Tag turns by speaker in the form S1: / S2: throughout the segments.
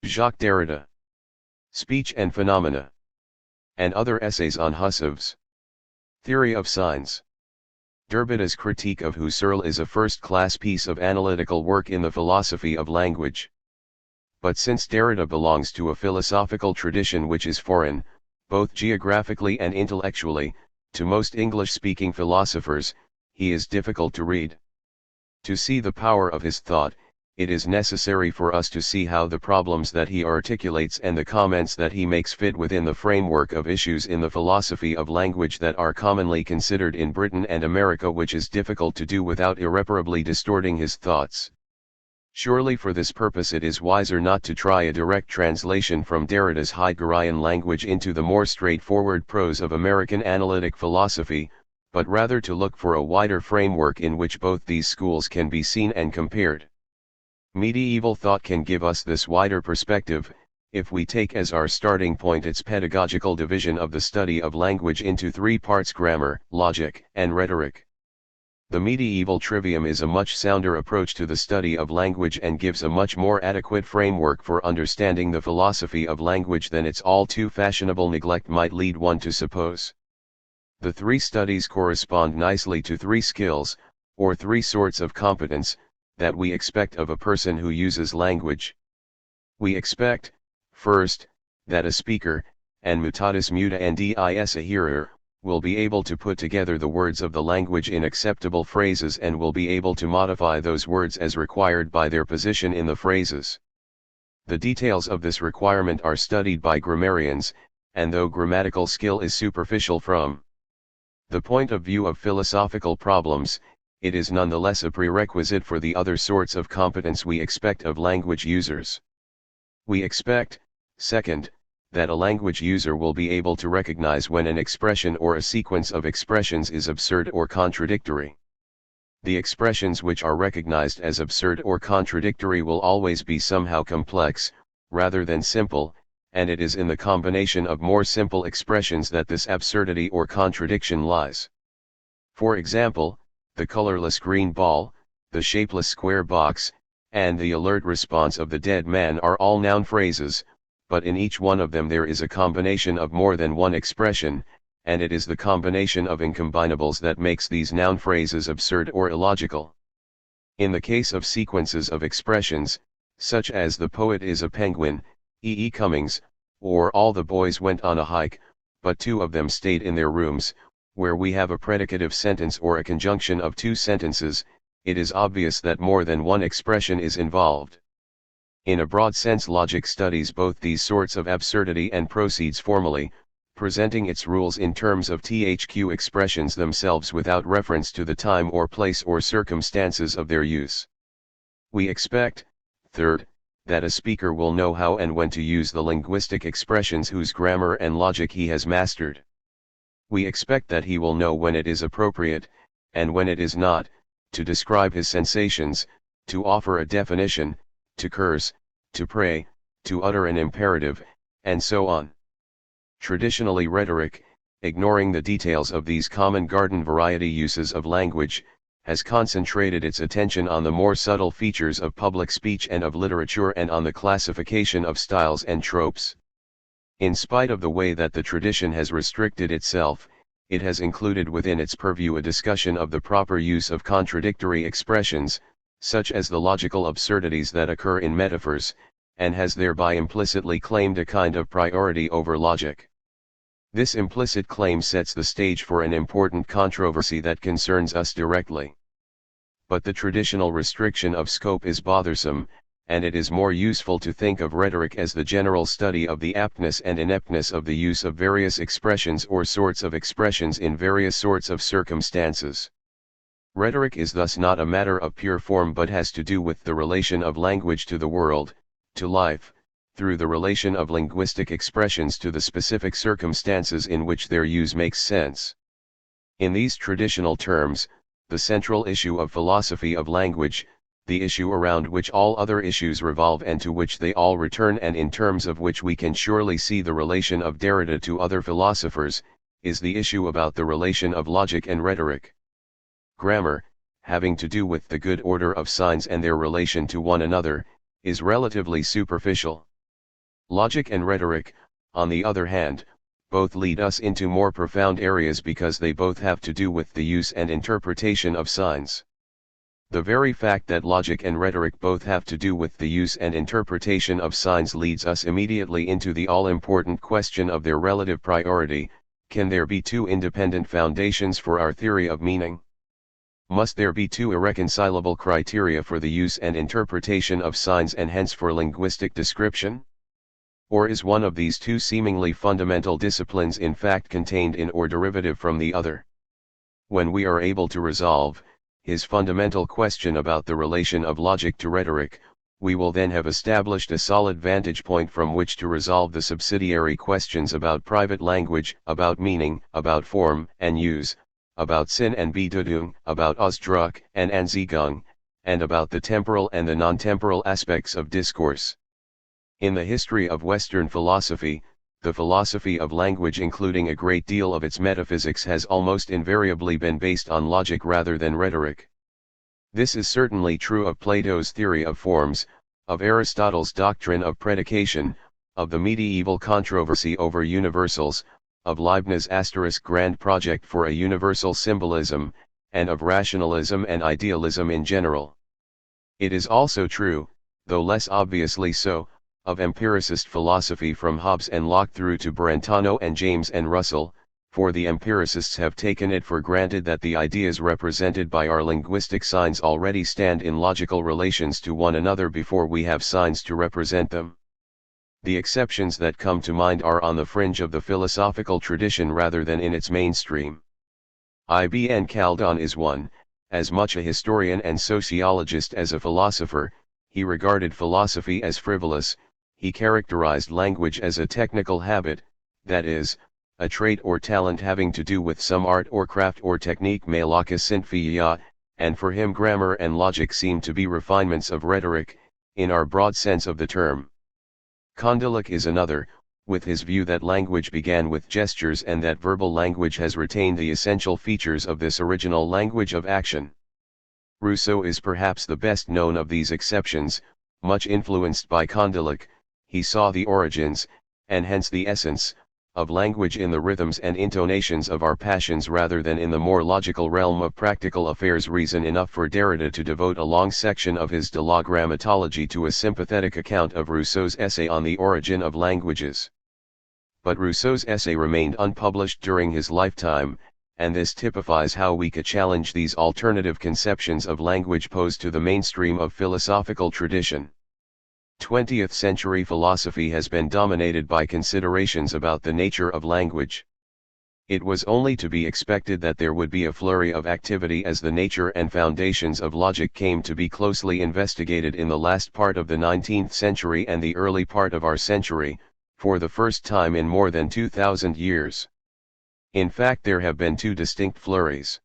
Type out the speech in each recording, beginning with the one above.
S1: Jacques Derrida. Speech and Phenomena. And other essays on Husserls. Theory of Signs. Derrida's critique of Husserl is a first-class piece of analytical work in the philosophy of language. But since Derrida belongs to a philosophical tradition which is foreign, both geographically and intellectually, to most English-speaking philosophers, he is difficult to read. To see the power of his thought, it is necessary for us to see how the problems that he articulates and the comments that he makes fit within the framework of issues in the philosophy of language that are commonly considered in Britain and America, which is difficult to do without irreparably distorting his thoughts. Surely for this purpose it is wiser not to try a direct translation from Derrida's Heideggerian language into the more straightforward prose of American analytic philosophy, but rather to look for a wider framework in which both these schools can be seen and compared. Medieval thought can give us this wider perspective, if we take as our starting point its pedagogical division of the study of language into three parts: grammar, logic, and rhetoric. The medieval trivium is a much sounder approach to the study of language and gives a much more adequate framework for understanding the philosophy of language than its all too fashionable neglect might lead one to suppose. The three studies correspond nicely to three skills, or three sorts of competence, that we expect of a person who uses language. We expect, first, that a speaker, and mutatis mutandis a hearer, will be able to put together the words of the language in acceptable phrases and will be able to modify those words as required by their position in the phrases. The details of this requirement are studied by grammarians, and though grammatical skill is superficial from the point of view of philosophical problems, it is nonetheless a prerequisite for the other sorts of competence we expect of language users. We expect, second, that a language user will be able to recognize when an expression or a sequence of expressions is absurd or contradictory. The expressions which are recognized as absurd or contradictory will always be somehow complex, rather than simple, and it is in the combination of more simple expressions that this absurdity or contradiction lies. For example, the colorless green ball, the shapeless square box, and the alert response of the dead man are all noun phrases, but in each one of them there is a combination of more than one expression, and it is the combination of incombinables that makes these noun phrases absurd or illogical. In the case of sequences of expressions, such as "the poet is a penguin," E. Cummings, or "all the boys went on a hike, but two of them stayed in their rooms," where we have a predicative sentence or a conjunction of two sentences, it is obvious that more than one expression is involved. In a broad sense, logic studies both these sorts of absurdity and proceeds formally, presenting its rules in terms of THQ expressions themselves without reference to the time or place or circumstances of their use. We expect, third, that a speaker will know how and when to use the linguistic expressions whose grammar and logic he has mastered. We expect that he will know when it is appropriate, and when it is not, to describe his sensations, to offer a definition, to curse, to pray, to utter an imperative, and so on. Traditionally, rhetoric, ignoring the details of these common garden variety uses of language, has concentrated its attention on the more subtle features of public speech and of literature and on the classification of styles and tropes. In spite of the way that the tradition has restricted itself, it has included within its purview a discussion of the proper use of contradictory expressions, such as the logical absurdities that occur in metaphors, and has thereby implicitly claimed a kind of priority over logic. This implicit claim sets the stage for an important controversy that concerns us directly. But the traditional restriction of scope is bothersome, and it is more useful to think of rhetoric as the general study of the aptness and ineptness of the use of various expressions or sorts of expressions in various sorts of circumstances. Rhetoric is thus not a matter of pure form but has to do with the relation of language to the world, to life, through the relation of linguistic expressions to the specific circumstances in which their use makes sense. In these traditional terms, the central issue of philosophy of language, the issue around which all other issues revolve and to which they all return and in terms of which we can surely see the relation of Derrida to other philosophers, is the issue about the relation of logic and rhetoric. Grammar, having to do with the good order of signs and their relation to one another, is relatively superficial. Logic and rhetoric, on the other hand, both lead us into more profound areas because they both have to do with the use and interpretation of signs. The very fact that logic and rhetoric both have to do with the use and interpretation of signs leads us immediately into the all-important question of their relative priority: can there be two independent foundations for our theory of meaning? Must there be two irreconcilable criteria for the use and interpretation of signs and hence for linguistic description? Or is one of these two seemingly fundamental disciplines in fact contained in or derivative from the other? When we are able to resolve his fundamental question about the relation of logic to rhetoric, we will then have established a solid vantage point from which to resolve the subsidiary questions about private language, about meaning, about form and use, about Sinn and Bedeutung, about Ausdruck and Ansigung, and about the temporal and the non-temporal aspects of discourse. In the history of Western philosophy, the philosophy of language, including a great deal of its metaphysics, has almost invariably been based on logic rather than rhetoric. This is certainly true of Plato's theory of forms, of Aristotle's doctrine of predication, of the medieval controversy over universals, of Leibniz's grand project for a universal symbolism, and of rationalism and idealism in general. It is also true, though less obviously so, of empiricist philosophy from Hobbes and Locke through to Brentano and James and Russell, for the empiricists have taken it for granted that the ideas represented by our linguistic signs already stand in logical relations to one another before we have signs to represent them. The exceptions that come to mind are on the fringe of the philosophical tradition rather than in its mainstream. Ibn Khaldun is one. As much a historian and sociologist as a philosopher, he regarded philosophy as frivolous. He characterized language as a technical habit, that is, a trait or talent having to do with some art or craft or technique malaka sinfiya, and for him grammar and logic seem to be refinements of rhetoric, in our broad sense of the term. Condillac is another, with his view that language began with gestures and that verbal language has retained the essential features of this original language of action. Rousseau is perhaps the best known of these exceptions. Much influenced by Condillac, he saw the origins, and hence the essence, of language in the rhythms and intonations of our passions rather than in the more logical realm of practical affairs. Reason enough for Derrida to devote a long section of his De la Grammatologie to a sympathetic account of Rousseau's essay on the origin of languages. But Rousseau's essay remained unpublished during his lifetime, and this typifies how weak a challenge these alternative conceptions of language pose to the mainstream of philosophical tradition. 20th century philosophy has been dominated by considerations about the nature of language. It was only to be expected that there would be a flurry of activity as the nature and foundations of logic came to be closely investigated in the last part of the 19th century and the early part of our century, for the first time in more than 2,000 years. In fact, there have been two distinct flurries.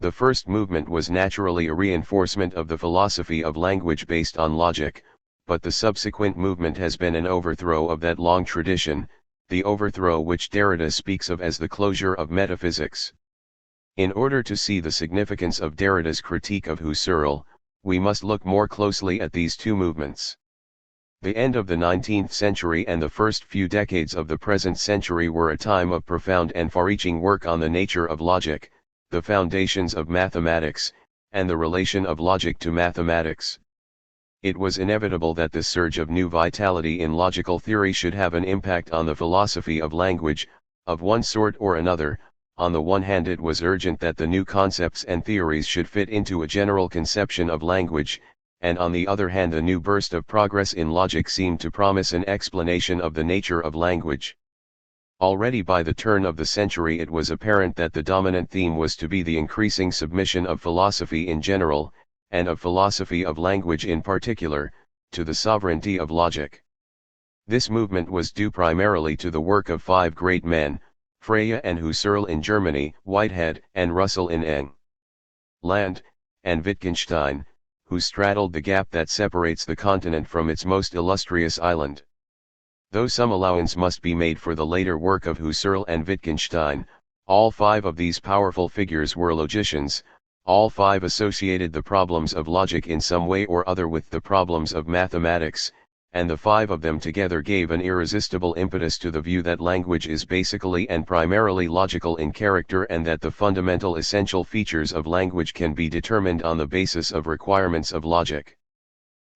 S1: The first movement was naturally a reinforcement of the philosophy of language based on logic, but the subsequent movement has been an overthrow of that long tradition, the overthrow which Derrida speaks of as the closure of metaphysics. In order to see the significance of Derrida's critique of Husserl, we must look more closely at these two movements. The end of the 19th century and the first few decades of the present century were a time of profound and far-reaching work on the nature of logic, the foundations of mathematics, and the relation of logic to mathematics. It was inevitable that this surge of new vitality in logical theory should have an impact on the philosophy of language, of one sort or another. On the one hand, it was urgent that the new concepts and theories should fit into a general conception of language, and on the other hand, the new burst of progress in logic seemed to promise an explanation of the nature of language. Already by the turn of the century it was apparent that the dominant theme was to be the increasing submission of philosophy in general, and of philosophy of language in particular, to the sovereignty of logic. This movement was due primarily to the work of five great men, Frege and Husserl in Germany, Whitehead and Russell in England, and Wittgenstein, who straddled the gap that separates the continent from its most illustrious island. Though some allowance must be made for the later work of Husserl and Wittgenstein, all five of these powerful figures were logicians. All five associated the problems of logic in some way or other with the problems of mathematics, and the five of them together gave an irresistible impetus to the view that language is basically and primarily logical in character, and that the fundamental essential features of language can be determined on the basis of requirements of logic.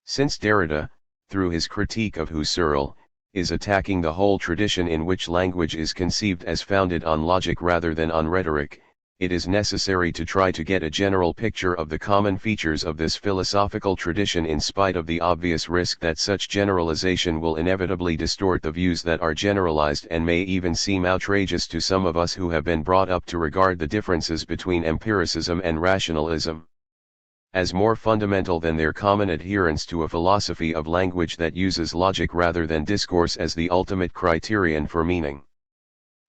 S1: Since Derrida, through his critique of Husserls, is attacking the whole tradition in which language is conceived as founded on logic rather than on rhetoric, it is necessary to try to get a general picture of the common features of this philosophical tradition, in spite of the obvious risk that such generalization will inevitably distort the views that are generalized and may even seem outrageous to some of us who have been brought up to regard the differences between empiricism and rationalism as more fundamental than their common adherence to a philosophy of language that uses logic rather than discourse as the ultimate criterion for meaning.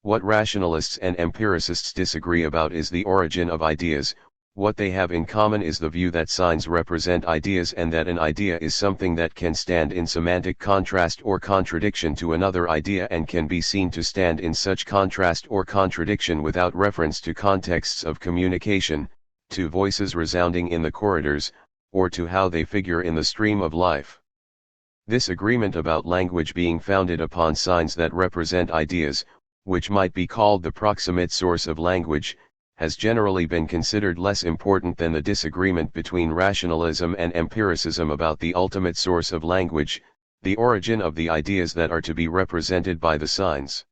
S1: What rationalists and empiricists disagree about is the origin of ideas. What they have in common is the view that signs represent ideas, and that an idea is something that can stand in semantic contrast or contradiction to another idea, and can be seen to stand in such contrast or contradiction without reference to contexts of communication, to voices resounding in the corridors, or to how they figure in the stream of life. This agreement about language being founded upon signs that represent ideas, which might be called the proximate source of language, has generally been considered less important than the disagreement between rationalism and empiricism about the ultimate source of language, the origin of the ideas that are to be represented by the signs.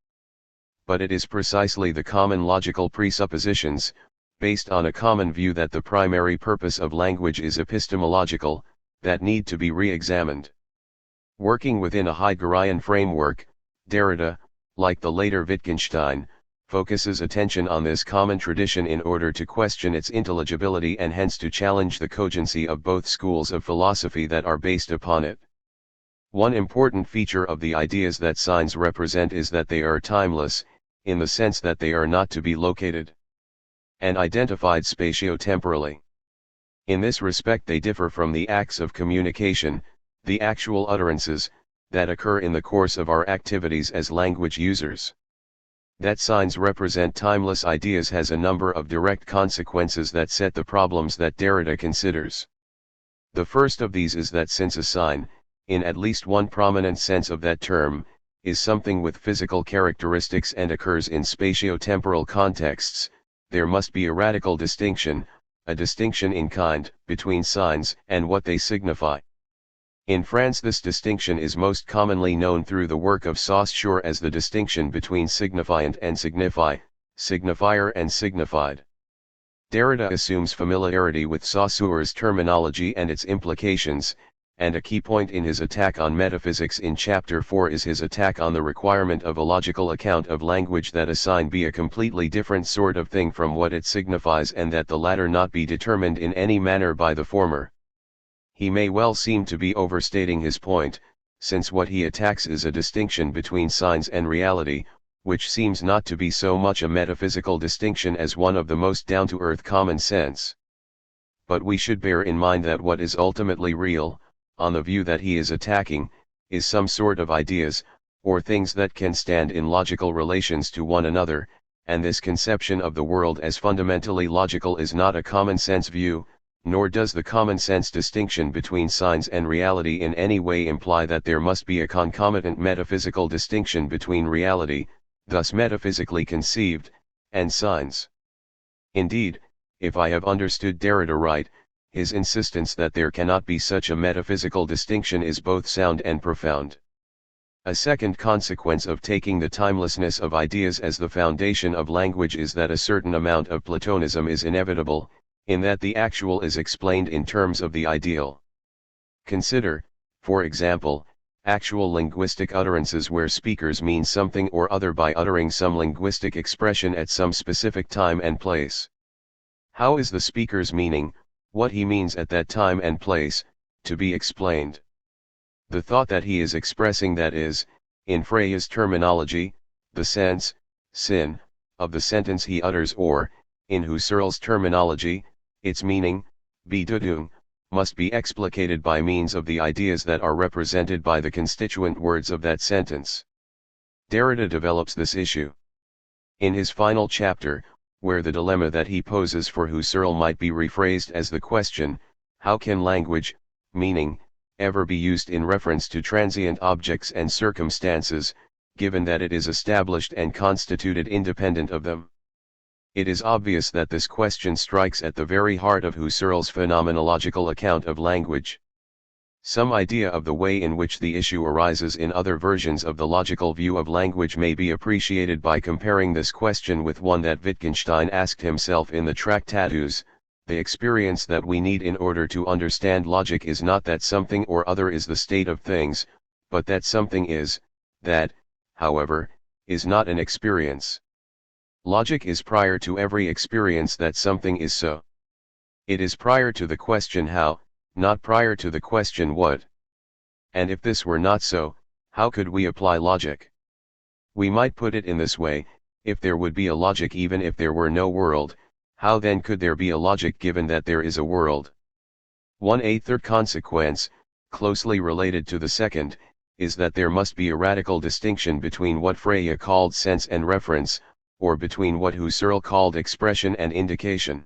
S1: But it is precisely the common logical presuppositions, based on a common view that the primary purpose of language is epistemological, that need to be re-examined. Working within a Heideggerian framework, Derrida, like the later Wittgenstein, focuses attention on this common tradition in order to question its intelligibility and hence to challenge the cogency of both schools of philosophy that are based upon it. One important feature of the ideas that signs represent is that they are timeless, in the sense that they are not to be located and identified spatio-temporally. In this respect they differ from the acts of communication, the actual utterances, that occur in the course of our activities as language users. That signs represent timeless ideas has a number of direct consequences that set the problems that Derrida considers. The first of these is that since a sign, in at least one prominent sense of that term, is something with physical characteristics and occurs in spatio-temporal contexts, there must be a radical distinction, a distinction in kind, between signs and what they signify. In France this distinction is most commonly known through the work of Saussure as the distinction between signifiant and signify, signifier and signified. Derrida assumes familiarity with Saussure's terminology and its implications, and a key point in his attack on metaphysics in Chapter 4 is his attack on the requirement of a logical account of language that a sign be a completely different sort of thing from what it signifies, and that the latter not be determined in any manner by the former. He may well seem to be overstating his point, since what he attacks is a distinction between signs and reality, which seems not to be so much a metaphysical distinction as one of the most down-to-earth common sense. But we should bear in mind that what is ultimately real, on the view that he is attacking, is some sort of ideas, or things that can stand in logical relations to one another, and this conception of the world as fundamentally logical is not a common sense view, nor does the common sense distinction between signs and reality in any way imply that there must be a concomitant metaphysical distinction between reality, thus metaphysically conceived, and signs. Indeed, if I have understood Derrida right, his insistence that there cannot be such a metaphysical distinction is both sound and profound. A second consequence of taking the timelessness of ideas as the foundation of language is that a certain amount of Platonism is inevitable, in that the actual is explained in terms of the ideal. Consider, for example, actual linguistic utterances where speakers mean something or other by uttering some linguistic expression at some specific time and place. How is the speaker's meaning, what he means at that time and place, to be explained? The thought that he is expressing that is, in Freya's terminology, the sense, sin, of the sentence he utters, or, in Husserls' terminology, its meaning, Bedeutung, must be explicated by means of the ideas that are represented by the constituent words of that sentence. Derrida develops this issue in his final chapter, where the dilemma that he poses for Husserl might be rephrased as the question, how can language, meaning, ever be used in reference to transient objects and circumstances, given that it is established and constituted independent of them. It is obvious that this question strikes at the very heart of Husserls' phenomenological account of language. Some idea of the way in which the issue arises in other versions of the logical view of language may be appreciated by comparing this question with one that Wittgenstein asked himself in the Tractatus. The experience that we need in order to understand logic is not that something or other is the state of things, but that something is. That, however, is not an experience. Logic is prior to every experience that something is so. It is prior to the question how, not prior to the question what. And if this were not so, how could we apply logic? We might put it in this way: if there would be a logic even if there were no world, how then could there be a logic given that there is a world? A third consequence, closely related to the second, is that there must be a radical distinction between what Frege called sense and reference, or between what Husserl called expression and indication.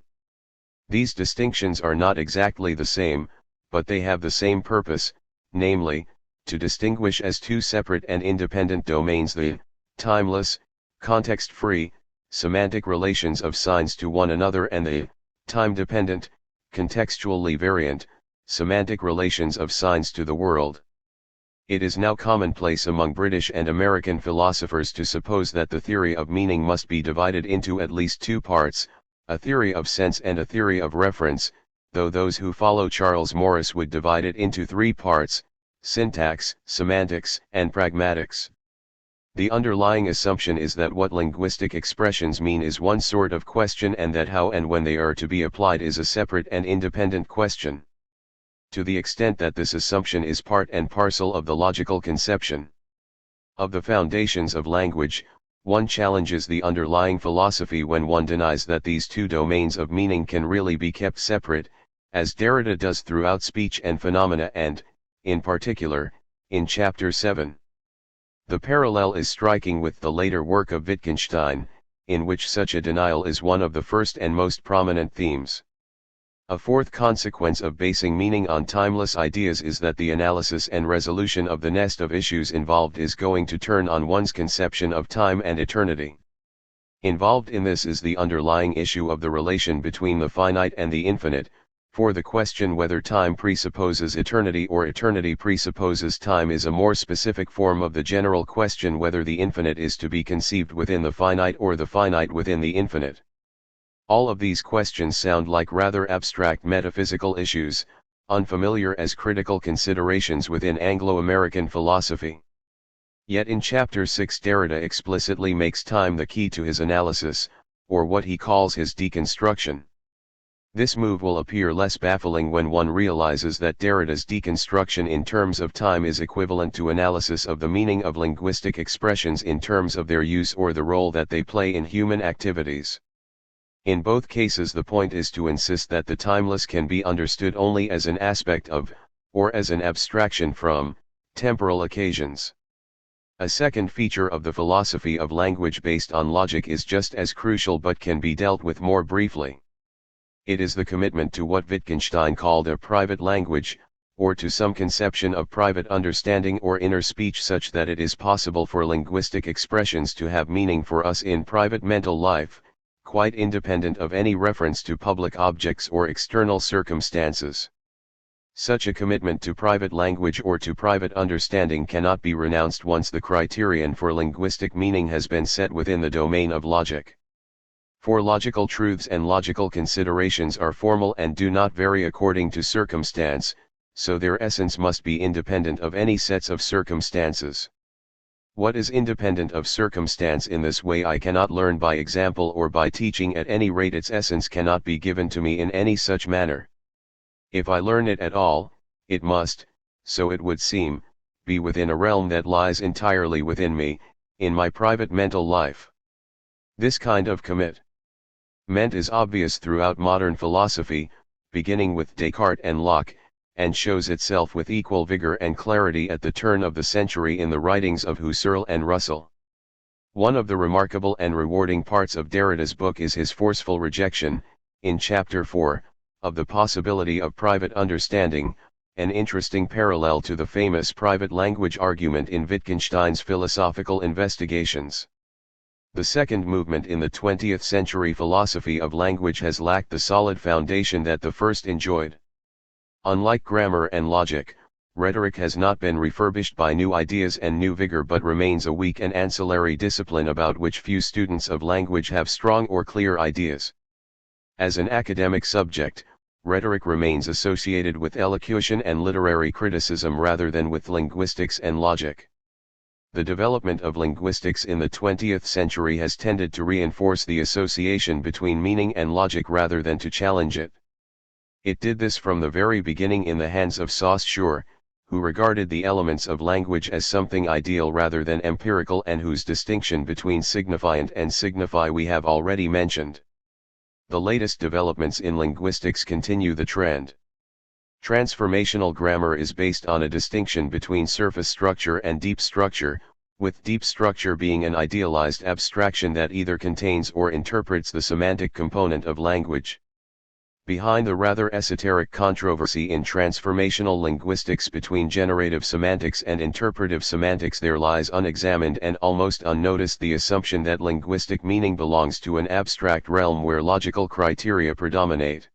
S1: These distinctions are not exactly the same, but they have the same purpose, namely, to distinguish as two separate and independent domains the timeless, context-free, semantic relations of signs to one another and the time-dependent, contextually variant, semantic relations of signs to the world. It is now commonplace among British and American philosophers to suppose that the theory of meaning must be divided into at least two parts, a theory of sense and a theory of reference, though those who follow Charles Morris would divide it into three parts: syntax, semantics, and pragmatics. The underlying assumption is that what linguistic expressions mean is one sort of question and that how and when they are to be applied is a separate and independent question. To the extent that this assumption is part and parcel of the logical conception of the foundations of language, one challenges the underlying philosophy when one denies that these two domains of meaning can really be kept separate, as Derrida does throughout Speech and Phenomena and, in particular, in Chapter 7. The parallel is striking with the later work of Wittgenstein, in which such a denial is one of the first and most prominent themes. A fourth consequence of basing meaning on timeless ideas is that the analysis and resolution of the nest of issues involved is going to turn on one's conception of time and eternity. Involved in this is the underlying issue of the relation between the finite and the infinite, for the question whether time presupposes eternity or eternity presupposes time is a more specific form of the general question whether the infinite is to be conceived within the finite or the finite within the infinite. All of these questions sound like rather abstract metaphysical issues, unfamiliar as critical considerations within Anglo-American philosophy. Yet in Chapter 6 Derrida explicitly makes time the key to his analysis, or what he calls his deconstruction. This move will appear less baffling when one realizes that Derrida's deconstruction in terms of time is equivalent to analysis of the meaning of linguistic expressions in terms of their use or the role that they play in human activities. In both cases the point is to insist that the timeless can be understood only as an aspect of, or as an abstraction from, temporal occasions. A second feature of the philosophy of language based on logic is just as crucial but can be dealt with more briefly. It is the commitment to what Wittgenstein called a private language, or to some conception of private understanding or inner speech such that it is possible for linguistic expressions to have meaning for us in private mental life, quite independent of any reference to public objects or external circumstances. Such a commitment to private language or to private understanding cannot be renounced once the criterion for linguistic meaning has been set within the domain of logic. For logical truths and logical considerations are formal and do not vary according to circumstance, so their essence must be independent of any sets of circumstances. What is independent of circumstance in this way I cannot learn by example or by teaching, at any rate its essence cannot be given to me in any such manner. If I learn it at all, it must, so it would seem, be within a realm that lies entirely within me, in my private mental life. This kind of commitment is obvious throughout modern philosophy, beginning with Descartes and Locke, and shows itself with equal vigor and clarity at the turn of the century in the writings of Husserl and Russell. One of the remarkable and rewarding parts of Derrida's book is his forceful rejection, in Chapter 4, of the possibility of private understanding, an interesting parallel to the famous private language argument in Wittgenstein's philosophical investigations. The second movement in the 20th century philosophy of language has lacked the solid foundation that the first enjoyed. Unlike grammar and logic, rhetoric has not been refurbished by new ideas and new vigor but remains a weak and ancillary discipline about which few students of language have strong or clear ideas. As an academic subject, rhetoric remains associated with elocution and literary criticism rather than with linguistics and logic. The development of linguistics in the 20th century has tended to reinforce the association between meaning and logic rather than to challenge it. It did this from the very beginning in the hands of Saussure, who regarded the elements of language as something ideal rather than empirical and whose distinction between signifiant and signify we have already mentioned. The latest developments in linguistics continue the trend. Transformational grammar is based on a distinction between surface structure and deep structure, with deep structure being an idealized abstraction that either contains or interprets the semantic component of language. Behind the rather esoteric controversy in transformational linguistics between generative semantics and interpretive semantics there lies unexamined and almost unnoticed the assumption that linguistic meaning belongs to an abstract realm where logical criteria predominate.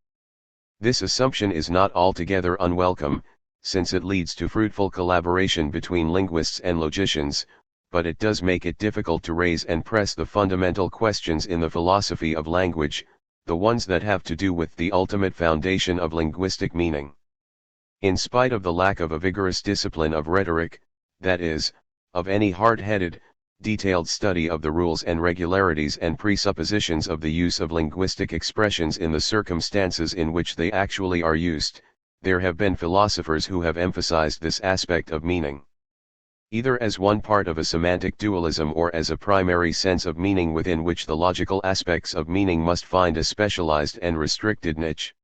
S1: This assumption is not altogether unwelcome, since it leads to fruitful collaboration between linguists and logicians, but it does make it difficult to raise and press the fundamental questions in the philosophy of language, the ones that have to do with the ultimate foundation of linguistic meaning. In spite of the lack of a vigorous discipline of rhetoric, that is, of any hard-headed, detailed study of the rules and regularities and presuppositions of the use of linguistic expressions in the circumstances in which they actually are used, there have been philosophers who have emphasized this aspect of meaning. Either as one part of a semantic dualism or as a primary sense of meaning within which the logical aspects of meaning must find a specialized and restricted niche.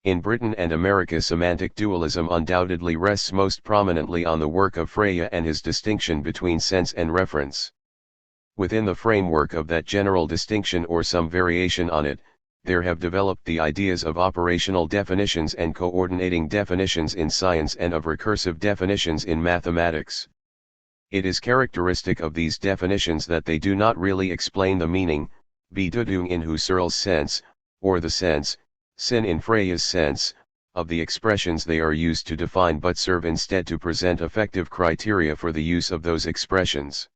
S1: In Britain and America, semantic dualism undoubtedly rests most prominently on the work of Frege and his distinction between sense and reference. Within the framework of that general distinction or some variation on it, there have developed the ideas of operational definitions and coordinating definitions in science and of recursive definitions in mathematics. It is characteristic of these definitions that they do not really explain the meaning, Bedeutung in Husserls sense, or the sense, Sinn in Frege's sense, of the expressions they are used to define but serve instead to present effective criteria for the use of those expressions.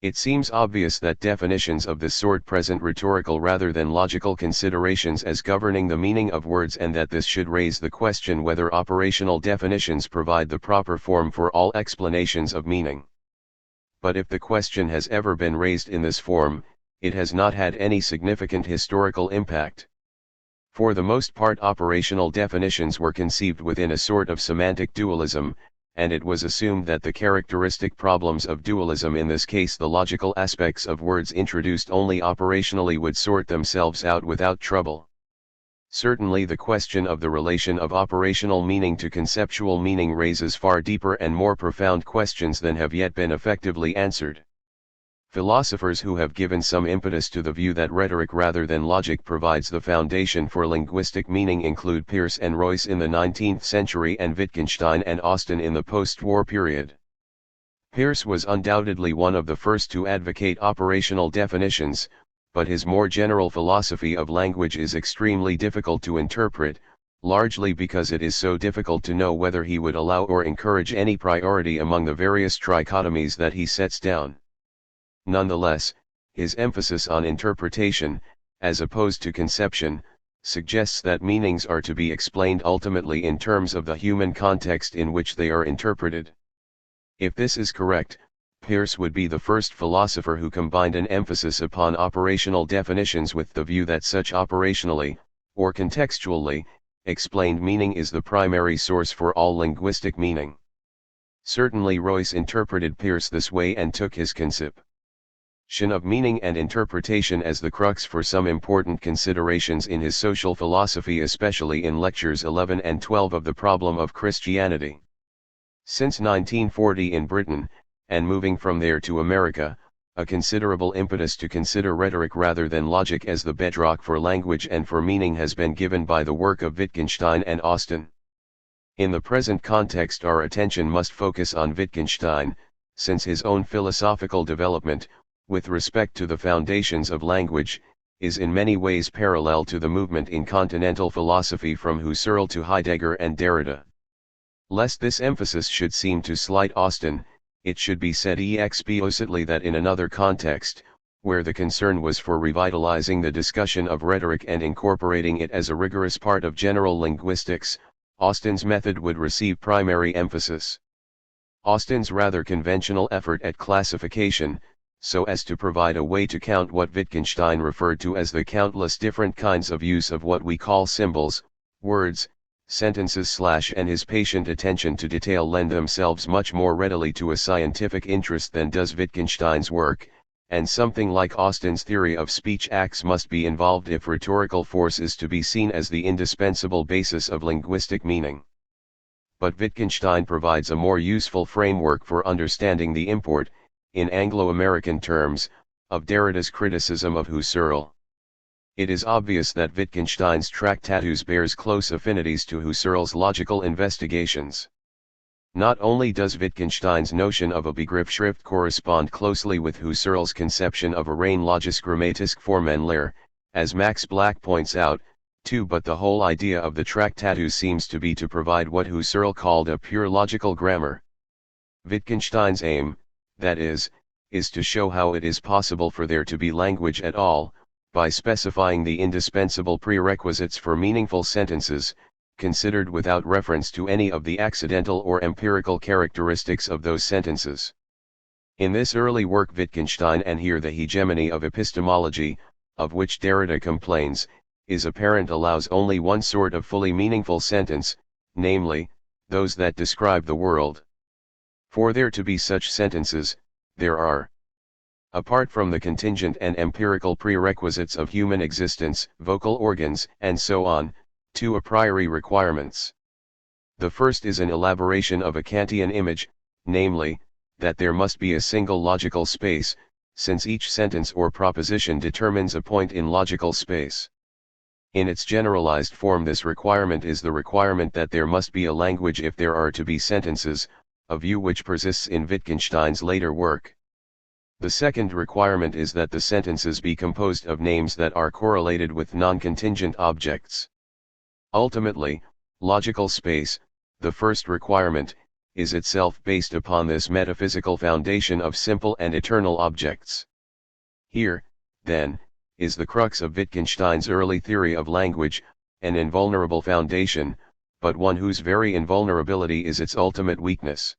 S1: It seems obvious that definitions of this sort present rhetorical rather than logical considerations as governing the meaning of words and that this should raise the question whether operational definitions provide the proper form for all explanations of meaning. But if the question has ever been raised in this form, it has not had any significant historical impact. For the most part, operational definitions were conceived within a sort of semantic dualism, and it was assumed that the characteristic problems of dualism, in this case the logical aspects of words introduced only operationally, would sort themselves out without trouble. Certainly the question of the relation of operational meaning to conceptual meaning raises far deeper and more profound questions than have yet been effectively answered. Philosophers who have given some impetus to the view that rhetoric rather than logic provides the foundation for linguistic meaning include Peirce and Royce in the 19th century and Wittgenstein and Austin in the post-war period. Peirce was undoubtedly one of the first to advocate operational definitions, but his more general philosophy of language is extremely difficult to interpret, largely because it is so difficult to know whether he would allow or encourage any priority among the various trichotomies that he sets down. Nonetheless, his emphasis on interpretation, as opposed to conception, suggests that meanings are to be explained ultimately in terms of the human context in which they are interpreted. If this is correct, Peirce would be the first philosopher who combined an emphasis upon operational definitions with the view that such operationally, or contextually, explained meaning is the primary source for all linguistic meaning. Certainly Royce interpreted Peirce this way and took his conception of meaning and interpretation as the crux for some important considerations in his social philosophy, especially in lectures 11 and 12 of The Problem of Christianity. Since 1940 in Britain, and moving from there to America, a considerable impetus to consider rhetoric rather than logic as the bedrock for language and for meaning has been given by the work of Wittgenstein and Austin. In the present context our attention must focus on Wittgenstein, since his own philosophical development, with respect to the foundations of language, is in many ways parallel to the movement in continental philosophy from Husserl to Heidegger and Derrida. Lest this emphasis should seem to slight Austin, it should be said explicitly that in another context, where the concern was for revitalizing the discussion of rhetoric and incorporating it as a rigorous part of general linguistics, Austin's method would receive primary emphasis. Austin's rather conventional effort at classification, so as to provide a way to count what Wittgenstein referred to as the countless different kinds of use of what we call symbols, words, sentences / and his patient attention to detail lend themselves much more readily to a scientific interest than does Wittgenstein's work, and something like Austin's theory of speech acts must be involved if rhetorical force is to be seen as the indispensable basis of linguistic meaning. But Wittgenstein provides a more useful framework for understanding the import, in Anglo-American terms, of Derrida's criticism of Husserl. It is obvious that Wittgenstein's Tractatus bears close affinities to Husserl's logical investigations. Not only does Wittgenstein's notion of a Begriffsschrift correspond closely with Husserl's conception of a rein logisch grammatisch Formenlehre, as Max Black points out, too, but the whole idea of the Tractatus seems to be to provide what Husserl called a pure logical grammar. Wittgenstein's aim, that is to show how it is possible for there to be language at all, by specifying the indispensable prerequisites for meaningful sentences, considered without reference to any of the accidental or empirical characteristics of those sentences. In this early work Wittgenstein, and here the hegemony of epistemology, of which Derrida complains, is apparent, allows only one sort of fully meaningful sentence, namely, those that describe the world. For there to be such sentences, there are, apart from the contingent and empirical prerequisites of human existence, vocal organs, and so on, two a priori requirements. The first is an elaboration of a Kantian image, namely, that there must be a single logical space, since each sentence or proposition determines a point in logical space. In its generalized form, this requirement is the requirement that there must be a language if there are to be sentences, a view which persists in Wittgenstein's later work. The second requirement is that the sentences be composed of names that are correlated with non-contingent objects. Ultimately, logical space, the first requirement, is itself based upon this metaphysical foundation of simple and eternal objects. Here, then, is the crux of Wittgenstein's early theory of language, an invulnerable foundation, but one whose very invulnerability is its ultimate weakness.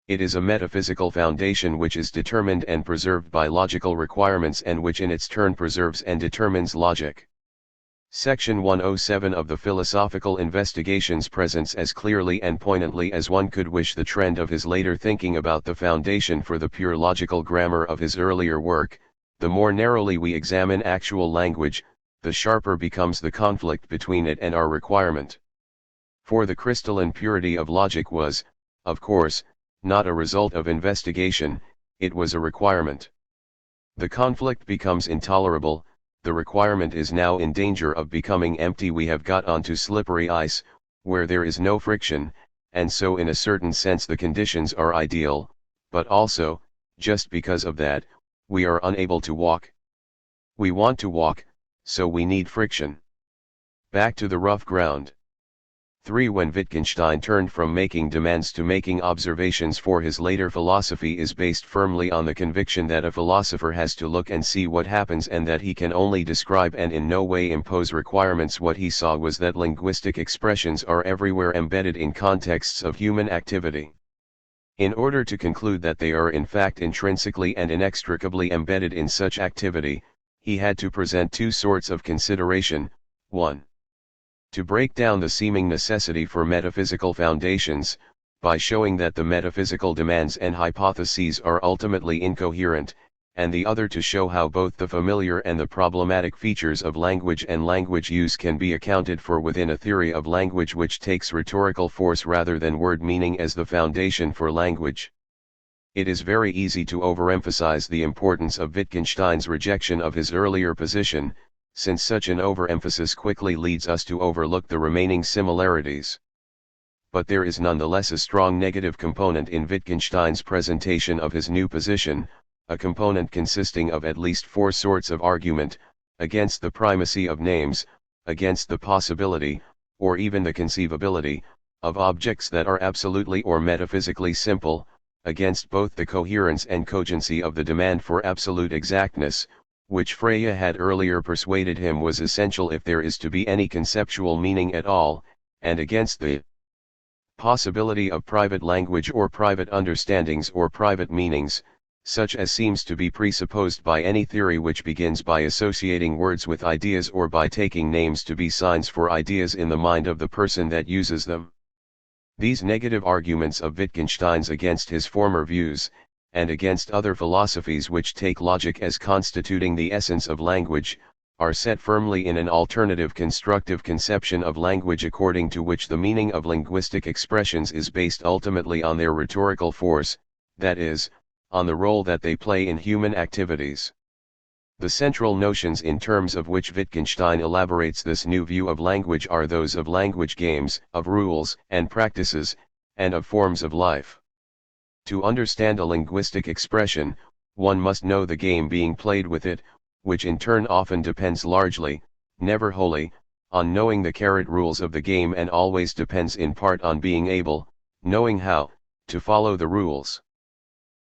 S1: It is a metaphysical foundation which is determined and preserved by logical requirements, and which in its turn preserves and determines logic. Section 107 of the Philosophical Investigations presents as clearly and poignantly as one could wish the trend of his later thinking about the foundation for the pure logical grammar of his earlier work. The more narrowly we examine actual language, the sharper becomes the conflict between it and our requirement. For the crystalline purity of logic was, of course, not a result of investigation, it was a requirement. The conflict becomes intolerable, the requirement is now in danger of becoming empty. We have got onto slippery ice, where there is no friction, and so in a certain sense the conditions are ideal, but also, just because of that, we are unable to walk. We want to walk, so we need friction. Back to the rough ground. 3. When Wittgenstein turned from making demands to making observations, for his later philosophy is based firmly on the conviction that a philosopher has to look and see what happens, and that he can only describe and in no way impose requirements. What he saw was that linguistic expressions are everywhere embedded in contexts of human activity. In order to conclude that they are in fact intrinsically and inextricably embedded in such activity, he had to present two sorts of consideration. 1. To break down the seeming necessity for metaphysical foundations, by showing that the metaphysical demands and hypotheses are ultimately incoherent, and the other to show how both the familiar and the problematic features of language and language use can be accounted for within a theory of language which takes rhetorical force rather than word meaning as the foundation for language. It is very easy to overemphasize the importance of Wittgenstein's rejection of his earlier position, since such an overemphasis quickly leads us to overlook the remaining similarities. but there is nonetheless a strong negative component in Wittgenstein's presentation of his new position, a component consisting of at least four sorts of argument, against the primacy of names, against the possibility, or even the conceivability, of objects that are absolutely or metaphysically simple, against both the coherence and cogency of the demand for absolute exactness, which Freya had earlier persuaded him was essential if there is to be any conceptual meaning at all, and against the possibility of private language or private understandings or private meanings, such as seems to be presupposed by any theory which begins by associating words with ideas or by taking names to be signs for ideas in the mind of the person that uses them. These negative arguments of Wittgenstein's against his former views, and against other philosophies which take logic as constituting the essence of language, are set firmly in an alternative constructive conception of language according to which the meaning of linguistic expressions is based ultimately on their rhetorical force, that is, on the role that they play in human activities. The central notions in terms of which Wittgenstein elaborates this new view of language are those of language games, of rules and practices, and of forms of life. To understand a linguistic expression, one must know the game being played with it, which in turn often depends largely, never wholly, on knowing the carrot rules of the game and always depends in part on being able, knowing how, to follow the rules.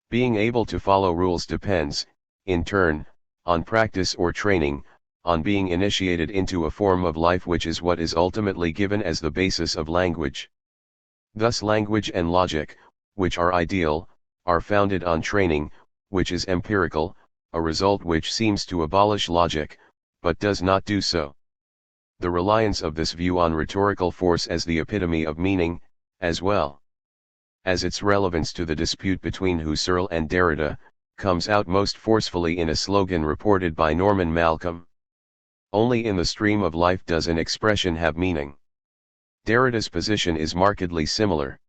S1: Being able to follow rules depends, in turn, on practice or training, on being initiated into a form of life which is what is ultimately given as the basis of language. Thus language and logic, which are ideal, are founded on training, which is empirical, a result which seems to abolish logic, but does not do so. The reliance of this view on rhetorical force as the epitome of meaning, as well as its relevance to the dispute between Husserl and Derrida, comes out most forcefully in a slogan reported by Norman Malcolm. Only in the stream of life does an expression have meaning. Derrida's position is markedly similar.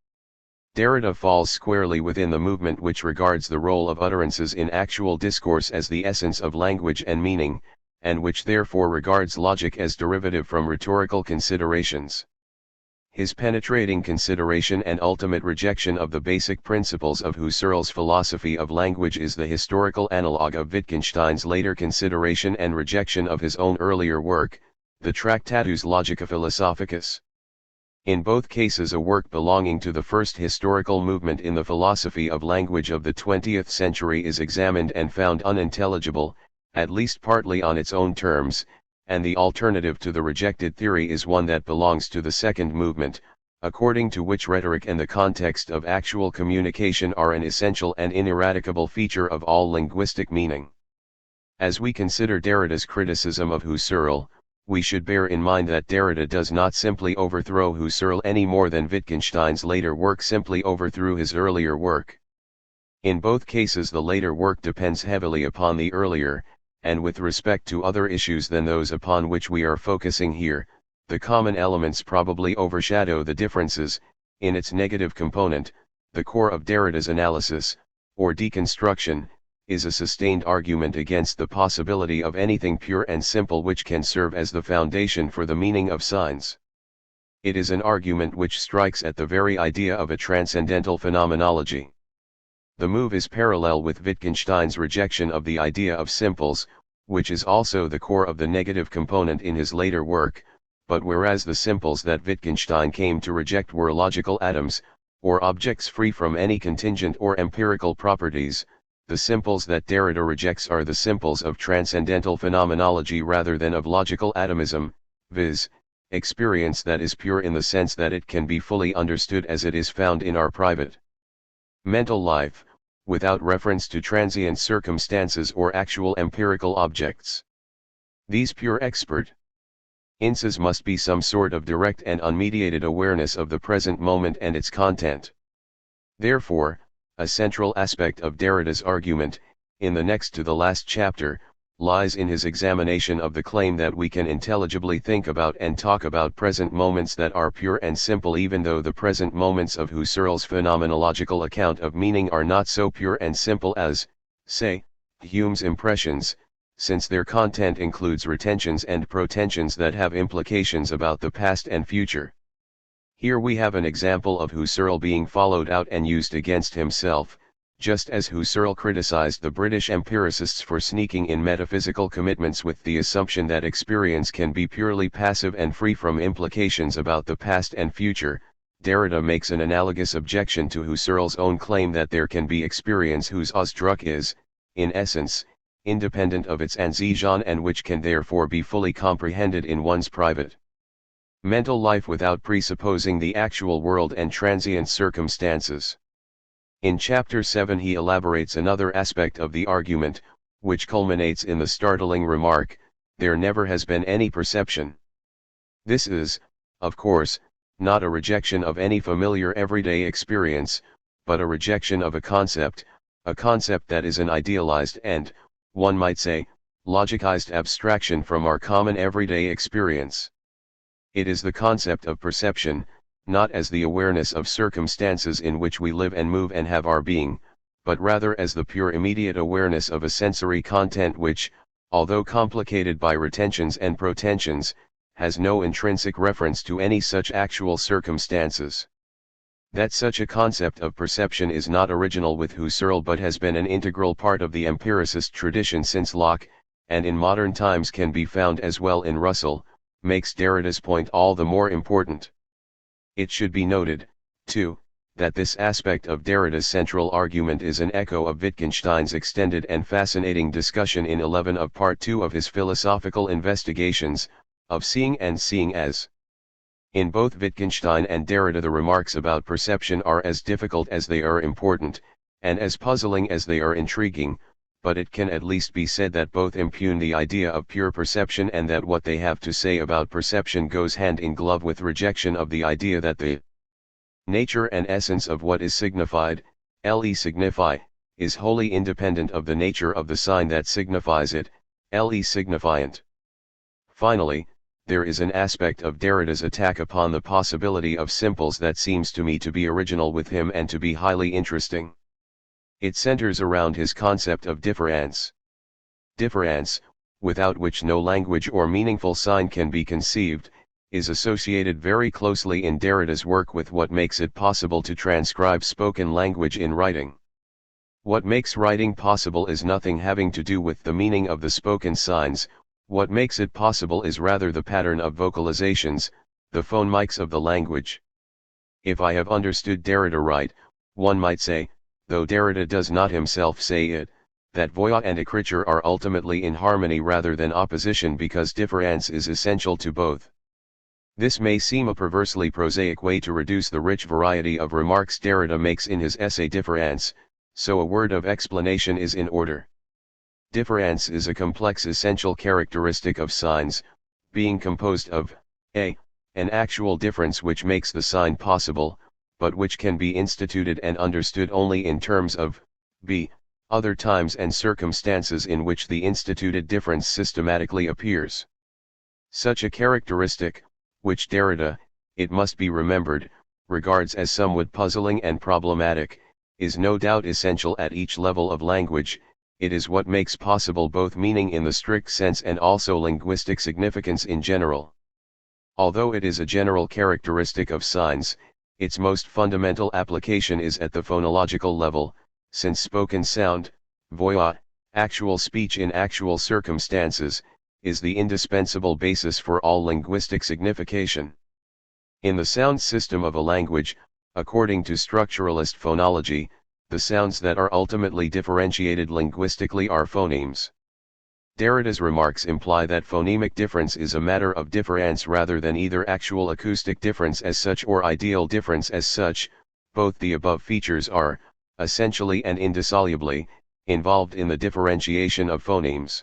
S1: Derrida falls squarely within the movement which regards the role of utterances in actual discourse as the essence of language and meaning, and which therefore regards logic as derivative from rhetorical considerations. His penetrating consideration and ultimate rejection of the basic principles of Husserl's philosophy of language is the historical analogue of Wittgenstein's later consideration and rejection of his own earlier work, the Tractatus Logica Philosophicus. In both cases a work belonging to the first historical movement in the philosophy of language of the 20th century is examined and found unintelligible, at least partly on its own terms, and the alternative to the rejected theory is one that belongs to the second movement, according to which rhetoric and the context of actual communication are an essential and ineradicable feature of all linguistic meaning. As we consider Derrida's criticism of Husserl, we should bear in mind that Derrida does not simply overthrow Husserl any more than Wittgenstein's later work simply overthrew his earlier work. In both cases the later work depends heavily upon the earlier, and with respect to other issues than those upon which we are focusing here, the common elements probably overshadow the differences. In its negative component, the core of Derrida's analysis, or deconstruction, is a sustained argument against the possibility of anything pure and simple which can serve as the foundation for the meaning of signs. It is an argument which strikes at the very idea of a transcendental phenomenology. The move is parallel with Wittgenstein's rejection of the idea of simples, which is also the core of the negative component in his later work, but whereas the simples that Wittgenstein came to reject were logical atoms, or objects free from any contingent or empirical properties, the simples that Derrida rejects are the simples of transcendental phenomenology rather than of logical atomism, viz., experience that is pure in the sense that it can be fully understood as it is found in our private mental life, without reference to transient circumstances or actual empirical objects. These pure experiences must be some sort of direct and unmediated awareness of the present moment and its content. Therefore, a central aspect of Derrida's argument, in the next to the last chapter, lies in his examination of the claim that we can intelligibly think about and talk about present moments that are pure and simple even though the present moments of Husserl's phenomenological account of meaning are not so pure and simple as, say, Hume's impressions, since their content includes retentions and protensions that have implications about the past and future. Here we have an example of Husserl being followed out and used against himself, just as Husserl criticized the British empiricists for sneaking in metaphysical commitments with the assumption that experience can be purely passive and free from implications about the past and future. Derrida makes an analogous objection to Husserl's own claim that there can be experience whose Ausdruck is, in essence, independent of its Ansichten and which can therefore be fully comprehended in one's private mental life without presupposing the actual world and transient circumstances. In chapter 7 he elaborates another aspect of the argument, which culminates in the startling remark, "There never has been any perception." This is, of course, not a rejection of any familiar everyday experience, but a rejection of a concept that is an idealized and, one might say, logicized abstraction from our common everyday experience. It is the concept of perception, not as the awareness of circumstances in which we live and move and have our being, but rather as the pure immediate awareness of a sensory content which, although complicated by retentions and protensions, has no intrinsic reference to any such actual circumstances. That such a concept of perception is not original with Husserl but has been an integral part of the empiricist tradition since Locke, and in modern times can be found as well in Russell, makes Derrida's point all the more important. It should be noted, too, that this aspect of Derrida's central argument is an echo of Wittgenstein's extended and fascinating discussion in 11 of Part 2 of his philosophical investigations, of seeing and seeing as. In both Wittgenstein and Derrida the remarks about perception are as difficult as they are important, and as puzzling as they are intriguing, but it can at least be said that both impugn the idea of pure perception and that what they have to say about perception goes hand in glove with rejection of the idea that the nature and essence of what is signified, signify, is wholly independent of the nature of the sign that signifies it, signifiant. Finally, there is an aspect of Derrida's attack upon the possibility of simples that seems to me to be original with him and to be highly interesting. It centers around his concept of difference. Difference, without which no language or meaningful sign can be conceived, is associated very closely in Derrida's work with what makes it possible to transcribe spoken language in writing. What makes writing possible is nothing having to do with the meaning of the spoken signs. What makes it possible is rather the pattern of vocalizations, the phonemics of the language. If I have understood Derrida right, one might say, though Derrida does not himself say it, that voix and écriture are ultimately in harmony rather than opposition because difference is essential to both. This may seem a perversely prosaic way to reduce the rich variety of remarks Derrida makes in his essay Difference, so a word of explanation is in order. Difference is a complex essential characteristic of signs, being composed of a. An actual difference which makes the sign possible, but which can be instituted and understood only in terms of b. Other times and circumstances in which the instituted difference systematically appears. Such a characteristic, which Derrida, it must be remembered, regards as somewhat puzzling and problematic, is no doubt essential at each level of language. It is what makes possible both meaning in the strict sense and also linguistic significance in general. Although it is a general characteristic of signs, its most fundamental application is at the phonological level, since spoken sound, voix, actual speech in actual circumstances, is the indispensable basis for all linguistic signification. In the sound system of a language, according to structuralist phonology, the sounds that are ultimately differentiated linguistically are phonemes. Derrida's remarks imply that phonemic difference is a matter of difference rather than either actual acoustic difference as such or ideal difference as such. Both the above features are, essentially and indissolubly, involved in the differentiation of phonemes.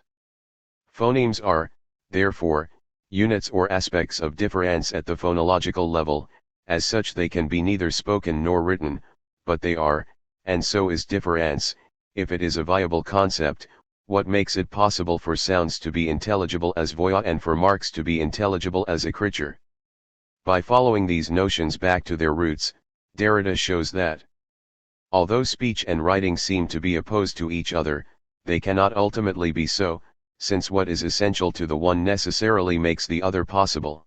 S1: Phonemes are, therefore, units or aspects of difference at the phonological level. As such they can be neither spoken nor written, but they are, and so is difference, if it is a viable concept, what makes it possible for sounds to be intelligible as voix and for marks to be intelligible as écriture. By following these notions back to their roots, Derrida shows that, although speech and writing seem to be opposed to each other, they cannot ultimately be so, since what is essential to the one necessarily makes the other possible.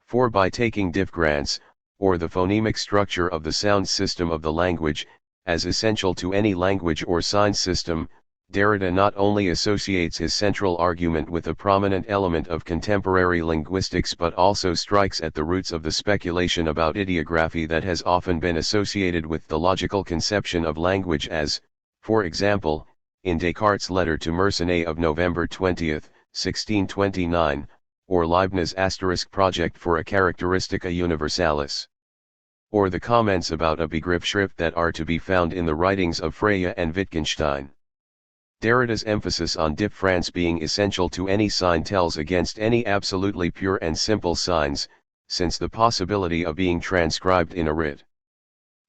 S1: For by taking difference, or the phonemic structure of the sound system of the language, as essential to any language or sign system, Derrida not only associates his central argument with a prominent element of contemporary linguistics but also strikes at the roots of the speculation about ideography that has often been associated with the logical conception of language as, for example, in Descartes' letter to Mersenne of November 20, 1629, or Leibniz' project for a Characteristica Universalis, or the comments about a Begriffsschrift that are to be found in the writings of Frege and Wittgenstein. Derrida's emphasis on difference being essential to any sign tells against any absolutely pure and simple signs, since the possibility of being transcribed in a writ.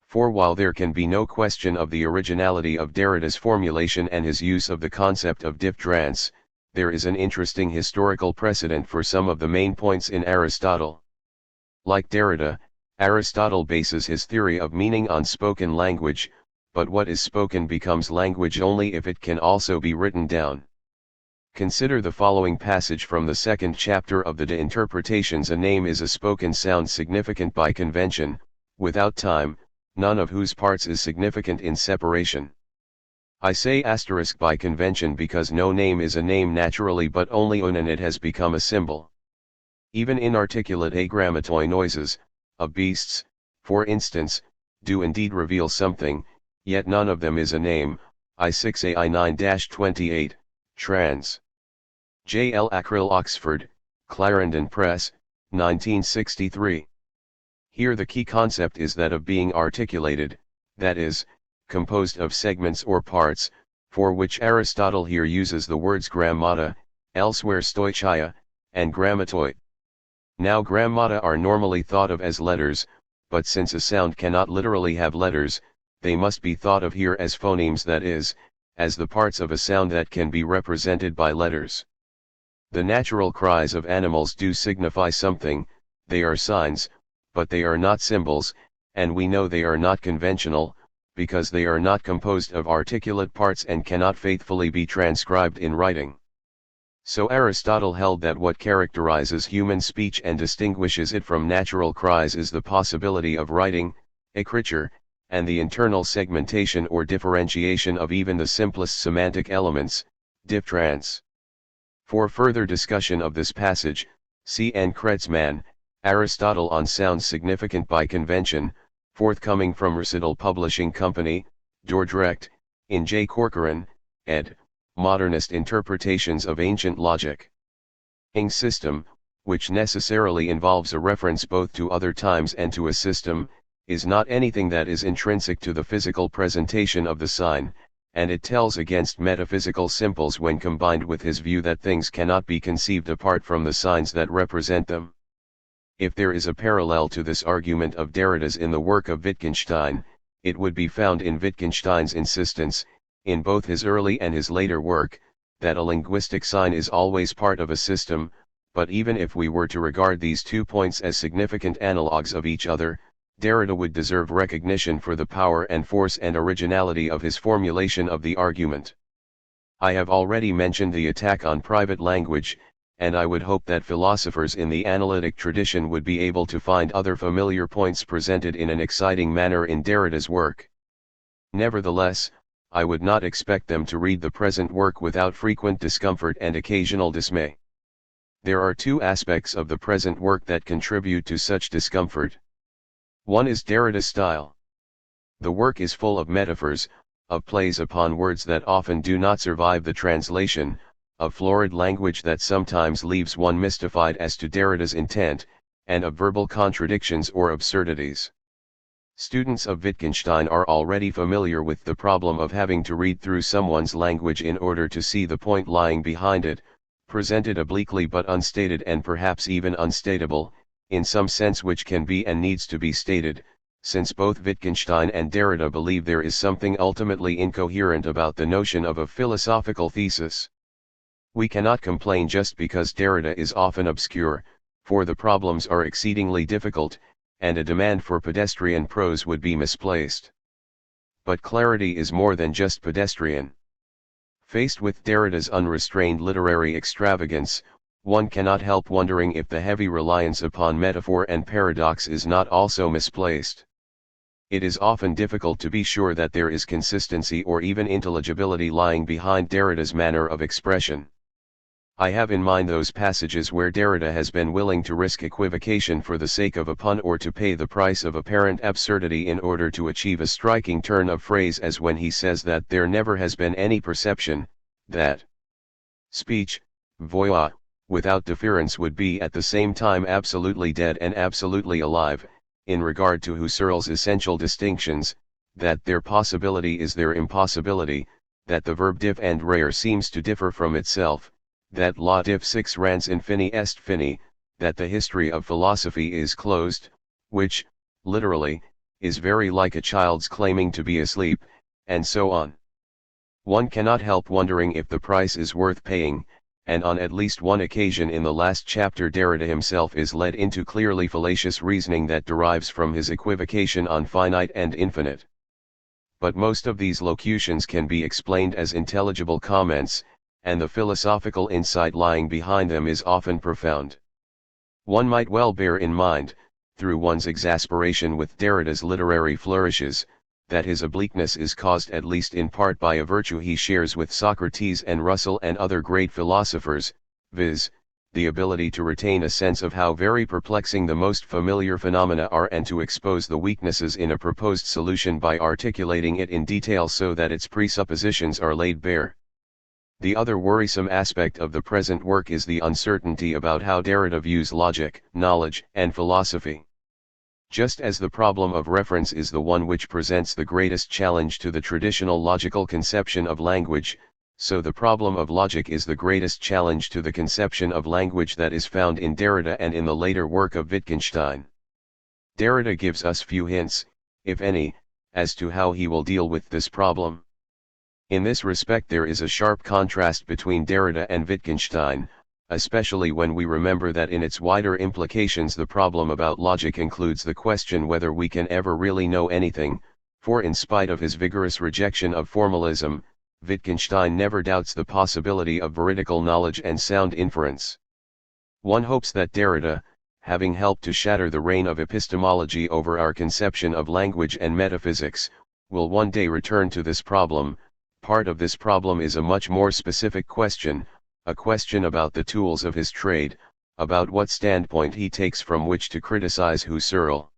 S1: For while there can be no question of the originality of Derrida's formulation and his use of the concept of difference, there is an interesting historical precedent for some of the main points in Aristotle. Like Derrida, Aristotle bases his theory of meaning on spoken language, but what is spoken becomes language only if it can also be written down. Consider the following passage from the second chapter of the De Interpretations. A name is a spoken sound significant by convention, without time, none of whose parts is significant in separation. I say asterisk by convention because no name is a name naturally but only when it has become a symbol. Even inarticulate agrammatoi noises, of beasts, for instance, do indeed reveal something, yet none of them is a name. I6 AI 9-28, trans. J. L. Acrill, Oxford, Clarendon Press, 1963. Here the key concept is that of being articulated, that is, composed of segments or parts, for which Aristotle here uses the words grammata, elsewhere stoichia, and grammatoi. Now grammata are normally thought of as letters, but since a sound cannot literally have letters, they must be thought of here as phonemes, that is, as the parts of a sound that can be represented by letters. The natural cries of animals do signify something, they are signs, but they are not symbols, and we know they are not conventional, because they are not composed of articulate parts and cannot faithfully be transcribed in writing. So Aristotle held that what characterizes human speech and distinguishes it from natural cries is the possibility of writing, écriture, and the internal segmentation or differentiation of even the simplest semantic elements, difference. For further discussion of this passage, see N. Kreutzmann, Aristotle on Sounds Significant by Convention, forthcoming from Recital Publishing Company, Dordrecht, in J. Corcoran, ed., Modernist Interpretations of Ancient Logic. Ng system, which necessarily involves a reference both to other times and to a system, is not anything that is intrinsic to the physical presentation of the sign, and it tells against metaphysical simples when combined with his view that things cannot be conceived apart from the signs that represent them. If there is a parallel to this argument of Derrida's in the work of Wittgenstein, it would be found in Wittgenstein's insistence, in both his early and his later work, that a linguistic sign is always part of a system, but even if we were to regard these 2 points as significant analogues of each other, Derrida would deserve recognition for the power and force and originality of his formulation of the argument. I have already mentioned the attack on private language, and I would hope that philosophers in the analytic tradition would be able to find other familiar points presented in an exciting manner in Derrida's work. Nevertheless, I would not expect them to read the present work without frequent discomfort and occasional dismay. There are 2 aspects of the present work that contribute to such discomfort. One is Derrida's style. The work is full of metaphors, of plays upon words that often do not survive the translation, of florid language that sometimes leaves one mystified as to Derrida's intent, and of verbal contradictions or absurdities. Students of Wittgenstein are already familiar with the problem of having to read through someone's language in order to see the point lying behind it, presented obliquely but unstated and perhaps even unstatable, in some sense which can be and needs to be stated, since both Wittgenstein and Derrida believe there is something ultimately incoherent about the notion of a philosophical thesis. We cannot complain just because Derrida is often obscure, for the problems are exceedingly difficult, and a demand for pedestrian prose would be misplaced. But clarity is more than just pedestrian. Faced with Derrida's unrestrained literary extravagance, one cannot help wondering if the heavy reliance upon metaphor and paradox is not also misplaced. It is often difficult to be sure that there is consistency or even intelligibility lying behind Derrida's manner of expression. I have in mind those passages where Derrida has been willing to risk equivocation for the sake of a pun or to pay the price of apparent absurdity in order to achieve a striking turn of phrase, as when he says that there never has been any perception, that speech, voix, without difference would be at the same time absolutely dead and absolutely alive, in regard to Husserls' essential distinctions, that their possibility is their impossibility, that the verb div and rare seems to differ from itself, that la div six rans infini est fini, that the history of philosophy is closed, which, literally, is very like a child's claiming to be asleep, and so on. One cannot help wondering if the price is worth paying, and on at least one occasion in the last chapter Derrida himself is led into clearly fallacious reasoning that derives from his equivocation on finite and infinite. But most of these locutions can be explained as intelligible comments, and the philosophical insight lying behind them is often profound. One might well bear in mind, through one's exasperation with Derrida's literary flourishes, that his obliqueness is caused at least in part by a virtue he shares with Socrates and Russell and other great philosophers, viz., the ability to retain a sense of how very perplexing the most familiar phenomena are and to expose the weaknesses in a proposed solution by articulating it in detail so that its presuppositions are laid bare. The other worrisome aspect of the present work is the uncertainty about how Derrida views logic, knowledge, and philosophy. Just as the problem of reference is the one which presents the greatest challenge to the traditional logical conception of language, so the problem of logic is the greatest challenge to the conception of language that is found in Derrida and in the later work of Wittgenstein. Derrida gives us few hints, if any, as to how he will deal with this problem. In this respect there is a sharp contrast between Derrida and Wittgenstein, especially when we remember that in its wider implications the problem about logic includes the question whether we can ever really know anything, for in spite of his vigorous rejection of formalism, Wittgenstein never doubts the possibility of veridical knowledge and sound inference. One hopes that Derrida, having helped to shatter the reign of epistemology over our conception of language and metaphysics, will one day return to this problem. Part of this problem is a much more specific question, a question about the tools of his trade, about what standpoint he takes from which to criticize Husserl.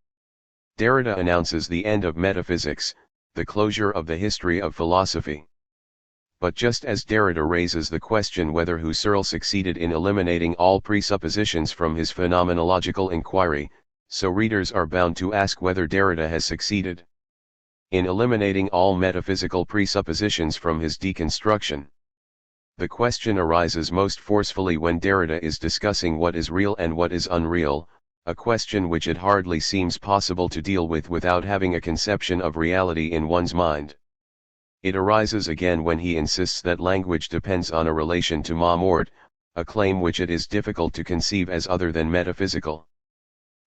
S1: Derrida announces the end of metaphysics, the closure of the history of philosophy. But just as Derrida raises the question whether Husserl succeeded in eliminating all presuppositions from his phenomenological inquiry, so readers are bound to ask whether Derrida has succeeded in eliminating all metaphysical presuppositions from his deconstruction. The question arises most forcefully when Derrida is discussing what is real and what is unreal, a question which it hardly seems possible to deal with without having a conception of reality in one's mind. It arises again when he insists that language depends on a relation to ma mort, a claim which it is difficult to conceive as other than metaphysical.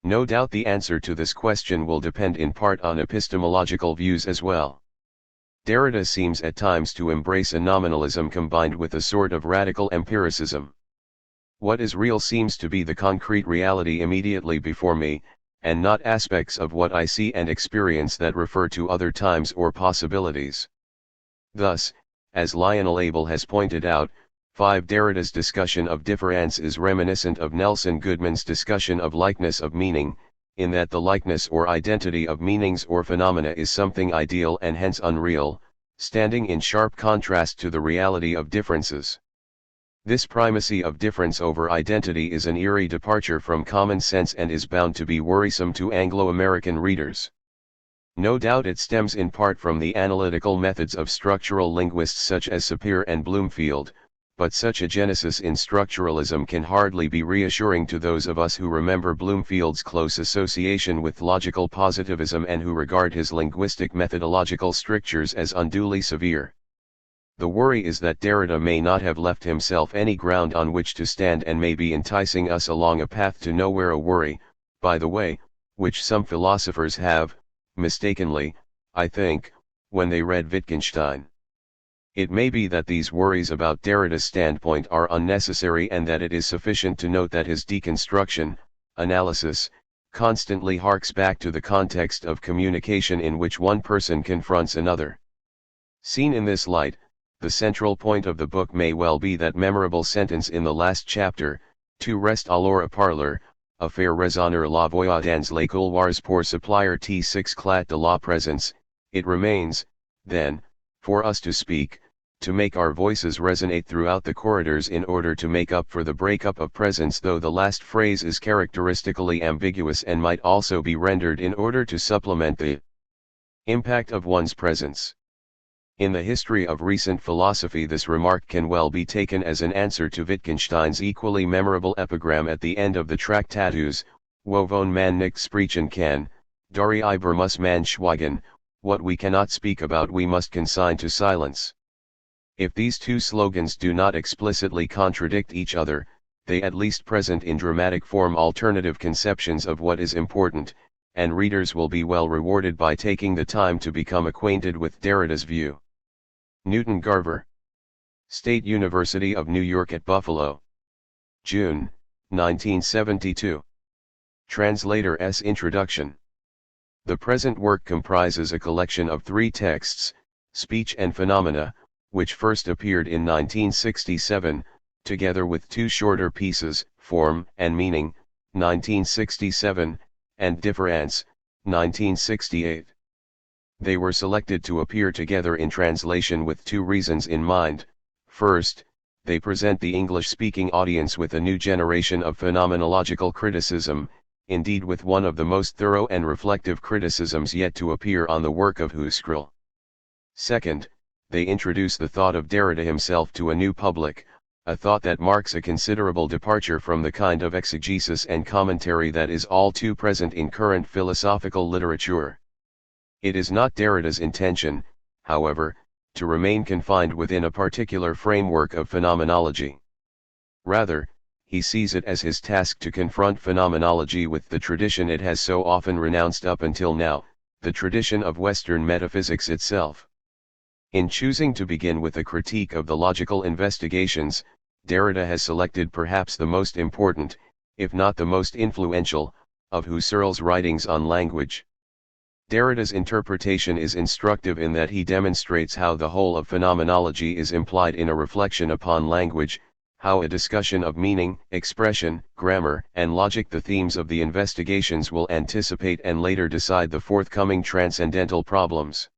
S1: No doubt the answer to this question will depend in part on epistemological views as well. Derrida seems at times to embrace a nominalism combined with a sort of radical empiricism. What is real seems to be the concrete reality immediately before me, and not aspects of what I see and experience that refer to other times or possibilities. Thus, as Lionel Abel has pointed out, Derrida's discussion of difference is reminiscent of Nelson Goodman's discussion of likeness of meaning, in that the likeness or identity of meanings or phenomena is something ideal and hence unreal, standing in sharp contrast to the reality of differences. This primacy of difference over identity is an eerie departure from common sense and is bound to be worrisome to Anglo-American readers. No doubt it stems in part from the analytical methods of structural linguists such as Sapir and Bloomfield, but such a genesis in structuralism can hardly be reassuring to those of us who remember Bloomfield's close association with logical positivism and who regard his linguistic methodological strictures as unduly severe. The worry is that Derrida may not have left himself any ground on which to stand and may be enticing us along a path to nowhere, a worry, by the way, which some philosophers have, mistakenly, I think, when they read Wittgenstein. It may be that these worries about Derrida's standpoint are unnecessary and that it is sufficient to note that his deconstruction, analysis, constantly harks back to the context of communication in which one person confronts another. Seen in this light, the central point of the book may well be that memorable sentence in the last chapter, "Tu reste alors à parler, à faire résonner la voix dans les couloirs pour supplier t6 clat de la présence, it remains, then, for us to speak, to make our voices resonate throughout the corridors in order to make up for the breakup of presence," though the last phrase is characteristically ambiguous and might also be rendered "in order to supplement the impact of one's presence." In the history of recent philosophy, this remark can well be taken as an answer to Wittgenstein's equally memorable epigram at the end of the Tractatus, "Wovon man nicht sprechen kann, darüber muss man schweigen, what we cannot speak about we must consign to silence." If these two slogans do not explicitly contradict each other, they at least present in dramatic form alternative conceptions of what is important, and readers will be well rewarded by taking the time to become acquainted with Derrida's view. Newton Garver. State University of New York at Buffalo. June, 1972. Translator's Introduction. The present work comprises a collection of 3 texts, Speech and Phenomena, which first appeared in 1967, together with 2 shorter pieces, Form and Meaning, 1967, and Difference, 1968. They were selected to appear together in translation with 2 reasons in mind. First, they present the English-speaking audience with a new generation of phenomenological criticism, indeed with one of the most thorough and reflective criticisms yet to appear on the work of Husserl. Second, they introduce the thought of Derrida himself to a new public, a thought that marks a considerable departure from the kind of exegesis and commentary that is all too present in current philosophical literature. It is not Derrida's intention, however, to remain confined within a particular framework of phenomenology. Rather, he sees it as his task to confront phenomenology with the tradition it has so often renounced up until now, the tradition of Western metaphysics itself. In choosing to begin with a critique of the logical investigations, Derrida has selected perhaps the most important, if not the most influential, of Husserl's writings on language. Derrida's interpretation is instructive in that he demonstrates how the whole of phenomenology is implied in a reflection upon language, how a discussion of meaning, expression, grammar, and logic, the themes of the investigations, will anticipate and later decide the forthcoming transcendental problems.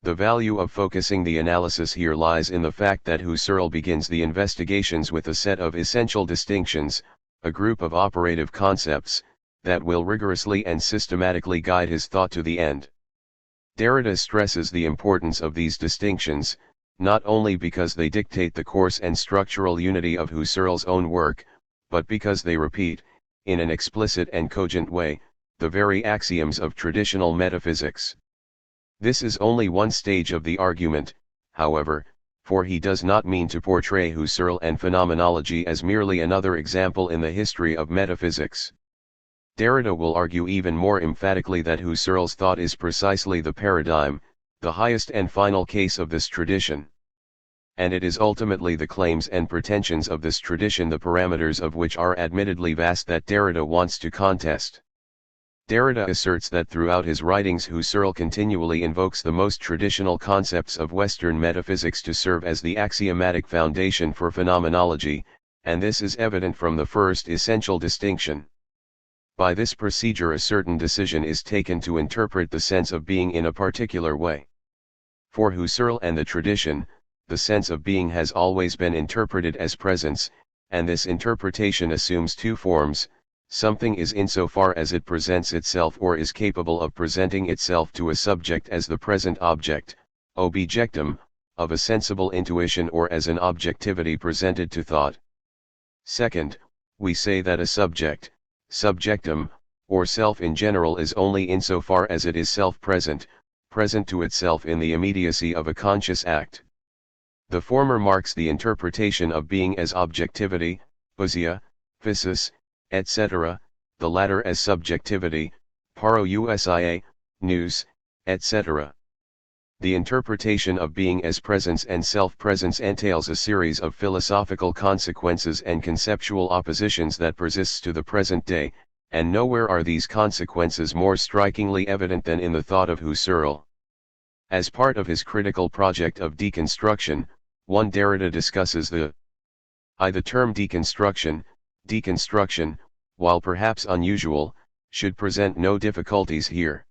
S1: The value of focusing the analysis here lies in the fact that Husserl begins the investigations with a set of essential distinctions, a group of operative concepts, that will rigorously and systematically guide his thought to the end. Derrida stresses the importance of these distinctions, not only because they dictate the course and structural unity of Husserl's own work, but because they repeat, in an explicit and cogent way, the very axioms of traditional metaphysics. This is only one stage of the argument, however, for he does not mean to portray Husserl and phenomenology as merely another example in the history of metaphysics. Derrida will argue even more emphatically that Husserl's thought is precisely the paradigm, the highest and final case of this tradition. And it is ultimately the claims and pretensions of this tradition, the parameters of which are admittedly vast, that Derrida wants to contest. Derrida asserts that throughout his writings Husserl continually invokes the most traditional concepts of Western metaphysics to serve as the axiomatic foundation for phenomenology, and this is evident from the first essential distinction. By this procedure a certain decision is taken to interpret the sense of being in a particular way. For Husserl and the tradition, the sense of being has always been interpreted as presence, and this interpretation assumes 2 forms. Something is insofar as it presents itself or is capable of presenting itself to a subject as the present object, objectum, of a sensible intuition, or as an objectivity presented to thought. Second, we say that a subject, subjectum, or self in general is only insofar as it is self-present, present to itself in the immediacy of a conscious act. The former marks the interpretation of being as objectivity, ousia, physis, etc., the latter as subjectivity, parousia, nous, etc. The interpretation of being as presence and self-presence entails a series of philosophical consequences and conceptual oppositions that persists to the present day, and nowhere are these consequences more strikingly evident than in the thought of Husserl. As part of his critical project of deconstruction, Derrida discusses the term deconstruction, while perhaps unusual, should present no difficulties here.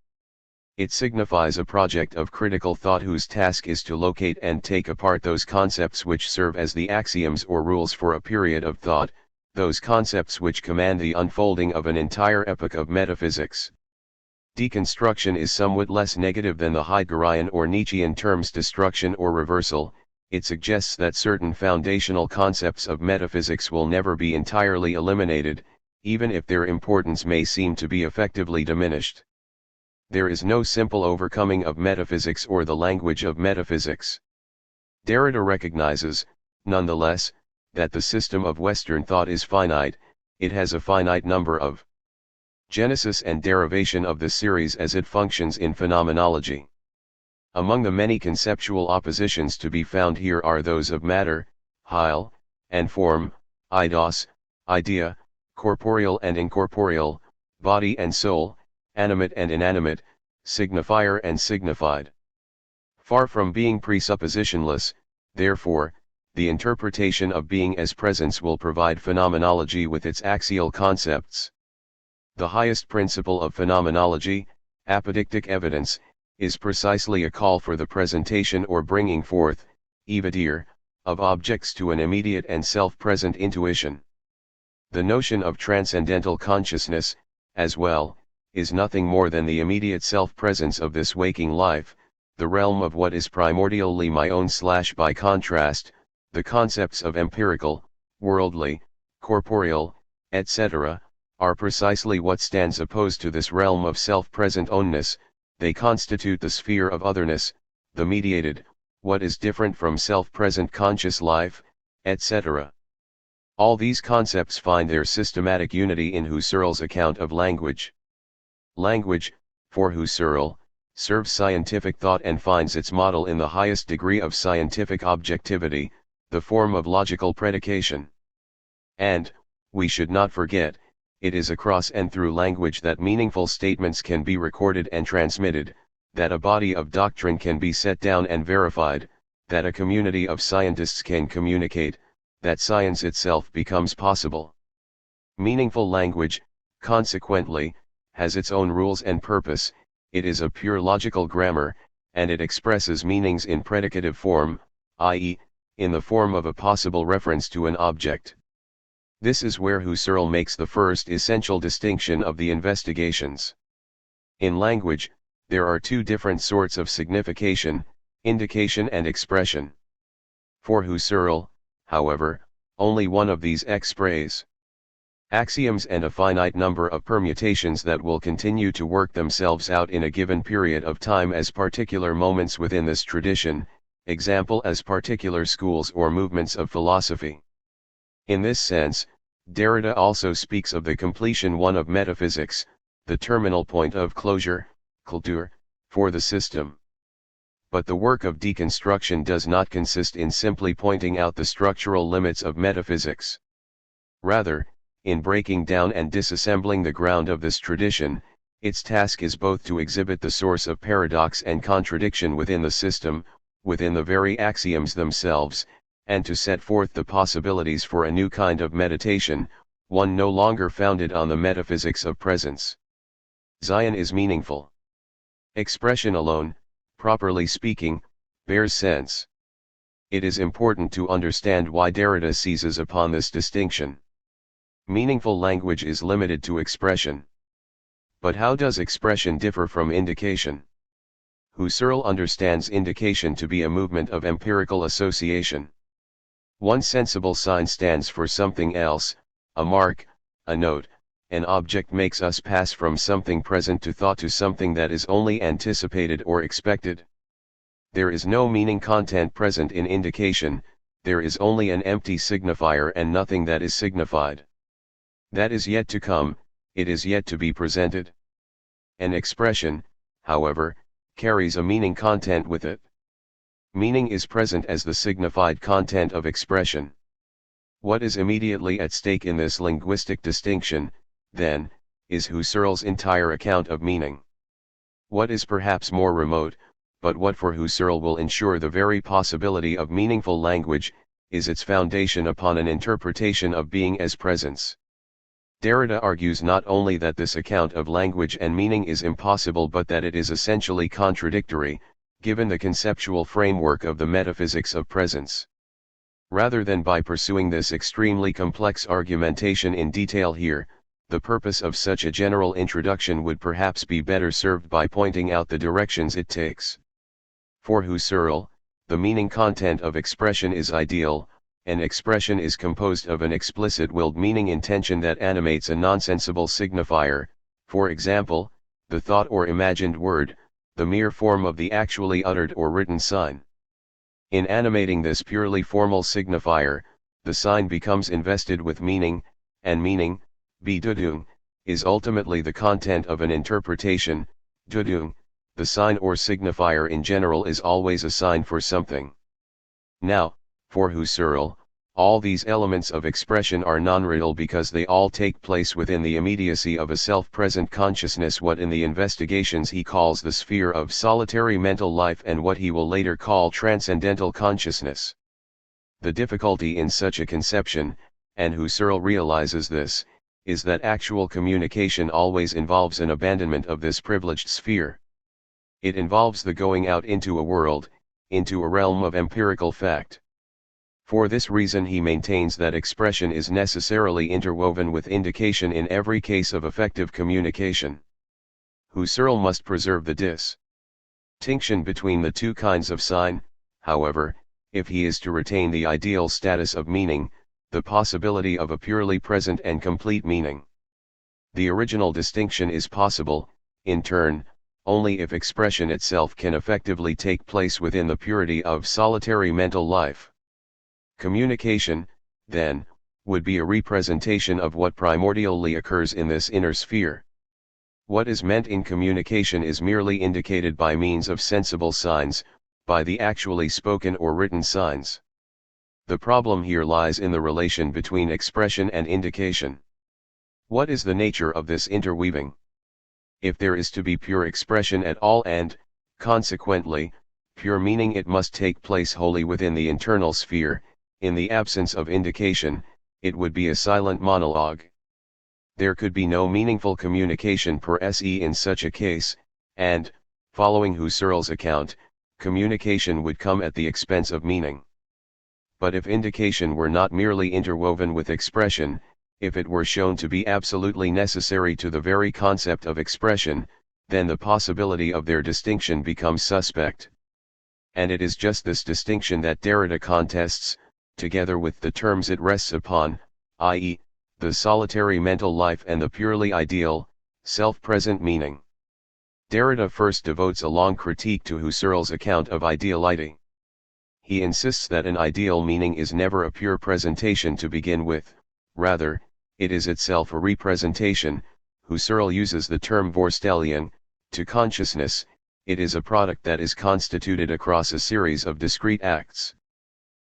S1: It signifies a project of critical thought whose task is to locate and take apart those concepts which serve as the axioms or rules for a period of thought, those concepts which command the unfolding of an entire epoch of metaphysics. Deconstruction is somewhat less negative than the Heideggerian or Nietzschean terms destruction or reversal. It suggests that certain foundational concepts of metaphysics will never be entirely eliminated, even if their importance may seem to be effectively diminished. There is no simple overcoming of metaphysics or the language of metaphysics. Derrida recognizes, nonetheless, that the system of Western thought is finite, it has a finite number of genesis and derivation of the series as it functions in phenomenology. Among the many conceptual oppositions to be found here are those of matter, Heil, and form, eidos, idea, corporeal and incorporeal, body and soul, animate and inanimate, signifier and signified. Far from being presuppositionless, therefore, the interpretation of being as presence will provide phenomenology with its axial concepts. The highest principle of phenomenology, apodictic evidence, is precisely a call for the presentation or bringing forth, evidir, of objects to an immediate and self-present intuition. The notion of transcendental consciousness, as well, is nothing more than the immediate self-presence of this waking life, the realm of what is primordially my own. By contrast, the concepts of empirical, worldly, corporeal, etc., are precisely what stands opposed to this realm of self-present ownness. They constitute the sphere of otherness, the mediated, what is different from self-present conscious life, etc. All these concepts find their systematic unity in Husserl's account of language. Language, for Husserl, serves scientific thought and finds its model in the highest degree of scientific objectivity, the form of logical predication. And, we should not forget, it is across and through language that meaningful statements can be recorded and transmitted, that a body of doctrine can be set down and verified, that a community of scientists can communicate, that science itself becomes possible. Meaningful language, consequently, has its own rules and purpose, it is a pure logical grammar, and it expresses meanings in predicative form, i.e., in the form of a possible reference to an object. This is where Husserl makes the first essential distinction of the investigations. In language, there are two different sorts of signification, indication and expression. For Husserl, however, only one of these expresses axioms and a finite number of permutations that will continue to work themselves out in a given period of time as particular moments within this tradition, example as particular schools or movements of philosophy. In this sense, Derrida also speaks of the completion one of metaphysics, the terminal point of closure, Kultur, for the system. But the work of deconstruction does not consist in simply pointing out the structural limits of metaphysics. Rather, in breaking down and disassembling the ground of this tradition, its task is both to exhibit the source of paradox and contradiction within the system, within the very axioms themselves, and to set forth the possibilities for a new kind of meditation, one no longer founded on the metaphysics of presence. Zion is meaningful. Expression alone, properly speaking, bears sense. It is important to understand why Derrida seizes upon this distinction. Meaningful language is limited to expression. But how does expression differ from indication? Husserl understands indication to be a movement of empirical association. One sensible sign stands for something else, a mark, a note, an object makes us pass from something present to thought to something that is only anticipated or expected. There is no meaning content present in indication, there is only an empty signifier and nothing that is signified. That is yet to come, it is yet to be presented. An expression, however, carries a meaning content with it. Meaning is present as the signified content of expression. What is immediately at stake in this linguistic distinction, then, is Husserl's entire account of meaning. What is perhaps more remote, but what for Husserl will ensure the very possibility of meaningful language, is its foundation upon an interpretation of being as presence. Derrida argues not only that this account of language and meaning is impossible but that it is essentially contradictory, given the conceptual framework of the metaphysics of presence. Rather than by pursuing this extremely complex argumentation in detail here, the purpose of such a general introduction would perhaps be better served by pointing out the directions it takes. For Husserl, the meaning content of expression is ideal, and expression is composed of an explicit willed meaning intention that animates a nonsensible signifier, for example, the thought or imagined word, the mere form of the actually uttered or written sign. In animating this purely formal signifier, the sign becomes invested with meaning, and meaning, Bedeutung, is ultimately the content of an interpretation. Deutung, the sign or signifier in general is always a sign for something. Now, for Husserl, all these elements of expression are non-real because they all take place within the immediacy of a self-present consciousness, what in the investigations he calls the sphere of solitary mental life and what he will later call transcendental consciousness. The difficulty in such a conception, and Husserl realizes this, is that actual communication always involves an abandonment of this privileged sphere. It involves the going out into a world, into a realm of empirical fact. For this reason he maintains that expression is necessarily interwoven with indication in every case of effective communication. Husserl must preserve the distinction between the two kinds of sign, however, if he is to retain the ideal status of meaning, the possibility of a purely present and complete meaning. The original distinction is possible, in turn, only if expression itself can effectively take place within the purity of solitary mental life. Communication, then, would be a representation of what primordially occurs in this inner sphere. What is meant in communication is merely indicated by means of sensible signs, by the actually spoken or written signs. The problem here lies in the relation between expression and indication. What is the nature of this interweaving? If there is to be pure expression at all and, consequently, pure meaning, it must take place wholly within the internal sphere. In the absence of indication, it would be a silent monologue. There could be no meaningful communication per se in such a case, and, following Husserl's account, communication would come at the expense of meaning. But if indication were not merely interwoven with expression, if it were shown to be absolutely necessary to the very concept of expression, then the possibility of their distinction becomes suspect. And it is just this distinction that Derrida contests, together with the terms it rests upon, i.e., the solitary mental life and the purely ideal, self-present meaning. Derrida first devotes a long critique to Husserl's account of ideality. He insists that an ideal meaning is never a pure presentation to begin with, rather, it is itself a representation. Husserl uses the term Vorstellung, to consciousness, it is a product that is constituted across a series of discrete acts.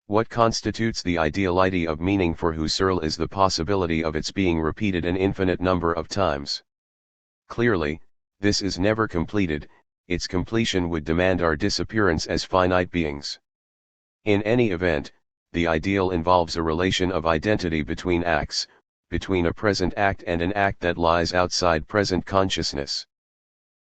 S1: What constitutes the ideality of meaning for Husserl is the possibility of its being repeated an infinite number of times. Clearly, this is never completed, its completion would demand our disappearance as finite beings. In any event, the ideal involves a relation of identity between acts, between a present act and an act that lies outside present consciousness.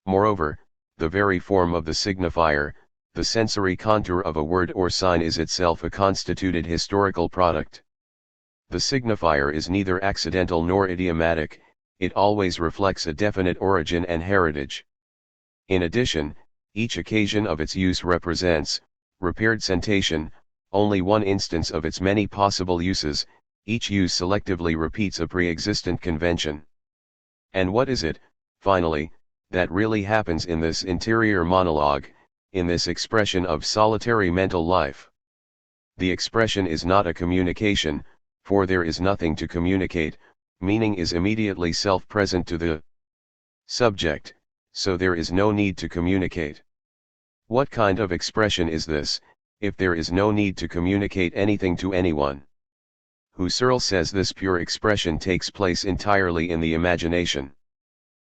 S1: Moreover, the very form of the signifier, the sensory contour of a word or sign, is itself a constituted historical product. The signifier is neither accidental nor idiomatic, it always reflects a definite origin and heritage. In addition, each occasion of its use represents, representation, only one instance of its many possible uses, each use selectively repeats a pre-existent convention. And what is it, finally, that really happens in this interior monologue, in this expression of solitary mental life? The expression is not a communication, for there is nothing to communicate, meaning is immediately self-present to the subject, so there is no need to communicate. What kind of expression is this, if there is no need to communicate anything to anyone? Husserl says this pure expression takes place entirely in the imagination.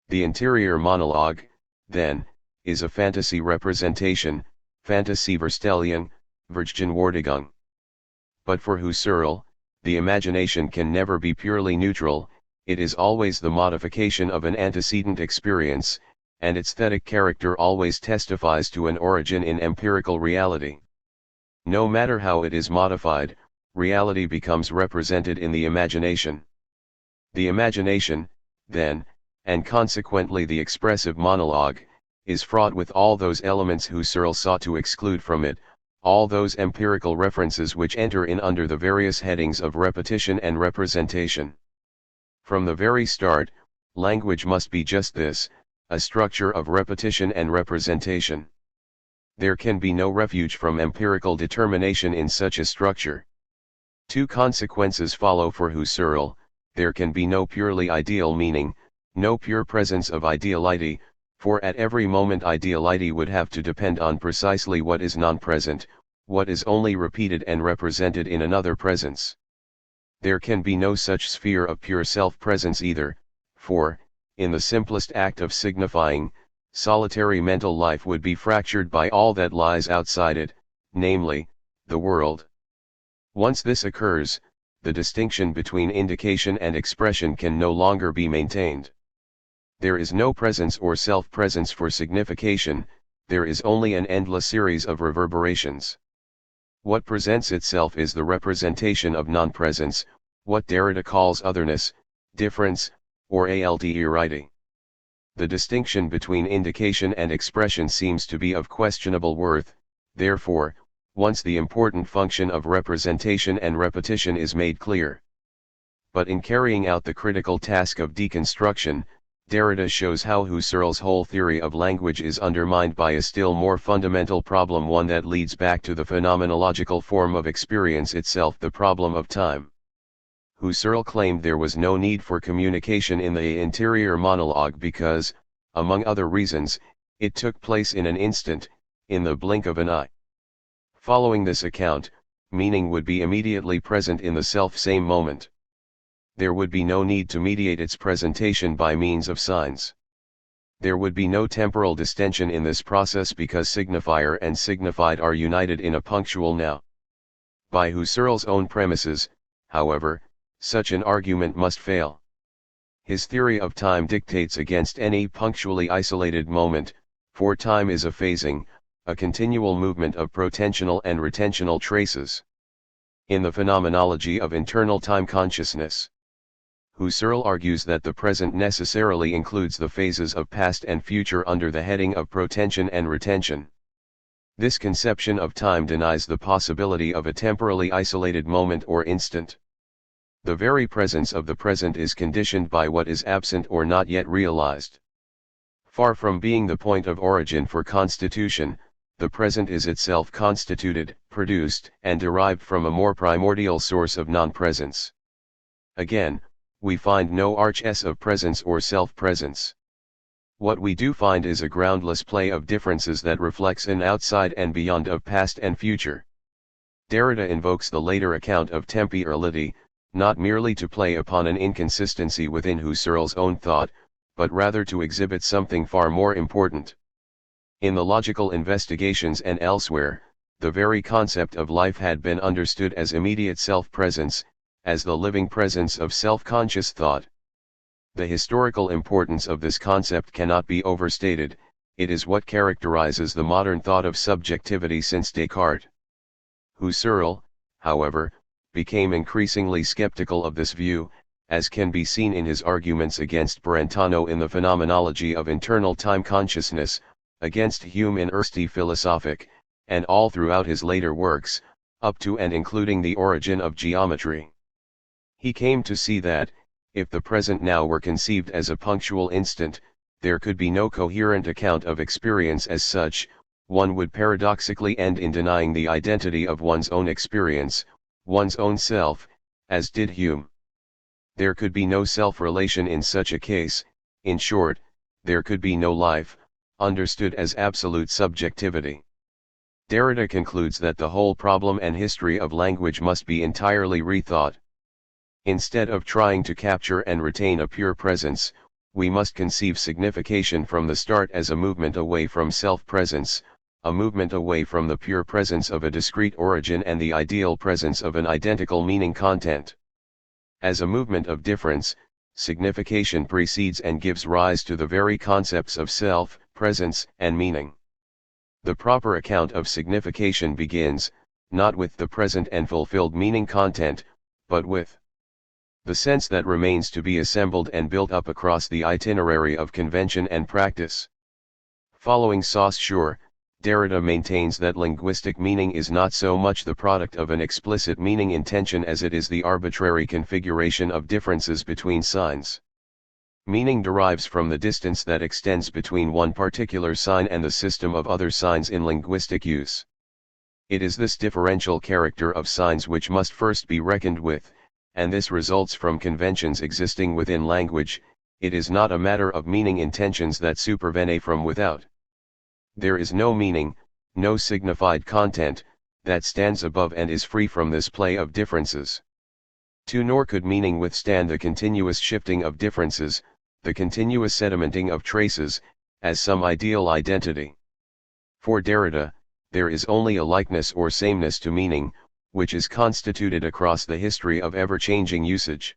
S1: The interior monologue, then, is a fantasy representation, Fantasievorstellung, Vergegenwärtigung. But for Husserl, the imagination can never be purely neutral, it is always the modification of an antecedent experience, and its thetic character always testifies to an origin in empirical reality. No matter how it is modified, reality becomes represented in the imagination. The imagination, then, and consequently the expressive monologue, is fraught with all those elements Husserl sought to exclude from it, all those empirical references which enter in under the various headings of repetition and representation. From the very start, language must be just this, a structure of repetition and representation. There can be no refuge from empirical determination in such a structure. Two consequences follow for Husserl: there can be no purely ideal meaning, no pure presence of ideality, for at every moment ideality would have to depend on precisely what is non-present, what is only repeated and represented in another presence. There can be no such sphere of pure self-presence either, for, in the simplest act of signifying, solitary mental life would be fractured by all that lies outside it, namely, the world. Once this occurs, the distinction between indication and expression can no longer be maintained. There is no presence or self-presence for signification, there is only an endless series of reverberations. What presents itself is the representation of non-presence, what Derrida calls otherness, difference, or alterity. The distinction between indication and expression seems to be of questionable worth, therefore, once the important function of representation and repetition is made clear. But in carrying out the critical task of deconstruction, Derrida shows how Husserl's whole theory of language is undermined by a still more fundamental problem, one that leads back to the phenomenological form of experience itself, the problem of time. Husserl claimed there was no need for communication in the interior monologue because, among other reasons, it took place in an instant, in the blink of an eye. Following this account, meaning would be immediately present in the self-same moment. There would be no need to mediate its presentation by means of signs. There would be no temporal distension in this process because signifier and signified are united in a punctual now. By Husserl's own premises, however, such an argument must fail. His theory of time dictates against any punctually isolated moment, for time is a phasing, a continual movement of protensional and retensional traces. In the phenomenology of internal time consciousness, Husserl argues that the present necessarily includes the phases of past and future under the heading of protension and retention. This conception of time denies the possibility of a temporally isolated moment or instant. The very presence of the present is conditioned by what is absent or not yet realized. Far from being the point of origin for constitution, the present is itself constituted, produced, and derived from a more primordial source of non-presence. Again, we find no arch-s of presence or self-presence. What we do find is a groundless play of differences that reflects an outside and beyond of past and future. Derrida invokes the later account of temporality, not merely to play upon an inconsistency within Husserl's own thought, but rather to exhibit something far more important. In the logical investigations and elsewhere, the very concept of life had been understood as immediate self-presence, as the living presence of self-conscious thought. The historical importance of this concept cannot be overstated, it is what characterizes the modern thought of subjectivity since Descartes. Husserl, however, became increasingly skeptical of this view, as can be seen in his arguments against Brentano in the phenomenology of internal time consciousness, against Hume in Erste Philosophic, and all throughout his later works, up to and including The Origin of Geometry. He came to see that, if the present now were conceived as a punctual instant, there could be no coherent account of experience as such, one would paradoxically end in denying the identity of one's own experience, one's own self, as did Hume. There could be no self-relation in such a case, in short, there could be no life, understood as absolute subjectivity. Derrida concludes that the whole problem and history of language must be entirely rethought. Instead of trying to capture and retain a pure presence, we must conceive signification from the start as a movement away from self-presence, a movement away from the pure presence of a discrete origin and the ideal presence of an identical meaning content. As a movement of difference, signification precedes and gives rise to the very concepts of self, presence, and meaning. The proper account of signification begins, not with the present and fulfilled meaning content, but with the sense that remains to be assembled and built up across the itinerary of convention and practice. Following Saussure, Derrida maintains that linguistic meaning is not so much the product of an explicit meaning intention as it is the arbitrary configuration of differences between signs. Meaning derives from the distance that extends between one particular sign and the system of other signs in linguistic use. It is this differential character of signs which must first be reckoned with, and this results from conventions existing within language. It is not a matter of meaning intentions that supervene from without. There is no meaning, no signified content, that stands above and is free from this play of differences. Nor could meaning withstand the continuous shifting of differences, the continuous sedimenting of traces, as some ideal identity. For Derrida, there is only a likeness or sameness to meaning, which is constituted across the history of ever-changing usage.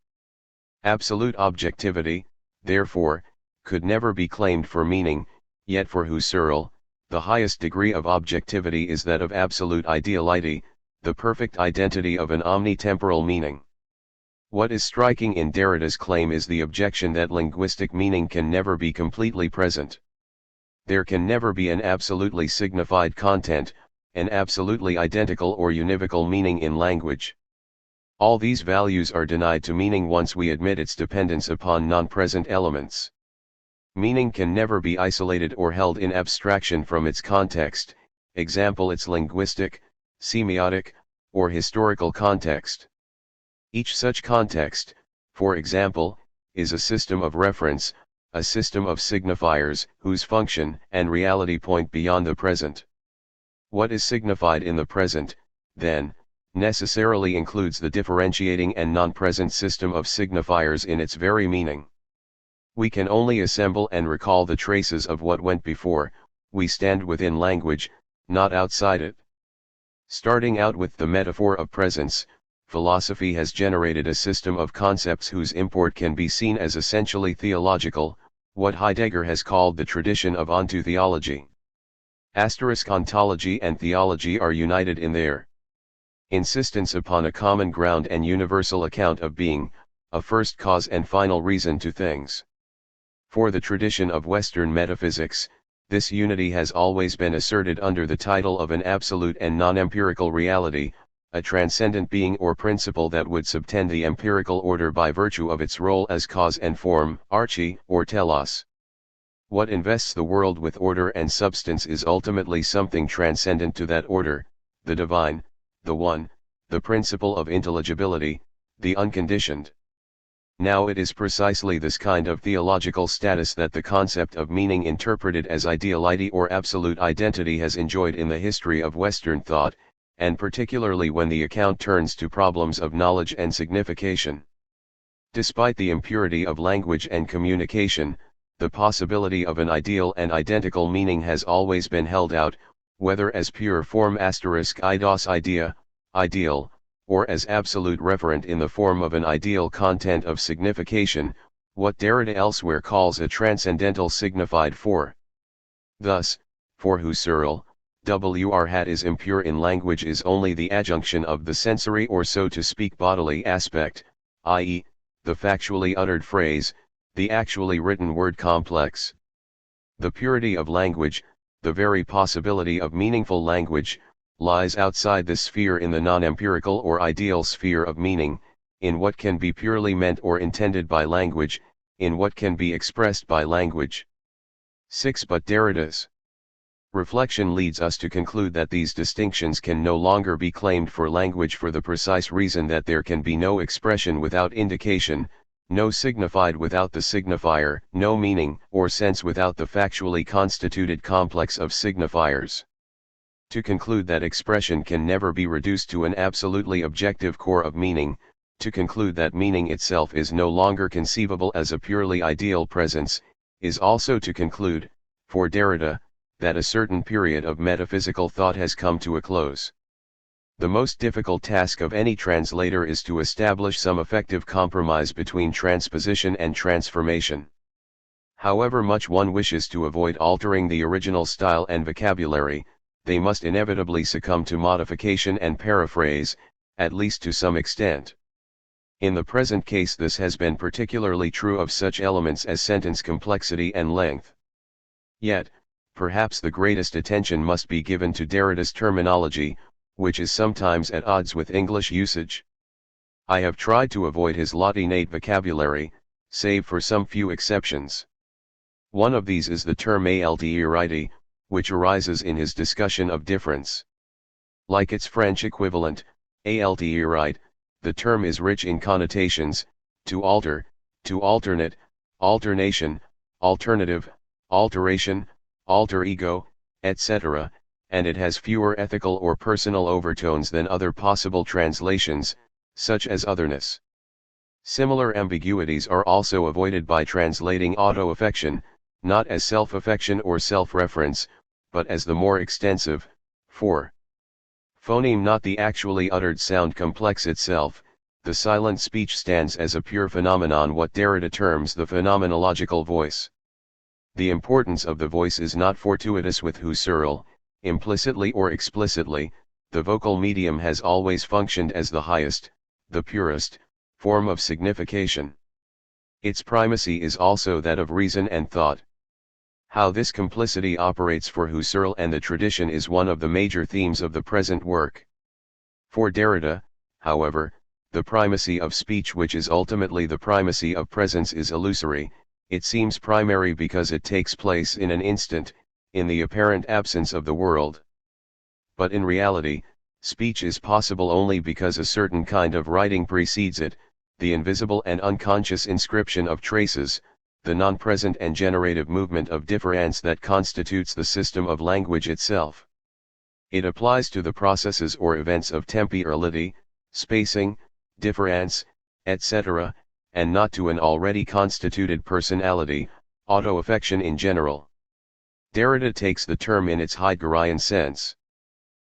S1: Absolute objectivity, therefore, could never be claimed for meaning, yet for Husserls, the highest degree of objectivity is that of absolute ideality, the perfect identity of an omnitemporal meaning. What is striking in Derrida's claim is the objection that linguistic meaning can never be completely present. There can never be an absolutely signified content, an absolutely identical or univocal meaning in language. All these values are denied to meaning once we admit its dependence upon non-present elements. Meaning can never be isolated or held in abstraction from its context, example its linguistic, semiotic, or historical context. Each such context, for example, is a system of reference, a system of signifiers whose function and reality point beyond the present. What is signified in the present, then, necessarily includes the differentiating and non-present system of signifiers in its very meaning. We can only assemble and recall the traces of what went before. We stand within language, not outside it. Starting out with the metaphor of presence, philosophy has generated a system of concepts whose import can be seen as essentially theological, what Heidegger has called the tradition of ontotheology. Ontology and theology are united in their insistence upon a common ground and universal account of being, a first cause and final reason to things. For the tradition of Western metaphysics, this unity has always been asserted under the title of an absolute and non-empirical reality, a transcendent being or principle that would subtend the empirical order by virtue of its role as cause and form, arche, or telos. What invests the world with order and substance is ultimately something transcendent to that order, the divine, the one, the principle of intelligibility, the unconditioned. Now it is precisely this kind of theological status that the concept of meaning interpreted as ideality or absolute identity has enjoyed in the history of Western thought, and particularly when the account turns to problems of knowledge and signification. Despite the impurity of language and communication, the possibility of an ideal and identical meaning has always been held out, whether as pure form eidos idea, ideal, or as absolute referent in the form of an ideal content of signification, what Derrida elsewhere calls a transcendental signified for. Thus, for Husserl, Wr is impure in language is only the adjunction of the sensory or so to speak bodily aspect, i.e., the factually uttered phrase, the actually written word complex. The purity of language, the very possibility of meaningful language, lies outside this sphere in the non-empirical or ideal sphere of meaning, in what can be purely meant or intended by language, in what can be expressed by language. 6. But Derrida's reflection leads us to conclude that these distinctions can no longer be claimed for language for the precise reason that there can be no expression without indication, no signified without the signifier, no meaning or sense without the factually constituted complex of signifiers. To conclude that expression can never be reduced to an absolutely objective core of meaning, to conclude that meaning itself is no longer conceivable as a purely ideal presence, is also to conclude, for Derrida, that a certain period of metaphysical thought has come to a close. The most difficult task of any translator is to establish some effective compromise between transposition and transformation. However much one wishes to avoid altering the original style and vocabulary, they must inevitably succumb to modification and paraphrase, at least to some extent. In the present case this has been particularly true of such elements as sentence complexity and length. Yet, perhaps the greatest attention must be given to Derrida's terminology, which is sometimes at odds with English usage. I have tried to avoid his Latinate vocabulary, save for some few exceptions. One of these is the term alterity, which arises in his discussion of difference. Like its French equivalent, alterite, the term is rich in connotations: to alter, to alternate, alternation, alternative, alteration, alter ego, etc., and it has fewer ethical or personal overtones than other possible translations, such as otherness. Similar ambiguities are also avoided by translating auto-affection, not as self-affection or self-reference, but as the more extensive, for phoneme, not the actually uttered sound complex itself. The silent speech stands as a pure phenomenon, what Derrida terms the phenomenological voice. The importance of the voice is not fortuitous with Husserl. Implicitly or explicitly, the vocal medium has always functioned as the highest, the purest, form of signification. Its primacy is also that of reason and thought. How this complicity operates for Husserl and the tradition is one of the major themes of the present work. For Derrida, however, the primacy of speech, which is ultimately the primacy of presence, is illusory. It seems primary because it takes place in an instant, in the apparent absence of the world. But in reality, speech is possible only because a certain kind of writing precedes it, the invisible and unconscious inscription of traces, the non-present and generative movement of difference that constitutes the system of language itself. It applies to the processes or events of temporality, spacing, difference, etc., and not to an already constituted personality, auto-affection in general. Derrida takes the term in its Heideggerian sense.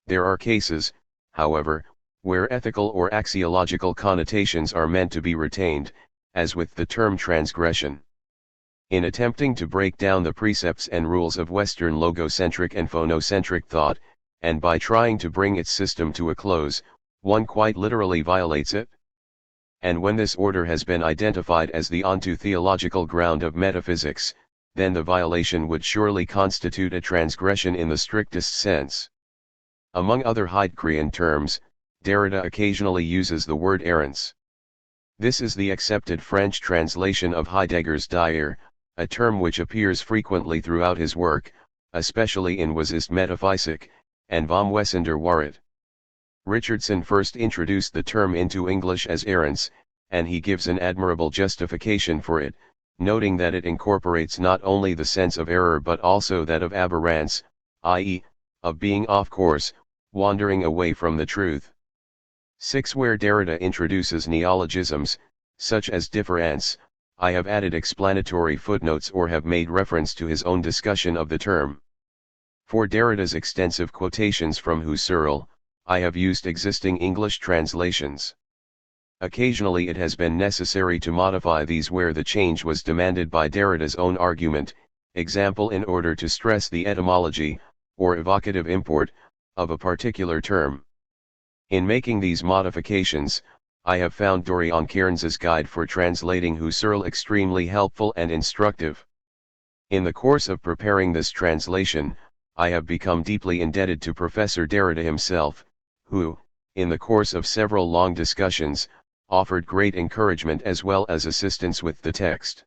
S1: There are cases, however, where ethical or axiological connotations are meant to be retained, as with the term transgression. In attempting to break down the precepts and rules of Western logocentric and phonocentric thought, and by trying to bring its system to a close, one quite literally violates it. And when this order has been identified as the onto-theological ground of metaphysics, then the violation would surely constitute a transgression in the strictest sense. Among other Heideggerian terms, Derrida occasionally uses the word errance. This is the accepted French translation of Heidegger's dire, a term which appears frequently throughout his work, especially in Was ist Metaphysik, and Vom Wesen der Wahrheit. Richardson first introduced the term into English as errance, and he gives an admirable justification for it, noting that it incorporates not only the sense of error but also that of aberrance, i.e., of being off course, wandering away from the truth. 6. Where Derrida introduces neologisms, such as difference, I have added explanatory footnotes or have made reference to his own discussion of the term. For Derrida's extensive quotations from Husserl, I have used existing English translations. Occasionally it has been necessary to modify these where the change was demanded by Derrida's own argument, example in order to stress the etymology, or evocative import, of a particular term. In making these modifications, I have found Dorian Cairns's guide for translating Husserl extremely helpful and instructive. In the course of preparing this translation, I have become deeply indebted to Professor Derrida himself, who, in the course of several long discussions, offered great encouragement as well as assistance with the text.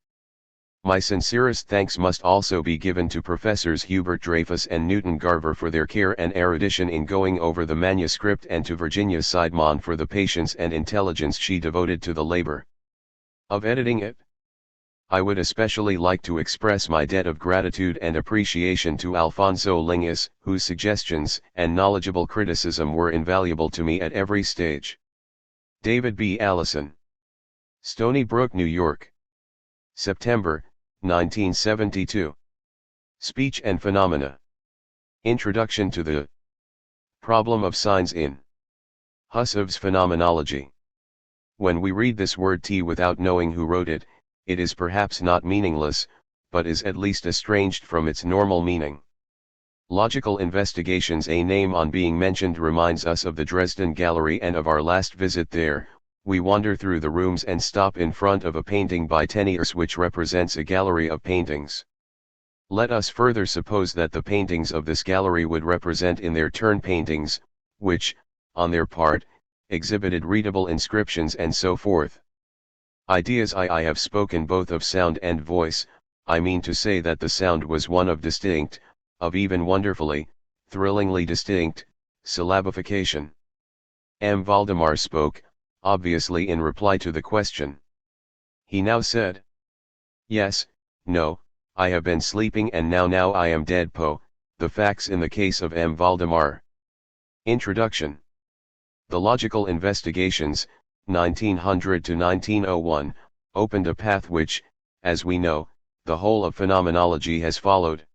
S1: My sincerest thanks must also be given to Professors Hubert Dreyfus and Newton Garver for their care and erudition in going over the manuscript, and to Virginia Seidman for the patience and intelligence she devoted to the labor of editing it. I would especially like to express my debt of gratitude and appreciation to Alfonso Lingus, whose suggestions and knowledgeable criticism were invaluable to me at every stage. David B. Allison. Stony Brook, New York. September, 1972. Speech and Phenomena. Introduction to the Problem of Signs in Husserls' Phenomenology. When we read this word T without knowing who wrote it, it is perhaps not meaningless, but is at least estranged from its normal meaning. Logical Investigations, a name on being mentioned, reminds us of the Dresden Gallery and of our last visit there. We wander through the rooms and stop in front of a painting by Teniers which represents a gallery of paintings. Let us further suppose that the paintings of this gallery would represent in their turn paintings, which, on their part, exhibited readable inscriptions and so forth. Ideas. I have spoken both of sound and voice. I mean to say that the sound was one of distinct, of even wonderfully, thrillingly distinct, syllabification. M. Valdemar spoke, obviously in reply to the question. He now said, "Yes, no, I have been sleeping and now I am dead." The facts in the case of M. Valdemar. Introduction. The Logical Investigations, 1900 to 1901, opened a path which, as we know, the whole of phenomenology has followed.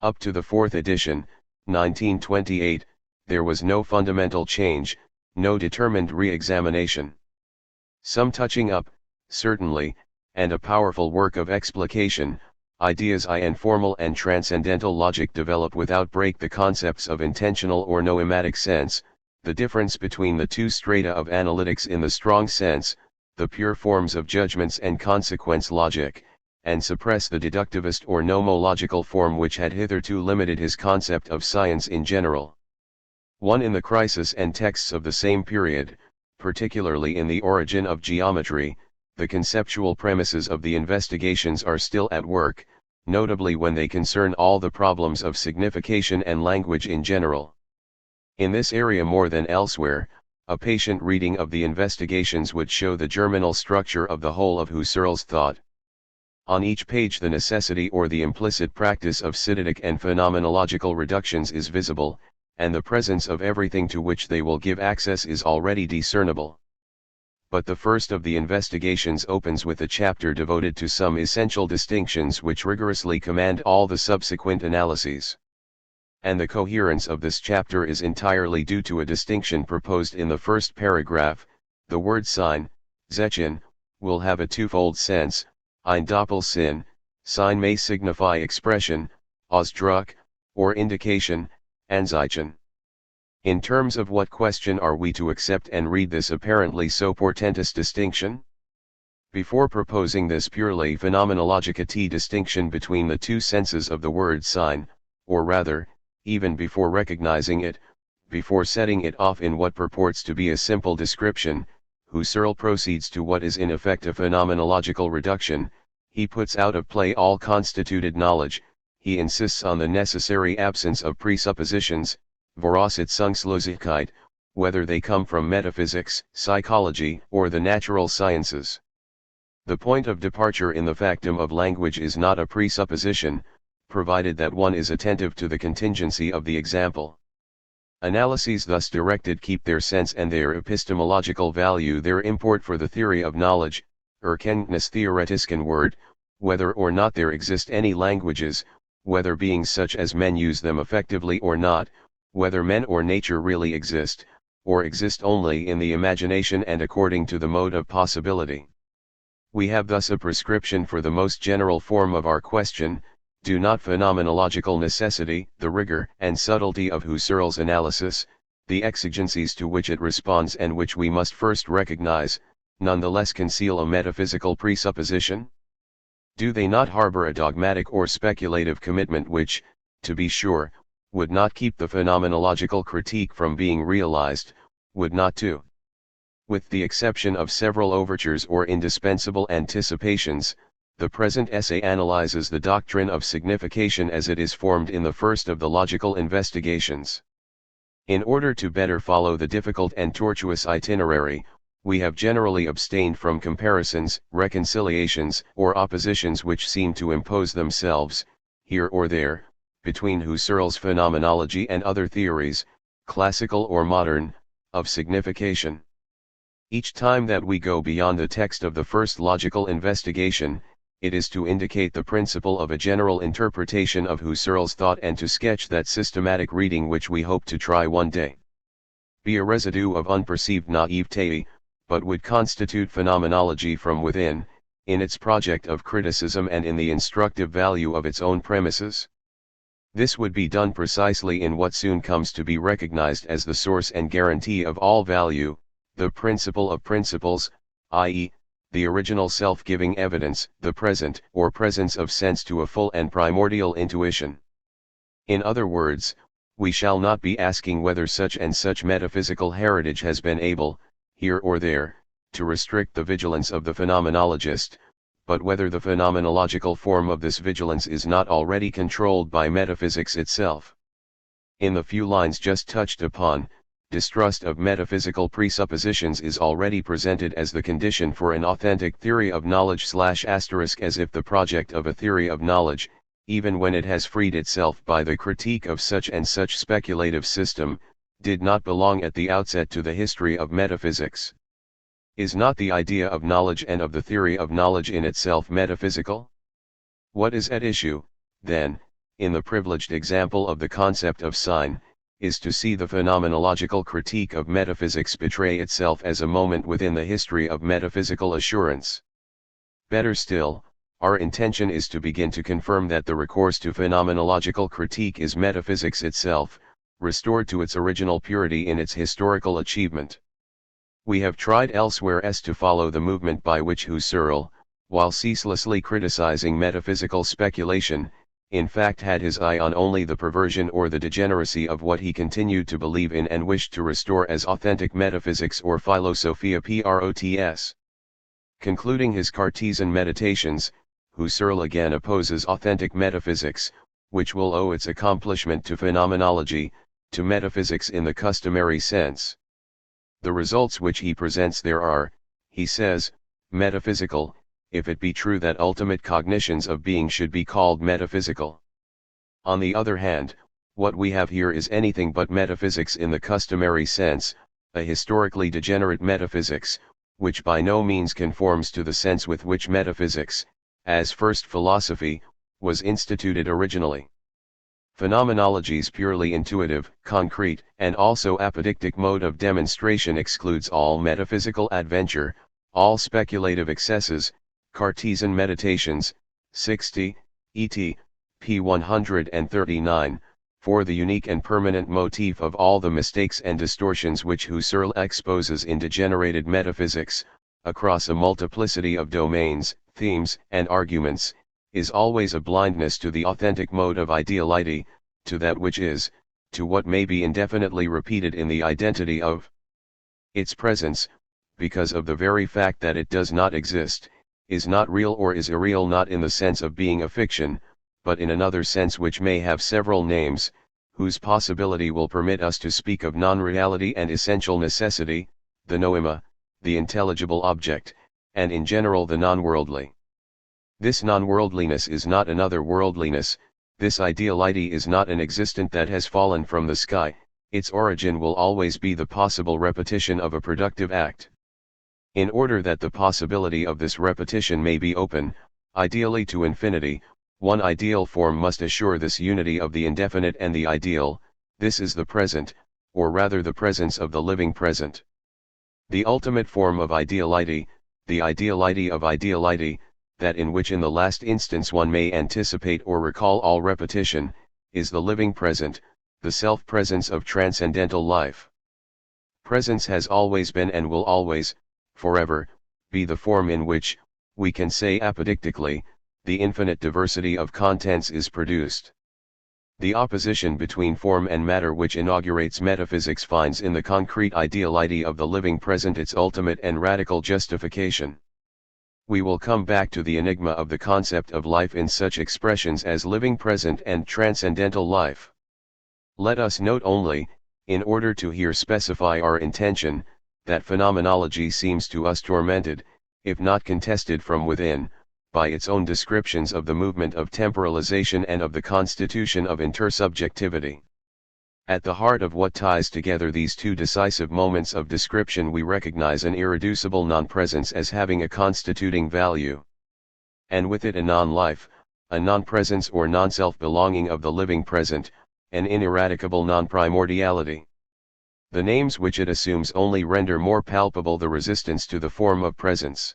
S1: Up to the fourth edition, 1928, there was no fundamental change, no determined re-examination. Some touching up, certainly, and a powerful work of explication. Ideas and formal and transcendental logic develop without break the concepts of intentional or noematic sense, the difference between the two strata of analytics in the strong sense, the pure forms of judgments and consequence logic, and suppress the deductivist or nomological form which had hitherto limited his concept of science in general. 1. In the crisis and texts of the same period, particularly in the origin of geometry, the conceptual premises of the investigations are still at work, notably when they concern all the problems of signification and language in general. In this area more than elsewhere, a patient reading of the investigations would show the germinal structure of the whole of Husserl's thought. On each page the necessity or the implicit practice of synthetic and phenomenological reductions is visible, and the presence of everything to which they will give access is already discernible. But the first of the investigations opens with a chapter devoted to some essential distinctions which rigorously command all the subsequent analyses. And the coherence of this chapter is entirely due to a distinction proposed in the first paragraph. The word sign, Zeichen, will have a twofold sense. Ein Doppelsinn, sign may signify expression, Ausdruck, or indication, Anzeichen. In terms of what question are we to accept and read this apparently so portentous distinction? Before proposing this purely phenomenological distinction between the two senses of the word sign, or rather, even before recognizing it, before setting it off in what purports to be a simple description, Husserl proceeds to what is in effect a phenomenological reduction. He puts out of play all constituted knowledge. He insists on the necessary absence of presuppositions, Voraussetzungslosigkeit, whether they come from metaphysics, psychology, or the natural sciences. The point of departure in the factum of language is not a presupposition, provided that one is attentive to the contingency of the example. Analyses thus directed keep their sense and their epistemological value, their import for the theory of knowledge, Erkenntnistheoretisken word, whether or not there exist any languages, whether beings such as men use them effectively or not, whether men or nature really exist, or exist only in the imagination and according to the mode of possibility. We have thus a prescription for the most general form of our question. Do not phenomenological necessity, the rigor and subtlety of Husserl's analysis, the exigencies to which it responds and which we must first recognize, nonetheless conceal a metaphysical presupposition? Do they not harbor a dogmatic or speculative commitment which, to be sure, would not keep the phenomenological critique from being realized, would not too? With the exception of several overtures or indispensable anticipations, the present essay analyzes the doctrine of signification as it is formed in the first of the logical investigations. In order to better follow the difficult and tortuous itinerary, we have generally abstained from comparisons, reconciliations, or oppositions which seem to impose themselves, here or there, between Husserl's phenomenology and other theories, classical or modern, of signification. Each time that we go beyond the text of the first logical investigation, it is to indicate the principle of a general interpretation of Husserl's thought and to sketch that systematic reading which we hope to try one day. Be a residue of unperceived naivete, but would constitute phenomenology from within, in its project of criticism and in the instructive value of its own premises. This would be done precisely in what soon comes to be recognized as the source and guarantee of all value, the principle of principles, i.e., the original self-giving evidence, the present or presence of sense to a full and primordial intuition. In other words, we shall not be asking whether such and such metaphysical heritage has been able, here or there, to restrict the vigilance of the phenomenologist, but whether the phenomenological form of this vigilance is not already controlled by metaphysics itself. In the few lines just touched upon, distrust of metaphysical presuppositions is already presented as the condition for an authentic theory of knowledge / as if the project of a theory of knowledge, even when it has freed itself by the critique of such and such speculative system, did not belong at the outset to the history of metaphysics. Is not the idea of knowledge and of the theory of knowledge in itself metaphysical? What is at issue, then, in the privileged example of the concept of sign, is to see the phenomenological critique of metaphysics betray itself as a moment within the history of metaphysical assurance. Better still, our intention is to begin to confirm that the recourse to phenomenological critique is metaphysics itself, restored to its original purity in its historical achievement. We have tried elsewhere to follow the movement by which Husserl, while ceaselessly criticizing metaphysical speculation, in fact had his eye on only the perversion or the degeneracy of what he continued to believe in and wished to restore as authentic metaphysics or philosophia prots. Concluding his Cartesian meditations, Husserl again opposes authentic metaphysics, which will owe its accomplishment to phenomenology, to metaphysics in the customary sense. The results which he presents there are, he says, metaphysical, if it be true that ultimate cognitions of being should be called metaphysical. On the other hand, what we have here is anything but metaphysics in the customary sense, a historically degenerate metaphysics, which by no means conforms to the sense with which metaphysics, as first philosophy, was instituted originally. Phenomenology's purely intuitive, concrete, and also apodictic mode of demonstration excludes all metaphysical adventure, all speculative excesses. Cartesian Meditations, 60, et. p. 139, for the unique and permanent motif of all the mistakes and distortions which Husserl exposes in degenerated metaphysics, across a multiplicity of domains, themes, and arguments, is always a blindness to the authentic mode of ideality, to that which is, to what may be indefinitely repeated in the identity of its presence, because of the very fact that it does not exist, is not real or is irreal not in the sense of being a fiction, but in another sense which may have several names, whose possibility will permit us to speak of non-reality and essential necessity, the noema, the intelligible object, and in general the non-worldly. This non-worldliness is not another worldliness, this ideality is not an existent that has fallen from the sky, its origin will always be the possible repetition of a productive act. In order that the possibility of this repetition may be open, ideally to infinity, one ideal form must assure this unity of the indefinite and the ideal, this is the present, or rather the presence of the living present. The ultimate form of ideality, the ideality of ideality, that in which in the last instance one may anticipate or recall all repetition, is the living present, the self-presence of transcendental life. Presence has always been and will always, forever, be the form in which, we can say apodictically, the infinite diversity of contents is produced. The opposition between form and matter which inaugurates metaphysics finds in the concrete ideality of the living present its ultimate and radical justification. We will come back to the enigma of the concept of life in such expressions as living present and transcendental life. Let us note only, in order to here specify our intention, that phenomenology seems to us tormented, if not contested from within, by its own descriptions of the movement of temporalization and of the constitution of intersubjectivity. At the heart of what ties together these two decisive moments of description we recognize an irreducible non-presence as having a constituting value. And with it a non-life, a non-presence or non-self belonging of the living present, an ineradicable non-primordiality. The names which it assumes only render more palpable the resistance to the form of presence.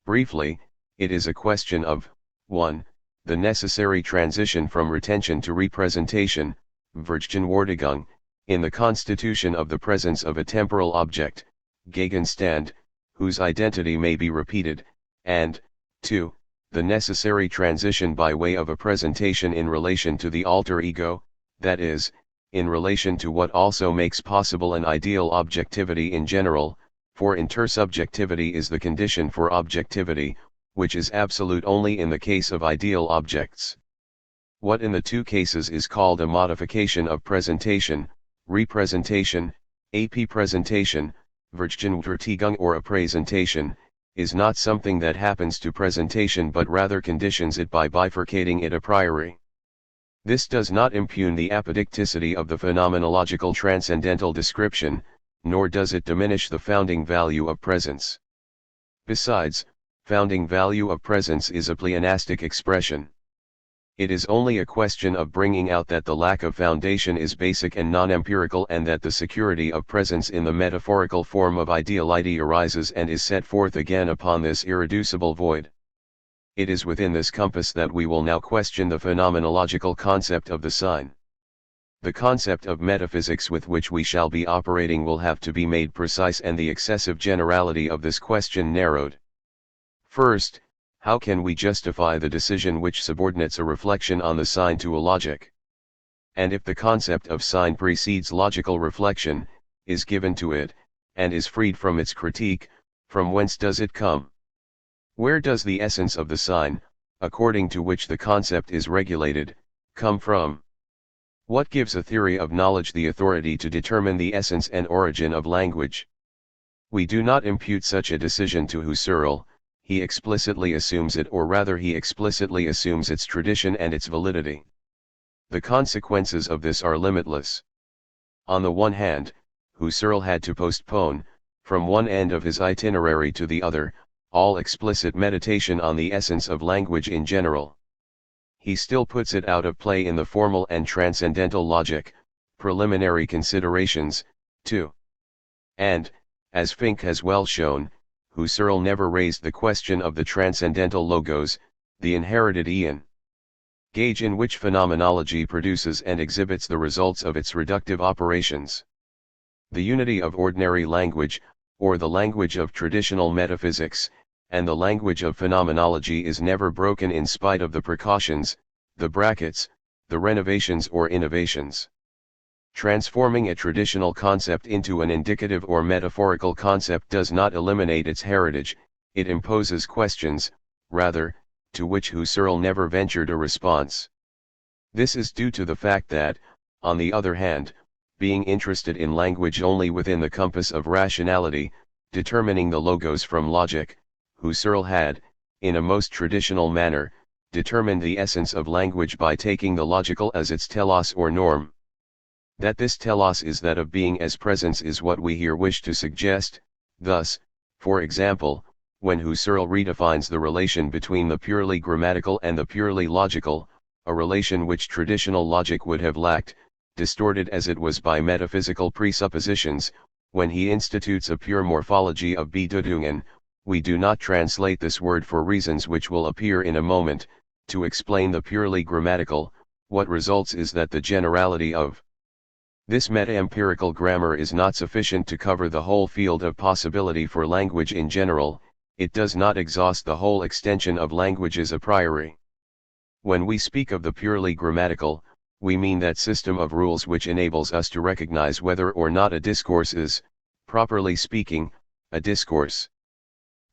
S1: Briefly, it is a question of, 1. The necessary transition from retention to representation, Vergegenwärtigung, in the constitution of the presence of a temporal object, Gegenstand, whose identity may be repeated, and, 2. The necessary transition by way of a presentation in relation to the alter ego, that is, in relation to what also makes possible an ideal objectivity in general, for intersubjectivity is the condition for objectivity, which is absolute only in the case of ideal objects. What in the two cases is called a modification of presentation, representation, presentation, Vergegenwärtigung or a presentation, is not something that happens to presentation but rather conditions it by bifurcating it a priori. This does not impugn the apodicticity of the phenomenological transcendental description, nor does it diminish the founding value of presence. Besides, founding value of presence is a pleonastic expression. It is only a question of bringing out that the lack of foundation is basic and non-empirical and that the security of presence in the metaphorical form of ideality arises and is set forth again upon this irreducible void. It is within this compass that we will now question the phenomenological concept of the sign. The concept of metaphysics with which we shall be operating will have to be made precise and the excessive generality of this question narrowed. First, how can we justify the decision which subordinates a reflection on the sign to a logic? And if the concept of sign precedes logical reflection, is given to it, and is freed from its critique, from whence does it come? Where does the essence of the sign, according to which the concept is regulated, come from? What gives a theory of knowledge the authority to determine the essence and origin of language? We do not impute such a decision to Husserl, he explicitly assumes it, or rather he explicitly assumes its tradition and its validity. The consequences of this are limitless. On the one hand, Husserl had to postpone, from one end of his itinerary to the other, all explicit meditation on the essence of language in general. He still puts it out of play in the formal and transcendental logic, preliminary considerations, too. And, as Fink has well shown, Husserl never raised the question of the transcendental logos, the inherited aeon gauge in which phenomenology produces and exhibits the results of its reductive operations. The unity of ordinary language, or the language of traditional metaphysics, and the language of phenomenology is never broken in spite of the precautions, the brackets, the renovations or innovations. Transforming a traditional concept into an indicative or metaphorical concept does not eliminate its heritage, it imposes questions, rather, to which Husserl never ventured a response. This is due to the fact that, on the other hand, being interested in language only within the compass of rationality, determining the logos from logic, Husserl had, in a most traditional manner, determined the essence of language by taking the logical as its telos or norm. That this telos is that of being as presence is what we here wish to suggest. Thus, for example, when Husserl redefines the relation between the purely grammatical and the purely logical, a relation which traditional logic would have lacked, distorted as it was by metaphysical presuppositions, when he institutes a pure morphology of Bedeutungen, we do not translate this word for reasons which will appear in a moment. To explain the purely grammatical, what results is that the generality of this meta-empirical grammar is not sufficient to cover the whole field of possibility for language in general, it does not exhaust the whole extension of languages a priori. When we speak of the purely grammatical, we mean that system of rules which enables us to recognize whether or not a discourse is, properly speaking, a discourse.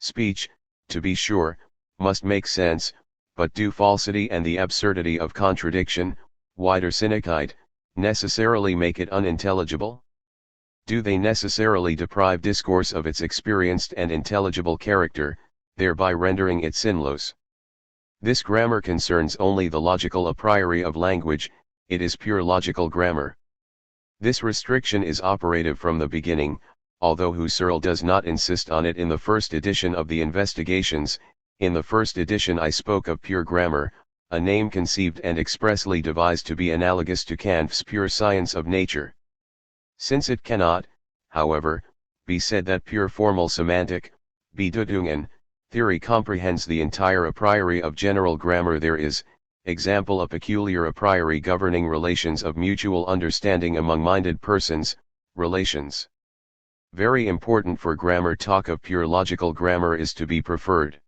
S1: Speech, to be sure, must make sense, but do falsity and the absurdity of contradiction, widersinnigkeit, necessarily make it unintelligible? Do they necessarily deprive discourse of its experienced and intelligible character, thereby rendering it sinless? This grammar concerns only the logical a priori of language, it is pure logical grammar. This restriction is operative from the beginning, although Husserl does not insist on it in the first edition of the Investigations. In the first edition I spoke of pure grammar, a name conceived and expressly devised to be analogous to Kant's pure science of nature. Since it cannot, however, be said that pure formal semantic, Bedeutungen, theory comprehends the entire a priori of general grammar, there is, example, a peculiar a priori governing relations of mutual understanding among minded persons, relations. Very important for grammar talk of pure logical grammar is to be preferred.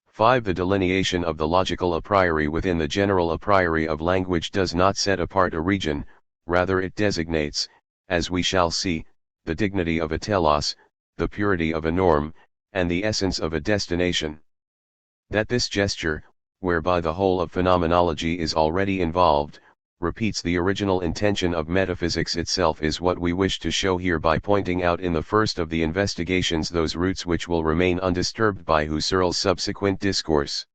S1: 5. The delineation of the logical a priori within the general a priori of language does not set apart a region, rather it designates, as we shall see, the dignity of a telos, the purity of a norm, and the essence of a destination. That this gesture, whereby the whole of phenomenology is already involved, repeats the original intention of metaphysics itself is what we wish to show here by pointing out in the first of the Investigations those roots which will remain undisturbed by Husserl's subsequent discourse.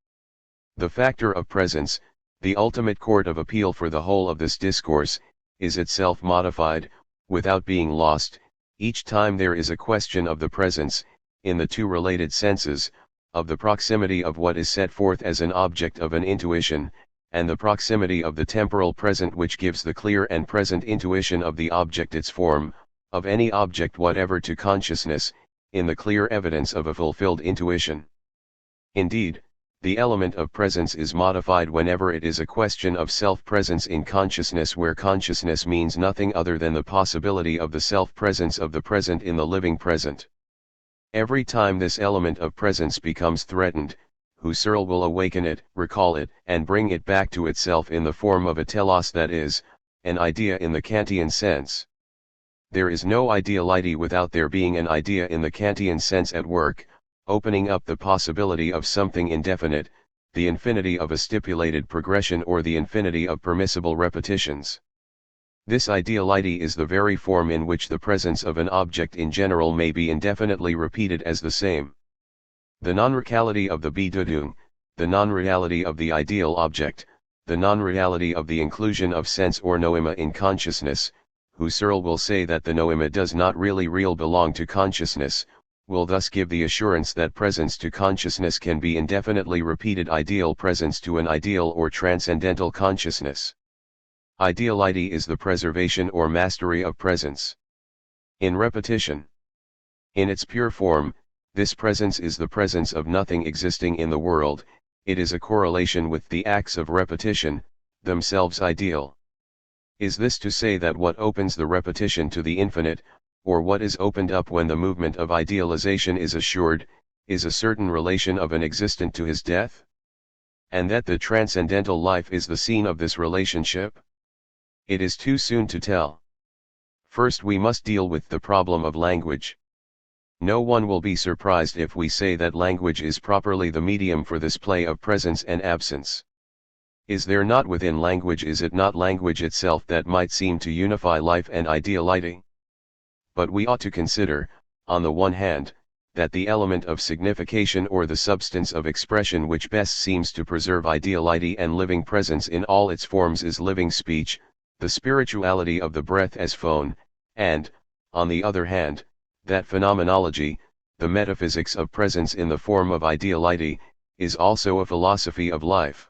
S1: The factor of presence, the ultimate court of appeal for the whole of this discourse, is itself modified, without being lost, each time there is a question of the presence, in the two related senses, of the proximity of what is set forth as an object of an intuition, and the proximity of the temporal present which gives the clear and present intuition of the object its form, of any object whatever to consciousness, in the clear evidence of a fulfilled intuition. Indeed, the element of presence is modified whenever it is a question of self-presence in consciousness, where consciousness means nothing other than the possibility of the self-presence of the present in the living present. Every time this element of presence becomes threatened, Husserl will awaken it, recall it, and bring it back to itself in the form of a telos, that is, an idea in the Kantian sense. There is no ideality without there being an idea in the Kantian sense at work, opening up the possibility of something indefinite, the infinity of a stipulated progression or the infinity of permissible repetitions. This ideality is the very form in which the presence of an object in general may be indefinitely repeated as the same. The non-reality of the Bedeutung, the non-reality of the ideal object, the non-reality of the inclusion of sense or noema in consciousness. Husserl will say that the noema does not really belong to consciousness, will thus give the assurance that presence to consciousness can be indefinitely repeated, ideal presence to an ideal or transcendental consciousness. Ideality is the preservation or mastery of presence. In repetition. In its pure form, this presence is the presence of nothing existing in the world, it is a correlation with the acts of repetition, themselves ideal. Is this to say that what opens the repetition to the infinite, or what is opened up when the movement of idealization is assured, is a certain relation of an existent to his death? And that the transcendental life is the scene of this relationship? It is too soon to tell. First we must deal with the problem of language. No one will be surprised if we say that language is properly the medium for this play of presence and absence. Is there not within language, is it not language itself that might seem to unify life and ideality? But we ought to consider, on the one hand, that the element of signification or the substance of expression which best seems to preserve ideality and living presence in all its forms is living speech, the spirituality of the breath as phone, and, on the other hand, that phenomenology, the metaphysics of presence in the form of ideality, is also a philosophy of life.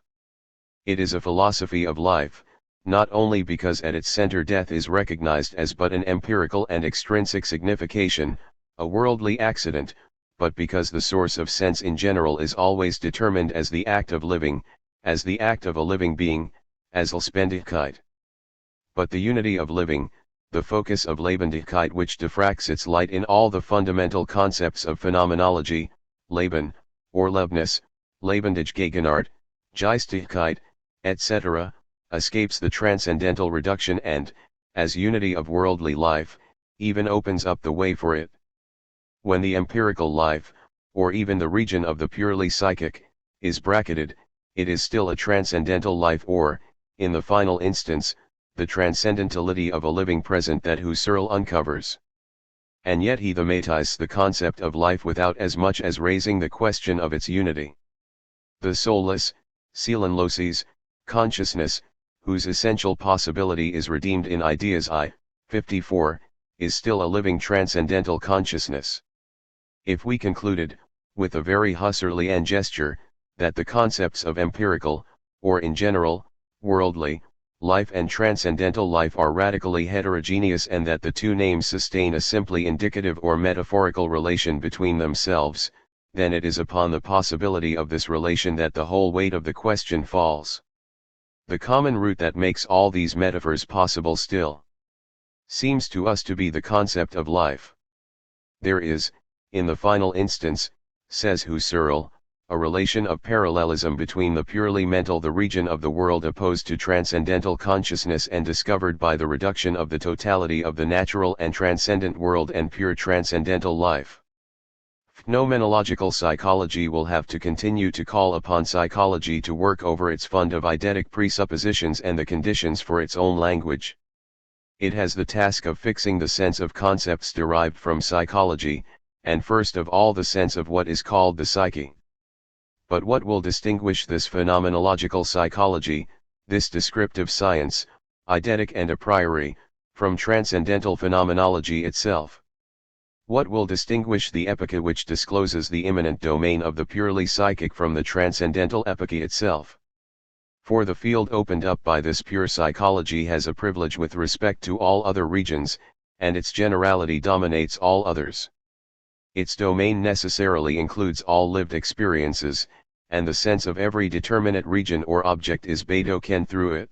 S1: It is a philosophy of life, not only because at its center death is recognized as but an empirical and extrinsic signification, a worldly accident, but because the source of sense in general is always determined as the act of living, as the act of a living being, as Lebendigkeit. But the unity of living, the focus of Lebendigkeit which diffracts its light in all the fundamental concepts of phenomenology, Leben, or Lebnis, Lebendige Gegenwart, Geistigkeit, etc., escapes the transcendental reduction and, as unity of worldly life, even opens up the way for it. When the empirical life, or even the region of the purely psychic, is bracketed, it is still a transcendental life or, in the final instance, the transcendentality of a living present that Husserl uncovers. and yet he thematizes the concept of life without as much as raising the question of its unity. The soulless, seelenloses, consciousness, whose essential possibility is redeemed in ideas I, 54, is still a living transcendental consciousness. If we concluded, with a very Husserlian gesture, that the concepts of empirical, or in general, worldly, life and transcendental life are radically heterogeneous and that the two names sustain a simply indicative or metaphorical relation between themselves, then it is upon the possibility of this relation that the whole weight of the question falls. The common root that makes all these metaphors possible still seems to us to be the concept of life. There is, in the final instance, says Husserl, a relation of parallelism between the purely mental, the region of the world opposed to transcendental consciousness and discovered by the reduction of the totality of the natural and transcendent world and pure transcendental life. Phenomenological psychology will have to continue to call upon psychology to work over its fund of eidetic presuppositions and the conditions for its own language. It has the task of fixing the sense of concepts derived from psychology, and first of all the sense of what is called the psyche. But what will distinguish this phenomenological psychology, this descriptive science, eidetic and a priori, from transcendental phenomenology itself? What will distinguish the epoche which discloses the immanent domain of the purely psychic from the transcendental epoche itself? For the field opened up by this pure psychology has a privilege with respect to all other regions, and its generality dominates all others. Its domain necessarily includes all lived experiences, and the sense of every determinate region or object is Bedoken through it.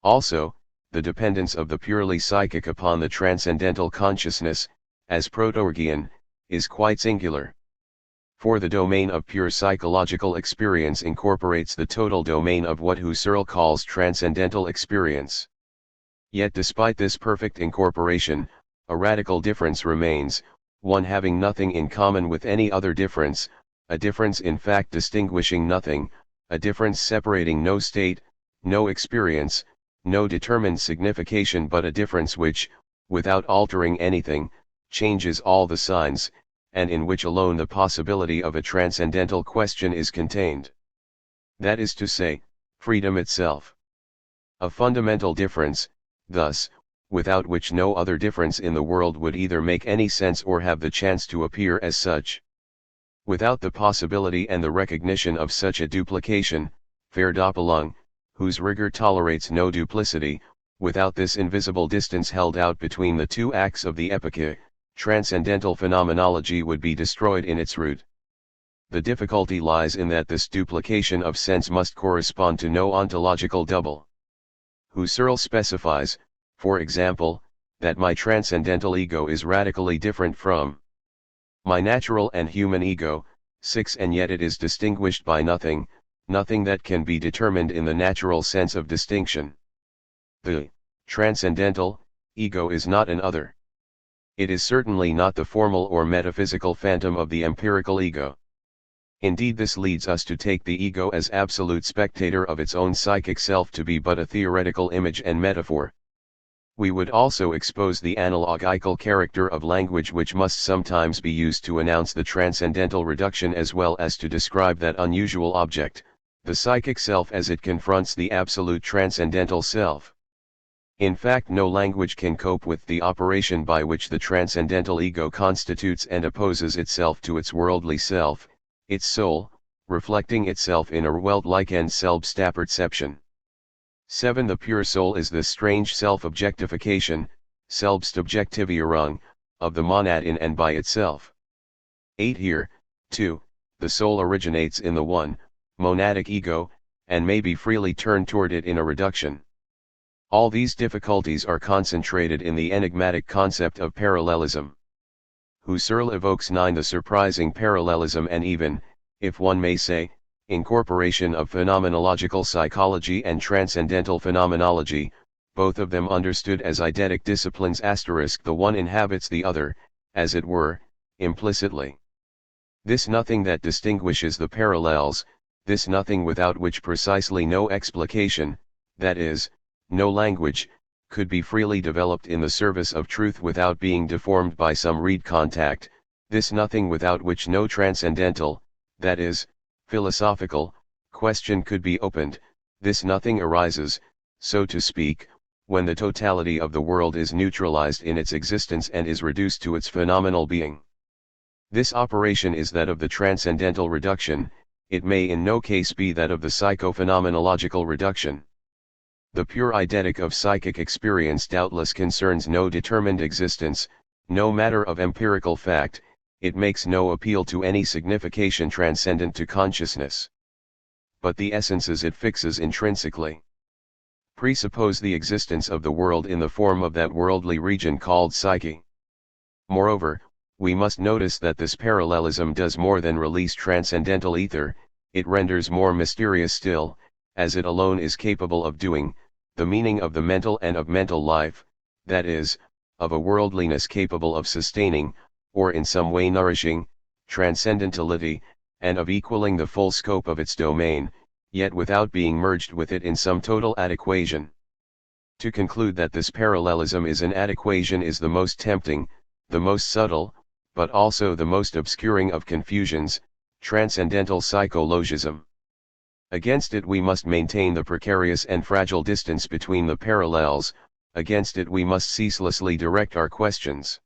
S1: Also, the dependence of the purely psychic upon the transcendental consciousness, as protorgian, is quite singular. For the domain of pure psychological experience incorporates the total domain of what Husserl calls transcendental experience. Yet despite this perfect incorporation, a radical difference remains, one having nothing in common with any other difference, a difference in fact distinguishing nothing, a difference separating no state, no experience, no determined signification, but a difference which, without altering anything, changes all the signs, and in which alone the possibility of a transcendental question is contained. That is to say, freedom itself. A fundamental difference, thus, without which no other difference in the world would either make any sense or have the chance to appear as such. Without the possibility and the recognition of such a duplication, Verdoppelung, whose rigor tolerates no duplicity, without this invisible distance held out between the two acts of the epoche, transcendental phenomenology would be destroyed in its root. The difficulty lies in that this duplication of sense must correspond to no ontological double. Husserl specifies, for example, that my transcendental ego is radically different from my natural and human ego, 6, and yet it is distinguished by nothing, nothing that can be determined in the natural sense of distinction. The transcendental ego is not an other. It is certainly not the formal or metaphysical phantom of the empirical ego. Indeed, this leads us to take the ego as absolute spectator of its own psychic self to be but a theoretical image and metaphor. We would also expose the analogical character of language which must sometimes be used to announce the transcendental reduction as well as to describe that unusual object, the psychic self as it confronts the absolute transcendental self. In fact, no language can cope with the operation by which the transcendental ego constitutes and opposes itself to its worldly self, its soul, reflecting itself in a world-like and Selbstperception. 7. The pure soul is this strange self-objectification, Selbstobjektivierung, of the monad in and by itself. 8. Here, too, the soul originates in the one, monadic ego, and may be freely turned toward it in a reduction. All these difficulties are concentrated in the enigmatic concept of parallelism. Husserl evokes 9. The surprising parallelism and even, if one may say, incorporation of phenomenological psychology and transcendental phenomenology, both of them understood as eidetic disciplines. The one inhabits the other, as it were, implicitly. This nothing that distinguishes the parallels, this nothing without which precisely no explication, that is, no language, could be freely developed in the service of truth without being deformed by some reed contact, this nothing without which no transcendental, that is, philosophical, question could be opened, this nothing arises, so to speak, when the totality of the world is neutralized in its existence and is reduced to its phenomenal being. This operation is that of the transcendental reduction, it may in no case be that of the psychophenomenological reduction. The pure eidetic of psychic experience doubtless concerns no determined existence, no matter of empirical fact, it makes no appeal to any signification transcendent to consciousness. But the essences it fixes intrinsically presuppose the existence of the world in the form of that worldly region called psyche. Moreover, we must notice that this parallelism does more than release transcendental ether, it renders more mysterious still, as it alone is capable of doing, the meaning of the mental and of mental life, that is, of a worldliness capable of sustaining, or in some way nourishing, transcendentality, and of equaling the full scope of its domain, yet without being merged with it in some total adequation. To conclude that this parallelism is an adequation is the most tempting, the most subtle, but also the most obscuring of confusions, transcendental psychologism. Against it we must maintain the precarious and fragile distance between the parallels, against it we must ceaselessly direct our questions.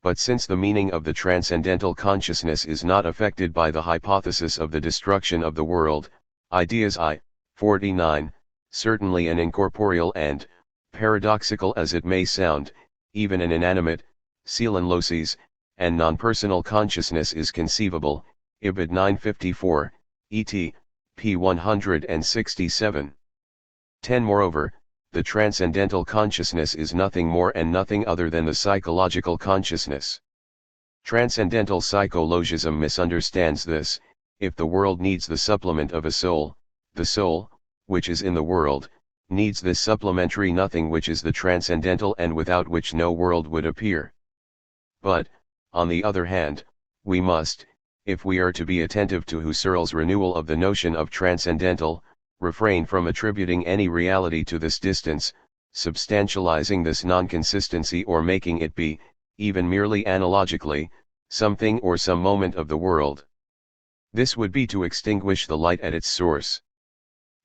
S1: But since the meaning of the transcendental consciousness is not affected by the hypothesis of the destruction of the world, Ideas I, 49, certainly an incorporeal and, paradoxical as it may sound, even an inanimate, seelenloses, and non-personal consciousness is conceivable, Ibid 954, et. p. 167. 10. Moreover, the transcendental consciousness is nothing more and nothing other than the psychological consciousness. Transcendental psychologism misunderstands this. If the world needs the supplement of a soul, the soul, which is in the world, needs this supplementary nothing which is the transcendental and without which no world would appear. But, on the other hand, we must, if we are to be attentive to Husserls' renewal of the notion of transcendental, refrain from attributing any reality to this distance, substantializing this non-consistency or making it be, even merely analogically, something or some moment of the world. This would be to extinguish the light at its source.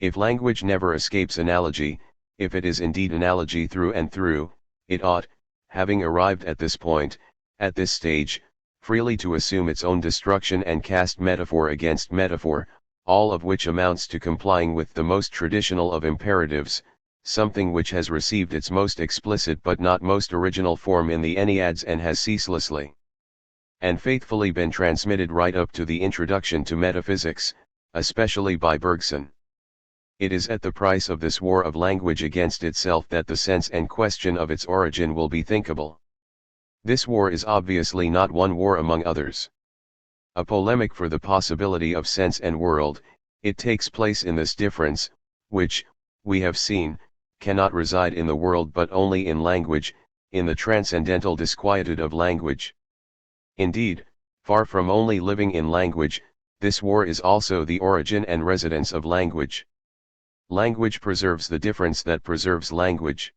S1: If language never escapes analogy, if it is indeed analogy through and through, it ought, having arrived at this point, at this stage, freely to assume its own destruction and cast metaphor against metaphor, all of which amounts to complying with the most traditional of imperatives, something which has received its most explicit but not most original form in the Enneads and has ceaselessly and faithfully been transmitted right up to the introduction to metaphysics, especially by Bergson. It is at the price of this war of language against itself that the sense and question of its origin will be thinkable. This war is obviously not one war among others. A polemic for the possibility of sense and world, it takes place in this difference, which, we have seen, cannot reside in the world but only in language, in the transcendental disquietude of language. Indeed, far from only living in language, this war is also the origin and residence of language. Language preserves the difference that preserves language.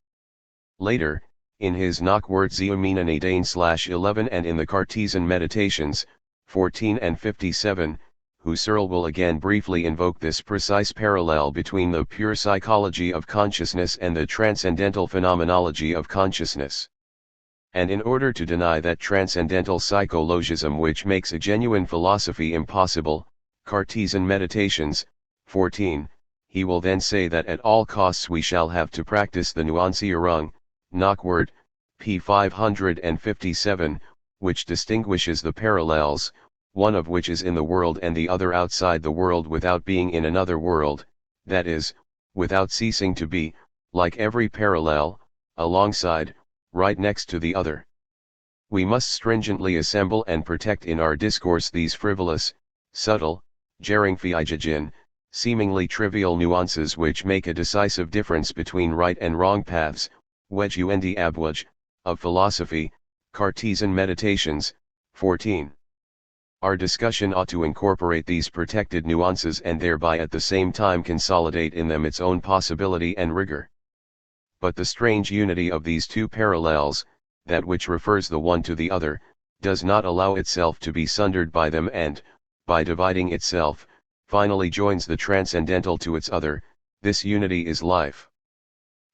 S1: Later, in his Nachwort-Zeumenen-11 and in the Cartesian Meditations, 14 and 57, Husserl will again briefly invoke this precise parallel between the pure psychology of consciousness and the transcendental phenomenology of consciousness. And in order to deny that transcendental psychologism which makes a genuine philosophy impossible, Cartesian Meditations, 14, he will then say that at all costs we shall have to practice the Nuancierung, Nachwort, p. 557, which distinguishes the parallels, one of which is in the world and the other outside the world without being in another world, that is, without ceasing to be, like every parallel, alongside, right next to the other. We must stringently assemble and protect in our discourse these frivolous, subtle, geringfeigingen, seemingly trivial nuances which make a decisive difference between right and wrong paths, wedge abwaj, of philosophy, Cartesian Meditations, 14. Our discussion ought to incorporate these protected nuances and thereby at the same time consolidate in them its own possibility and rigor. But the strange unity of these two parallels, that which refers the one to the other, does not allow itself to be sundered by them and, by dividing itself, finally joins the transcendental to its other. This unity is life.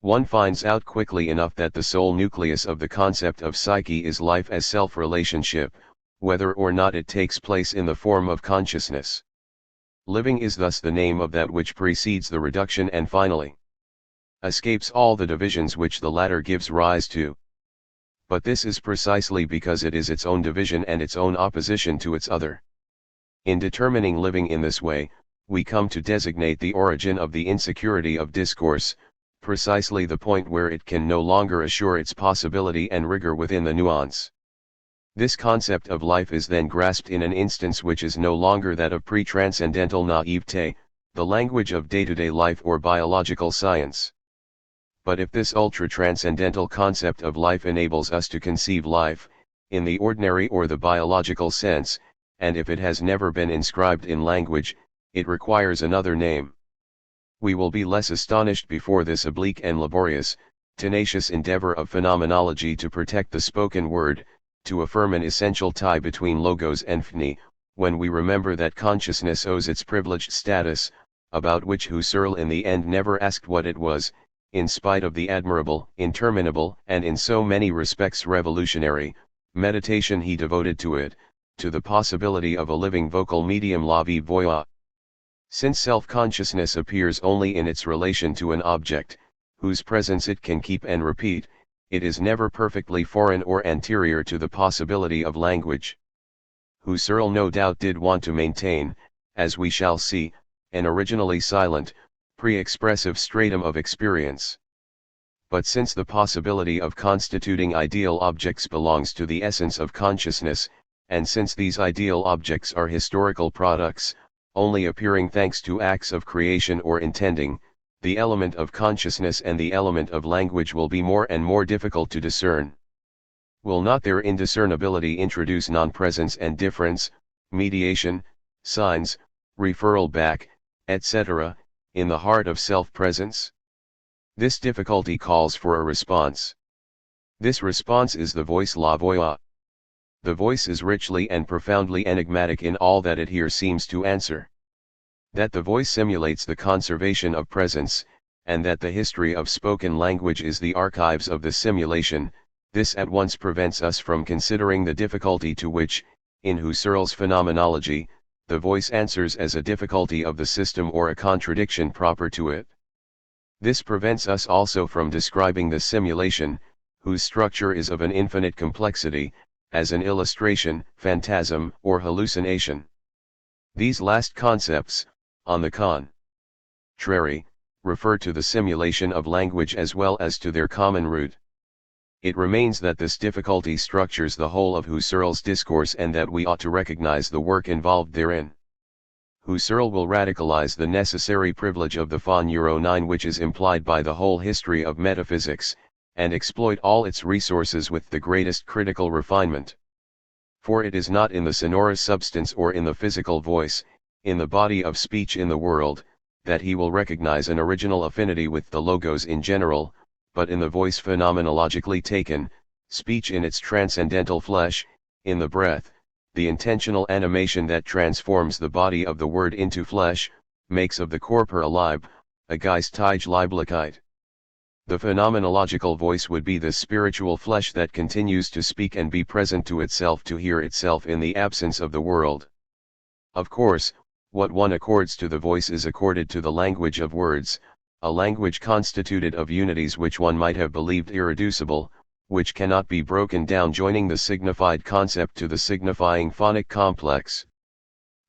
S1: One finds out quickly enough that the sole nucleus of the concept of psyche is life as self-relationship, whether or not it takes place in the form of consciousness. Living is thus the name of that which precedes the reduction and finally escapes all the divisions which the latter gives rise to. But this is precisely because it is its own division and its own opposition to its other. In determining living in this way, we come to designate the origin of the insecurity of discourse, precisely the point where it can no longer assure its possibility and rigor within the nuance. This concept of life is then grasped in an instance which is no longer that of pre-transcendental naivete, the language of day-to-day life or biological science. But if this ultra-transcendental concept of life enables us to conceive life, in the ordinary or the biological sense, and if it has never been inscribed in language, it requires another name. We will be less astonished before this oblique and laborious, tenacious endeavor of phenomenology to protect the spoken word, to affirm an essential tie between logos and phne, when we remember that consciousness owes its privileged status, about which Husserl in the end never asked what it was, in spite of the admirable, interminable, and in so many respects revolutionary, meditation he devoted to it, to the possibility of a living vocal medium la vie voix. Since self-consciousness appears only in its relation to an object, whose presence it can keep and repeat, it is never perfectly foreign or anterior to the possibility of language. Husserl no doubt did want to maintain, as we shall see, an originally silent, pre-expressive stratum of experience. But since the possibility of constituting ideal objects belongs to the essence of consciousness, and since these ideal objects are historical products, only appearing thanks to acts of creation or intending, the element of consciousness and the element of language will be more and more difficult to discern. Will not their indiscernibility introduce non-presence and difference, mediation, signs, referral back, etc., in the heart of self-presence? This difficulty calls for a response. This response is the voice la voix. The voice is richly and profoundly enigmatic in all that it here seems to answer. That the voice simulates the conservation of presence, and that the history of spoken language is the archives of the simulation, this at once prevents us from considering the difficulty to which, in Husserl's phenomenology, the voice answers as a difficulty of the system or a contradiction proper to it. This prevents us also from describing the simulation, whose structure is of an infinite complexity, as an illustration, phantasm, or hallucination. These last concepts, on the contrary, refer to the simulation of language as well as to their common root. It remains that this difficulty structures the whole of Husserl's discourse and that we ought to recognize the work involved therein. Husserl will radicalize the necessary privilege of the von Euro 9 which is implied by the whole history of metaphysics, and exploit all its resources with the greatest critical refinement. For it is not in the sonorous substance or in the physical voice, in the body of speech in the world, that he will recognize an original affinity with the logos in general, but in the voice phenomenologically taken, speech in its transcendental flesh, in the breath, the intentional animation that transforms the body of the word into flesh, makes of the corpor a Leib, a geistige Leiblichkeit. The phenomenological voice would be the spiritual flesh that continues to speak and be present to itself, to hear itself in the absence of the world. Of course, what one accords to the voice is accorded to the language of words, a language constituted of unities which one might have believed irreducible, which cannot be broken down, joining the signified concept to the signifying phonic complex.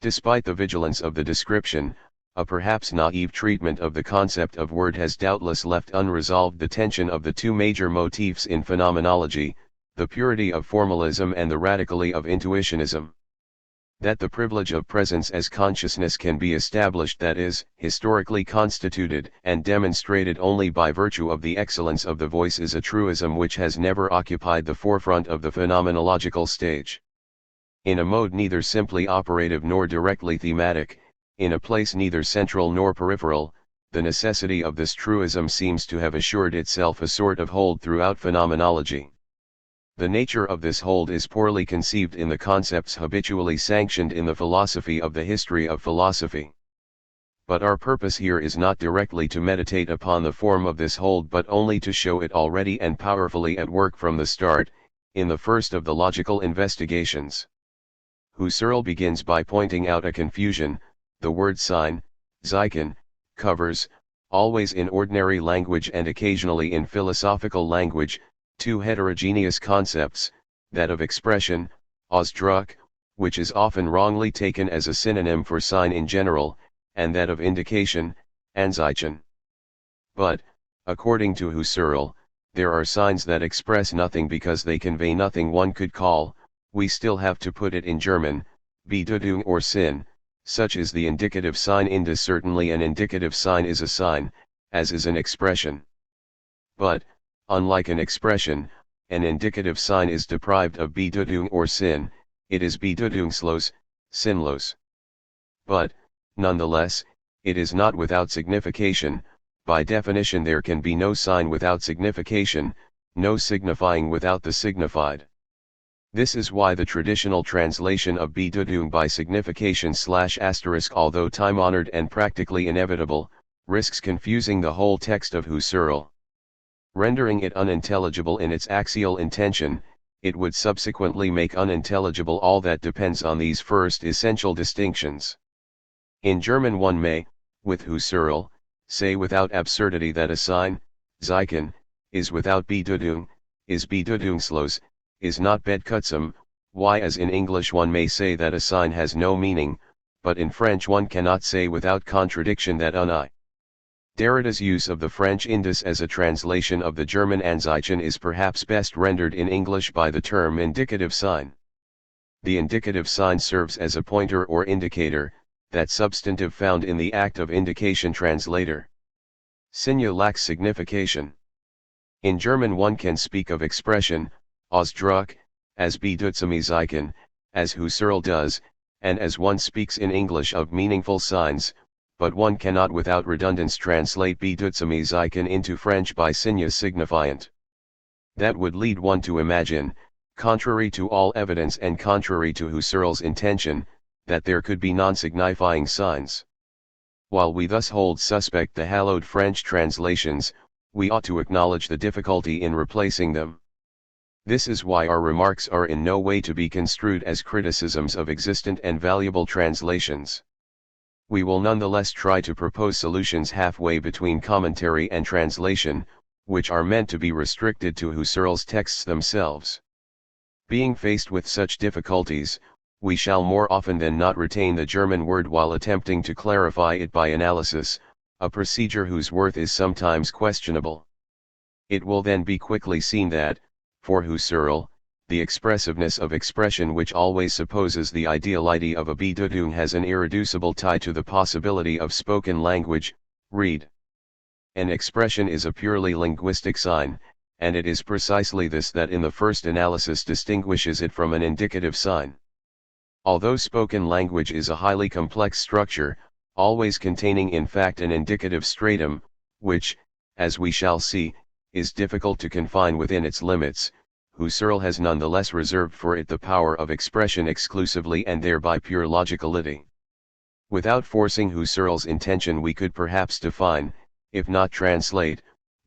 S1: Despite the vigilance of the description, a perhaps naive treatment of the concept of word has doubtless left unresolved the tension of the two major motifs in phenomenology, the purity of formalism and the radicality of intuitionism. That the privilege of presence as consciousness can be established, that is, historically constituted and demonstrated only by virtue of the excellence of the voice, is a truism which has never occupied the forefront of the phenomenological stage. In a mode neither simply operative nor directly thematic, in a place neither central nor peripheral, the necessity of this truism seems to have assured itself a sort of hold throughout phenomenology. The nature of this hold is poorly conceived in the concepts habitually sanctioned in the philosophy of the history of philosophy. But our purpose here is not directly to meditate upon the form of this hold but only to show it already and powerfully at work from the start, in the first of the logical investigations. Husserl begins by pointing out a confusion. The word sign, Zeichen, covers, always in ordinary language and occasionally in philosophical language, two heterogeneous concepts, that of expression, Ausdruck, which is often wrongly taken as a synonym for sign in general, and that of indication, Anzeichen. But, according to Husserl, there are signs that express nothing because they convey nothing. One could call, we still have to put it in German, Bedeutung or Sinn. Such is the indicative sign. Indus certainly an indicative sign is a sign, as is an expression. But, unlike an expression, an indicative sign is deprived of Bedeutung or Sinn, it is bedeutungslos, sinnlos. But, nonetheless, it is not without signification. By definition there can be no sign without signification, no signifying without the signified. This is why the traditional translation of Bedeutung by signification ***, although time-honored and practically inevitable, risks confusing the whole text of Husserl. Rendering it unintelligible in its axial intention, it would subsequently make unintelligible all that depends on these first essential distinctions. In German one may, with Husserl, say without absurdity that a sign, Zeichen, is without Bedeutung, is bedeutungslos, is not Bedeutsam, why as in English one may say that a sign has no meaning, but in French one cannot say without contradiction that un I. Derrida's use of the French indus as a translation of the German Anzeichen is perhaps best rendered in English by the term indicative sign. The indicative sign serves as a pointer or indicator, that substantive found in the act of indication. Translator. Signa lacks signification. In German one can speak of expression, Ausdruck, as bedeutsame Zeichen, as Husserl does, and as one speaks in English of meaningful signs, but one cannot without redundance translate bedeutsame Zeichen into French by signa signifiant. That would lead one to imagine, contrary to all evidence and contrary to Husserl's intention, that there could be non-signifying signs. While we thus hold suspect the hallowed French translations, we ought to acknowledge the difficulty in replacing them. This is why our remarks are in no way to be construed as criticisms of existent and valuable translations. We will nonetheless try to propose solutions halfway between commentary and translation, which are meant to be restricted to Husserl's texts themselves. Being faced with such difficulties, we shall more often than not retain the German word while attempting to clarify it by analysis, a procedure whose worth is sometimes questionable. It will then be quickly seen that, for Husserl, the expressiveness of expression which always supposes the ideality of a Bedeutung has an irreducible tie to the possibility of spoken language. Read. An expression is a purely linguistic sign, and it is precisely this that in the first analysis distinguishes it from an indicative sign. Although spoken language is a highly complex structure, always containing in fact an indicative stratum, which, as we shall see, is difficult to confine within its limits, Husserl has nonetheless reserved for it the power of expression exclusively and thereby pure logicality. Without forcing Husserl's intention we could perhaps define, if not translate,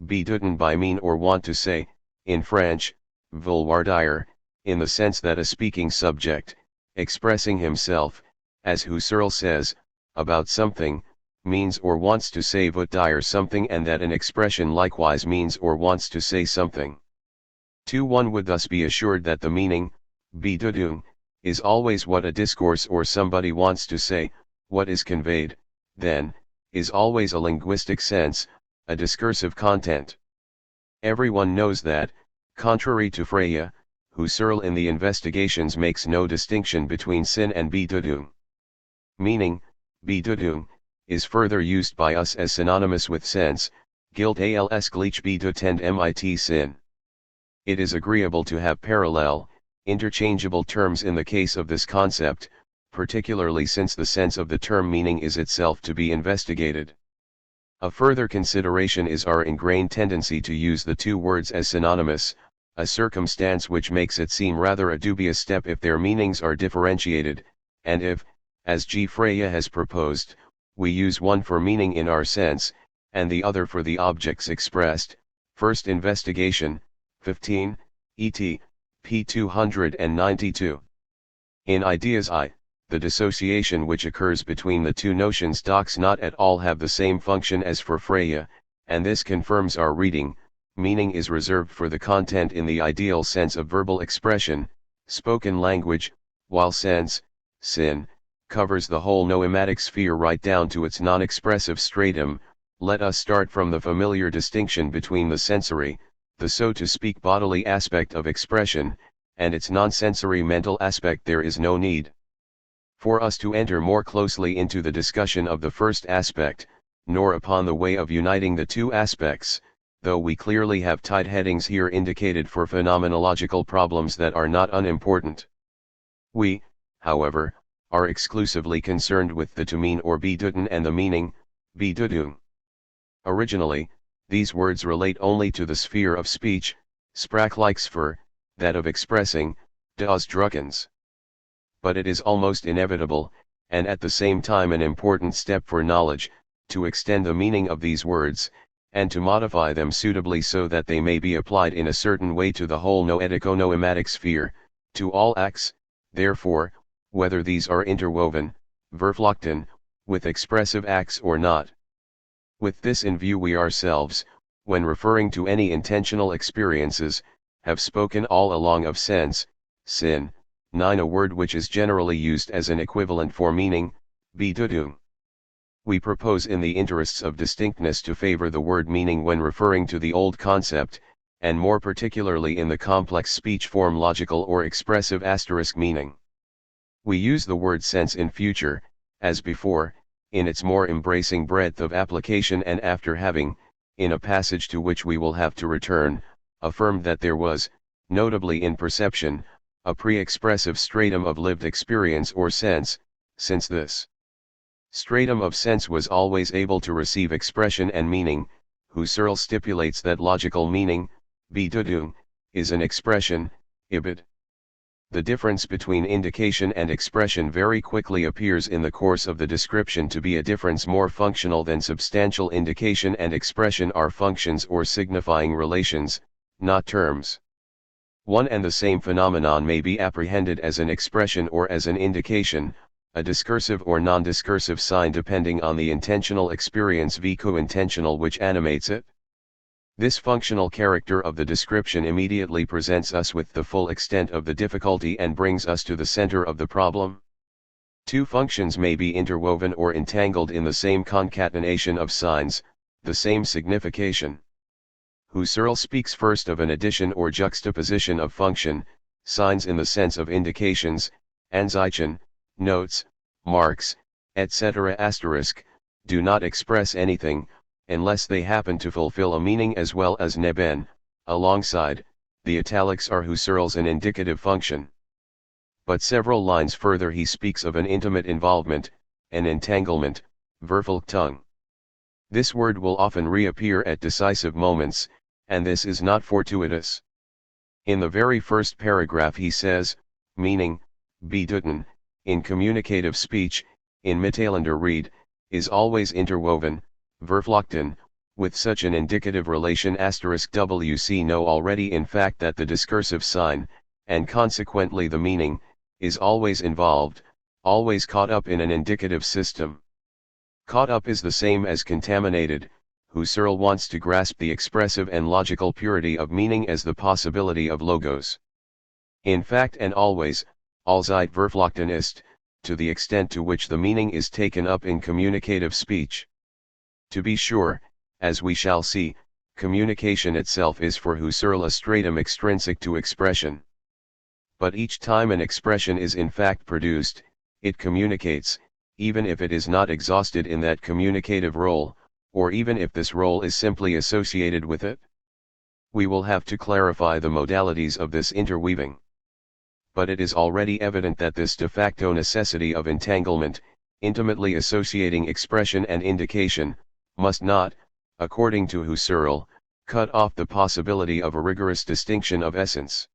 S1: bedeuten by mean or want to say, in French, vouloir dire, in the sense that a speaking subject, expressing himself, as Husserl says, about something, means or wants to say veut dire something and that an expression likewise means or wants to say something. 2. One would thus be assured that the meaning, Bedeutung, is always what a discourse or somebody wants to say. What is conveyed, then, is always a linguistic sense, a discursive content. Everyone knows that, contrary to Freya, Husserl in the Investigations makes no distinction between Sinn and Bedeutung. Meaning, Bedeutung, is further used by us as synonymous with sense, gilt als gleich bedeutend mit Sinn. It is agreeable to have parallel, interchangeable terms in the case of this concept, particularly since the sense of the term meaning is itself to be investigated. A further consideration is our ingrained tendency to use the two words as synonymous, a circumstance which makes it seem rather a dubious step if their meanings are differentiated, and if, as G. Freya has proposed, we use one for meaning in our sense, and the other for the objects expressed. First Investigation, 15, et. p. 292. In Ideas I, the dissociation which occurs between the two notions does not at all have the same function as for Freya, and this confirms our reading. Meaning is reserved for the content in the ideal sense of verbal expression, spoken language, while sense, sin, covers the whole noematic sphere right down to its non-expressive stratum. Let us start from the familiar distinction between the sensory, the so to speak bodily aspect of expression, and its non-sensory mental aspect. There is no need for us to enter more closely into the discussion of the first aspect, nor upon the way of uniting the two aspects, though we clearly have tied headings here indicated for phenomenological problems that are not unimportant. We, however, are exclusively concerned with the to mean or bedeuten and the meaning, bedeutung. Originally, these words relate only to the sphere of speech, sprachlichsphäre, that of expressing, des Druckens. But it is almost inevitable, and at the same time an important step for knowledge, to extend the meaning of these words, and to modify them suitably so that they may be applied in a certain way to the whole noetico-noematic sphere, to all acts, therefore, whether these are interwoven, verflochten, with expressive acts or not. With this in view we ourselves, when referring to any intentional experiences, have spoken all along of sense, sin, 9, a word which is generally used as an equivalent for meaning, bedeutung. We propose in the interests of distinctness to favor the word meaning when referring to the old concept, and more particularly in the complex speech form logical or expressive asterisk meaning. We use the word sense in future, as before, in its more embracing breadth of application, and after having, in a passage to which we will have to return, affirmed that there was, notably in perception, a pre-expressive stratum of lived experience or sense, since this stratum of sense was always able to receive expression and meaning. Husserls stipulates that logical meaning, bedeutung, is an expression, ibid. The difference between indication and expression very quickly appears in the course of the description to be a difference more functional than substantial. Indication and expression are functions or signifying relations, not terms. One and the same phenomenon may be apprehended as an expression or as an indication, a discursive or non-discursive sign depending on the intentional experience v co-intentional which animates it. This functional character of the description immediately presents us with the full extent of the difficulty and brings us to the center of the problem. Two functions may be interwoven or entangled in the same concatenation of signs, the same signification. Husserl speaks first of an addition or juxtaposition of function, signs in the sense of indications, Anzeichen, notes, marks, etc. Do not express anything, unless they happen to fulfill a meaning as well as neben, alongside. The italics are Husserl's an indicative function. But several lines further he speaks of an intimate involvement, an entanglement, Verflechtung. This word will often reappear at decisive moments, and this is not fortuitous. In the very first paragraph he says, meaning, bedeuten, in communicative speech, in mitteilender Rede, is always interwoven, verflochten, with such an indicative relation *wc know already in fact that the discursive sign, and consequently the meaning, is always involved, always caught up in an indicative system. Caught up is the same as contaminated. Husserl wants to grasp the expressive and logical purity of meaning as the possibility of logos. In fact and always, allzeit verflochten ist, to the extent to which the meaning is taken up in communicative speech. To be sure, as we shall see, communication itself is for Husserl a stratum extrinsic to expression. But each time an expression is in fact produced, it communicates, even if it is not exhausted in that communicative role, or even if this role is simply associated with it. We will have to clarify the modalities of this interweaving. But it is already evident that this de facto necessity of entanglement, intimately associating expression and indication, must not, according to Husserl, cut off the possibility of a rigorous distinction of essence.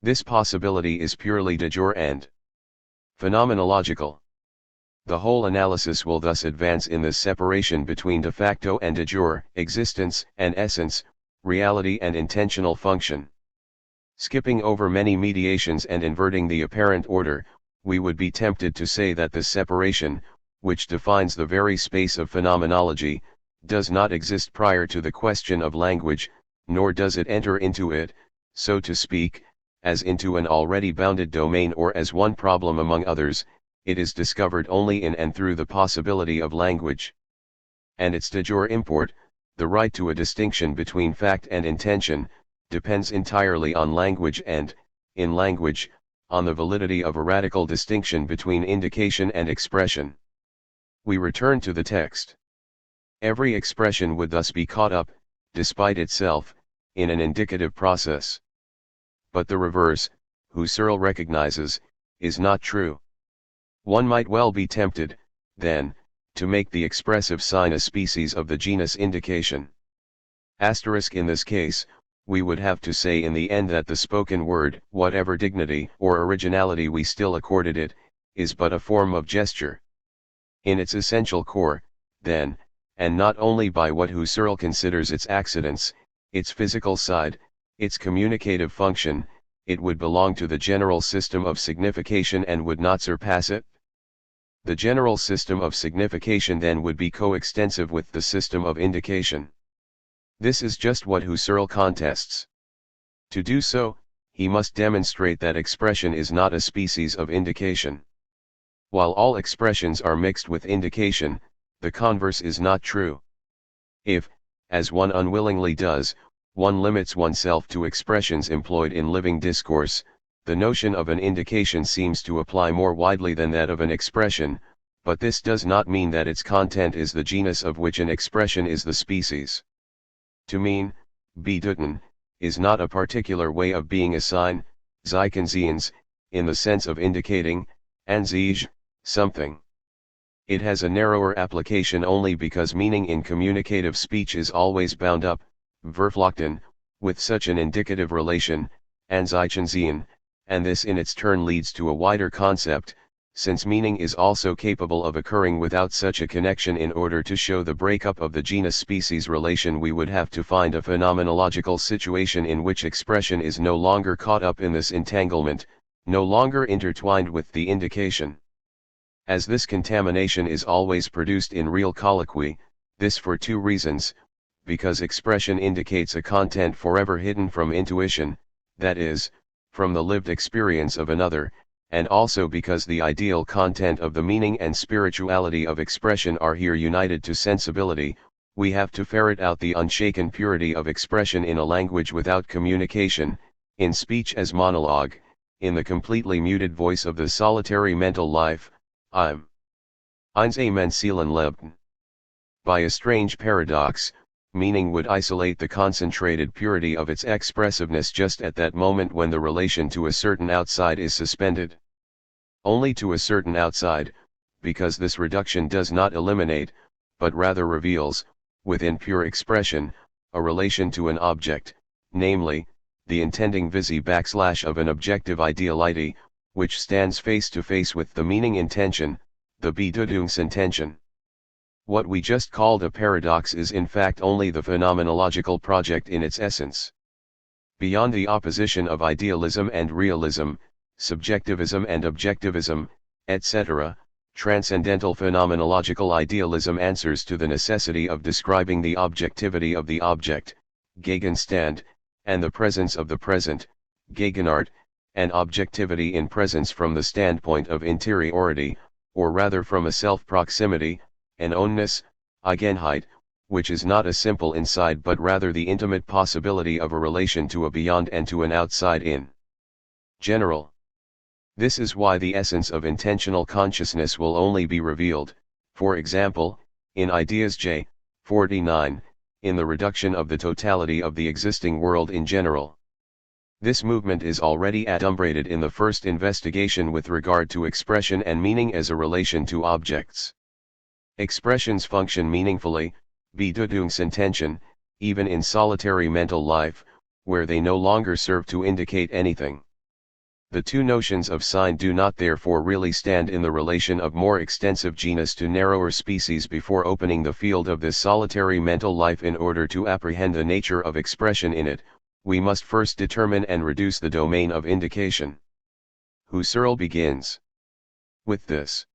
S1: This possibility is purely de jure and phenomenological. The whole analysis will thus advance in this separation between de facto and de jure existence and essence, reality and intentional function. Skipping over many mediations and inverting the apparent order, we would be tempted to say that this separation, which defines the very space of phenomenology, does not exist prior to the question of language, nor does it enter into it, so to speak, as into an already bounded domain or as one problem among others. It is discovered only in and through the possibility of language. And its de jure import, the right to a distinction between fact and intention, depends entirely on language and, in language, on the validity of a radical distinction between indication and expression. We return to the text. Every expression would thus be caught up, despite itself, in an indicative process. But the reverse, Husserl recognizes, is not true. One might well be tempted, then, to make the expressive sign a species of the genus indication. In this case, we would have to say in the end that the spoken word, whatever dignity or originality we still accorded it, is but a form of gesture. In its essential core, then, and not only by what Husserl considers its accidents, its physical side, its communicative function, it would belong to the general system of signification and would not surpass it. The general system of signification then would be coextensive with the system of indication. This is just what Husserl contests. To do so, he must demonstrate that expression is not a species of indication. While all expressions are mixed with indication, the converse is not true. If, as one unwillingly does, one limits oneself to expressions employed in living discourse, the notion of an indication seems to apply more widely than that of an expression, but this does not mean that its content is the genus of which an expression is the species. To mean, bedeuten, is not a particular way of being a sign, Zeichensehens, in the sense of indicating, an sich, something. It has a narrower application only because meaning in communicative speech is always bound up, verflochten, with such an indicative relation, an Zeichensehen, and this in its turn leads to a wider concept, since meaning is also capable of occurring without such a connection. In order to show the breakup of the genus-species relation, we would have to find a phenomenological situation in which expression is no longer caught up in this entanglement, no longer intertwined with the indication. As this contamination is always produced in real colloquy, this for two reasons: because expression indicates a content forever hidden from intuition, that is, from the lived experience of another, and also because the ideal content of the meaning and spirituality of expression are here united to sensibility. We have to ferret out the unshaken purity of expression in a language without communication, in speech as monologue, in the completely muted voice of the solitary mental life, eins Amen Seelen Leben. By a strange paradox, meaning would isolate the concentrated purity of its expressiveness just at that moment when the relation to a certain outside is suspended. Only to a certain outside, because this reduction does not eliminate, but rather reveals, within pure expression, a relation to an object, namely, the intending visi / of an objective ideality, which stands face to face with the meaning intention, the Bedeutungsintention. What we just called a paradox is in fact only the phenomenological project in its essence. Beyond the opposition of idealism and realism, subjectivism and objectivism, etc., transcendental phenomenological idealism answers to the necessity of describing the objectivity of the object, Gegenstand, and the presence of the present, Gegenart, and objectivity in presence from the standpoint of interiority, or rather from a self-proximity, an ownness, Eigenheit, which is not a simple inside but rather the intimate possibility of a relation to a beyond and to an outside in general. This is why the essence of intentional consciousness will only be revealed, for example, in Ideas J. 49, in the reduction of the totality of the existing world in general. This movement is already adumbrated in the first investigation with regard to expression and meaning as a relation to objects. Expressions function meaningfully, Bedeutungsintention, even in solitary mental life, where they no longer serve to indicate anything. The two notions of sign do not therefore really stand in the relation of more extensive genus to narrower species. Before opening the field of this solitary mental life in order to apprehend the nature of expression in it, we must first determine and reduce the domain of indication. Husserl begins with this.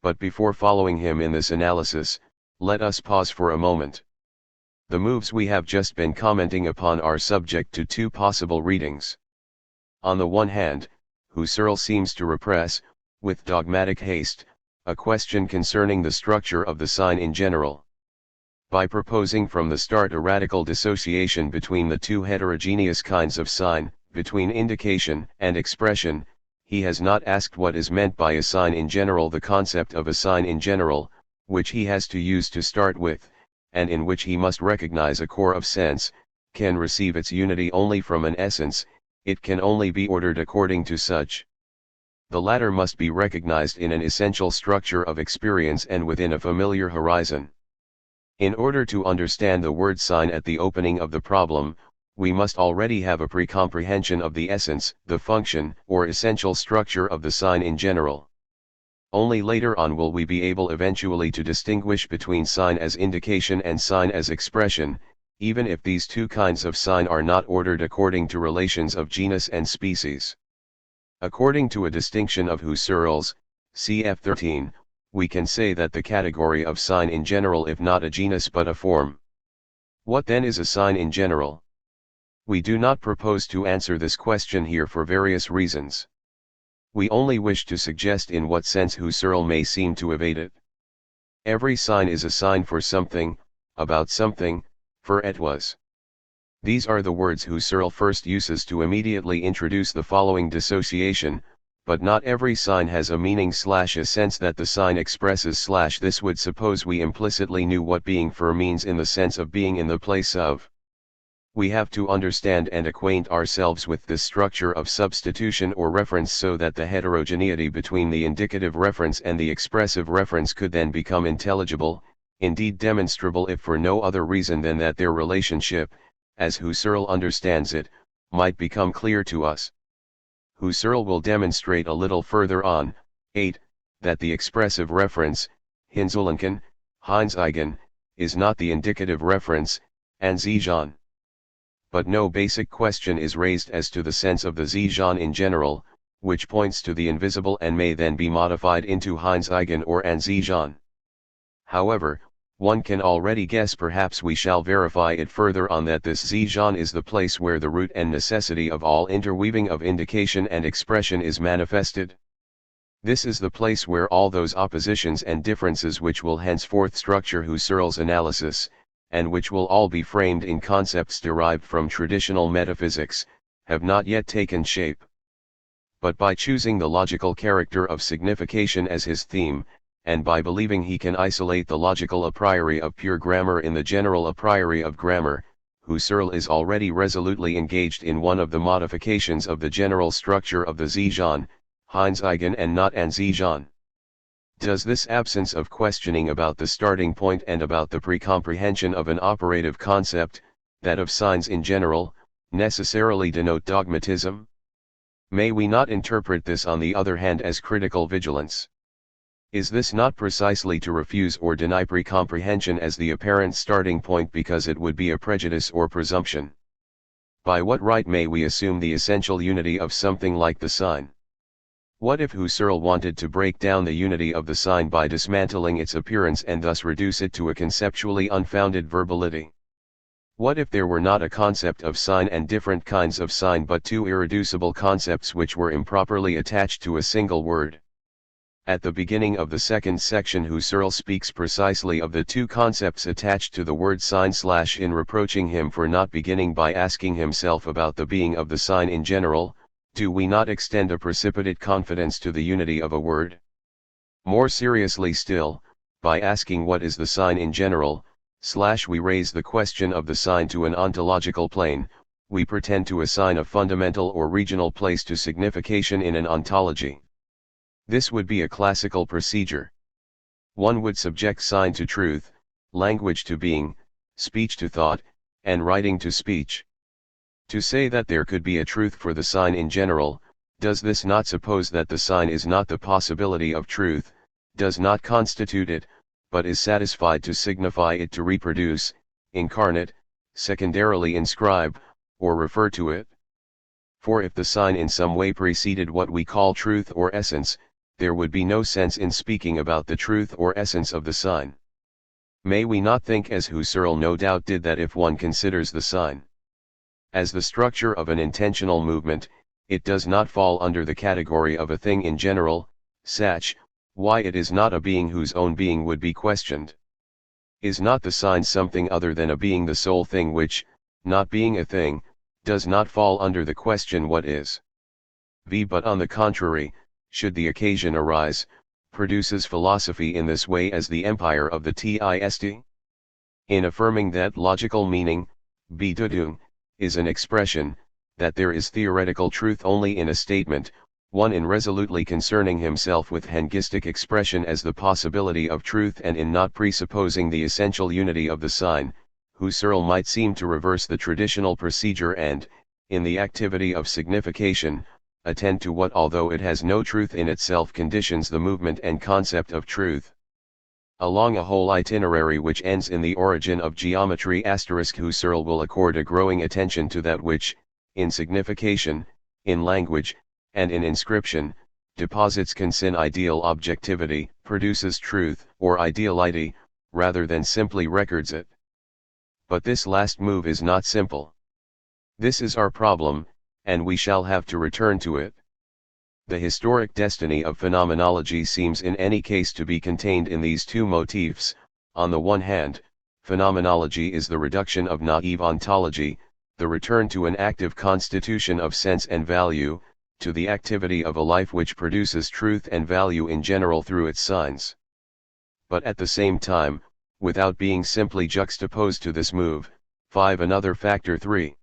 S1: But before following him in this analysis, let us pause for a moment. The moves we have just been commenting upon are subject to two possible readings. On the one hand, Husserl seems to repress, with dogmatic haste, a question concerning the structure of the sign in general. By proposing from the start a radical dissociation between the two heterogeneous kinds of sign, between indication and expression, he has not asked what is meant by a sign in general. The concept of a sign in general, which he has to use to start with, and in which he must recognize a core of sense, can receive its unity only from an essence. It can only be ordered according to such. The latter must be recognized in an essential structure of experience and within a familiar horizon. In order to understand the word sign at the opening of the problem, we must already have a pre-comprehension of the essence, the function, or essential structure of the sign in general. Only later on will we be able eventually to distinguish between sign as indication and sign as expression, even if these two kinds of sign are not ordered according to relations of genus and species. According to a distinction of Husserls, cf. 13, we can say that the category of sign in general if not a genus but a form. What then is a sign in general? We do not propose to answer this question here for various reasons. We only wish to suggest in what sense Husserl may seem to evade it. Every sign is a sign for something, about something, for et was. These are the words Husserl first uses to immediately introduce the following dissociation, but not every sign has a meaning / a sense that the sign expresses / this would suppose we implicitly knew what being for means in the sense of being in the place of. We have to understand and acquaint ourselves with this structure of substitution or reference so that the heterogeneity between the indicative reference and the expressive reference could then become intelligible, indeed demonstrable if for no other reason than that their relationship, as Husserl understands it, might become clear to us. Husserl will demonstrate a little further on, 8, that the expressive reference, Hinzulenken, Heinzeigen, is not the indicative reference, Ansiegen. But no basic question is raised as to the sense of the Ziegen in general, which points to the invisible and may then be modified into Heinzeigen or Ansiegen. However, one can already guess, perhaps we shall verify it further on, that this Ziegen is the place where the root and necessity of all interweaving of indication and expression is manifested. This is the place where all those oppositions and differences which will henceforth structure Husserl's analysis, and which will all be framed in concepts derived from traditional metaphysics, have not yet taken shape. But by choosing the logical character of signification as his theme, and by believing he can isolate the logical a priori of pure grammar in the general a priori of grammar, Husserl is already resolutely engaged in one of the modifications of the general structure of the Ziegen, Heinzeigen and not Ansiegen. Does this absence of questioning about the starting point and about the pre-comprehension of an operative concept, that of signs in general, necessarily denote dogmatism? May we not interpret this on the other hand as critical vigilance? Is this not precisely to refuse or deny pre-comprehension as the apparent starting point because it would be a prejudice or presumption? By what right may we assume the essential unity of something like the sign? What if Husserl wanted to break down the unity of the sign by dismantling its appearance and thus reduce it to a conceptually unfounded verbality? What if there were not a concept of sign and different kinds of sign but two irreducible concepts which were improperly attached to a single word? At the beginning of the second section Husserl speaks precisely of the two concepts attached to the word sign / in reproaching him for not beginning by asking himself about the being of the sign in general. Do we not extend a precipitate confidence to the unity of a word? More seriously still, by asking what is the sign in general, / we raise the question of the sign to an ontological plane, we pretend to assign a fundamental or regional place to signification in an ontology. This would be a classical procedure. One would subject sign to truth, language to being, speech to thought, and writing to speech. To say that there could be a truth for the sign in general, does this not suppose that the sign is not the possibility of truth, does not constitute it, but is satisfied to signify it, to reproduce, incarnate, secondarily inscribe, or refer to it? For if the sign in some way preceded what we call truth or essence, there would be no sense in speaking about the truth or essence of the sign. May we not think, as Husserl no doubt did, that if one considers the sign as the structure of an intentional movement, it does not fall under the category of a thing in general, such, why it is not a being whose own being would be questioned? Is not the sign something other than a being, the sole thing which, not being a thing, does not fall under the question what is? But on the contrary, should the occasion arise, produces philosophy in this way as the empire of the Tist? In affirming that logical meaning, Bedeutung, is an expression, that there is theoretical truth only in a statement, one in resolutely concerning himself with hengistic expression as the possibility of truth, and in not presupposing the essential unity of the sign, Husserl might seem to reverse the traditional procedure and, in the activity of signification, attend to what, although it has no truth in itself, conditions the movement and concept of truth. Along a whole itinerary which ends in the origin of geometry *, Husserl will accord a growing attention to that which, in signification, in language, and in inscription, deposits concern ideal objectivity, produces truth, or ideality, rather than simply records it. But this last move is not simple. This is our problem, and we shall have to return to it. The historic destiny of phenomenology seems in any case to be contained in these two motifs. On the one hand, phenomenology is the reduction of naive ontology, the return to an active constitution of sense and value, to the activity of a life which produces truth and value in general through its signs. But at the same time, without being simply juxtaposed to this move, another factor 3.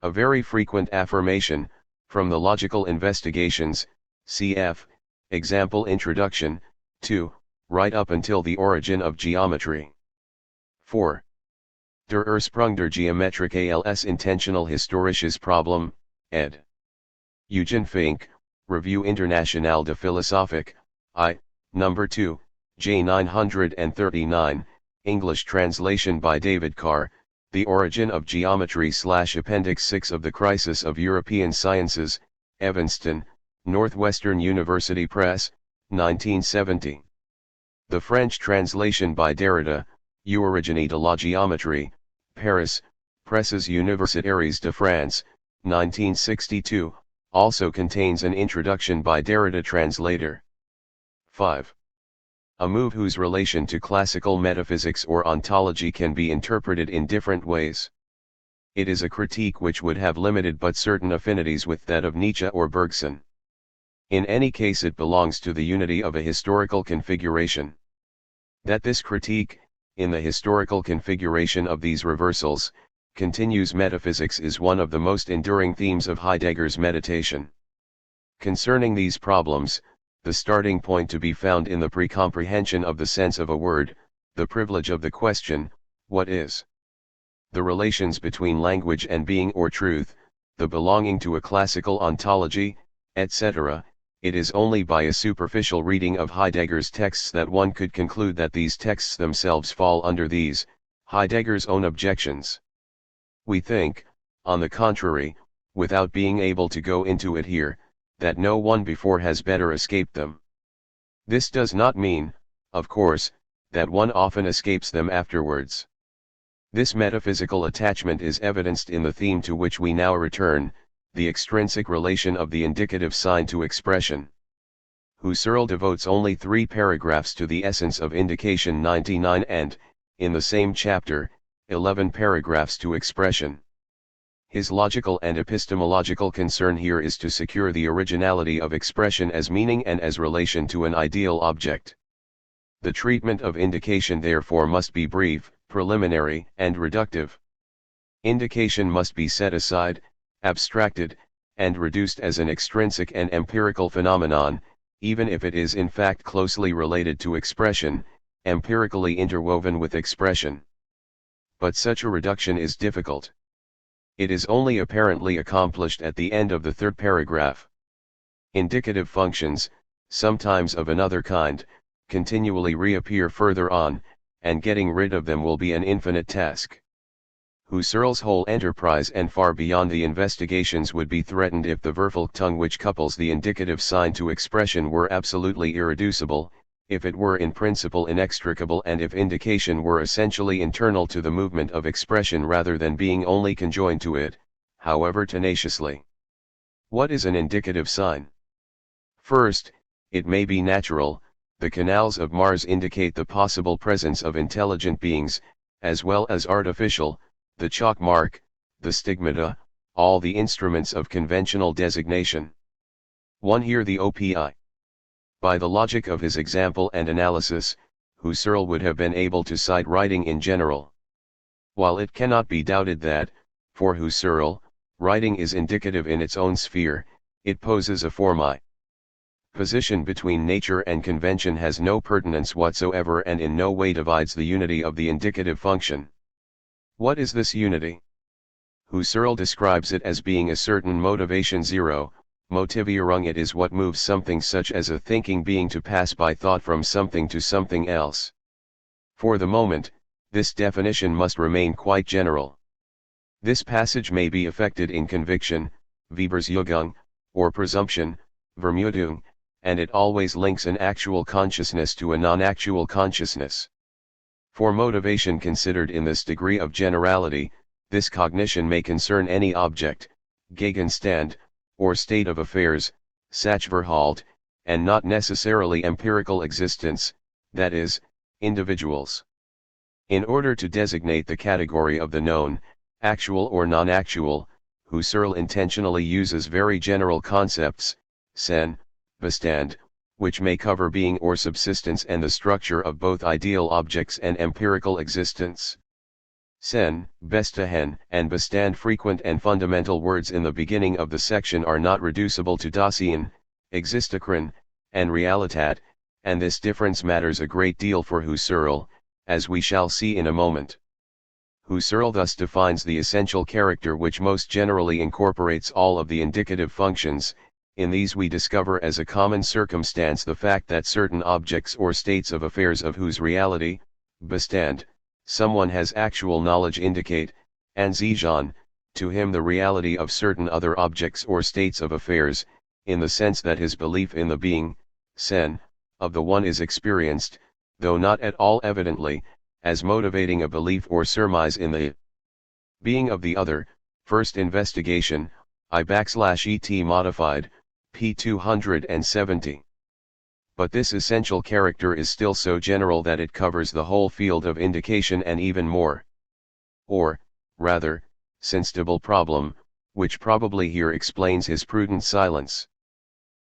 S1: A very frequent affirmation, from the logical investigations, cf. example introduction, 2, right up until the origin of geometry. 4. Der Ursprung der Geometrik als intentional historisches Problem, ed. Eugen Fink, Revue Internationale de Philosophique, I, No. 2, J 939, English translation by David Carr, The Origin of Geometry / Appendix 6 of the Crisis of European Sciences, Evanston, Northwestern University Press, 1970. The French translation by Derrida, Origine de la Géométrie, Paris, Presses Universitaires de France, 1962, also contains an introduction by Derrida translator. 5. A move whose relation to classical metaphysics or ontology can be interpreted in different ways. It is a critique which would have limited but certain affinities with that of Nietzsche or Bergson. In any case, it belongs to the unity of a historical configuration. That this critique, in the historical configuration of these reversals, continues metaphysics is one of the most enduring themes of Heidegger's meditation. Concerning these problems, the starting point to be found in the pre-comprehension of the sense of a word, the privilege of the question, what is? The relations between language and being or truth, the belonging to a classical ontology, etc. It is only by a superficial reading of Heidegger's texts that one could conclude that these texts themselves fall under these, Heidegger's own objections. We think, on the contrary, without being able to go into it here, that no one before has better escaped them. This does not mean, of course, that one often escapes them afterwards. This metaphysical attachment is evidenced in the theme to which we now return, the extrinsic relation of the indicative sign to expression. Husserl devotes only 3 paragraphs to the essence of indication 99 and, in the same chapter, 11 paragraphs to expression. His logical and epistemological concern here is to secure the originality of expression as meaning and as relation to an ideal object. The treatment of indication therefore must be brief, preliminary, and reductive. Indication must be set aside, abstracted, and reduced as an extrinsic and empirical phenomenon, even if it is in fact closely related to expression, empirically interwoven with expression. But such a reduction is difficult. It is only apparently accomplished at the end of the third paragraph. Indicative functions, sometimes of another kind, continually reappear further on, and getting rid of them will be an infinite task. Husserl's whole enterprise and far beyond the investigations would be threatened if the Verflechtung which couples the indicative sign to expression were absolutely irreducible, if it were in principle inextricable, and if indication were essentially internal to the movement of expression rather than being only conjoined to it, however tenaciously. What is an indicative sign? First, it may be natural. The canals of Mars indicate the possible presence of intelligent beings, as well as artificial, the chalk mark, the stigmata, all the instruments of conventional designation. 1. Here the OPI. By the logic of his example and analysis, Husserl would have been able to cite writing in general. While it cannot be doubted that, for Husserl, writing is indicative in its own sphere, it poses a formi position between nature and convention has no pertinence whatsoever and in no way divides the unity of the indicative function. What is this unity? Husserl describes it as being a certain motivation zero. Motivierung, it is what moves something such as a thinking being to pass by thought from something to something else. For the moment, this definition must remain quite general. This passage may be effected in conviction, Webersjugung, or presumption, Vermutung, and it always links an actual consciousness to a non-actual consciousness. For motivation considered in this degree of generality, this cognition may concern any object, Gegenstand, or state of affairs, Sachverhalt, and not necessarily empirical existence, that is, individuals. In order to designate the category of the known, actual or non-actual, Husserl intentionally uses very general concepts, Sen, Bestand, which may cover being or subsistence and the structure of both ideal objects and empirical existence. Sen, Bestahen, and Bestand, frequent and fundamental words in the beginning of the section, are not reducible to Dasein, Existikern, and Realitat, and this difference matters a great deal for Husserl, as we shall see in a moment. Husserl thus defines the essential character which most generally incorporates all of the indicative functions. In these we discover as a common circumstance the fact that certain objects or states of affairs of whose reality, Bestand, someone has actual knowledge indicate, Ansichten, to him the reality of certain other objects or states of affairs, in the sense that his belief in the being, Sen, of the one is experienced, though not at all evidently, as motivating a belief or surmise in the being of the other. First investigation, I/et modified, p. 270. But this essential character is still so general that it covers the whole field of indication and even more. Or, rather, sensible problem, which probably here explains his prudent silence.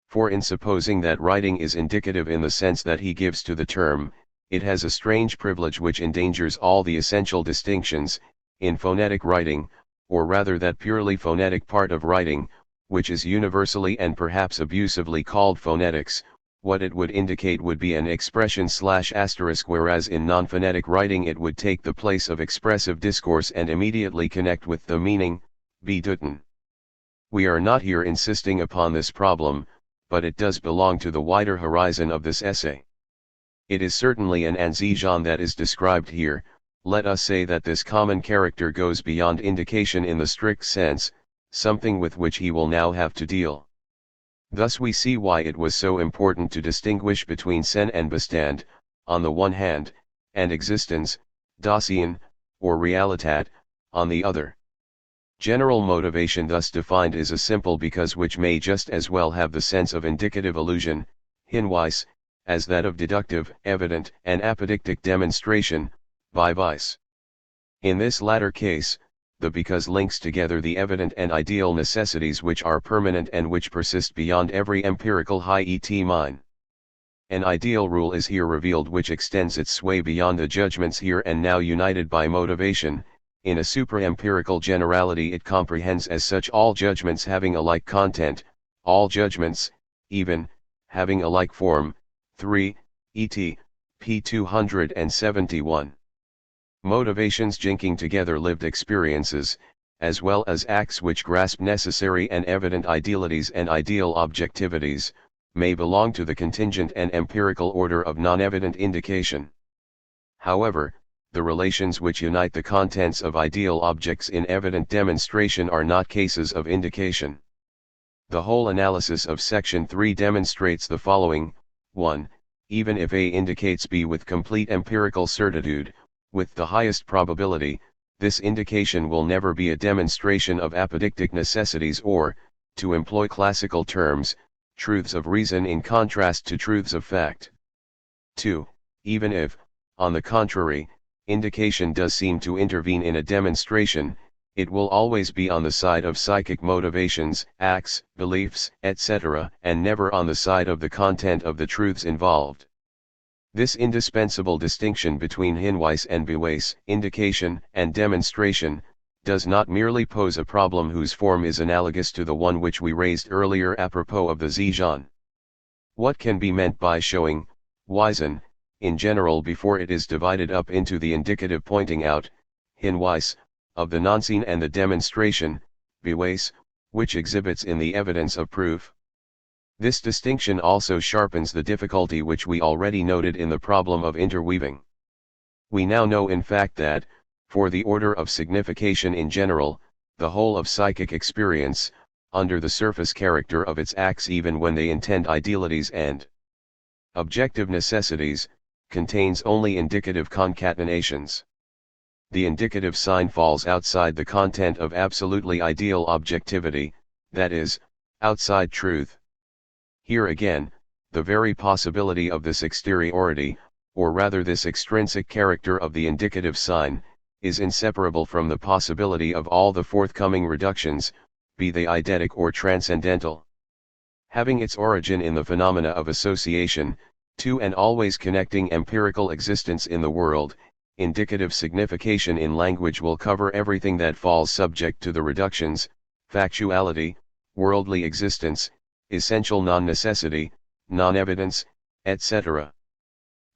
S1: For in supposing that writing is indicative in the sense that he gives to the term, it has a strange privilege which endangers all the essential distinctions, in phonetic writing, or rather that purely phonetic part of writing, which is universally and perhaps abusively called phonetics. What it would indicate would be an expression /*, whereas in non-phonetic writing it would take the place of expressive discourse and immediately connect with the meaning, bedeuten. We are not here insisting upon this problem, but it does belong to the wider horizon of this essay. It is certainly an Ansichten that is described here. Let us say that this common character goes beyond indication in the strict sense, something with which he will now have to deal. Thus we see why it was so important to distinguish between Sen and Bestand, on the one hand, and existence, Dasein, or Realitat, on the other. General motivation thus defined is a simple because which may just as well have the sense of indicative allusion, Hinweis, as that of deductive, evident, and apodictic demonstration, Beweis. In this latter case, the because links together the evident and ideal necessities which are permanent and which persist beyond every empirical high-et mine. An ideal rule is here revealed which extends its sway beyond the judgments here and now united by motivation. In a supra-empirical generality it comprehends as such all judgments having a like content, all judgments, even, having a like form. 3. Et. p. 271. Motivations jinking together lived experiences, as well as acts which grasp necessary and evident idealities and ideal objectivities, may belong to the contingent and empirical order of non-evident indication. However, the relations which unite the contents of ideal objects in evident demonstration are not cases of indication. The whole analysis of section 3 demonstrates the following: 1. Even if A indicates B with complete empirical certitude, with the highest probability, this indication will never be a demonstration of apodictic necessities or, to employ classical terms, truths of reason in contrast to truths of fact. 2. Even if, on the contrary, indication does seem to intervene in a demonstration, it will always be on the side of psychic motivations, acts, beliefs, etc., and never on the side of the content of the truths involved. This indispensable distinction between Hinweis and Beweis, indication and demonstration, does not merely pose a problem whose form is analogous to the one which we raised earlier apropos of the Zijan. What can be meant by showing, weisen, in general before it is divided up into the indicative pointing out, Hinweis, of the non-seen and the demonstration, Beweis, which exhibits in the evidence of proof? This distinction also sharpens the difficulty which we already noted in the problem of interweaving. We now know in fact that, for the order of signification in general, the whole of psychic experience, under the surface character of its acts even when they intend idealities and objective necessities, contains only indicative concatenations. The indicative sign falls outside the content of absolutely ideal objectivity, that is, outside truth. Here again, the very possibility of this exteriority, or rather this extrinsic character of the indicative sign, is inseparable from the possibility of all the forthcoming reductions, be they eidetic or transcendental. Having its origin in the phenomena of association, to and always connecting empirical existence in the world, indicative signification in language will cover everything that falls subject to the reductions, factuality, worldly existence, essential non-necessity, non-evidence, etc.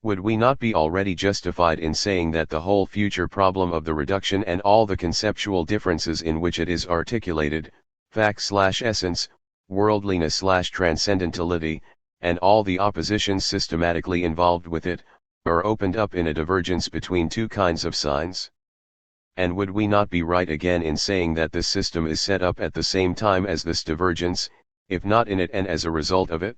S1: Would we not be already justified in saying that the whole future problem of the reduction and all the conceptual differences in which it is articulated, fact/essence, worldliness/transcendentality, and all the oppositions systematically involved with it, are opened up in a divergence between two kinds of signs? And would we not be right again in saying that this system is set up at the same time as this divergence, if not in it and as a result of it?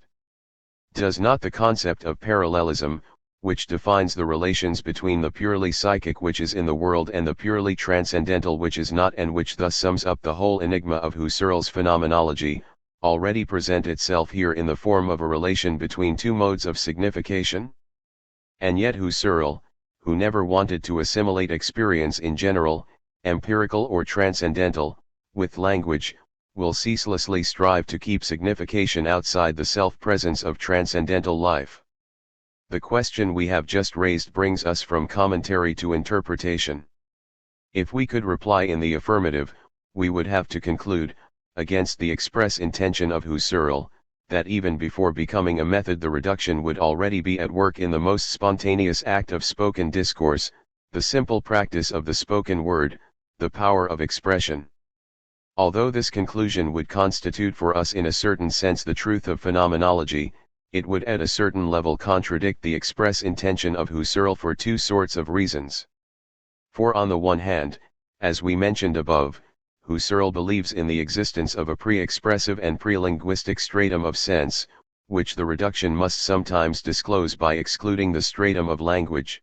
S1: Does not the concept of parallelism, which defines the relations between the purely psychic which is in the world and the purely transcendental which is not, and which thus sums up the whole enigma of Husserl's phenomenology, already present itself here in the form of a relation between two modes of signification? And yet Husserl, who never wanted to assimilate experience in general, empirical or transcendental, with language, will ceaselessly strive to keep signification outside the self-presence of transcendental life. The question we have just raised brings us from commentary to interpretation. If we could reply in the affirmative, we would have to conclude, against the express intention of Husserl, that even before becoming a method the reduction would already be at work in the most spontaneous act of spoken discourse, the simple practice of the spoken word, the power of expression. Although this conclusion would constitute for us in a certain sense the truth of phenomenology, it would at a certain level contradict the express intention of Husserl for two sorts of reasons. For on the one hand, as we mentioned above, Husserl believes in the existence of a pre-expressive and pre-linguistic stratum of sense, which the reduction must sometimes disclose by excluding the stratum of language.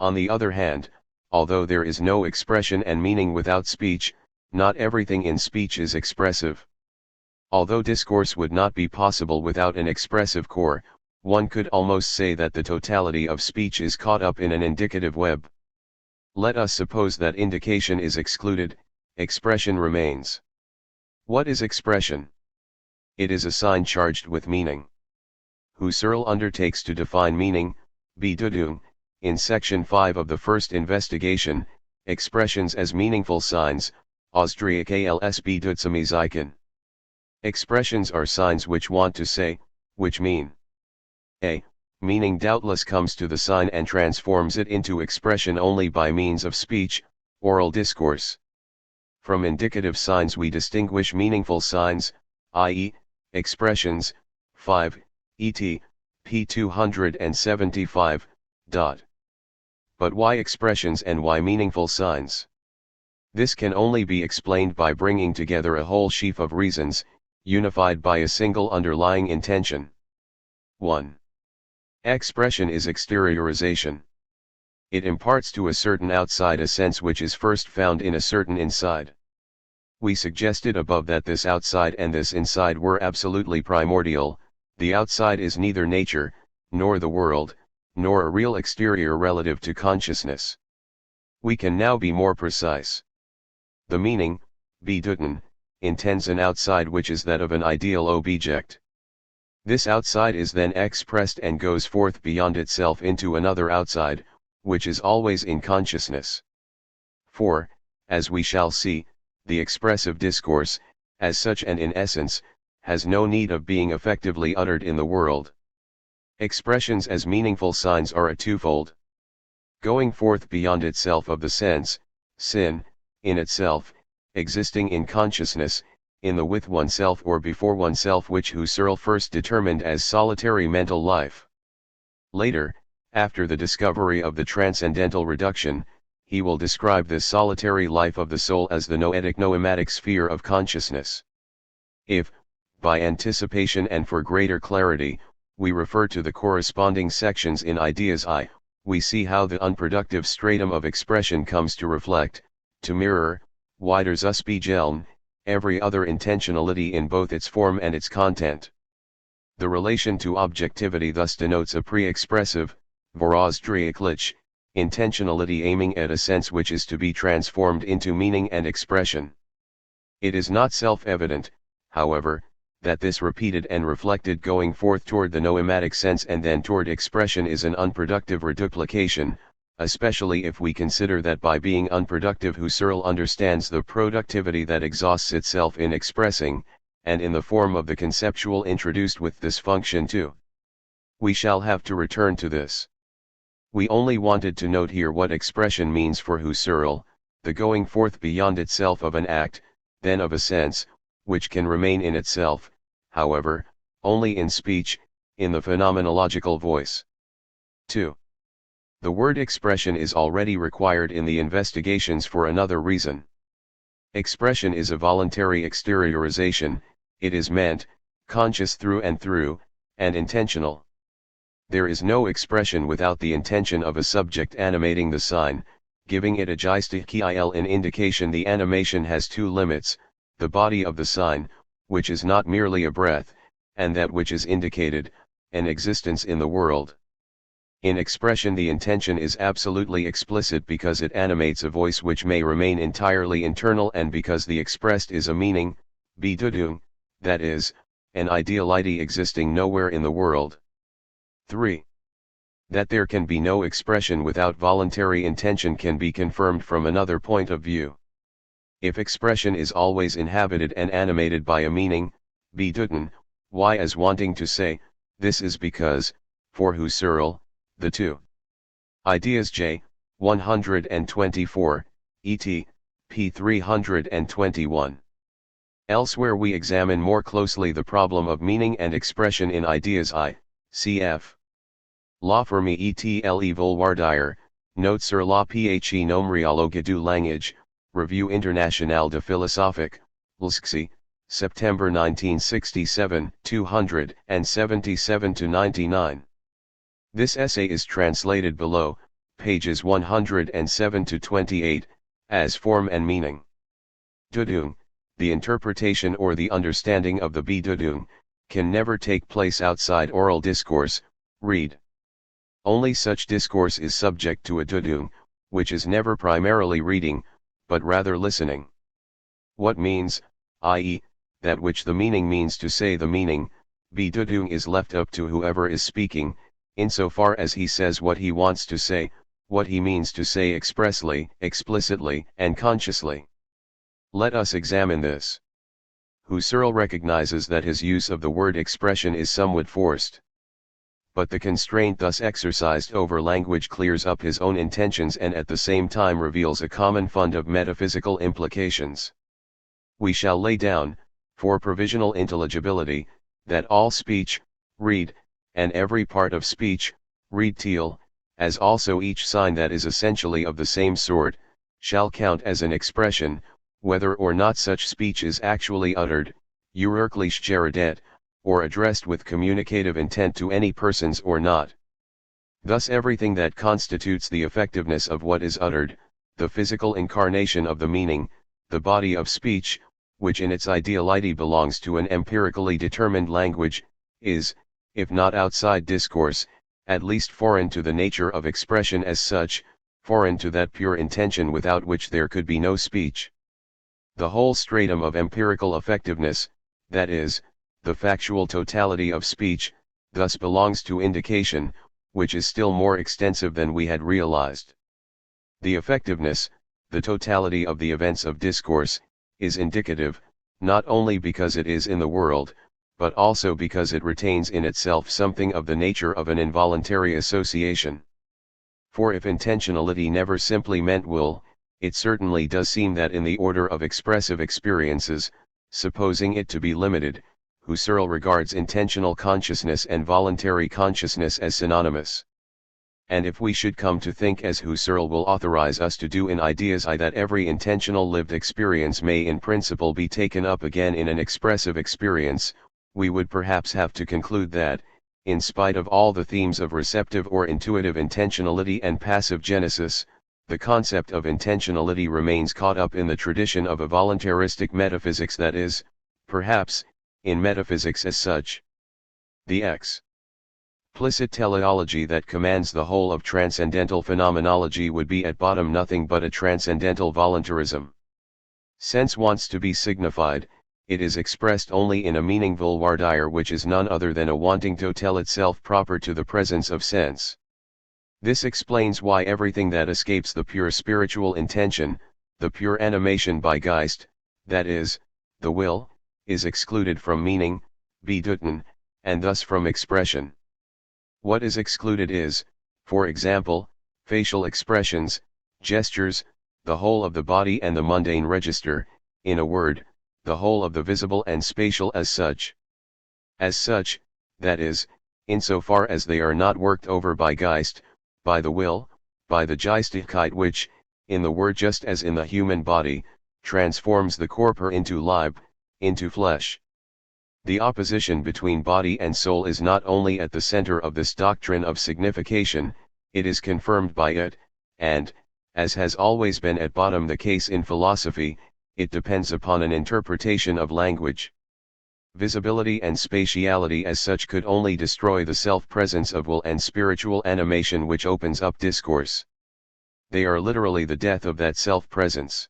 S1: On the other hand, although there is no expression and meaning without speech, not everything in speech is expressive. Although discourse would not be possible without an expressive core, one could almost say that the totality of speech is caught up in an indicative web. Let us suppose that indication is excluded, expression remains. What is expression? It is a sign charged with meaning. Husserl undertakes to define meaning, Bedeutung, in section 5 of the first investigation, expressions as meaningful signs, Ausdrücke als bedeutsame Zeichen. Expressions are signs which want to say, which mean. A. Meaning doubtless comes to the sign and transforms it into expression only by means of speech, oral discourse. From indicative signs we distinguish meaningful signs, i.e., expressions, 5, et. p. 275. But why expressions and why meaningful signs? This can only be explained by bringing together a whole sheaf of reasons, unified by a single underlying intention. 1. Expression is exteriorization. It imparts to a certain outside a sense which is first found in a certain inside. We suggested above that this outside and this inside were absolutely primordial. The outside is neither nature, nor the world, nor a real exterior relative to consciousness. We can now be more precise. The meaning, Bedeuten, intends an outside which is that of an ideal object. This outside is then expressed and goes forth beyond itself into another outside, which is always in consciousness. For, as we shall see, the expressive discourse, as such and in essence, has no need of being effectively uttered in the world. Expressions as meaningful signs are a twofold. Going forth beyond itself of the sense, sin, in itself, existing in consciousness, in the with oneself or before oneself, which Husserl first determined as solitary mental life. Later, after the discovery of the transcendental reduction, he will describe this solitary life of the soul as the noetic noematic sphere of consciousness. If, by anticipation and for greater clarity, we refer to the corresponding sections in Ideas I, we see how the unproductive stratum of expression comes to reflect, to mirror, wider Spiegeln, every other intentionality in both its form and its content. The relation to objectivity thus denotes a pre-expressive, vorausdrücklich, intentionality aiming at a sense which is to be transformed into meaning and expression. It is not self-evident, however, that this repeated and reflected going forth toward the noematic sense and then toward expression is an unproductive reduplication, especially if we consider that by being unproductive Husserl understands the productivity that exhausts itself in expressing, and in the form of the conceptual introduced with this function too. We shall have to return to this. We only wanted to note here what expression means for Husserl, the going forth beyond itself of an act, then of a sense, which can remain in itself, however, only in speech, in the phenomenological voice. 2. The word expression is already required in the investigations for another reason. Expression is a voluntary exteriorization, it is meant, conscious through, and intentional. There is no expression without the intention of a subject animating the sign, giving it a geistigkeil in indication. The animation has two limits, the body of the sign, which is not merely a breath, and that which is indicated, an existence in the world. In expression the intention is absolutely explicit because it animates a voice which may remain entirely internal, and because the expressed is a meaning, Bedeutung, that is, an ideality existing nowhere in the world. 3. That there can be no expression without voluntary intention can be confirmed from another point of view. If expression is always inhabited and animated by a meaning, Bedeuten, why as wanting to say, this is because, for Husserl, the two Ideas J, 124, et. p. 321. Elsewhere we examine more closely the problem of meaning and expression in Ideas I, cf. La Fermi et le Volwardier, Notes sur la phenoménologie du langage, Revue Internationale de Philosophique, Lsci, September 1967, 277-99. This essay is translated below, pages 107-28, as Form and Meaning. Bedeutung, the interpretation or the understanding of the Bedeutung, can never take place outside oral discourse, read. Only such discourse is subject to a Bedeutung, which is never primarily reading, but rather listening. What means, i.e., that which the meaning means to say the meaning, Bedeutung is left up to whoever is speaking, insofar as he says what he wants to say, what he means to say expressly, explicitly, and consciously. Let us examine this. Husserl recognizes that his use of the word expression is somewhat forced. but the constraint thus exercised over language clears up his own intentions and at the same time reveals a common fund of metaphysical implications. We shall lay down, for provisional intelligibility, that all speech, read, and every part of speech, read till, as also each sign that is essentially of the same sort, shall count as an expression, whether or not such speech is actually uttered, urklich geredet, or addressed with communicative intent to any persons or not. Thus everything that constitutes the effectiveness of what is uttered, the physical incarnation of the meaning, the body of speech, which in its ideality belongs to an empirically determined language, is, if not outside discourse, at least foreign to the nature of expression as such, foreign to that pure intention without which there could be no speech. The whole stratum of empirical effectiveness, that is, the factual totality of speech, thus belongs to indication, which is still more extensive than we had realized. The effectiveness, the totality of the events of discourse, is indicative, not only because it is in the world, but also because it retains in itself something of the nature of an involuntary association. For if intentionality never simply meant will, it certainly does seem that in the order of expressive experiences, supposing it to be limited, Husserl regards intentional consciousness and voluntary consciousness as synonymous. And if we should come to think as Husserl will authorize us to do in Ideas I, that every intentional lived experience may in principle be taken up again in an expressive experience, we would perhaps have to conclude that, in spite of all the themes of receptive or intuitive intentionality and passive genesis, the concept of intentionality remains caught up in the tradition of a voluntaristic metaphysics, that is, perhaps, in metaphysics as such. The explicit teleology that commands the whole of transcendental phenomenology would be at bottom nothing but a transcendental voluntarism. Sense wants to be signified, it is expressed only in a meaning vulvardier, which is none other than a wanting to tell itself proper to the presence of sense. This explains why everything that escapes the pure spiritual intention, the pure animation by Geist, that is, the will, is excluded from meaning, Bedeuten, and thus from expression. What is excluded is, for example, facial expressions, gestures, the whole of the body and the mundane register, in a word, the whole of the visible and spatial as such. As such, that is, insofar as they are not worked over by Geist, by the will, by the Geistigkeit which, in the word just as in the human body, transforms the corpor into Leib, into flesh. The opposition between body and soul is not only at the center of this doctrine of signification, it is confirmed by it, and, as has always been at bottom the case in philosophy, it depends upon an interpretation of language. Visibility and spatiality as such could only destroy the self-presence of will and spiritual animation which opens up discourse. They are literally the death of that self-presence.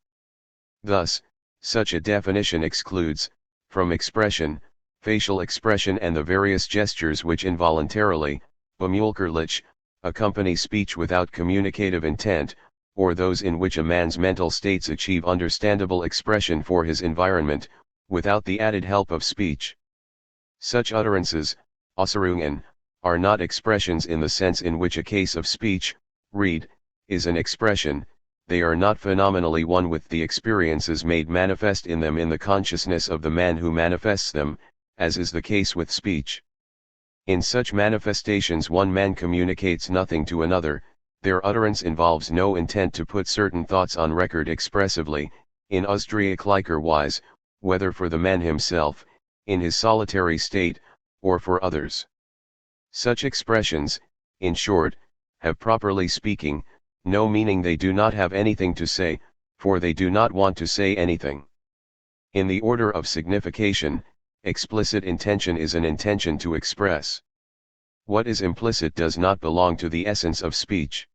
S1: Thus, such a definition excludes, from expression, facial expression and the various gestures which involuntarily, bemühlkerlich, accompany speech without communicative intent, or those in which a man's mental states achieve understandable expression for his environment, without the added help of speech. Such utterances, Äußerungen, are not expressions in the sense in which a case of speech, read, is an expression. They are not phenomenally one with the experiences made manifest in them in the consciousness of the man who manifests them, as is the case with speech. In such manifestations one man communicates nothing to another, their utterance involves no intent to put certain thoughts on record expressively, in Ausdrucksgleicher wise, whether for the man himself, in his solitary state, or for others. Such expressions, in short, have properly speaking, no meaning. They do not have anything to say, for they do not want to say anything. In the order of signification, explicit intention is an intention to express. What is implicit does not belong to the essence of speech.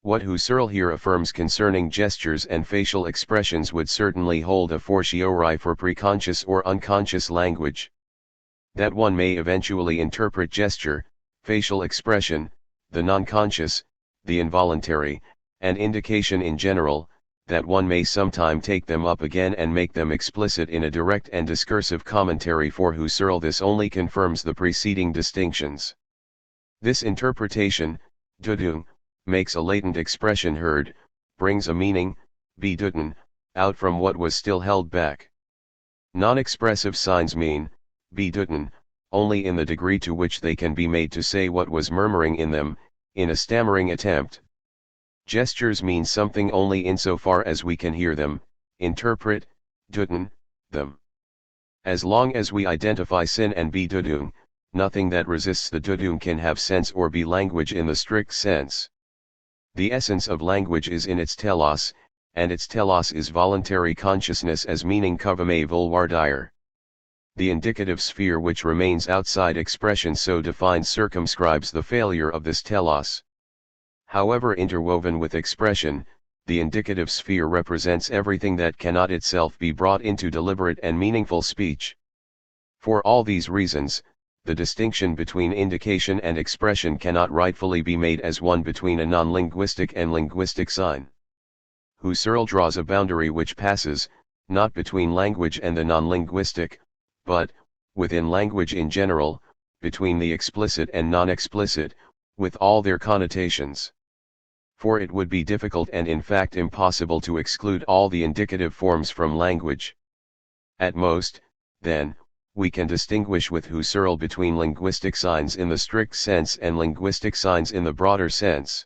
S1: What Husserl here affirms concerning gestures and facial expressions would certainly hold a fortiori for preconscious or unconscious language. That one may eventually interpret gesture, facial expression, the non-conscious, the involuntary, and indication in general, that one may sometime take them up again and make them explicit in a direct and discursive commentary. For Husserl this only confirms the preceding distinctions. This interpretation, Bedeutung, makes a latent expression heard, brings a meaning, Bedeutung, out from what was still held back. Non-expressive signs mean, Bedeutung, only in the degree to which they can be made to say what was murmuring in them, in a stammering attempt. Gestures mean something only insofar as we can hear them, interpret, Bedeutung, them. As long as we identify Sinn and Bedeutung, nothing that resists the Bedeutung can have sense or be language in the strict sense. The essence of language is in its telos, and its telos is voluntary consciousness as meaning Kavame Volwardier. The indicative sphere which remains outside expression so defined circumscribes the failure of this telos. However interwoven with expression, the indicative sphere represents everything that cannot itself be brought into deliberate and meaningful speech. For all these reasons, the distinction between indication and expression cannot rightfully be made as one between a non-linguistic and linguistic sign. Husserl draws a boundary which passes, not between language and the non-linguistic, but, within language in general, between the explicit and non-explicit, with all their connotations. For it would be difficult and in fact impossible to exclude all the indicative forms from language. At most, then, we can distinguish with Husserl between linguistic signs in the strict sense and linguistic signs in the broader sense.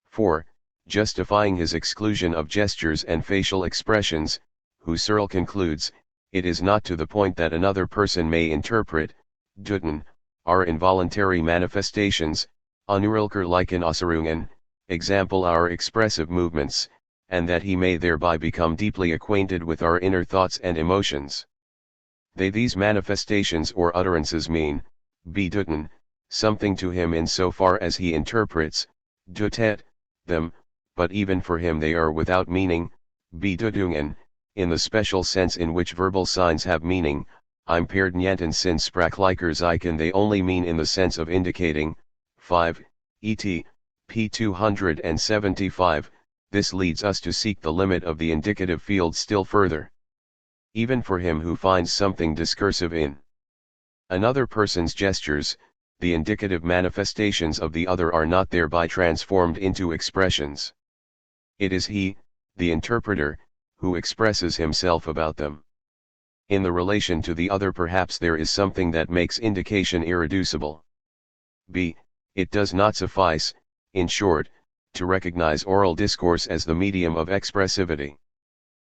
S1: For, justifying his exclusion of gestures and facial expressions, Husserl concludes, it is not to the point that another person may interpret, Bedeutung, our involuntary manifestations, unwillkürlichen Äußerungen, example our expressive movements, and that he may thereby become deeply acquainted with our inner thoughts and emotions. These manifestations or utterances mean, Bedeutung, something to him in so far as he interprets, deutet, them, but even for him they are without meaning, Bedeutungen, in the special sense in which verbal signs have meaning, im Pertinenten Sinn sprachlicher Zeichen they only mean in the sense of indicating. 5, et. p. 275, this leads us to seek the limit of the indicative field still further. Even for him who finds something discursive in another person's gestures, the indicative manifestations of the other are not thereby transformed into expressions. It is he, the interpreter, who expresses himself about them. In the relation to the other perhaps there is something that makes indication irreducible. b. It does not suffice, in short, to recognize oral discourse as the medium of expressivity.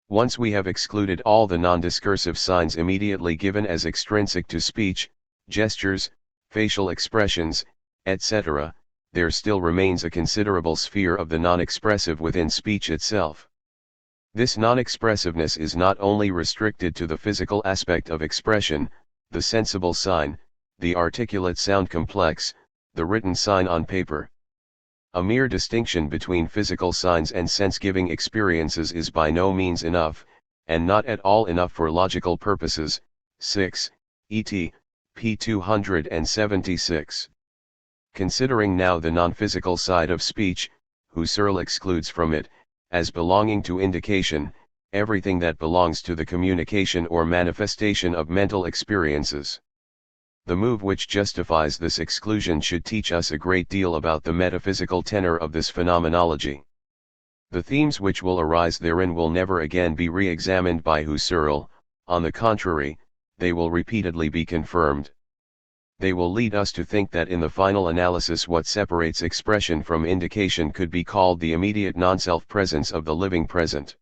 S1: Once we have excluded all the non-discursive signs immediately given as extrinsic to speech, gestures, facial expressions, etc., there still remains a considerable sphere of the non-expressive within speech itself. This non-expressiveness is not only restricted to the physical aspect of expression, the sensible sign, the articulate sound complex, the written sign on paper. A mere distinction between physical signs and sense-giving experiences is by no means enough, and not at all enough for logical purposes. 6, et. p. 276. Considering now the non-physical side of speech, Husserl excludes from it, as belonging to indication, everything that belongs to the communication or manifestation of mental experiences. The move which justifies this exclusion should teach us a great deal about the metaphysical tenor of this phenomenology. The themes which will arise therein will never again be re-examined by Husserl, on the contrary, they will repeatedly be confirmed. They will lead us to think that in the final analysis what separates expression from indication could be called the immediate non-self presence of the living present.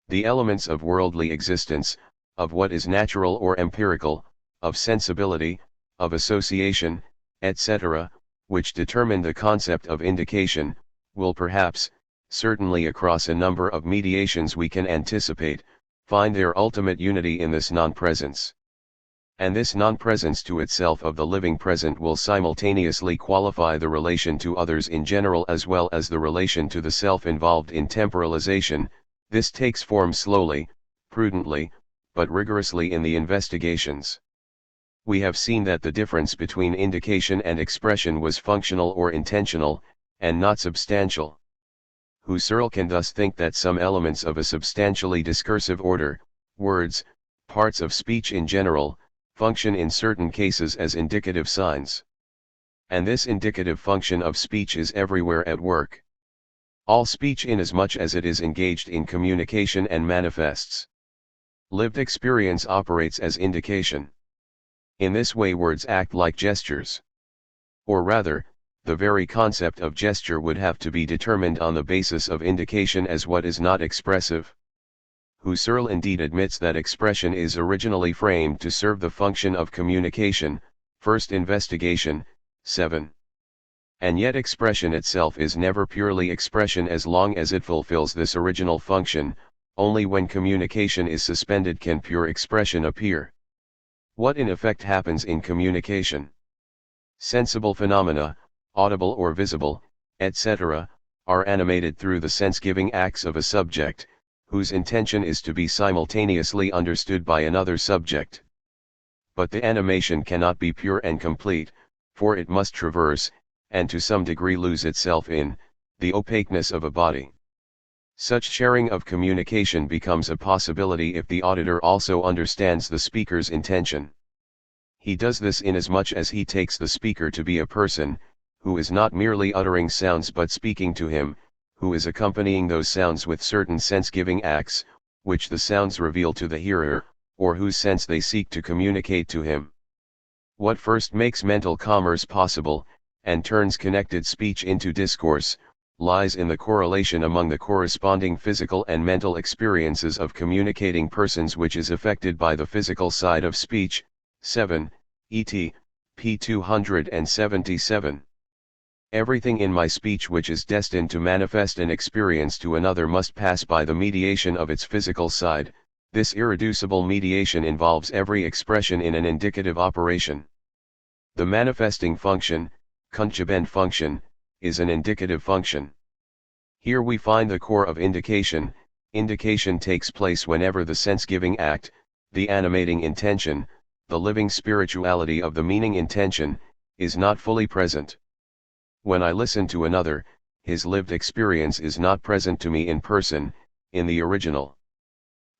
S1: The elements of worldly existence, of what is natural or empirical, of sensibility, of association, etc., which determine the concept of indication, will perhaps, certainly across a number of mediations we can anticipate, find their ultimate unity in this non-presence. And this non-presence to itself of the living present will simultaneously qualify the relation to others in general as well as the relation to the self involved in temporalization. This takes form slowly, prudently, but rigorously in the investigations. We have seen that the difference between indication and expression was functional or intentional, and not substantial. Husserl can thus think that some elements of a substantially discursive order, words, parts of speech in general, function in certain cases as indicative signs. And this indicative function of speech is everywhere at work. All speech inasmuch as it is engaged in communication and manifests. Lived experience operates as indication. In this way words act like gestures. Or rather, the very concept of gesture would have to be determined on the basis of indication as what is not expressive. Husserl indeed admits that expression is originally framed to serve the function of communication, first investigation, 7. And yet expression itself is never purely expression as long as it fulfills this original function, only when communication is suspended can pure expression appear. What in effect happens in communication? Sensible phenomena, audible or visible, etc., are animated through the sense-giving acts of a subject, whose intention is to be simultaneously understood by another subject. But the animation cannot be pure and complete, for it must traverse, and to some degree lose itself in, the opaqueness of a body. Such sharing of communication becomes a possibility if the auditor also understands the speaker's intention. He does this inasmuch as he takes the speaker to be a person, who is not merely uttering sounds but speaking to him, who is accompanying those sounds with certain sense-giving acts, which the sounds reveal to the hearer, or whose sense they seek to communicate to him. What first makes mental commerce possible, and turns connected speech into discourse, lies in the correlation among the corresponding physical and mental experiences of communicating persons which is affected by the physical side of speech, 7, et. p. 277. Everything in my speech which is destined to manifest an experience to another must pass by the mediation of its physical side. This irreducible mediation involves every expression in an indicative operation. The manifesting function, Kunstgebend function, is an indicative function. Here we find the core of indication. Indication takes place whenever the sense-giving act, the animating intention, the living spirituality of the meaning intention, is not fully present. When I listen to another, his lived experience is not present to me in person, in the original.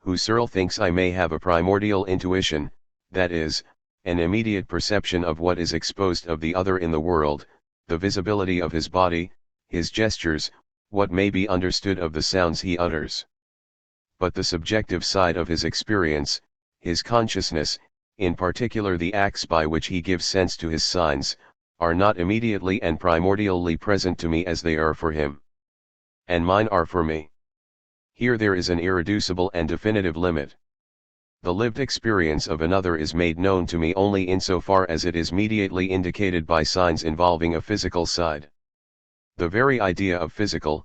S1: Husserl thinks I may have a primordial intuition, that is, an immediate perception of what is exposed of the other in the world, the visibility of his body, his gestures, what may be understood of the sounds he utters. But the subjective side of his experience, his consciousness, in particular the acts by which he gives sense to his signs, are not immediately and primordially present to me as they are for him. And mine are for me. Here there is an irreducible and definitive limit. The lived experience of another is made known to me only insofar as it is mediately indicated by signs involving a physical side. The very idea of physical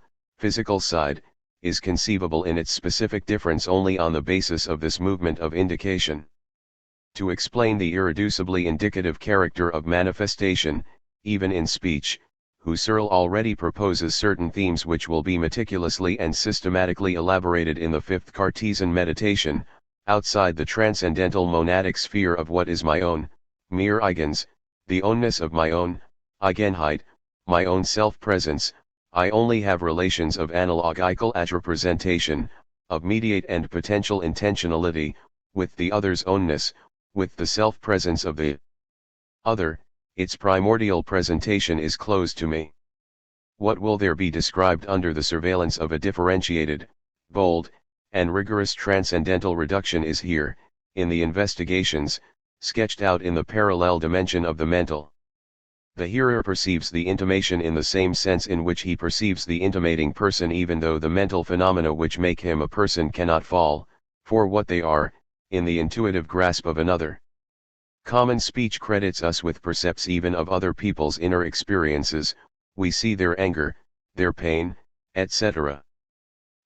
S1: side, is conceivable in its specific difference only on the basis of this movement of indication. To explain the irreducibly indicative character of manifestation, even in speech, Husserl already proposes certain themes which will be meticulously and systematically elaborated in the fifth Cartesian meditation, outside the transcendental monadic sphere of what is my own, mere eigens, the ownness of my own, Eigenheit, my own self-presence. I only have relations of analogical representation, of mediate and potential intentionality, with the other's ownness, with the self-presence of the other. Its primordial presentation is closed to me. What will there be described under the surveillance of a differentiated, bold, and rigorous transcendental reduction is here, in the investigations, sketched out in the parallel dimension of the mental. The hearer perceives the intimation in the same sense in which he perceives the intimating person, even though the mental phenomena which make him a person cannot fall, for what they are, in the intuitive grasp of another. Common speech credits us with percepts even of other people's inner experiences. We see their anger, their pain, etc.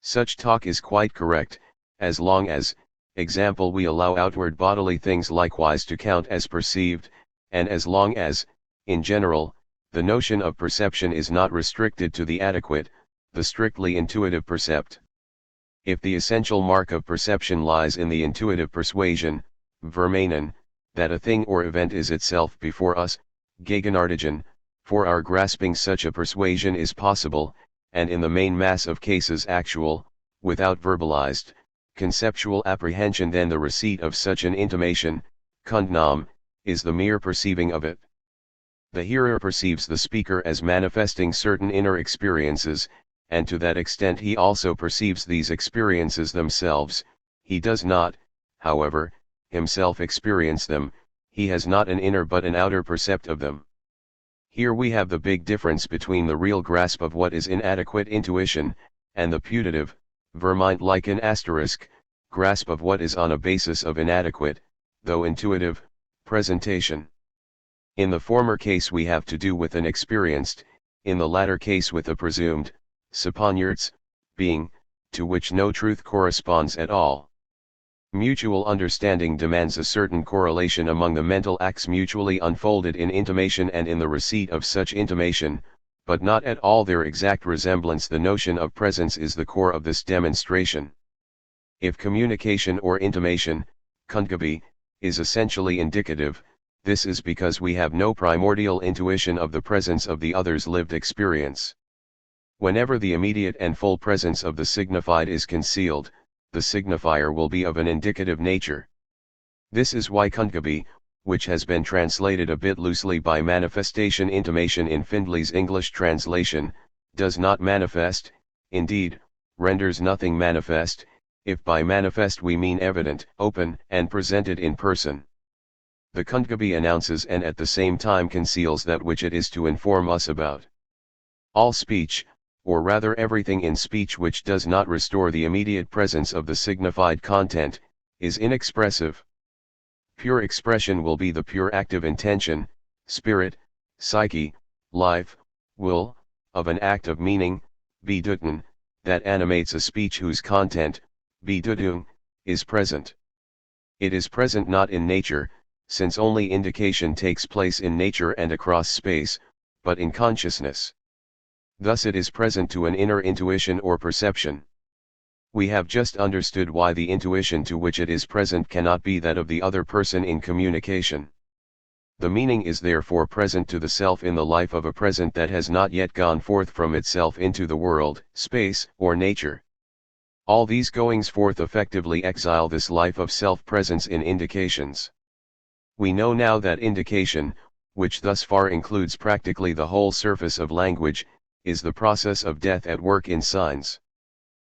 S1: Such talk is quite correct, as long as, example, we allow outward bodily things likewise to count as perceived, and as long as, in general, the notion of perception is not restricted to the adequate, the strictly intuitive percept. If the essential mark of perception lies in the intuitive persuasion, vermeinen, that a thing or event is itself before us, gegenwärtigen, for our grasping such a persuasion is possible, and in the main mass of cases actual, without verbalized, conceptual apprehension, then the receipt of such an intimation, kundnahme, is the mere perceiving of it. The hearer perceives the speaker as manifesting certain inner experiences, and to that extent he also perceives these experiences themselves. He does not, however, himself experience them. He has not an inner but an outer percept of them. Here we have the big difference between the real grasp of what is inadequate intuition, and the putative, vermint-like an asterisk, grasp of what is on a basis of inadequate, though intuitive, presentation. In the former case we have to do with an experienced, in the latter case with a presumed, supponuerts, being, to which no truth corresponds at all. Mutual understanding demands a certain correlation among the mental acts mutually unfolded in intimation and in the receipt of such intimation, but not at all their exact resemblance. The notion of presence is the core of this demonstration. If communication or intimation, kunkabi, is essentially indicative, this is because we have no primordial intuition of the presence of the other's lived experience. Whenever the immediate and full presence of the signified is concealed, the signifier will be of an indicative nature. This is why kunkabi, which has been translated a bit loosely by manifestation intimation in Findlay's English translation, does not manifest, indeed, renders nothing manifest, if by manifest we mean evident, open, and presented in person. The kunkabi announces and at the same time conceals that which it is to inform us about. All speech, or rather everything in speech which does not restore the immediate presence of the signified content, is inexpressive. Pure expression will be the pure active intention, spirit, psyche, life, will, of an act of meaning, bedoeling, that animates a speech whose content, bedoeling, is present. It is present not in nature, since only indication takes place in nature and across space, but in consciousness. Thus it is present to an inner intuition or perception. We have just understood why the intuition to which it is present cannot be that of the other person in communication. The meaning is therefore present to the self in the life of a present that has not yet gone forth from itself into the world, space, or nature. All these goings forth effectively exile this life of self-presence in indications. We know now that indication, which thus far includes practically the whole surface of language, is the process of death at work in signs.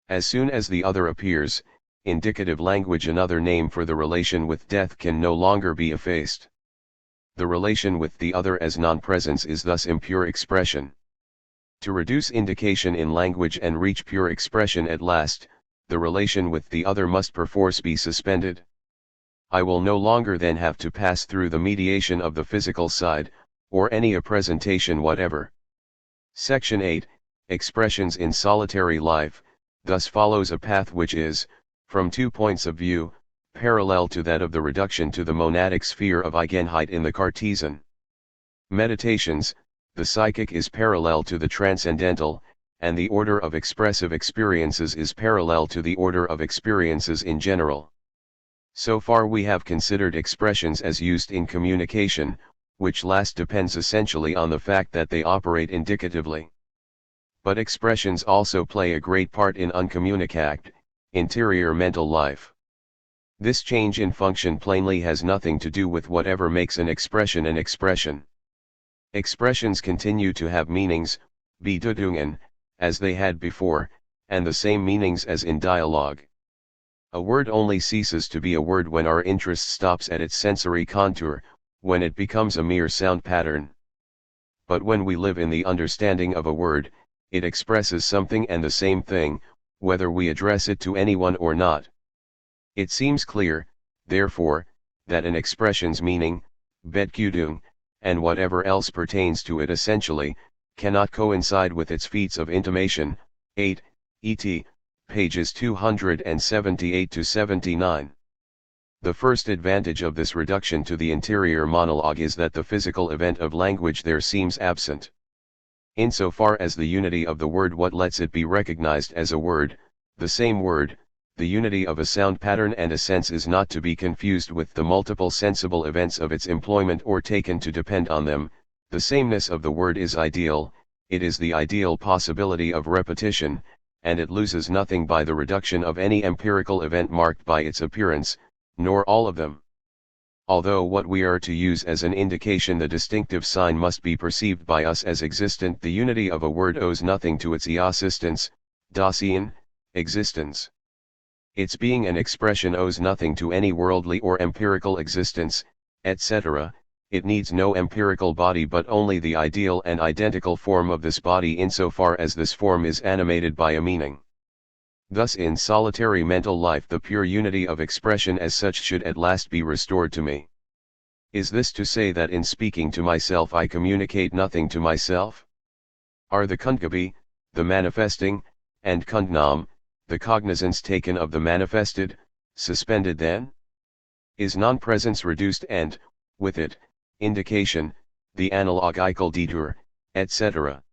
S1: As soon as the other appears, indicative language, another name for the relation with death, can no longer be effaced. The relation with the other as non-presence is thus impure expression. To reduce indication in language and reach pure expression at last, the relation with the other must perforce be suspended. I will no longer then have to pass through the mediation of the physical side, or any a presentation whatever. Section 8, Expressions in Solitary Life, thus follows a path which is, from 2 points of view, parallel to that of the reduction to the monadic sphere of Eigenheit in the Cartesian meditations. The psychic is parallel to the transcendental, and the order of expressive experiences is parallel to the order of experiences in general. So far we have considered expressions as used in communication, which last depends essentially on the fact that they operate indicatively. But expressions also play a great part in uncommunicated, interior mental life. This change in function plainly has nothing to do with whatever makes an expression an expression. Expressions continue to have meanings, bedoelingen, as they had before, and the same meanings as in dialogue. A word only ceases to be a word when our interest stops at its sensory contour, when it becomes a mere sound pattern. But when we live in the understanding of a word, it expresses something and the same thing, whether we address it to anyone or not. It seems clear, therefore, that an expression's meaning, bedoeling, and whatever else pertains to it essentially, cannot coincide with its feats of intimation. 8, et. Pages 278 to 79. The first advantage of this reduction to the interior monologue is that the physical event of language there seems absent. Insofar as the unity of the word what lets it be recognized as a word, the same word, the unity of a sound pattern and a sense is not to be confused with the multiple sensible events of its employment or taken to depend on them. The sameness of the word is ideal, it is the ideal possibility of repetition, and it loses nothing by the reduction of any empirical event marked by its appearance, nor all of them. although what we are to use as an indication, the distinctive sign, must be perceived by us as existent. The unity of a word owes nothing to its existence, Dasein, existence. Its being an expression owes nothing to any worldly or empirical existence, etc. It needs no empirical body but only the ideal and identical form of this body insofar as this form is animated by a meaning. Thus in solitary mental life the pure unity of expression as such should at last be restored to me. Is this to say that in speaking to myself I communicate nothing to myself? Are the Kundgabi, the manifesting, and Kundnam, the cognizance taken of the manifested, suspended then? Is non-presence reduced and, with it, indication, the analogical detour, etc.?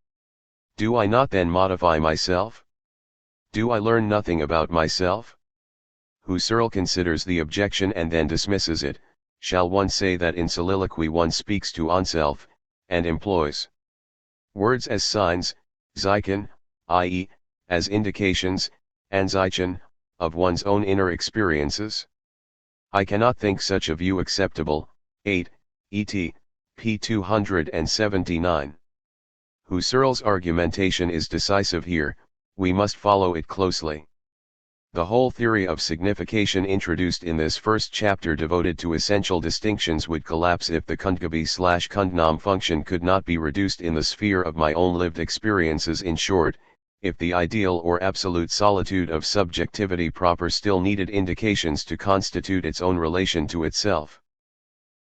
S1: Do I not then modify myself? Do I learn nothing about myself? Husserl considers the objection and then dismisses it. Shall one say that in soliloquy one speaks to oneself, and employs words as signs, Zeichen, i.e., as indications, Anzeichen, of one's own inner experiences? I cannot think such a view acceptable. 8, et. p. 279. Husserl's argumentation is decisive here, we must follow it closely. The whole theory of signification introduced in this first chapter devoted to essential distinctions would collapse if the Kundgabi/Kundnam function could not be reduced in the sphere of my own lived experiences. In short, if the ideal or absolute solitude of subjectivity proper still needed indications to constitute its own relation to itself.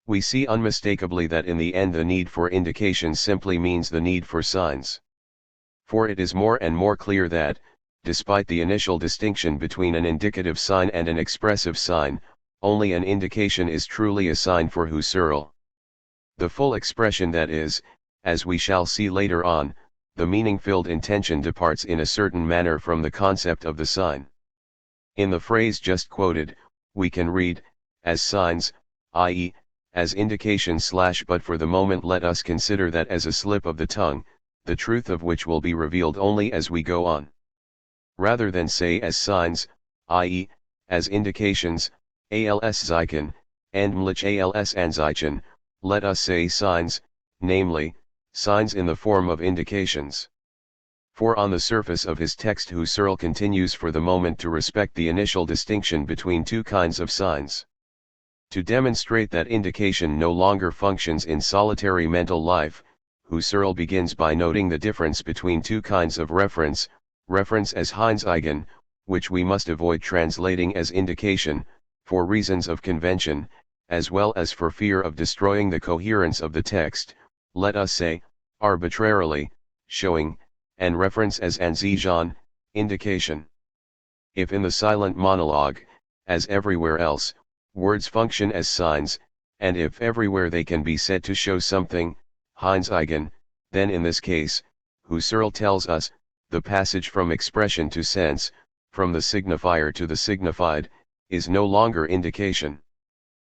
S1: We see unmistakably that in the end the need for indications simply means the need for signs. For it is more and more clear that, despite the initial distinction between an indicative sign and an expressive sign, only an indication is truly a sign for Husserl. The full expression, that is, as we shall see later on, the meaning-filled intention, departs in a certain manner from the concept of the sign. In the phrase just quoted, we can read, as signs, i.e., as indications / but for the moment let us consider that as a slip of the tongue, the truth of which will be revealed only as we go on. Rather than say as signs, i.e., as indications, als Zeichen, and mlich als Anzeichen, let us say signs, namely, signs in the form of indications. For on the surface of his text Husserl continues for the moment to respect the initial distinction between two kinds of signs. To demonstrate that indication no longer functions in solitary mental life, Husserl begins by noting the difference between two kinds of reference as Eigen, which we must avoid translating as indication, for reasons of convention, as well as for fear of destroying the coherence of the text, let us say, arbitrarily, showing, and reference as Anzeichen, indication. If in the silent monologue, as everywhere else, words function as signs, and if everywhere they can be said to show something, Eigen, then in this case, Husserl tells us, the passage from expression to sense, from the signifier to the signified, is no longer indication.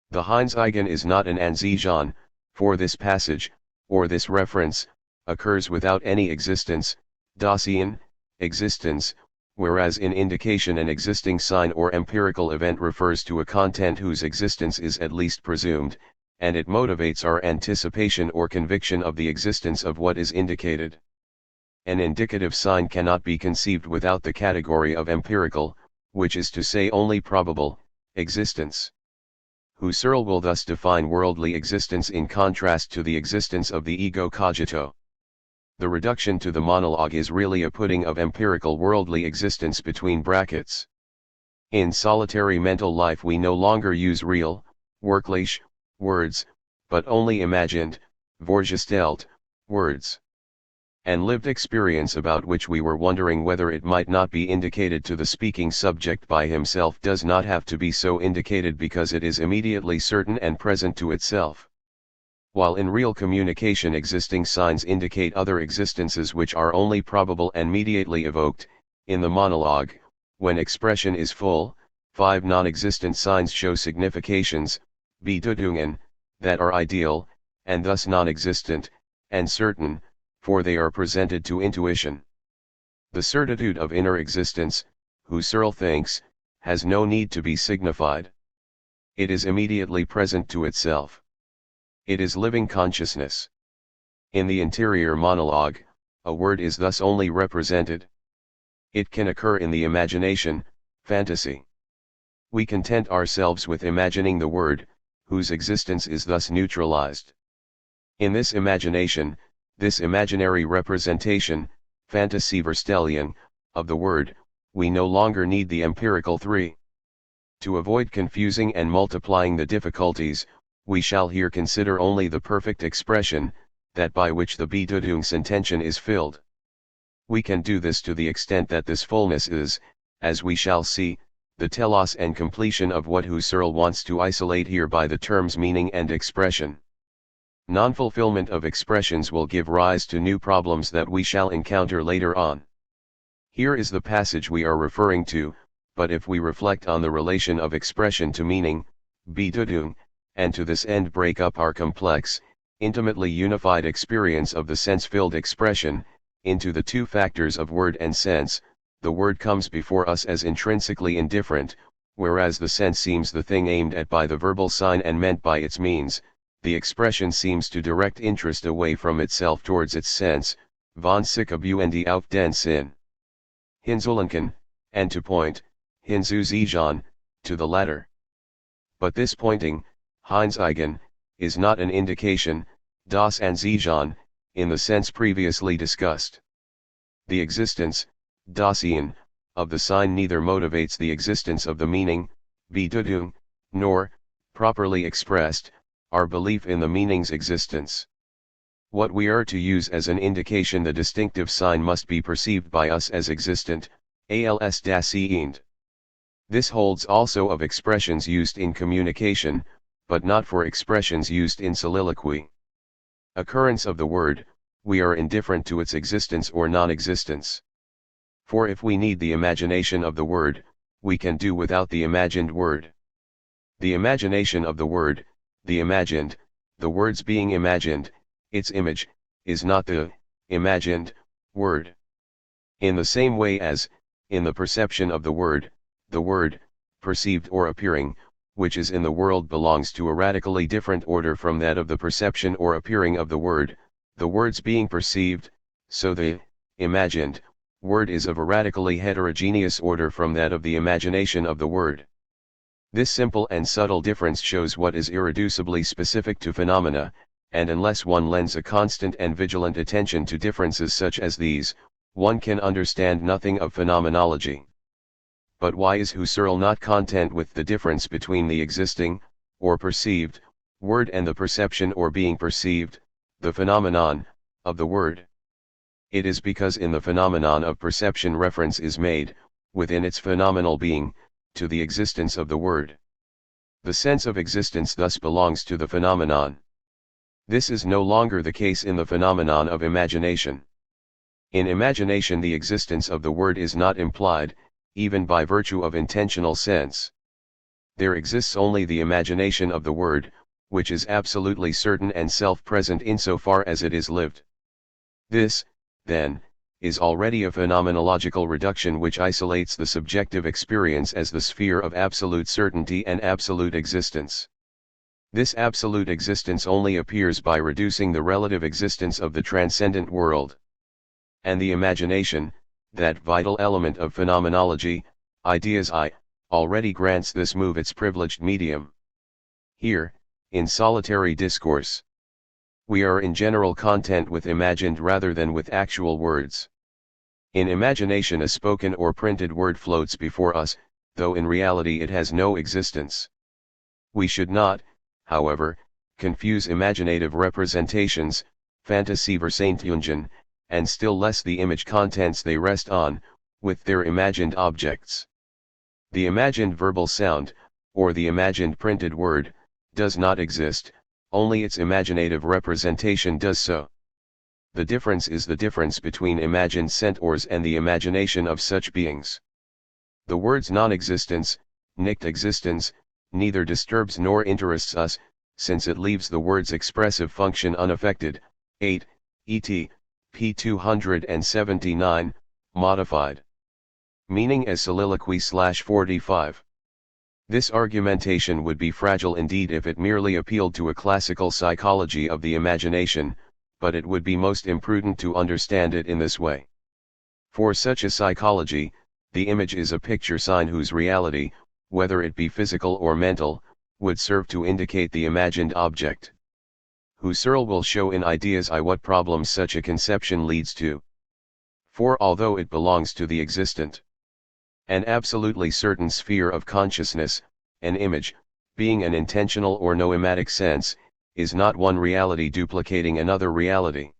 S1: The Eigen is not an Anzeichen, for this passage, or this reference, occurs without any existence, Dasein, existence, whereas in indication an existing sign or empirical event refers to a content whose existence is at least presumed, and it motivates our anticipation or conviction of the existence of what is indicated. An indicative sign cannot be conceived without the category of empirical, which is to say only probable, existence. Husserl will thus define worldly existence in contrast to the existence of the ego cogito. The reduction to the monologue is really a putting of empirical worldly existence between brackets. In solitary mental life we no longer use real, wirkliche, words, but only imagined, vorgestellt, words. And lived experience about which we were wondering whether it might not be indicated to the speaking subject by himself does not have to be so indicated because it is immediately certain and present to itself. While in real communication existing signs indicate other existences which are only probable and mediately evoked, in the monologue, when expression is full, 5 non-existent signs show significations, Bedeutungen, that are ideal, and thus non-existent, and certain, for they are presented to intuition. The certitude of inner existence, Husserl thinks, has no need to be signified. It is immediately present to itself. It is living consciousness. In the interior monologue, a word is thus only represented. It can occur in the imagination, fantasy. We content ourselves with imagining the word, whose existence is thus neutralized. In this imagination, this imaginary representation, Fantasievorstellung, of the word, we no longer need the empirical three. To avoid confusing and multiplying the difficulties, we shall here consider only the perfect expression, that by which the Bedeutungsintention is filled. We can do this to the extent that this fullness is, as we shall see, the telos and completion of what Husserl wants to isolate here by the terms meaning and expression. Non-fulfillment of expressions will give rise to new problems that we shall encounter later on. Here is the passage we are referring to, but if we reflect on the relation of expression to meaning, Bedeutung, and to this end break up our complex, intimately unified experience of the sense-filled expression, into the two factors of word and sense, the word comes before us as intrinsically indifferent, whereas the sense seems the thing aimed at by the verbal sign and meant by its means. The expression seems to direct interest away from itself towards its sense, von sich abwendend auf den Sinn. Hinzulenken, and to point, hinzuziehen, to the latter. But this pointing, hinzeigen, is not an indication, das Anziehen, in the sense previously discussed. The existence, Dasein, of the sign neither motivates the existence of the meaning, Bedeutung, nor, properly expressed, our belief in the meaning's existence. What we are to use as an indication, the distinctive sign, must be perceived by us as existent, als Dasein. This holds also of expressions used in communication, but not for expressions used in soliloquy. Occurrence of the word, we are indifferent to its existence or non-existence. For if we need the imagination of the word, we can do without the imagined word. The imagination of the word, the imagined, the words being imagined, its image, is not the imagined word. In the same way as, in the perception of the word, perceived or appearing, which is in the world belongs to a radically different order from that of the perception or appearing of the words being perceived, so the imagined word is of a radically heterogeneous order from that of the imagination of the word. This simple and subtle difference shows what is irreducibly specific to phenomena, and unless one lends a constant and vigilant attention to differences such as these, one can understand nothing of phenomenology. But why is Husserl not content with the difference between the existing, or perceived, word and the perception or being perceived, the phenomenon, of the word? It is because in the phenomenon of perception reference is made, within its phenomenal being, to the existence of the word. The sense of existence thus belongs to the phenomenon. This is no longer the case in the phenomenon of imagination. In imagination the existence of the word is not implied, even by virtue of intentional sense. There exists only the imagination of the word, which is absolutely certain and self-present insofar as it is lived. This, then, is already a phenomenological reduction which isolates the subjective experience as the sphere of absolute certainty and absolute existence. This absolute existence only appears by reducing the relative existence of the transcendent world. And the imagination, that vital element of phenomenology, ideas I, already grants this move its privileged medium. Here, in solitary discourse, we are in general content with imagined rather than with actual words. In imagination a spoken or printed word floats before us, though in reality it has no existence. We should not, however, confuse imaginative representations, Fantasievorstellungen, and still less the image contents they rest on, with their imagined objects. The imagined verbal sound, or the imagined printed word, does not exist, only its imaginative representation does so. The difference is the difference between imagined centaurs and the imagination of such beings. The word's non-existence, nicht existence, neither disturbs nor interests us, since it leaves the word's expressive function unaffected. 8, et. p. 279, modified. Meaning as soliloquy /45. This argumentation would be fragile indeed if it merely appealed to a classical psychology of the imagination, but it would be most imprudent to understand it in this way. For such a psychology, the image is a picture sign whose reality, whether it be physical or mental, would serve to indicate the imagined object. Husserl will show in Ideas I what problems such a conception leads to. For although it belongs to the existent, an absolutely certain sphere of consciousness, an image, being an intentional or noematic sense, is not one reality duplicating another reality.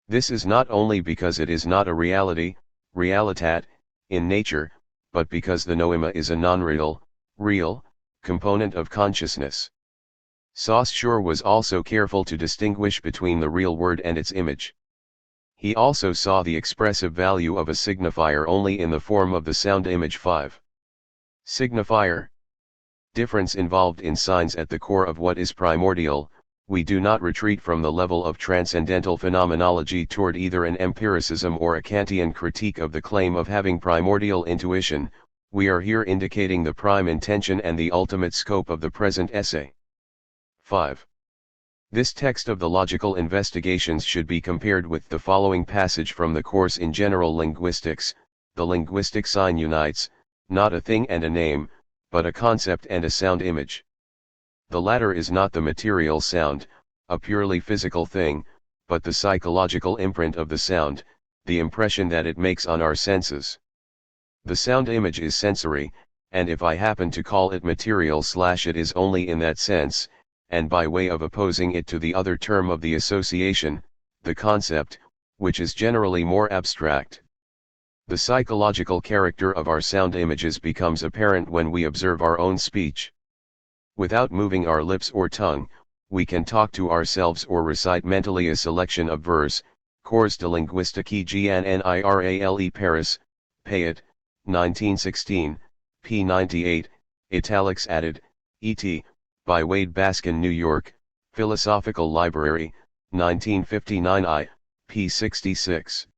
S1: This is not only because it is not a reality, realitat, in nature, but because the noema is a non-real, real, component of consciousness. Saussure was also careful to distinguish between the real word and its image. He also saw the expressive value of a signifier only in the form of the sound image 5. Signifier. Difference involved in signs at the core of what is primordial. We do not retreat from the level of transcendental phenomenology toward either an empiricism or a Kantian critique of the claim of having primordial intuition. We are here indicating the prime intention and the ultimate scope of the present essay. 5. This text of the Logical Investigations should be compared with the following passage from the course in General Linguistics. The linguistic sign unites, not a thing and a name, but a concept and a sound image. The latter is not the material sound, a purely physical thing, but the psychological imprint of the sound, the impression that it makes on our senses. The sound image is sensory, and if I happen to call it material / it is only in that sense, and by way of opposing it to the other term of the association, the concept, which is generally more abstract. The psychological character of our sound images becomes apparent when we observe our own speech. Without moving our lips or tongue, we can talk to ourselves or recite mentally a selection of verse. Cours de linguistique Gnirale Paris, Payet, 1916, p. 98, italics added, et. By Wade Baskin, New York, Philosophical Library, 1959 I, p. 66.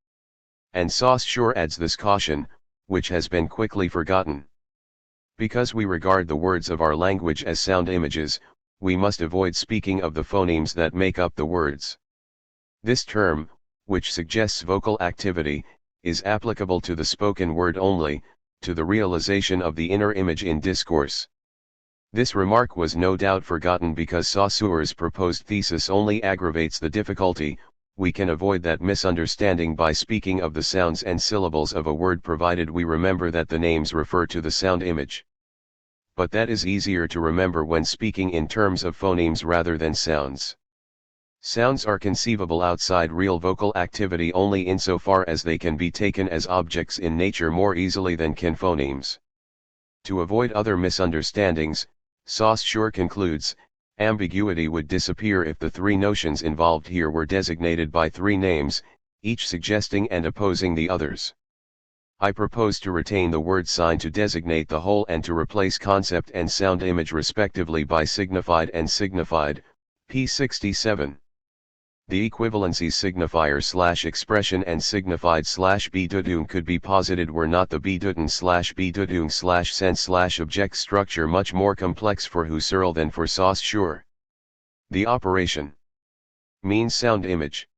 S1: And Saussure adds this caution, which has been quickly forgotten. Because we regard the words of our language as sound images, we must avoid speaking of the phonemes that make up the words. This term, which suggests vocal activity, is applicable to the spoken word only, to the realization of the inner image in discourse. This remark was no doubt forgotten because Saussure's proposed thesis only aggravates the difficulty. We can avoid that misunderstanding by speaking of the sounds and syllables of a word provided we remember that the names refer to the sound image. But that is easier to remember when speaking in terms of phonemes rather than sounds. Sounds are conceivable outside real vocal activity only insofar as they can be taken as objects in nature more easily than can phonemes. To avoid other misunderstandings, Saussure concludes, ambiguity would disappear if the three notions involved here were designated by three names, each suggesting and opposing the others. I propose to retain the word sign to designate the whole and to replace concept and sound image respectively by signified and signified, p. 67. The equivalencies signifier / expression and signified / Bedeutung could be posited were not the Bedeuten / Bedeutung / sense / object structure much more complex for Husserl than for Saussure. The operation means sound image.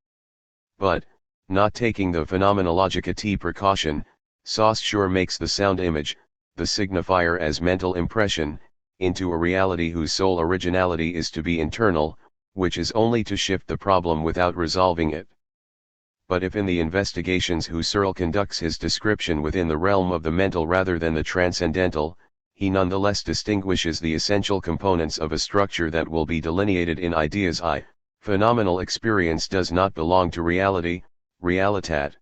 S1: But, not taking the phenomenological precaution, Saussure makes the sound image, the signifier as mental impression, into a reality whose sole originality is to be internal, which is only to shift the problem without resolving it. But if in the investigations Husserl conducts his description within the realm of the mental rather than the transcendental, he nonetheless distinguishes the essential components of a structure that will be delineated in Ideas I. Phenomenal experience does not belong to reality, realitat.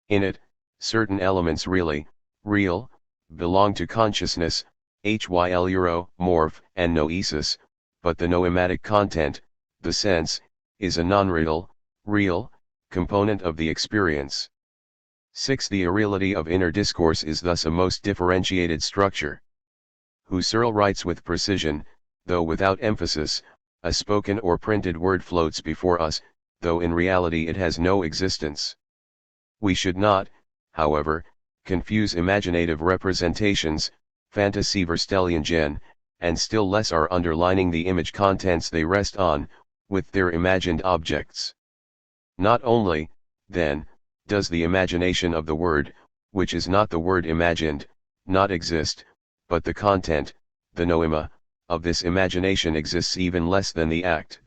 S1: In it, certain elements really, real, belong to consciousness, hyl euro, morph, and noesis, but the noematic content, the sense, is a non-real, real, component of the experience. 6. The irreality of inner discourse is thus a most differentiated structure. Husserl writes with precision, though without emphasis, a spoken or printed word floats before us, though in reality it has no existence. We should not, however, confuse imaginative representations, fantasy Verstellen, and still less are underlining the image contents they rest on, with their imagined objects. Not only, then, does the imagination of the word, which is not the word imagined, not exist, but the content, the noema, of this imagination exists even less than the act.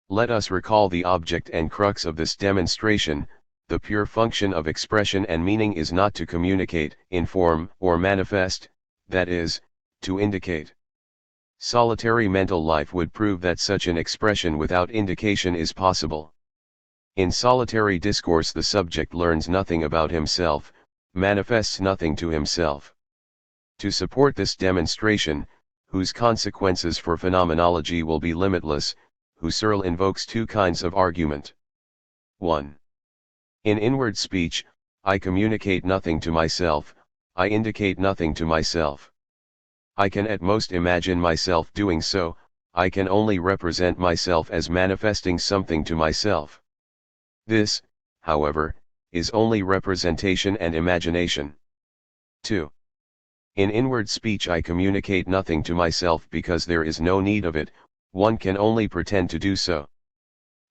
S1: Let us recall the object and crux of this demonstration. The pure function of expression and meaning is not to communicate, inform, or manifest, that is, to indicate. Solitary mental life would prove that such an expression without indication is possible. In solitary discourse the subject learns nothing about himself, manifests nothing to himself. To support this demonstration, whose consequences for phenomenology will be limitless, Husserl invokes two kinds of argument. 1. In inward speech, I communicate nothing to myself, I indicate nothing to myself. I can at most imagine myself doing so, I can only represent myself as manifesting something to myself. This, however, is only representation and imagination. 2. In inward speech I communicate nothing to myself because there is no need of it, one can only pretend to do so.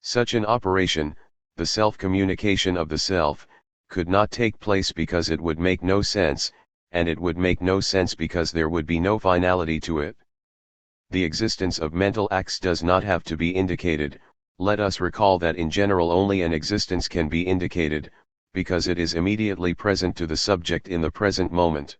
S1: Such an operation, the self-communication of the self, could not take place because it would make no sense, and it would make no sense because there would be no finality to it. The existence of mental acts does not have to be indicated. Let us recall that in general only an existence can be indicated, because it is immediately present to the subject in the present moment.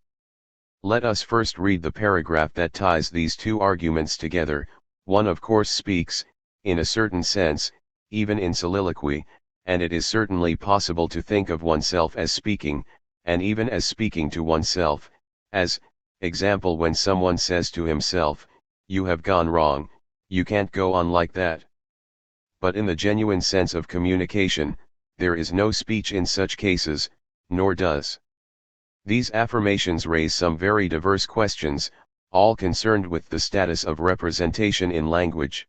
S1: Let us first read the paragraph that ties these two arguments together. One of course speaks, in a certain sense, even in soliloquy, and it is certainly possible to think of oneself as speaking, and even as speaking to oneself, as, example when someone says to himself, "You have gone wrong, you can't go on like that." But in the genuine sense of communication, there is no speech in such cases, nor does. These affirmations raise some very diverse questions, all concerned with the status of representation in language.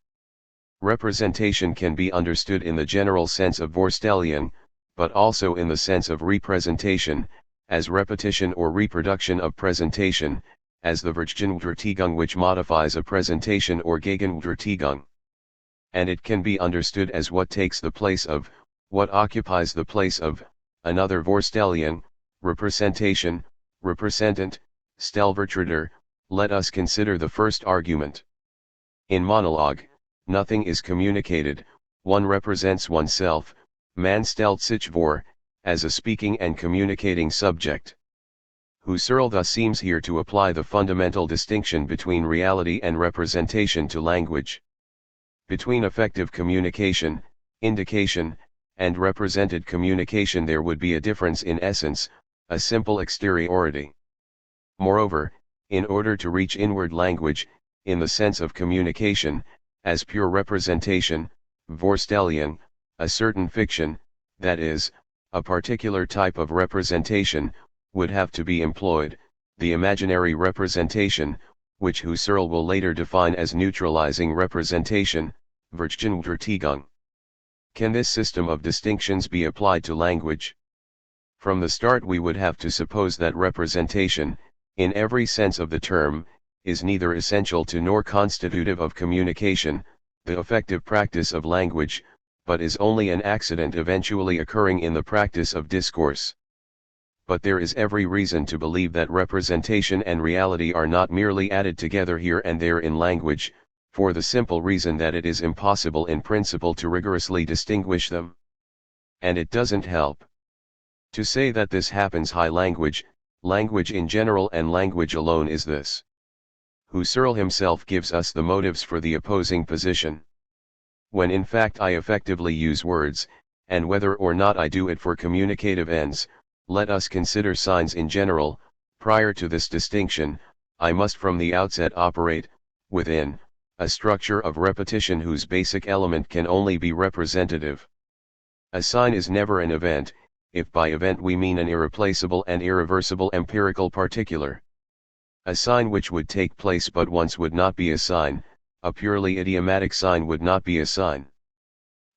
S1: Representation can be understood in the general sense of Verstellen, but also in the sense of representation, as repetition or reproduction of presentation, as the Vergegenwärtigung which modifies a presentation or Gegenwärtigung. And it can be understood as what takes the place of, what occupies the place of, another Verstellen, representation, representant, Stellvertreter. Let us consider the first argument. In monologue, nothing is communicated, one represents oneself, man stellt sich vor, as a speaking and communicating subject. Husserl thus seems here to apply the fundamental distinction between reality and representation to language. Between effective communication, indication, and represented communication there would be a difference in essence, a simple exteriority. Moreover, in order to reach inward language, in the sense of communication, as pure representation, Verstellen, a certain fiction, that is, a particular type of representation, would have to be employed, the imaginary representation, which Husserl will later define as neutralizing representation, Vergegenwärtigung. Can this system of distinctions be applied to language? From the start we would have to suppose that representation, in every sense of the term, is neither essential to nor constitutive of communication, the effective practice of language, but is only an accident eventually occurring in the practice of discourse. But there is every reason to believe that representation and reality are not merely added together here and there in language, for the simple reason that it is impossible in principle to rigorously distinguish them. And it doesn't help to say that this happens high language in general and language alone is this. Husserl himself gives us the motives for the opposing position. When in fact I effectively use words, and whether or not I do it for communicative ends, let us consider signs in general. Prior to this distinction, I must from the outset operate, within, a structure of repetition whose basic element can only be representative. A sign is never an event, if by event we mean an irreplaceable and irreversible empirical particular. A sign which would take place but once would not be a sign, a purely idiomatic sign would not be a sign.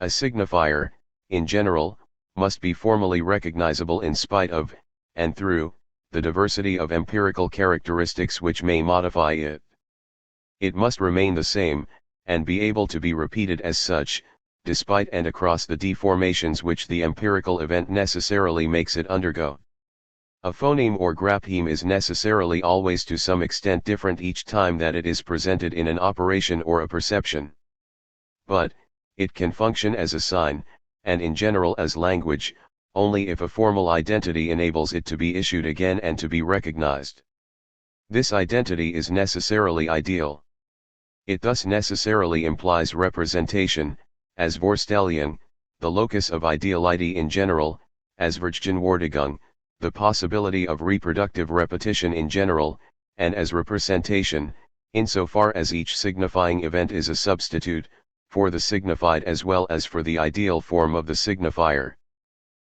S1: A signifier, in general, must be formally recognizable in spite of, and through, the diversity of empirical characteristics which may modify it. It must remain the same, and be able to be repeated as such, despite and across the deformations which the empirical event necessarily makes it undergo. A phoneme or grapheme is necessarily always to some extent different each time that it is presented in an operation or a perception. But, it can function as a sign, and in general as language, only if a formal identity enables it to be issued again and to be recognized. This identity is necessarily ideal. It thus necessarily implies representation, as Vorstellung, the locus of ideality in general, as Vergegenwärtigung, the possibility of reproductive repetition in general, and as representation, insofar as each signifying event is a substitute, for the signified as well as for the ideal form of the signifier.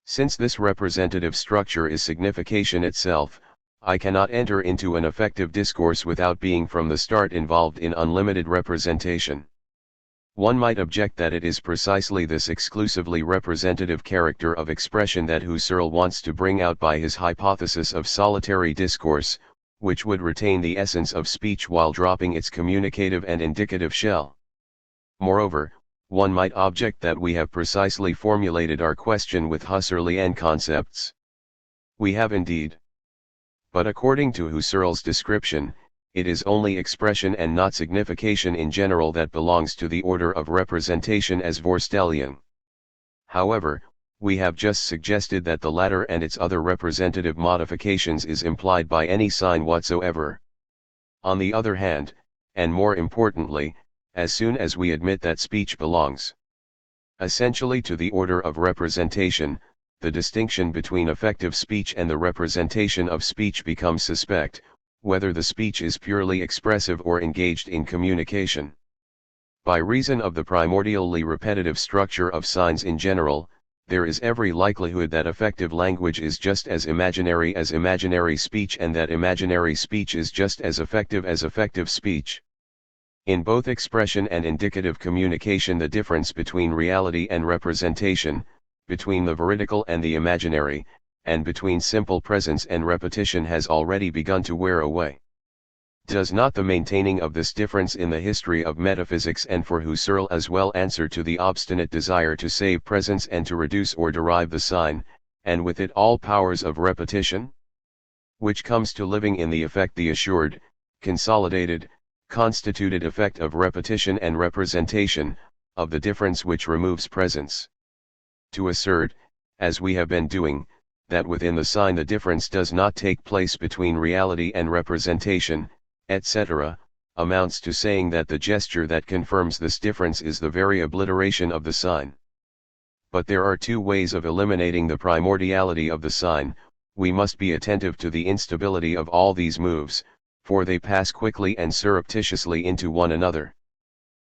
S1: Since this representative structure is signification itself, I cannot enter into an effective discourse without being from the start involved in unlimited representation. One might object that it is precisely this exclusively representative character of expression that Husserl wants to bring out by his hypothesis of solitary discourse, which would retain the essence of speech while dropping its communicative and indicative shell. Moreover, one might object that we have precisely formulated our question with Husserlian concepts. We have indeed. But according to Husserl's description, it is only expression and not signification in general that belongs to the order of representation as Vorstellung. However, we have just suggested that the latter and its other representative modifications is implied by any sign whatsoever. On the other hand, and more importantly, as soon as we admit that speech belongs essentially to the order of representation, the distinction between effective speech and the representation of speech becomes suspect, whether the speech is purely expressive or engaged in communication. By reason of the primordially repetitive structure of signs in general, there is every likelihood that effective language is just as imaginary speech and that imaginary speech is just as effective speech. In both expression and indicative communication, the difference between reality and representation, between the veridical and the imaginary, and between simple presence and repetition has already begun to wear away. Does not the maintaining of this difference in the history of metaphysics and for Husserl as well answer to the obstinate desire to save presence and to reduce or derive the sign, and with it all powers of repetition? Which comes to living in the effect the assured, consolidated, constituted effect of repetition and representation, of the difference which removes presence. To assert, as we have been doing, that within the sign the difference does not take place between reality and representation, etc., amounts to saying that the gesture that confirms this difference is the very obliteration of the sign. But there are two ways of eliminating the primordiality of the sign. We must be attentive to the instability of all these moves, for they pass quickly and surreptitiously into one another.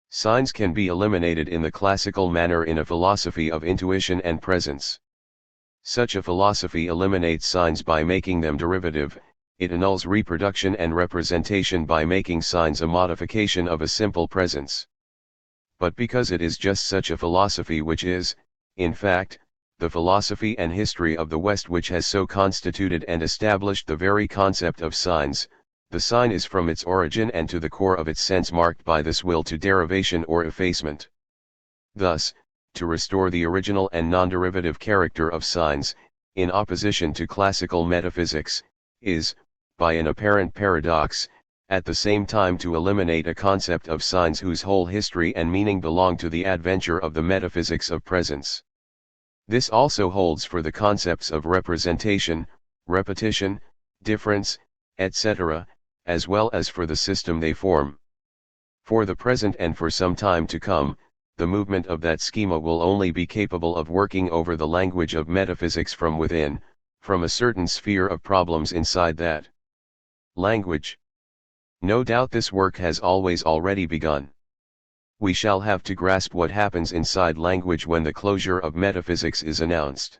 S1: Signs can be eliminated in the classical manner in a philosophy of intuition and presence. Such a philosophy eliminates signs by making them derivative, it annuls reproduction and representation by making signs a modification of a simple presence. But because it is just such a philosophy which is, in fact, the philosophy and history of the West which has so constituted and established the very concept of signs, the sign is from its origin and to the core of its sense marked by this will to derivation or effacement. Thus, to restore the original and non-derivative character of signs, in opposition to classical metaphysics, is, by an apparent paradox, at the same time to eliminate a concept of signs whose whole history and meaning belong to the adventure of the metaphysics of presence. This also holds for the concepts of representation, repetition, difference, etc., as well as for the system they form. For the present and for some time to come, the movement of that schema will only be capable of working over the language of metaphysics from within, from a certain sphere of problems inside that language. No doubt this work has already begun. We shall have to grasp what happens inside language when the closure of metaphysics is announced.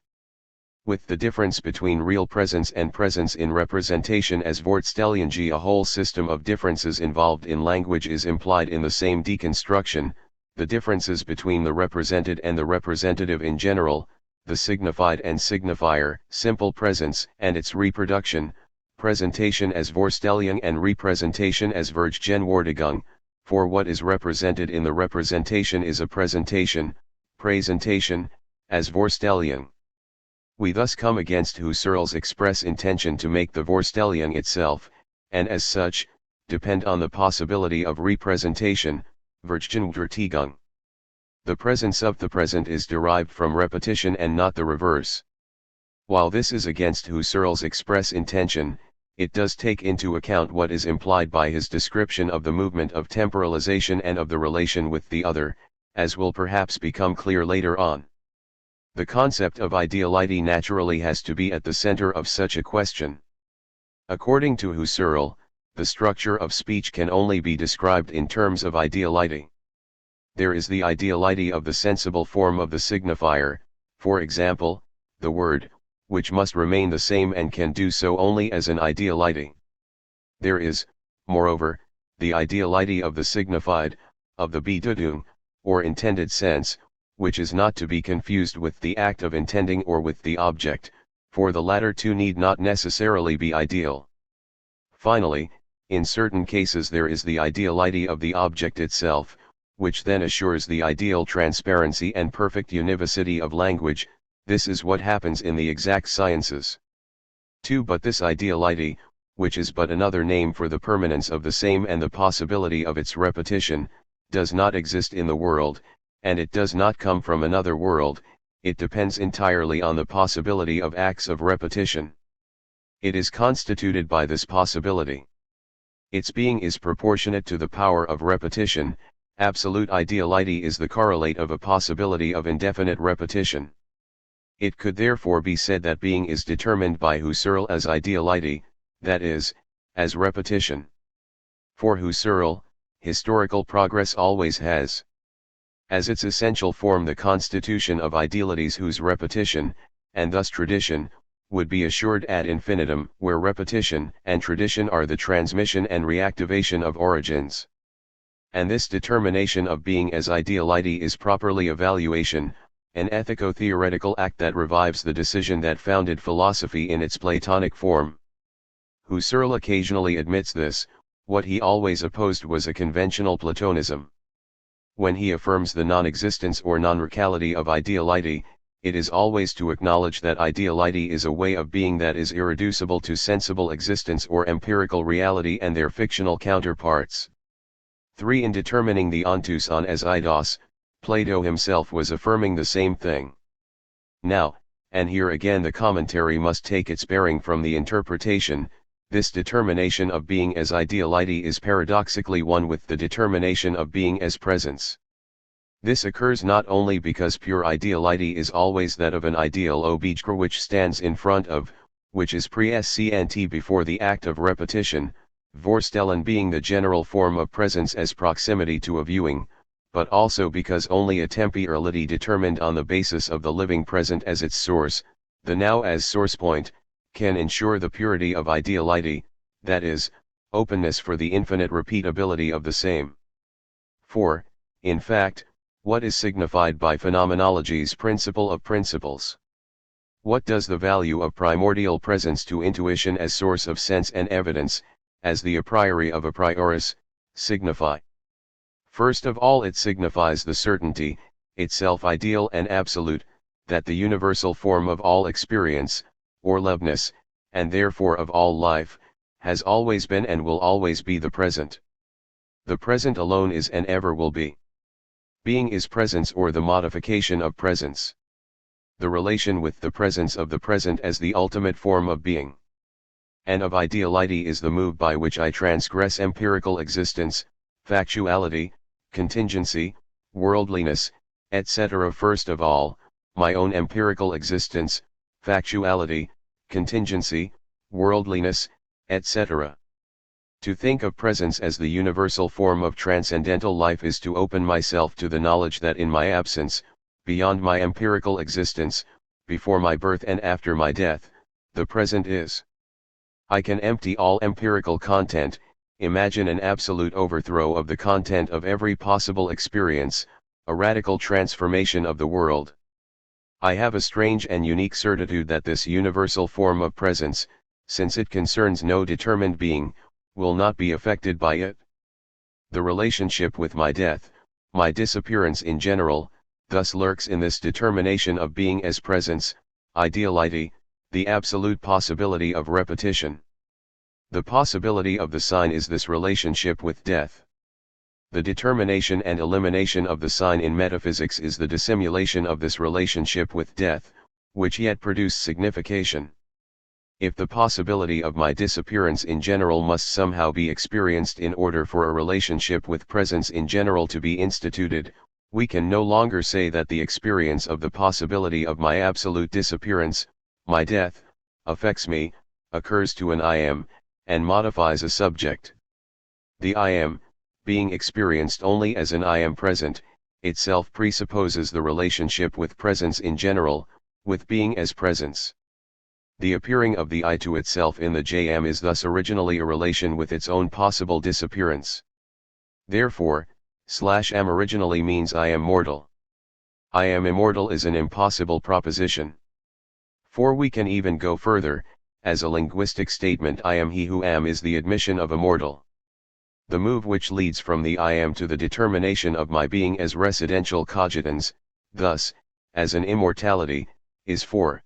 S1: With the difference between real presence and presence in representation as Vorstellung, a whole system of differences involved in language is implied in the same deconstruction. The differences between the represented and the representative in general, the signified and signifier, simple presence and its reproduction, presentation as Vorstellung and representation as Vergegenwärtigung, for what is represented in the representation is a presentation, as Vorstellung. We thus come against Husserls express intention to make the Vorstellung itself, and as such, depend on the possibility of representation, Vergegenwärtigung. The presence of the present is derived from repetition and not the reverse. While this is against Husserls express intention, it does take into account what is implied by his description of the movement of temporalization and of the relation with the other, as will perhaps become clear later on. The concept of ideality naturally has to be at the center of such a question. According to Husserl, the structure of speech can only be described in terms of ideality. There is the ideality of the sensible form of the signifier, for example, the word, which must remain the same and can do so only as an ideality. There is, moreover, the ideality of the signified, of the Bedeutung, or intended sense, which is not to be confused with the act of intending or with the object, for the latter two need not necessarily be ideal. Finally, in certain cases there is the ideality of the object itself, which then assures the ideal transparency and perfect univocity of language. This is what happens in the exact sciences. 2. But this ideality, which is but another name for the permanence of the same and the possibility of its repetition, does not exist in the world, and it does not come from another world. It depends entirely on the possibility of acts of repetition. It is constituted by this possibility. Its being is proportionate to the power of repetition. Absolute ideality is the correlate of a possibility of indefinite repetition. It could therefore be said that being is determined by Husserl as ideality, that is, as repetition. For Husserl, historical progress always has as its essential form the constitution of idealities whose repetition, and thus tradition, would be assured ad infinitum, where repetition and tradition are the transmission and reactivation of origins. And this determination of being as ideality is properly evaluation, an ethico-theoretical act that revives the decision that founded philosophy in its Platonic form. Husserl occasionally admits this. What he always opposed was a conventional Platonism. When he affirms the non-existence or non-reality of ideality, it is always to acknowledge that ideality is a way of being that is irreducible to sensible existence or empirical reality and their fictional counterparts. 3. In determining the ontos on as eidos, Plato himself was affirming the same thing. Now, and here again the commentary must take its bearing from the interpretation, this determination of being as ideality is paradoxically one with the determination of being as presence. This occurs not only because pure ideality is always that of an ideal object which stands in front of, which is prescient before the act of repetition, Vorstellen being the general form of presence as proximity to a viewing, but also because only a temporality determined on the basis of the living present as its source, the now as source point, can ensure the purity of ideality, that is, openness for the infinite repeatability of the same. 4. In fact, what is signified by phenomenology's principle of principles? What does the value of primordial presence to intuition as source of sense and evidence, as the a priori of a prioris, signify? First of all, it signifies the certainty, itself ideal and absolute, that the universal form of all experience, or Leibniz, and therefore of all life, has always been and will always be the present. The present alone is and ever will be. Being is presence or the modification of presence. The relation with the presence of the present as the ultimate form of being. And of ideality is the move by which I transgress empirical existence, factuality, contingency, worldliness, etc. First of all, my own empirical existence, factuality, contingency, worldliness, etc. To think of presence as the universal form of transcendental life is to open myself to the knowledge that in my absence, beyond my empirical existence, before my birth and after my death, the present is. I can empty all empirical content, imagine an absolute overthrow of the content of every possible experience, a radical transformation of the world. I have a strange and unique certitude that this universal form of presence, since it concerns no determined being, will not be affected by it. The relationship with my death, my disappearance in general, thus lurks in this determination of being as presence, ideality, the absolute possibility of repetition. The possibility of the sign is this relationship with death. The determination and elimination of the sign in metaphysics is the dissimulation of this relationship with death, which yet produce signification. If the possibility of my disappearance in general must somehow be experienced in order for a relationship with presence in general to be instituted, we can no longer say that the experience of the possibility of my absolute disappearance, my death, affects me, occurs to an I am, and modifies a subject. The I am, being experienced only as an I am present, itself presupposes the relationship with presence in general, with being as presence. The appearing of the I to itself in the JM is thus originally a relation with its own possible disappearance. Therefore, /am originally means I am mortal. I am immortal is an impossible proposition. For we can even go further, as a linguistic statement I am he who am is the admission of a mortal. The move which leads from the I am to the determination of my being as residential cogitans, thus, as an immortality, is for.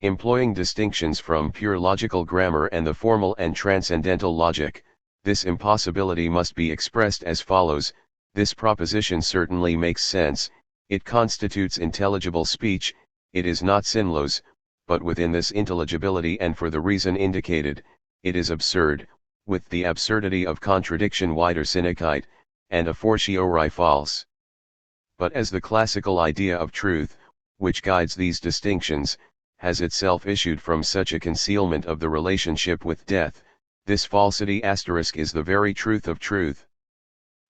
S1: Employing distinctions from pure logical grammar and the formal and transcendental logic, this impossibility must be expressed as follows: this proposition certainly makes sense, it constitutes intelligible speech, it is not sinnlos, but within this intelligibility and for the reason indicated, it is absurd, with the absurdity of contradiction widersinnigkeit, and a fortiori false. But as the classical idea of truth, which guides these distinctions, has itself issued from such a concealment of the relationship with death, this falsity asterisk is the very truth of truth.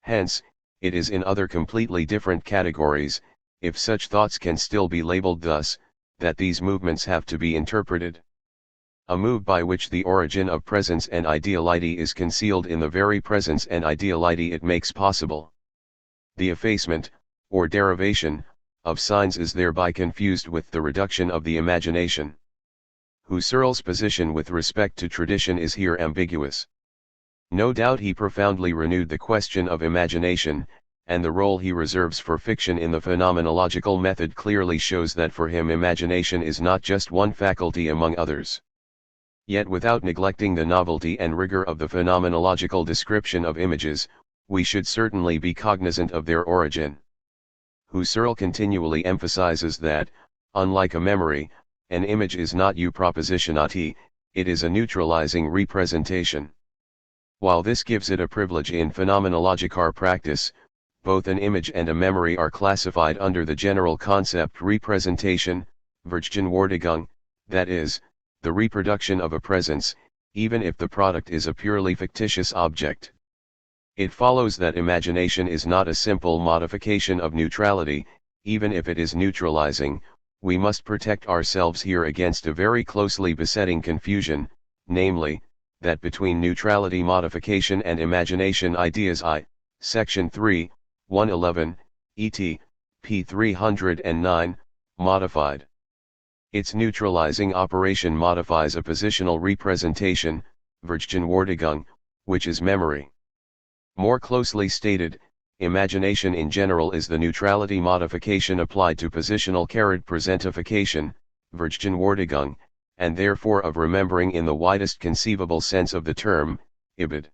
S1: Hence, it is in other completely different categories, if such thoughts can still be labeled thus, that these movements have to be interpreted. A move by which the origin of presence and ideality is concealed in the very presence and ideality it makes possible. The effacement, or derivation, of signs is thereby confused with the reduction of the imagination. Husserls' position with respect to tradition is here ambiguous. No doubt he profoundly renewed the question of imagination, and the role he reserves for fiction in the phenomenological method clearly shows that for him imagination is not just one faculty among others. Yet without neglecting the novelty and rigor of the phenomenological description of images, we should certainly be cognizant of their origin. Husserl continually emphasizes that, unlike a memory, an image is not u propositionati, it is a neutralizing representation. While this gives it a privilege in phenomenological practice, both an image and a memory are classified under the general concept representation, Vergegenwärtigung, that is, the reproduction of a presence, even if the product is a purely fictitious object. It follows that imagination is not a simple modification of neutrality, even if it is neutralizing. We must protect ourselves here against a very closely besetting confusion, namely, that between neutrality modification and imagination ideas I, Section 3, 111, et. p. 309, modified. Its neutralizing operation modifies a positional representation, Vergegenwärtigung, which is memory. More closely stated, imagination in general is the neutrality modification applied to positional presentification, Vergegenwärtigung, and therefore of remembering in the widest conceivable sense of the term, ibid.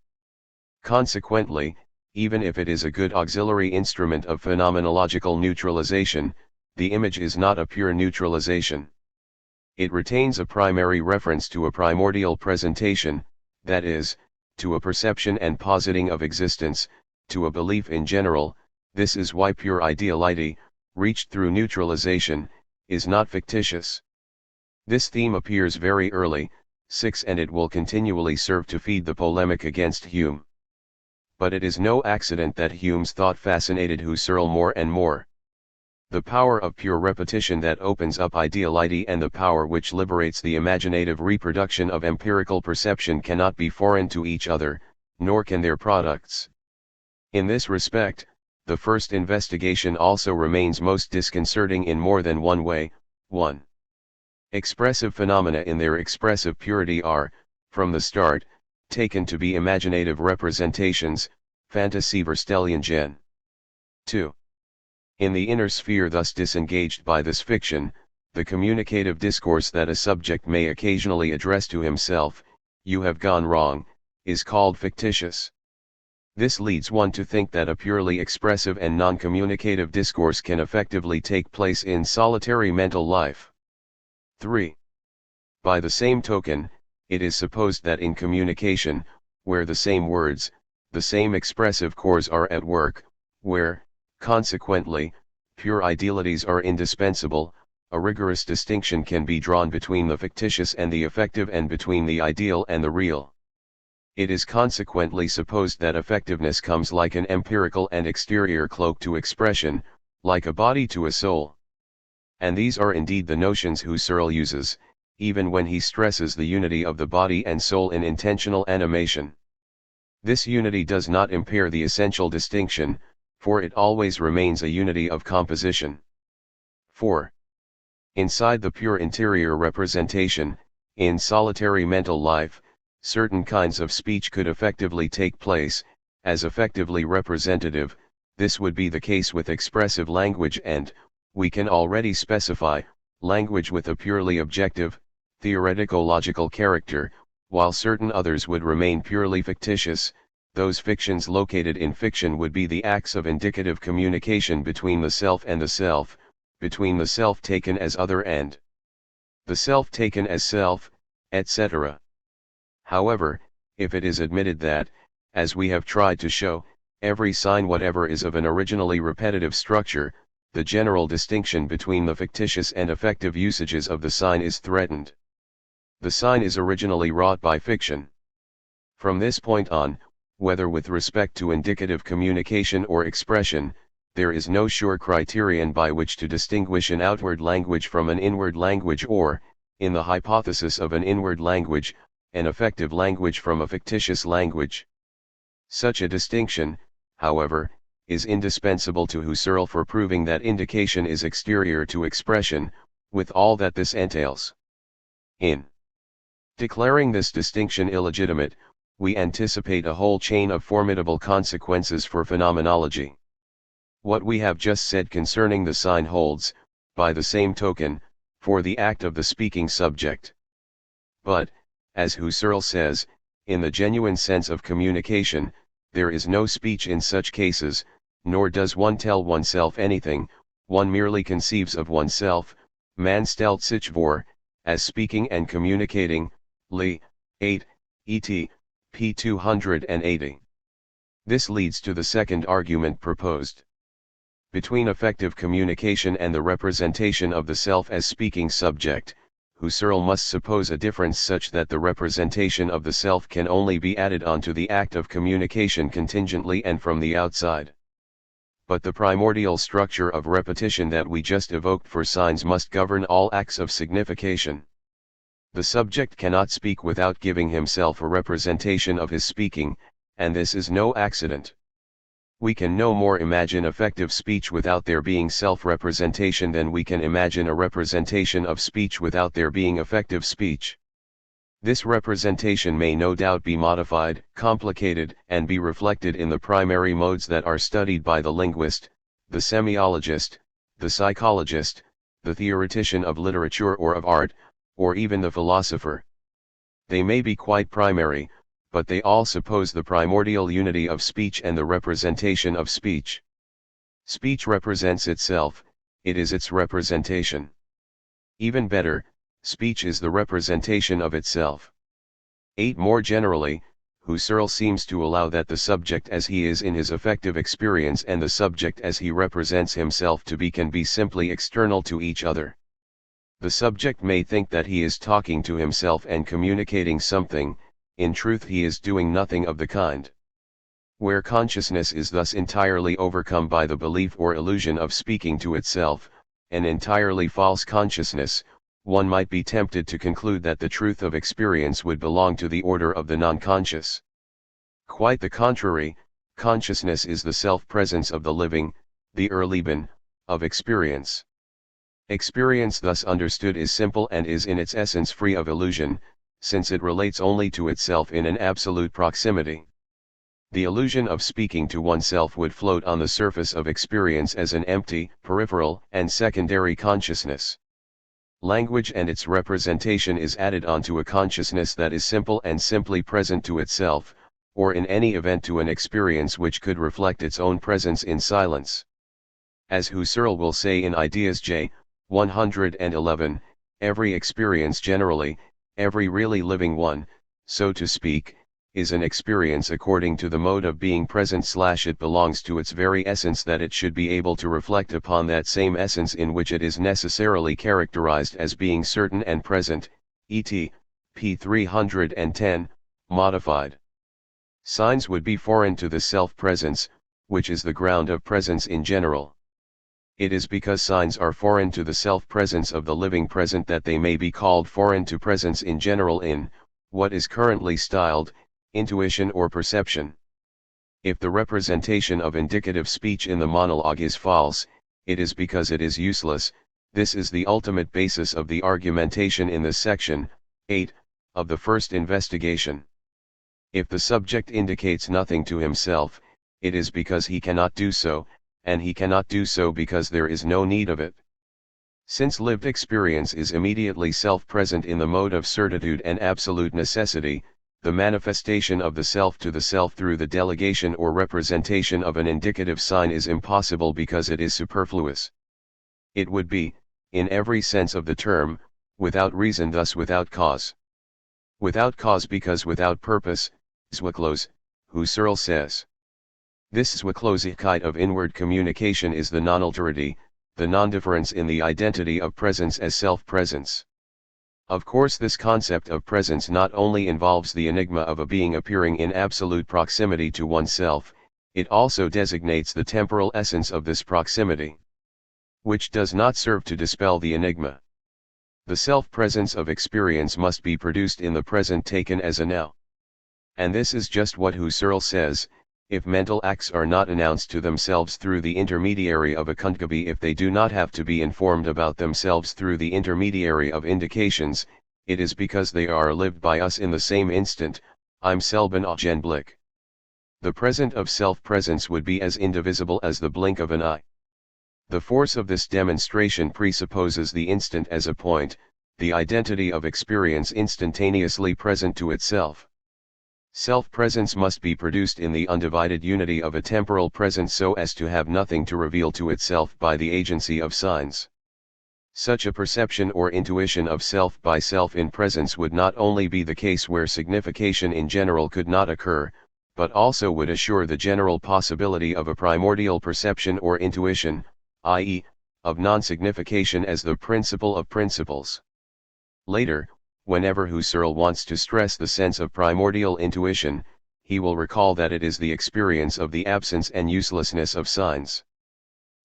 S1: Consequently, even if it is a good auxiliary instrument of phenomenological neutralization, the image is not a pure neutralization. It retains a primary reference to a primordial presentation, that is, to a perception and positing of existence, to a belief in general. This is why pure ideality, reached through neutralization, is not fictitious. This theme appears very early, 6, and it will continually serve to feed the polemic against Hume. But it is no accident that Hume's thought fascinated Husserl more and more. The power of pure repetition that opens up ideality and the power which liberates the imaginative reproduction of empirical perception cannot be foreign to each other, nor can their products. In this respect, the first investigation also remains most disconcerting in more than one way. 1. Expressive phenomena in their expressive purity are, from the start, taken to be imaginative representations, Fantasievorstellungen. 2. In the inner sphere thus disengaged by this fiction, the communicative discourse that a subject may occasionally address to himself, "You have gone wrong," is called fictitious. This leads one to think that a purely expressive and non-communicative discourse can effectively take place in solitary mental life. 3. By the same token, it is supposed that in communication, where the same words, the same expressive cores are at work, where, consequently, pure idealities are indispensable, a rigorous distinction can be drawn between the fictitious and the effective and between the ideal and the real. It is consequently supposed that effectiveness comes like an empirical and exterior cloak to expression, like a body to a soul. And these are indeed the notions Husserl uses, even when he stresses the unity of the body and soul in intentional animation. This unity does not impair the essential distinction, for it always remains a unity of composition. 4. Inside the pure interior representation, in solitary mental life, certain kinds of speech could effectively take place, as effectively representative. This would be the case with expressive language and, we can already specify, language with a purely objective, theoretico-logical character, while certain others would remain purely fictitious. Those fictions located in fiction would be the acts of indicative communication between the self and the self, between the self taken as other and the self taken as self, etc. However, if it is admitted that, as we have tried to show, every sign whatever is of an originally repetitive structure, the general distinction between the fictitious and effective usages of the sign is threatened. The sign is originally wrought by fiction. From this point on, whether with respect to indicative communication or expression, there is no sure criterion by which to distinguish an outward language from an inward language or, in the hypothesis of an inward language, an effective language from a fictitious language. Such a distinction, however, is indispensable to Husserl for proving that indication is exterior to expression, with all that this entails. In declaring this distinction illegitimate, we anticipate a whole chain of formidable consequences for phenomenology. What we have just said concerning the sign holds, by the same token, for the act of the speaking subject. But, as Husserl says, in the genuine sense of communication, there is no speech in such cases, nor does one tell oneself anything, one merely conceives of oneself, man stellt sich vor, as speaking and communicating, Li. 8, et. p. 280. This leads to the second argument proposed. Between effective communication and the representation of the self as speaking subject, Husserl must suppose a difference such that the representation of the self can only be added onto the act of communication contingently and from the outside. But the primordial structure of repetition that we just evoked for signs must govern all acts of signification. The subject cannot speak without giving himself a representation of his speaking, and this is no accident. We can no more imagine effective speech without there being self-representation than we can imagine a representation of speech without there being effective speech. This representation may no doubt be modified, complicated, and be reflected in the primary modes that are studied by the linguist, the semiologist, the psychologist, the theoretician of literature or of art, or even the philosopher. They may be quite primary, but they all suppose the primordial unity of speech and the representation of speech. Speech represents itself, it is its representation. Even better, speech is the representation of itself. 8. More generally, Husserl seems to allow that the subject as he is in his affective experience and the subject as he represents himself to be can be simply external to each other. The subject may think that he is talking to himself and communicating something, in truth he is doing nothing of the kind. Where consciousness is thus entirely overcome by the belief or illusion of speaking to itself, an entirely false consciousness, one might be tempted to conclude that the truth of experience would belong to the order of the non-conscious. Quite the contrary, consciousness is the self-presence of the living, the Erleben, of experience. Experience thus understood is simple and is in its essence free of illusion, since it relates only to itself in an absolute proximity. The illusion of speaking to oneself would float on the surface of experience as an empty, peripheral, and secondary consciousness. Language and its representation is added onto a consciousness that is simple and simply present to itself, or in any event to an experience which could reflect its own presence in silence. As Husserl will say in Ideas J. 111, every experience generally, every really living one, so to speak, is an experience according to the mode of being present / it belongs to its very essence that it should be able to reflect upon that same essence in which it is necessarily characterized as being certain and present, et. p. 310, modified. Signs would be foreign to the self-presence, which is the ground of presence in general. It is because signs are foreign to the self-presence of the living present that they may be called foreign to presence in general in, what is currently styled, intuition or perception. If the representation of indicative speech in the monologue is false, it is because it is useless. This is the ultimate basis of the argumentation in this section, 8, of the first investigation. If the subject indicates nothing to himself, it is because he cannot do so, and he cannot do so because there is no need of it. Since lived experience is immediately self-present in the mode of certitude and absolute necessity, the manifestation of the self to the self through the delegation or representation of an indicative sign is impossible because it is superfluous. It would be, in every sense of the term, without reason, thus without cause. Without cause because without purpose, Zwaklos, Husserl says. This Zwaklosigkeit of inward communication is the non-alterity, the non-difference in the identity of presence as self-presence. Of course, this concept of presence not only involves the enigma of a being appearing in absolute proximity to oneself, it also designates the temporal essence of this proximity, which does not serve to dispel the enigma. The self-presence of experience must be produced in the present taken as a now. And this is just what Husserl says: if mental acts are not announced to themselves through the intermediary of a Kundgabe, if they do not have to be informed about themselves through the intermediary of indications, it is because they are lived by us in the same instant, im selben Augenblick. The present of self-presence would be as indivisible as the blink of an eye. The force of this demonstration presupposes the instant as a point, the identity of experience instantaneously present to itself. Self-presence must be produced in the undivided unity of a temporal present so as to have nothing to reveal to itself by the agency of signs. Such a perception or intuition of self by self in presence would not only be the case where signification in general could not occur, but also would assure the general possibility of a primordial perception or intuition, i.e., of non-signification as the principle of principles. Later, whenever Husserl wants to stress the sense of primordial intuition, he will recall that it is the experience of the absence and uselessness of signs.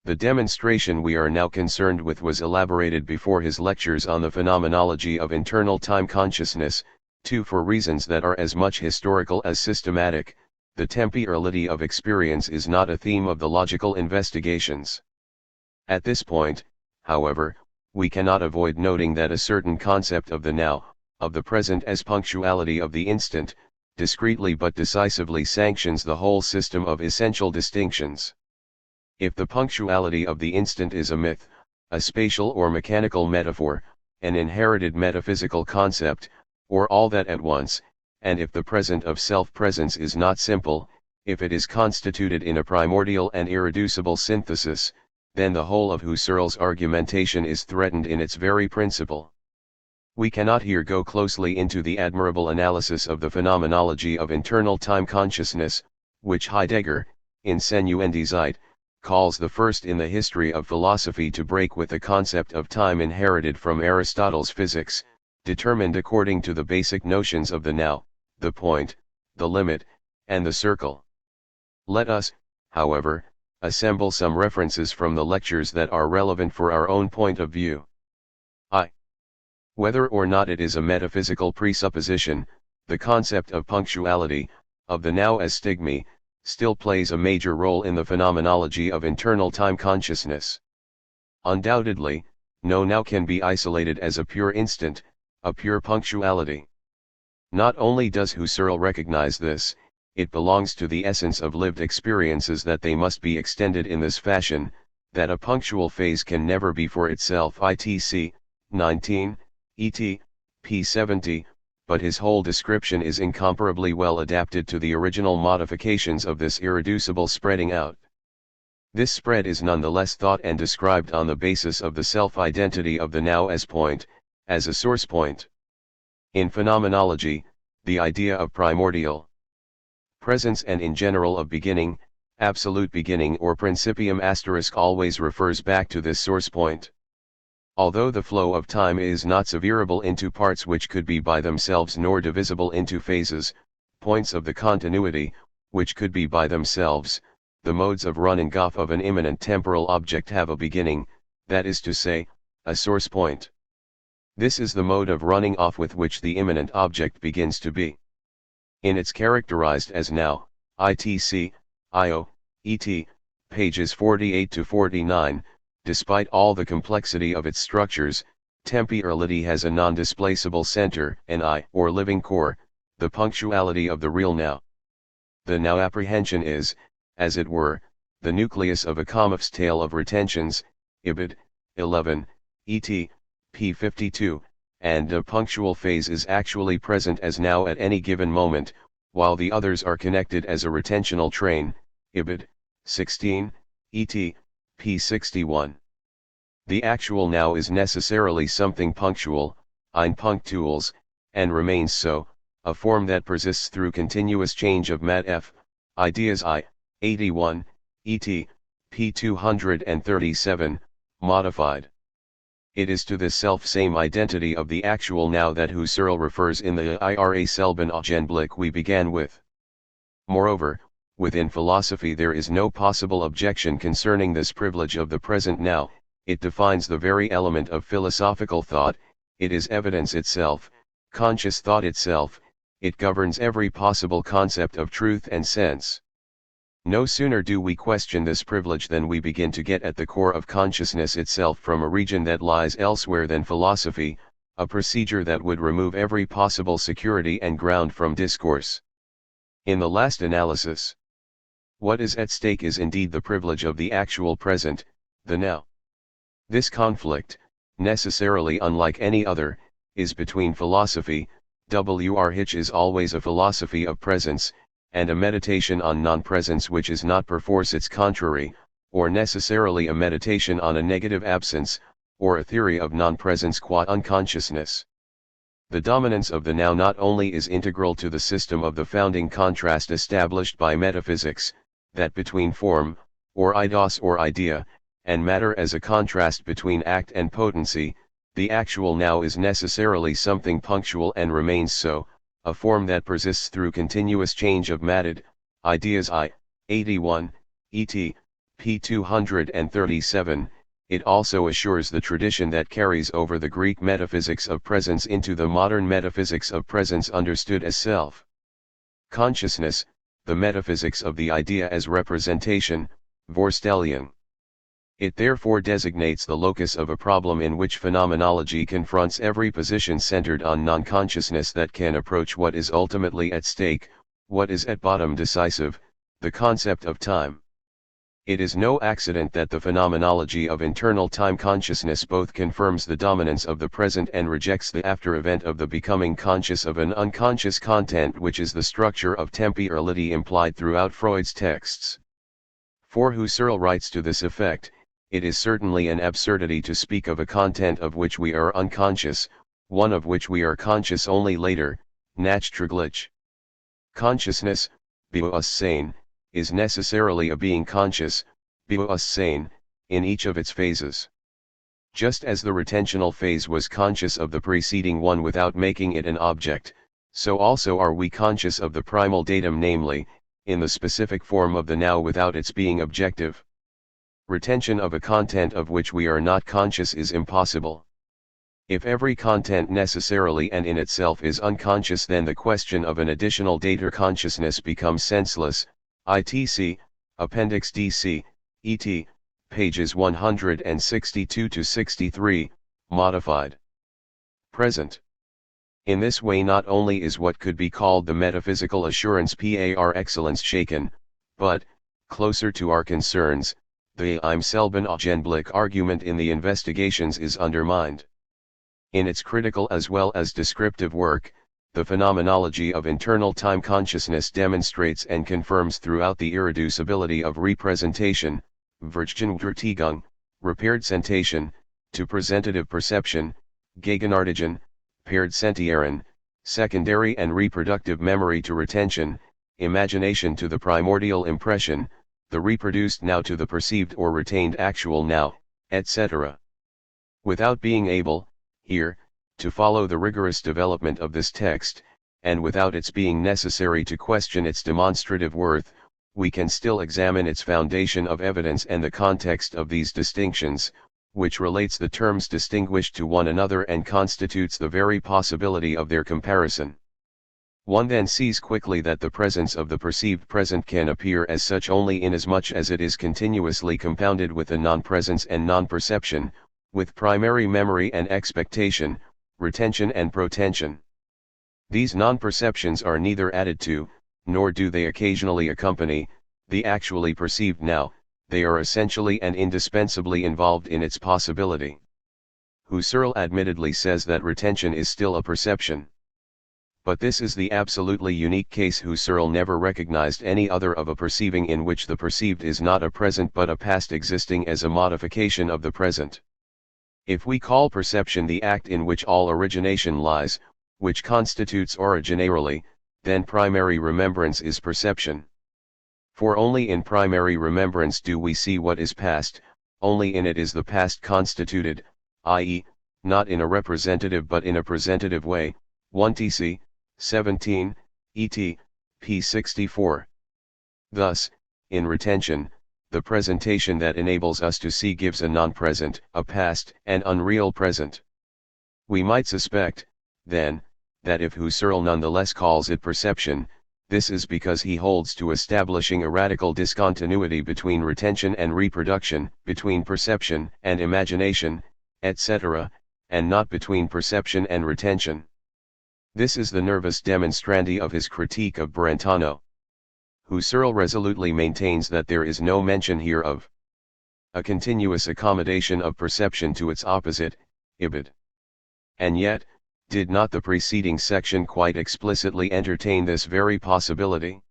S1: The demonstration we are now concerned with was elaborated before his lectures on the phenomenology of internal time consciousness, too, for reasons that are as much historical as systematic. The temporality of experience is not a theme of the logical investigations. At this point, however, we cannot avoid noting that a certain concept of the now, of the present as punctuality of the instant, discreetly but decisively sanctions the whole system of essential distinctions. If the punctuality of the instant is a myth, a spatial or mechanical metaphor, an inherited metaphysical concept, or all that at once, and if the present of self-presence is not simple, if it is constituted in a primordial and irreducible synthesis, then the whole of Husserl's argumentation is threatened in its very principle. We cannot here go closely into the admirable analysis of the phenomenology of internal time consciousness, which Heidegger, in Senuende Zeit, calls the first in the history of philosophy to break with the concept of time inherited from Aristotle's physics, determined according to the basic notions of the now, the point, the limit, and the circle. Let us, however, assemble some references from the lectures that are relevant for our own point of view. Whether or not it is a metaphysical presupposition, the concept of punctuality, of the now as stigma, still plays a major role in the phenomenology of internal time consciousness. Undoubtedly, no now can be isolated as a pure instant, a pure punctuality. Not only does Husserl recognize this, it belongs to the essence of lived experiences that they must be extended in this fashion, that a punctual phase can never be for itself etc. 19, et. p. 70, but his whole description is incomparably well adapted to the original modifications of this irreducible spreading out. This spread is nonetheless thought and described on the basis of the self-identity of the now as point, as a source point. In phenomenology, the idea of primordial presence and in general of beginning, absolute beginning or principium asterisk always refers back to this source point. Although the flow of time is not severable into parts which could be by themselves nor divisible into phases, points of the continuity, which could be by themselves, the modes of running off of an immanent temporal object have a beginning, that is to say, a source point. This is the mode of running off with which the immanent object begins to be. In its characterized as now, etc., io, et, pages 48 to 49, despite all the complexity of its structures, temporality has a non-displaceable center, an I, or living core, the punctuality of the real now. The now apprehension is, as it were, the nucleus of a Kampf's tale of retentions, ibid. 11, et. p. 52, and a punctual phase is actually present as now at any given moment, while the others are connected as a retentional train, ibid. 16, et. p. 61. The actual now is necessarily something punctual, ein punctuals, and remains so, a form that persists through continuous change of mat f, ideas I, 81, et. p. 237, modified. It is to this self-same identity of the actual now that Husserl refers in the Ira Selben Augenblick we began with. Moreover, within philosophy there is no possible objection concerning this privilege of the present now, it defines the very element of philosophical thought, it is evidence itself, conscious thought itself, it governs every possible concept of truth and sense. No sooner do we question this privilege than we begin to get at the core of consciousness itself from a region that lies elsewhere than philosophy, a procedure that would remove every possible security and ground from discourse. In the last analysis, what is at stake is indeed the privilege of the actual present, the now. This conflict, necessarily unlike any other, is between philosophy, which is always a philosophy of presence, and a meditation on non-presence which is not perforce its contrary, or necessarily a meditation on a negative absence, or a theory of non-presence qua unconsciousness. The dominance of the now not only is integral to the system of the founding contrast established by metaphysics, that between form, or eidos or idea, and matter as a contrast between act and potency, the actual now is necessarily something punctual and remains so, a form that persists through continuous change of matted, ideas I, 81, et. p. 237, it also assures the tradition that carries over the Greek metaphysics of presence into the modern metaphysics of presence understood as self. Consciousness, the metaphysics of the idea as representation, Vorstellung. It therefore designates the locus of a problem in which phenomenology confronts every position centered on non-consciousness that can approach what is ultimately at stake, what is at bottom decisive, the concept of time. It is no accident that the phenomenology of internal time consciousness both confirms the dominance of the present and rejects the after-event of the becoming conscious of an unconscious content, which is the structure of temporality implied throughout Freud's texts. For Husserl writes to this effect, it is certainly an absurdity to speak of a content of which we are unconscious, one of which we are conscious only later, nachträglich. Consciousness, Bewusstsein, is necessarily a being conscious, Bewusstsein, in each of its phases. Just as the retentional phase was conscious of the preceding one without making it an object, so also are we conscious of the primal datum, namely, in the specific form of the now without its being objective. Retention of a content of which we are not conscious is impossible. If every content necessarily and in itself is unconscious, then the question of an additional dater consciousness becomes senseless, etc., Appendix DC, et. pages 162 to 63, modified. Present. In this way not only is what could be called the metaphysical assurance par excellence shaken, but, closer to our concerns, the Im selben Augenblick argument in the investigations is undermined. In its critical as well as descriptive work, the phenomenology of internal time consciousness demonstrates and confirms throughout the irreducibility of representation, Verständigung, repaired sensation, to presentative perception, Gegenartigen, paired sentieren, secondary and reproductive memory to retention, imagination to the primordial impression, the reproduced now to the perceived or retained actual now, etc. Without being able, here, to follow the rigorous development of this text, and without its being necessary to question its demonstrative worth, we can still examine its foundation of evidence and the context of these distinctions, which relates the terms distinguished to one another and constitutes the very possibility of their comparison. One then sees quickly that the presence of the perceived present can appear as such only inasmuch as it is continuously compounded with the non-presence and non-perception, with primary memory and expectation, retention and protension. These non-perceptions are neither added to, nor do they occasionally accompany, the actually perceived now, they are essentially and indispensably involved in its possibility. Husserl admittedly says that retention is still a perception. But this is the absolutely unique case. Husserl never recognized any other of a perceiving in which the perceived is not a present but a past existing as a modification of the present. If we call perception the act in which all origination lies, which constitutes originarily, then primary remembrance is perception. For only in primary remembrance do we see what is past, only in it is the past constituted, i.e., not in a representative but in a presentative way, 1 Tc. 17, et. p. 64. Thus, in retention, the presentation that enables us to see gives a non-present, a past, and unreal present. We might suspect, then, that if Husserl nonetheless calls it perception, this is because he holds to establishing a radical discontinuity between retention and reproduction, between perception and imagination, etc., and not between perception and retention. This is the nervus demonstrandi of his critique of Brentano. Husserl resolutely maintains that there is no mention here of a continuous accommodation of perception to its opposite, ibid. And yet, did not the preceding section quite explicitly entertain this very possibility?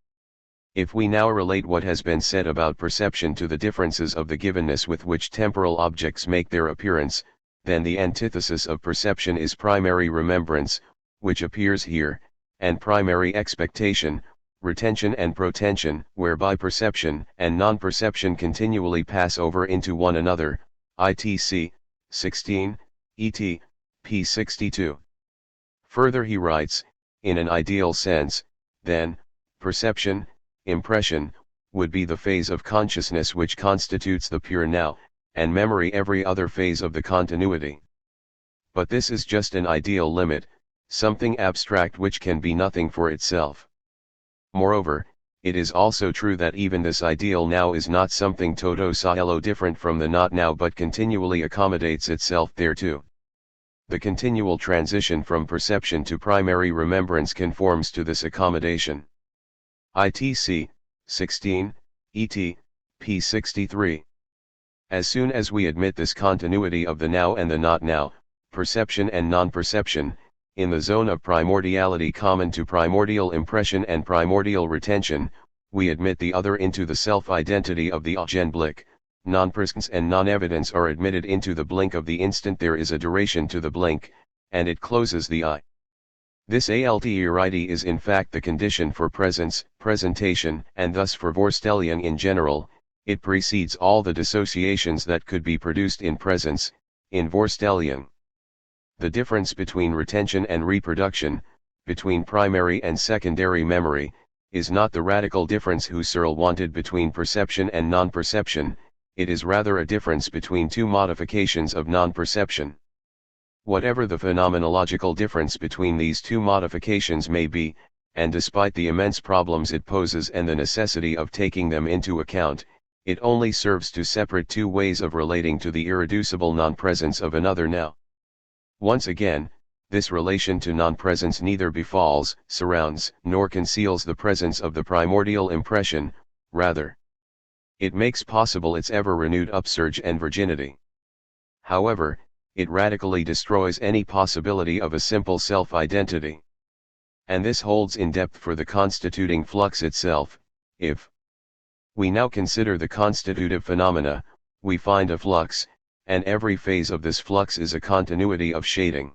S1: If we now relate what has been said about perception to the differences of the givenness with which temporal objects make their appearance, then the antithesis of perception is primary remembrance, which appears here, and primary expectation, retention and protension, whereby perception and non-perception continually pass over into one another, ITC, 16, et. p. 62. Further he writes, in an ideal sense, then, perception, impression, would be the phase of consciousness which constitutes the pure now, and memory every other phase of the continuity. But this is just an ideal limit, something abstract which can be nothing for itself. Moreover, it is also true that even this ideal now is not something toto cielo different from the not now but continually accommodates itself thereto. The continual transition from perception to primary remembrance conforms to this accommodation. ITC, 16, et. p. 63. As soon as we admit this continuity of the now and the not now, perception and non-perception, in the zone of primordiality common to primordial impression and primordial retention, we admit the other into the self-identity of the Augenblick. Non-presence and non-evidence are admitted into the blink of the instant there is a duration to the blink, and it closes the eye. This alterity is in fact the condition for presence, presentation, and thus for Vorstellung in general. It precedes all the dissociations that could be produced in presence, in Vorstellung. The difference between retention and reproduction, between primary and secondary memory, is not the radical difference Husserl wanted between perception and non-perception. It is rather a difference between two modifications of non-perception. Whatever the phenomenological difference between these two modifications may be, and despite the immense problems it poses and the necessity of taking them into account, it only serves to separate two ways of relating to the irreducible non-presence of another now. Once again, this relation to non-presence neither befalls, surrounds, nor conceals the presence of the primordial impression, rather, it makes possible its ever-renewed upsurge and virginity. However, it radically destroys any possibility of a simple self-identity. And this holds in depth for the constituting flux itself. If we now consider the constitutive phenomena, we find a flux, and every phase of this flux is a continuity of shading.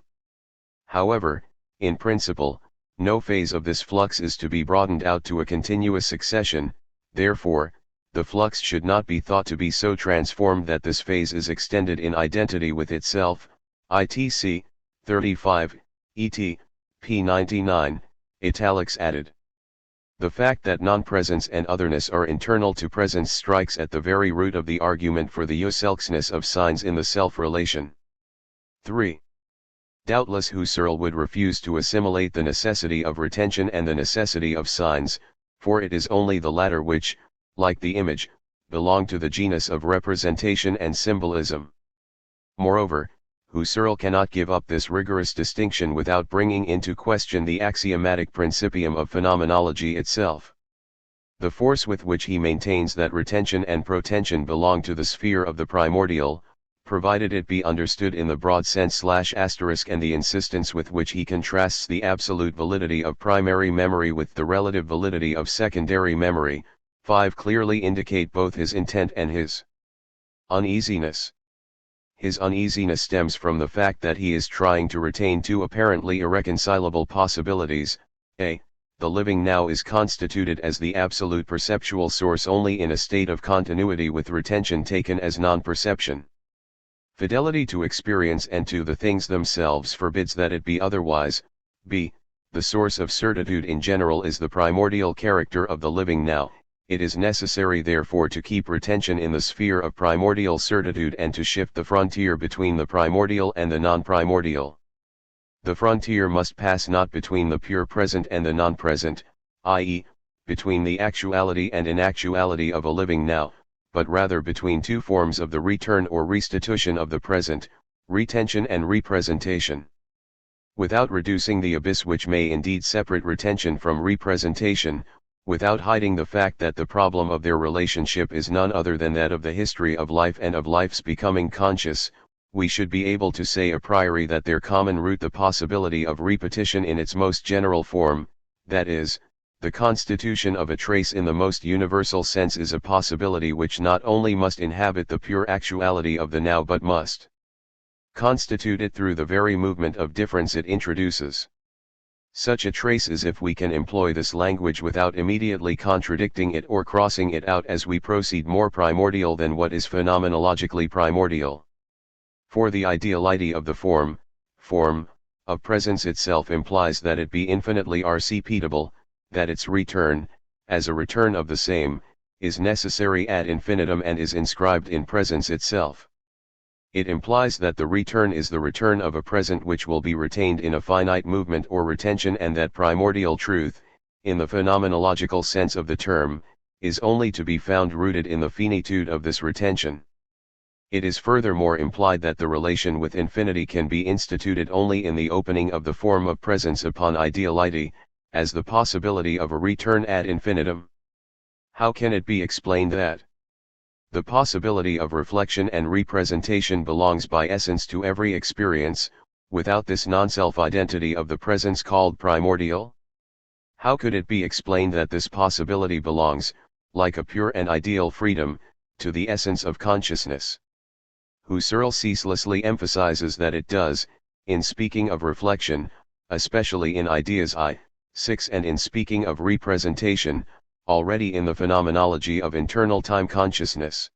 S1: However, in principle, no phase of this flux is to be broadened out to a continuous succession, therefore, the flux should not be thought to be so transformed that this phase is extended in identity with itself, etc. 35, et. p. 99, italics added. The fact that non-presence and otherness are internal to presence strikes at the very root of the argument for the Husserlsness of signs in the self-relation. 3. Doubtless Husserl would refuse to assimilate the necessity of retention and the necessity of signs, for it is only the latter which, like the image, belong to the genus of representation and symbolism. Moreover, Husserl cannot give up this rigorous distinction without bringing into question the axiomatic principium of phenomenology itself. The force with which he maintains that retention and protension belong to the sphere of the primordial, provided it be understood in the broad sense / and the insistence with which he contrasts the absolute validity of primary memory with the relative validity of secondary memory, 5 clearly indicate both his intent and his uneasiness. His uneasiness stems from the fact that he is trying to retain two apparently irreconcilable possibilities. A. The living now is constituted as the absolute perceptual source only in a state of continuity with retention taken as non-perception. Fidelity to experience and to the things themselves forbids that it be otherwise. B. The source of certitude in general is the primordial character of the living now. It is necessary therefore to keep retention in the sphere of primordial certitude and to shift the frontier between the primordial and the non-primordial. The frontier must pass not between the pure present and the non-present, i.e., between the actuality and inactuality of a living now, but rather between two forms of the return or restitution of the present, retention and representation. Without reducing the abyss which may indeed separate retention from representation, without hiding the fact that the problem of their relationship is none other than that of the history of life and of life's becoming conscious, we should be able to say a priori that their common root, the possibility of repetition in its most general form, that is, the constitution of a trace in the most universal sense, is a possibility which not only must inhabit the pure actuality of the now but must constitute it through the very movement of difference it introduces. Such a trace is, if we can employ this language without immediately contradicting it or crossing it out as we proceed, more primordial than what is phenomenologically primordial. For the ideality of the form of presence itself implies that it be infinitely repeatable, that its return, as a return of the same, is necessary ad infinitum and is inscribed in presence itself. It implies that the return is the return of a present which will be retained in a finite movement or retention, and that primordial truth, in the phenomenological sense of the term, is only to be found rooted in the finitude of this retention. It is furthermore implied that the relation with infinity can be instituted only in the opening of the form of presence upon ideality, as the possibility of a return ad infinitum. How can it be explained that the possibility of reflection and representation belongs by essence to every experience, without this non-self-identity of the presence called primordial? How could it be explained that this possibility belongs, like a pure and ideal freedom, to the essence of consciousness? Husserl ceaselessly emphasizes that it does, in speaking of reflection, especially in Ideas I:6, and in speaking of representation, already in the phenomenology of internal time consciousness.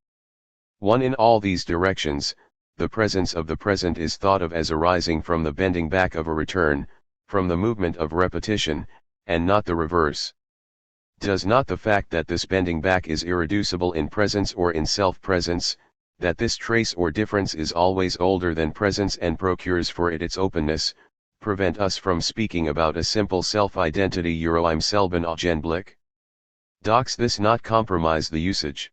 S1: 1. In all these directions, the presence of the present is thought of as arising from the bending back of a return, from the movement of repetition, and not the reverse. Does not the fact that this bending back is irreducible in presence or in self-presence, that this trace or difference is always older than presence and procures for it its openness, prevent us from speaking about a simple self-identity im selben Augenblick? Does this not compromise the usage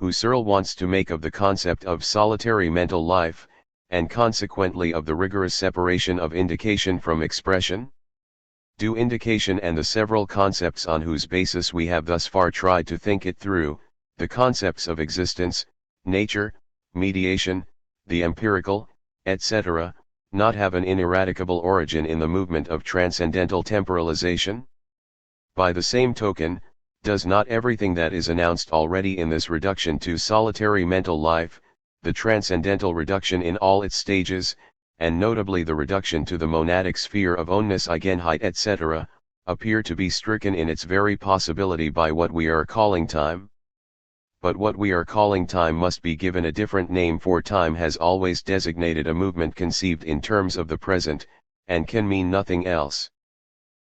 S1: Husserl wants to make of the concept of solitary mental life, and consequently of the rigorous separation of indication from expression? Do indication and the several concepts on whose basis we have thus far tried to think it through, the concepts of existence, nature, mediation, the empirical, etc., not have an ineradicable origin in the movement of transcendental temporalization? By the same token, does not everything that is announced already in this reduction to solitary mental life, the transcendental reduction in all its stages, and notably the reduction to the monadic sphere of ownness, Eigenheit, etc., appear to be stricken in its very possibility by what we are calling time? But what we are calling time must be given a different name, for time has always designated a movement conceived in terms of the present, and can mean nothing else.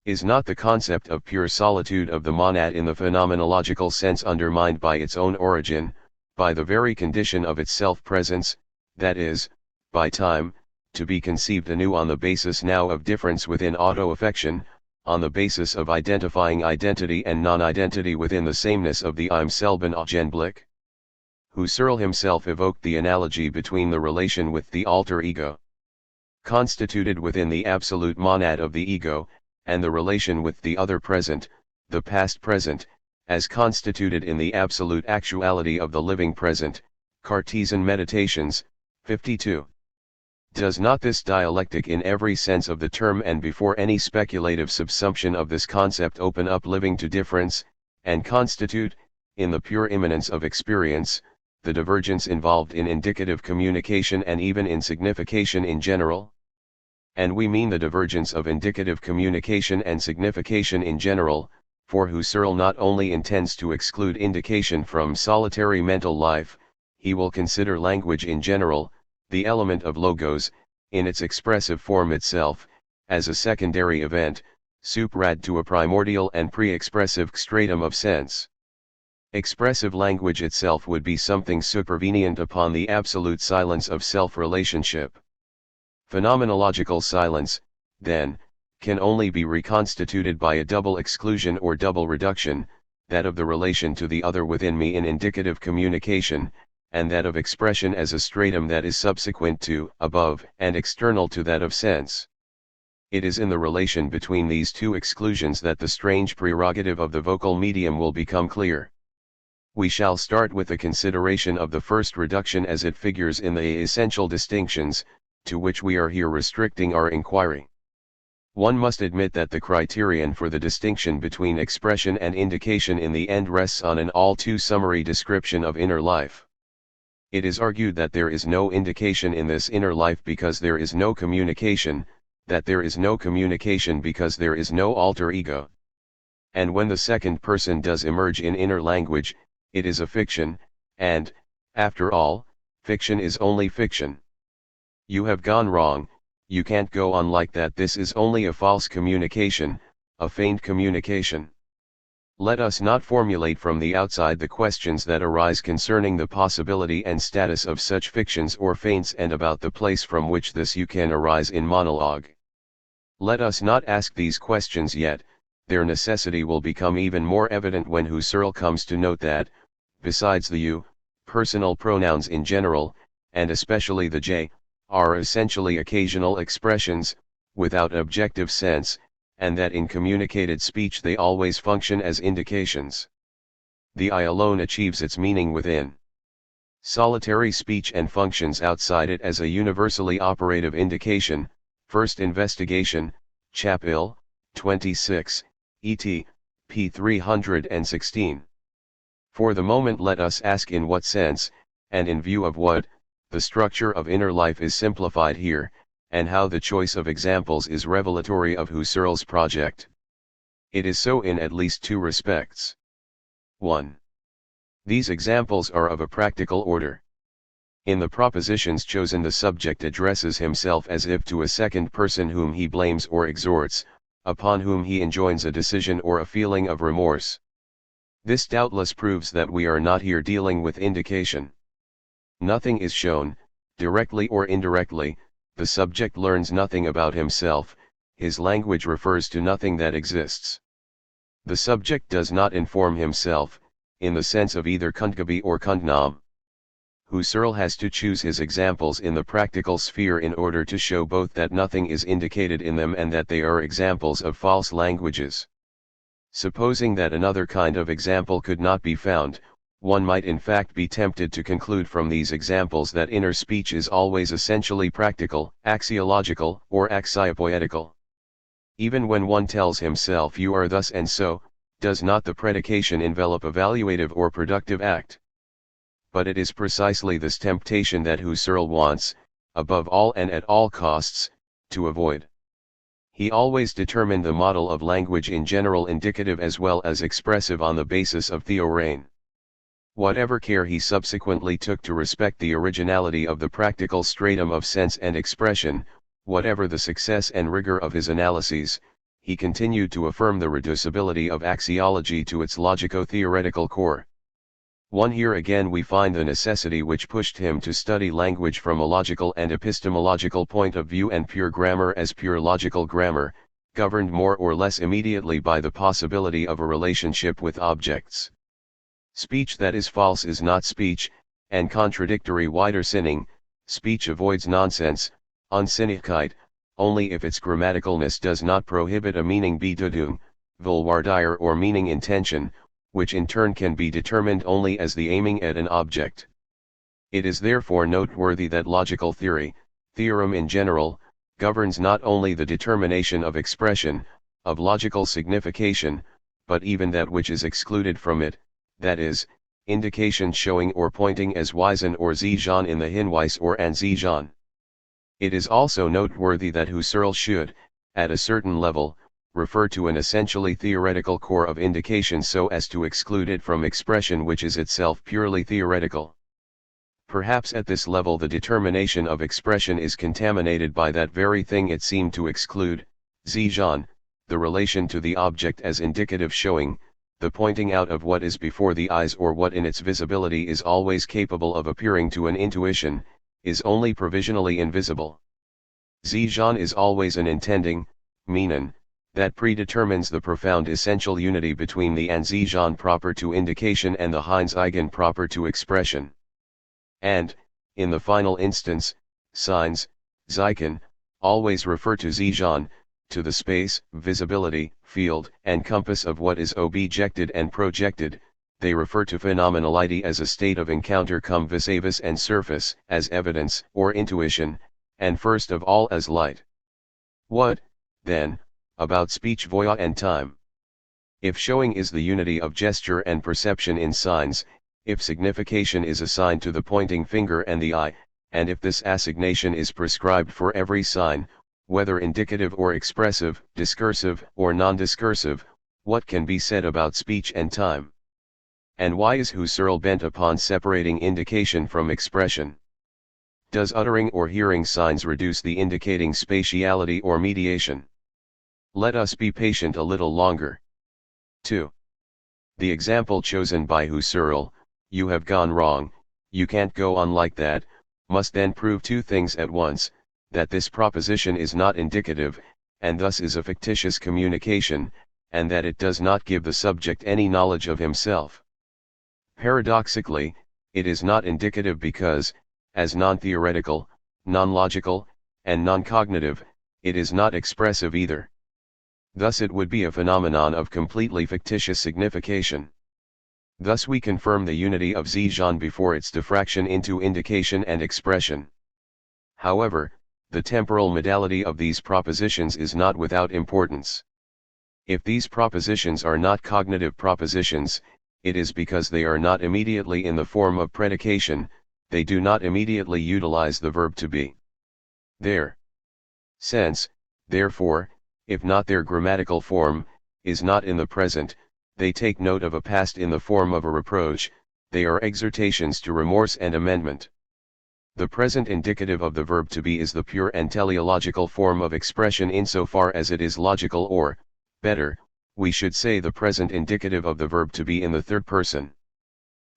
S1: Is not the concept of pure solitude of the monad in the phenomenological sense undermined by its own origin, by the very condition of its self-presence, that is, by time, to be conceived anew on the basis now of difference within auto-affection, on the basis of identifying identity and non-identity within the sameness of the Im selben Augenblick? Husserl himself evoked the analogy between the relation with the alter ego, constituted within the absolute monad of the ego, and the relation with the other present, the past present, as constituted in the absolute actuality of the living present. Cartesian Meditations, 52. Does not this dialectic in every sense of the term and before any speculative subsumption of this concept open up living to difference, and constitute, in the pure immanence of experience, the divergence involved in indicative communication and even in signification in general? And we mean the divergence of indicative communication and signification in general, for Husserl not only intends to exclude indication from solitary mental life, he will consider language in general, the element of logos, in its expressive form itself, as a secondary event, suprad to a primordial and pre-expressive stratum of sense. Expressive language itself would be something supervenient upon the absolute silence of self-relationship. Phenomenological silence, then, can only be reconstituted by a double exclusion or double reduction, that of the relation to the other within me in indicative communication, and that of expression as a stratum that is subsequent to, above, and external to that of sense. It is in the relation between these two exclusions that the strange prerogative of the vocal medium will become clear. We shall start with the consideration of the first reduction as it figures in the essential distinctions, to which we are here restricting our inquiry. One must admit that the criterion for the distinction between expression and indication in the end rests on an all too summary description of inner life. It is argued that there is no indication in this inner life because there is no communication, that there is no communication because there is no alter ego. And when the second person does emerge in inner language, it is a fiction, and, after all, fiction is only fiction. You have gone wrong, you can't go on like that. This is only a false communication, a feigned communication. Let us not formulate from the outside the questions that arise concerning the possibility and status of such fictions or feints and about the place from which this you can arise in monologue. Let us not ask these questions yet, their necessity will become even more evident when Husserl comes to note that, besides the you, personal pronouns in general, and especially the j, are essentially occasional expressions, without objective sense, and that in communicated speech they always function as indications. The I alone achieves its meaning within solitary speech and functions outside it as a universally operative indication. First Investigation, Chap. 26, et. p. 316. For the moment let us ask in what sense, and in view of what, the structure of inner life is simplified here, and how the choice of examples is revelatory of Husserl's project. It is so in at least two respects. 1. These examples are of a practical order. In the propositions chosen, the subject addresses himself as if to a second person whom he blames or exhorts, upon whom he enjoins a decision or a feeling of remorse. This doubtless proves that we are not here dealing with indication. Nothing is shown, directly or indirectly, the subject learns nothing about himself, his language refers to nothing that exists. The subject does not inform himself, in the sense of either Kundgabe or Kundnam. Husserl has to choose his examples in the practical sphere in order to show both that nothing is indicated in them and that they are examples of false languages. Supposing that another kind of example could not be found, one might in fact be tempted to conclude from these examples that inner speech is always essentially practical, axiological, or axiopoetical. Even when one tells himself you are thus and so, does not the predication envelop evaluative or productive act? But it is precisely this temptation that Husserl wants, above all and at all costs, to avoid. He always determined the model of language in general indicative as well as expressive on the basis of theorein. Whatever care he subsequently took to respect the originality of the practical stratum of sense and expression, whatever the success and rigor of his analyses, he continued to affirm the reducibility of axiology to its logico-theoretical core. Here again we find the necessity which pushed him to study language from a logical and epistemological point of view and pure grammar as pure logical grammar, governed more or less immediately by the possibility of a relationship with objects. Speech that is false is not speech, and contradictory widersinning, speech avoids nonsense, Unsinnigkeit, only if its grammaticalness does not prohibit a meaning Bedeutung, Volwaardiger or meaning intention, which in turn can be determined only as the aiming at an object. It is therefore noteworthy that logical theory, theorem in general, governs not only the determination of expression, of logical signification, but even that which is excluded from it, that is, indication showing or pointing as Weisen or Zijan in the Hinweis or Anzijan. It is also noteworthy that Husserl should, at a certain level, refer to an essentially theoretical core of indication so as to exclude it from expression which is itself purely theoretical. Perhaps at this level the determination of expression is contaminated by that very thing it seemed to exclude, Zijan, the relation to the object as indicative showing, the pointing out of what is before the eyes or what in its visibility is always capable of appearing to an intuition, is only provisionally invisible. Zijan is always an intending, meaning, that predetermines the profound essential unity between the Anzijan proper to indication and the Heinz-Eigen proper to expression. And, in the final instance, signs, Zeichen, always refer to Zijan, to the space, visibility, field, and compass of what is objected and projected. They refer to phenomenality as a state of encounter cum vis a vis and surface, as evidence, or intuition, and first of all as light. What, then, about speech voix and time? If showing is the unity of gesture and perception in signs, if signification is assigned to the pointing finger and the eye, and if this assignation is prescribed for every sign, whether indicative or expressive, discursive or non-discursive, what can be said about speech and time? And why is Husserl bent upon separating indication from expression? Does uttering or hearing signs reduce the indicating spatiality or mediation? Let us be patient a little longer. 2. The example chosen by Husserl, you have gone wrong, you can't go on like that, must then prove two things at once, that this proposition is not indicative, and thus is a fictitious communication, and that it does not give the subject any knowledge of himself. Paradoxically, it is not indicative because, as non-theoretical, non-logical, and non-cognitive, it is not expressive either. Thus it would be a phenomenon of completely fictitious signification. Thus we confirm the unity of Zijan before its diffraction into indication and expression. However, the temporal modality of these propositions is not without importance. If these propositions are not cognitive propositions, it is because they are not immediately in the form of predication, they do not immediately utilize the verb to be. Their sense, therefore, if not their grammatical form, is not in the present, they take note of a past in the form of a reproach, they are exhortations to remorse and amendment. The present indicative of the verb to be is the pure and teleological form of expression insofar as it is logical or, better, we should say the present indicative of the verb to be in the third person.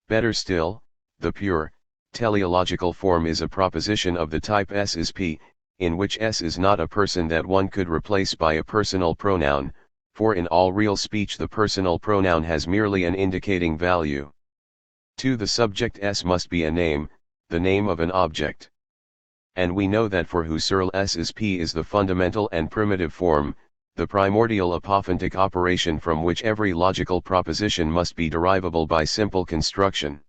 S1: Better still, the pure, teleological form is a proposition of the type S is P, in which S is not a person that one could replace by a personal pronoun, for in all real speech the personal pronoun has merely an indicating value. 2. The subject S must be a name, the name of an object. And we know that for Husserl S is P is the fundamental and primitive form, the primordial apophantic operation from which every logical proposition must be derivable by simple construction.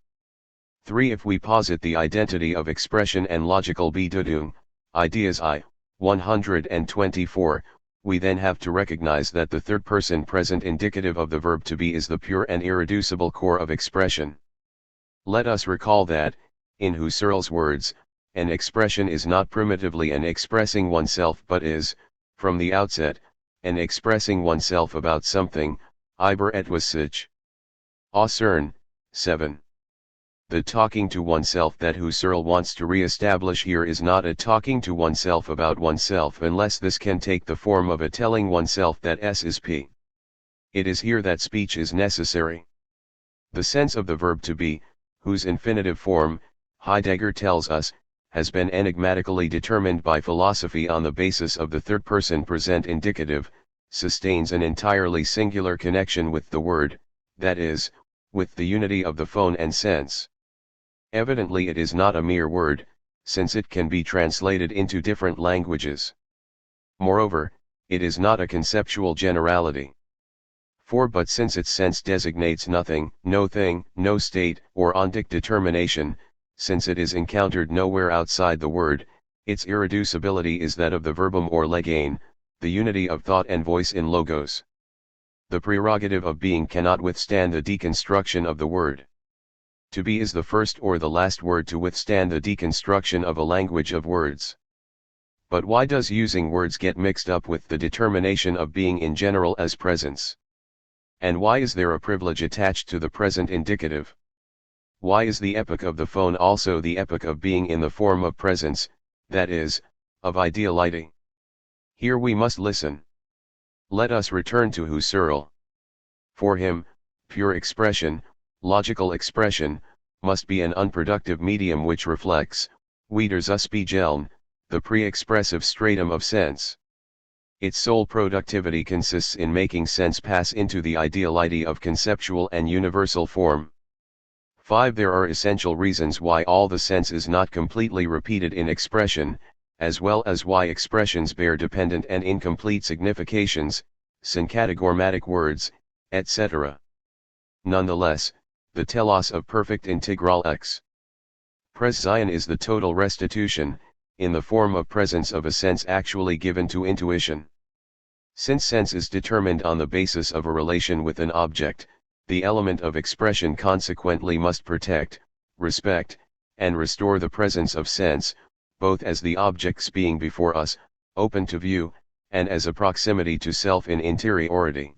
S1: 3. If we posit the identity of expression and logical Bedeutung, ideas I, 124, we then have to recognize that the third person present indicative of the verb to be is the pure and irreducible core of expression. Let us recall that, in Husserl's words, an expression is not primitively an expressing oneself but is, from the outset, an expressing oneself about something, über etwas sich. Husserl, 7. The talking to oneself that Husserl wants to re-establish here is not a talking to oneself about oneself unless this can take the form of a telling oneself that S is P. It is here that speech is necessary. The sense of the verb to be, whose infinitive form, Heidegger tells us, has been enigmatically determined by philosophy on the basis of the third person present indicative, sustains an entirely singular connection with the word, that is, with the unity of the phone and sense. Evidently it is not a mere word, since it can be translated into different languages. Moreover, it is not a conceptual generality. 4. But since its sense designates nothing, no thing, no state, or ontic determination, since it is encountered nowhere outside the word, its irreducibility is that of the verbum or legane, the unity of thought and voice in logos. The prerogative of being cannot withstand the deconstruction of the word. To be is the first or the last word to withstand the deconstruction of a language of words. But why does using words get mixed up with the determination of being in general as presence? And why is there a privilege attached to the present indicative? Why is the epoch of the phone also the epoch of being in the form of presence, that is, of ideality? Here we must listen. Let us return to Husserl. For him, pure expression, logical expression, must be an unproductive medium which reflects, Wiederspiegeln, the pre-expressive stratum of sense. Its sole productivity consists in making sense pass into the ideality of conceptual and universal form. 5. There are essential reasons why all the sense is not completely repeated in expression, as well as why expressions bear dependent and incomplete significations, syncatagormatic words, etc. Nonetheless, the telos of perfect integral X. Pres Zion is the total restitution, in the form of presence of a sense actually given to intuition. Since sense is determined on the basis of a relation with an object, the element of expression consequently must protect, respect, and restore the presence of sense, both as the objects being before us, open to view, and as a proximity to self in interiority.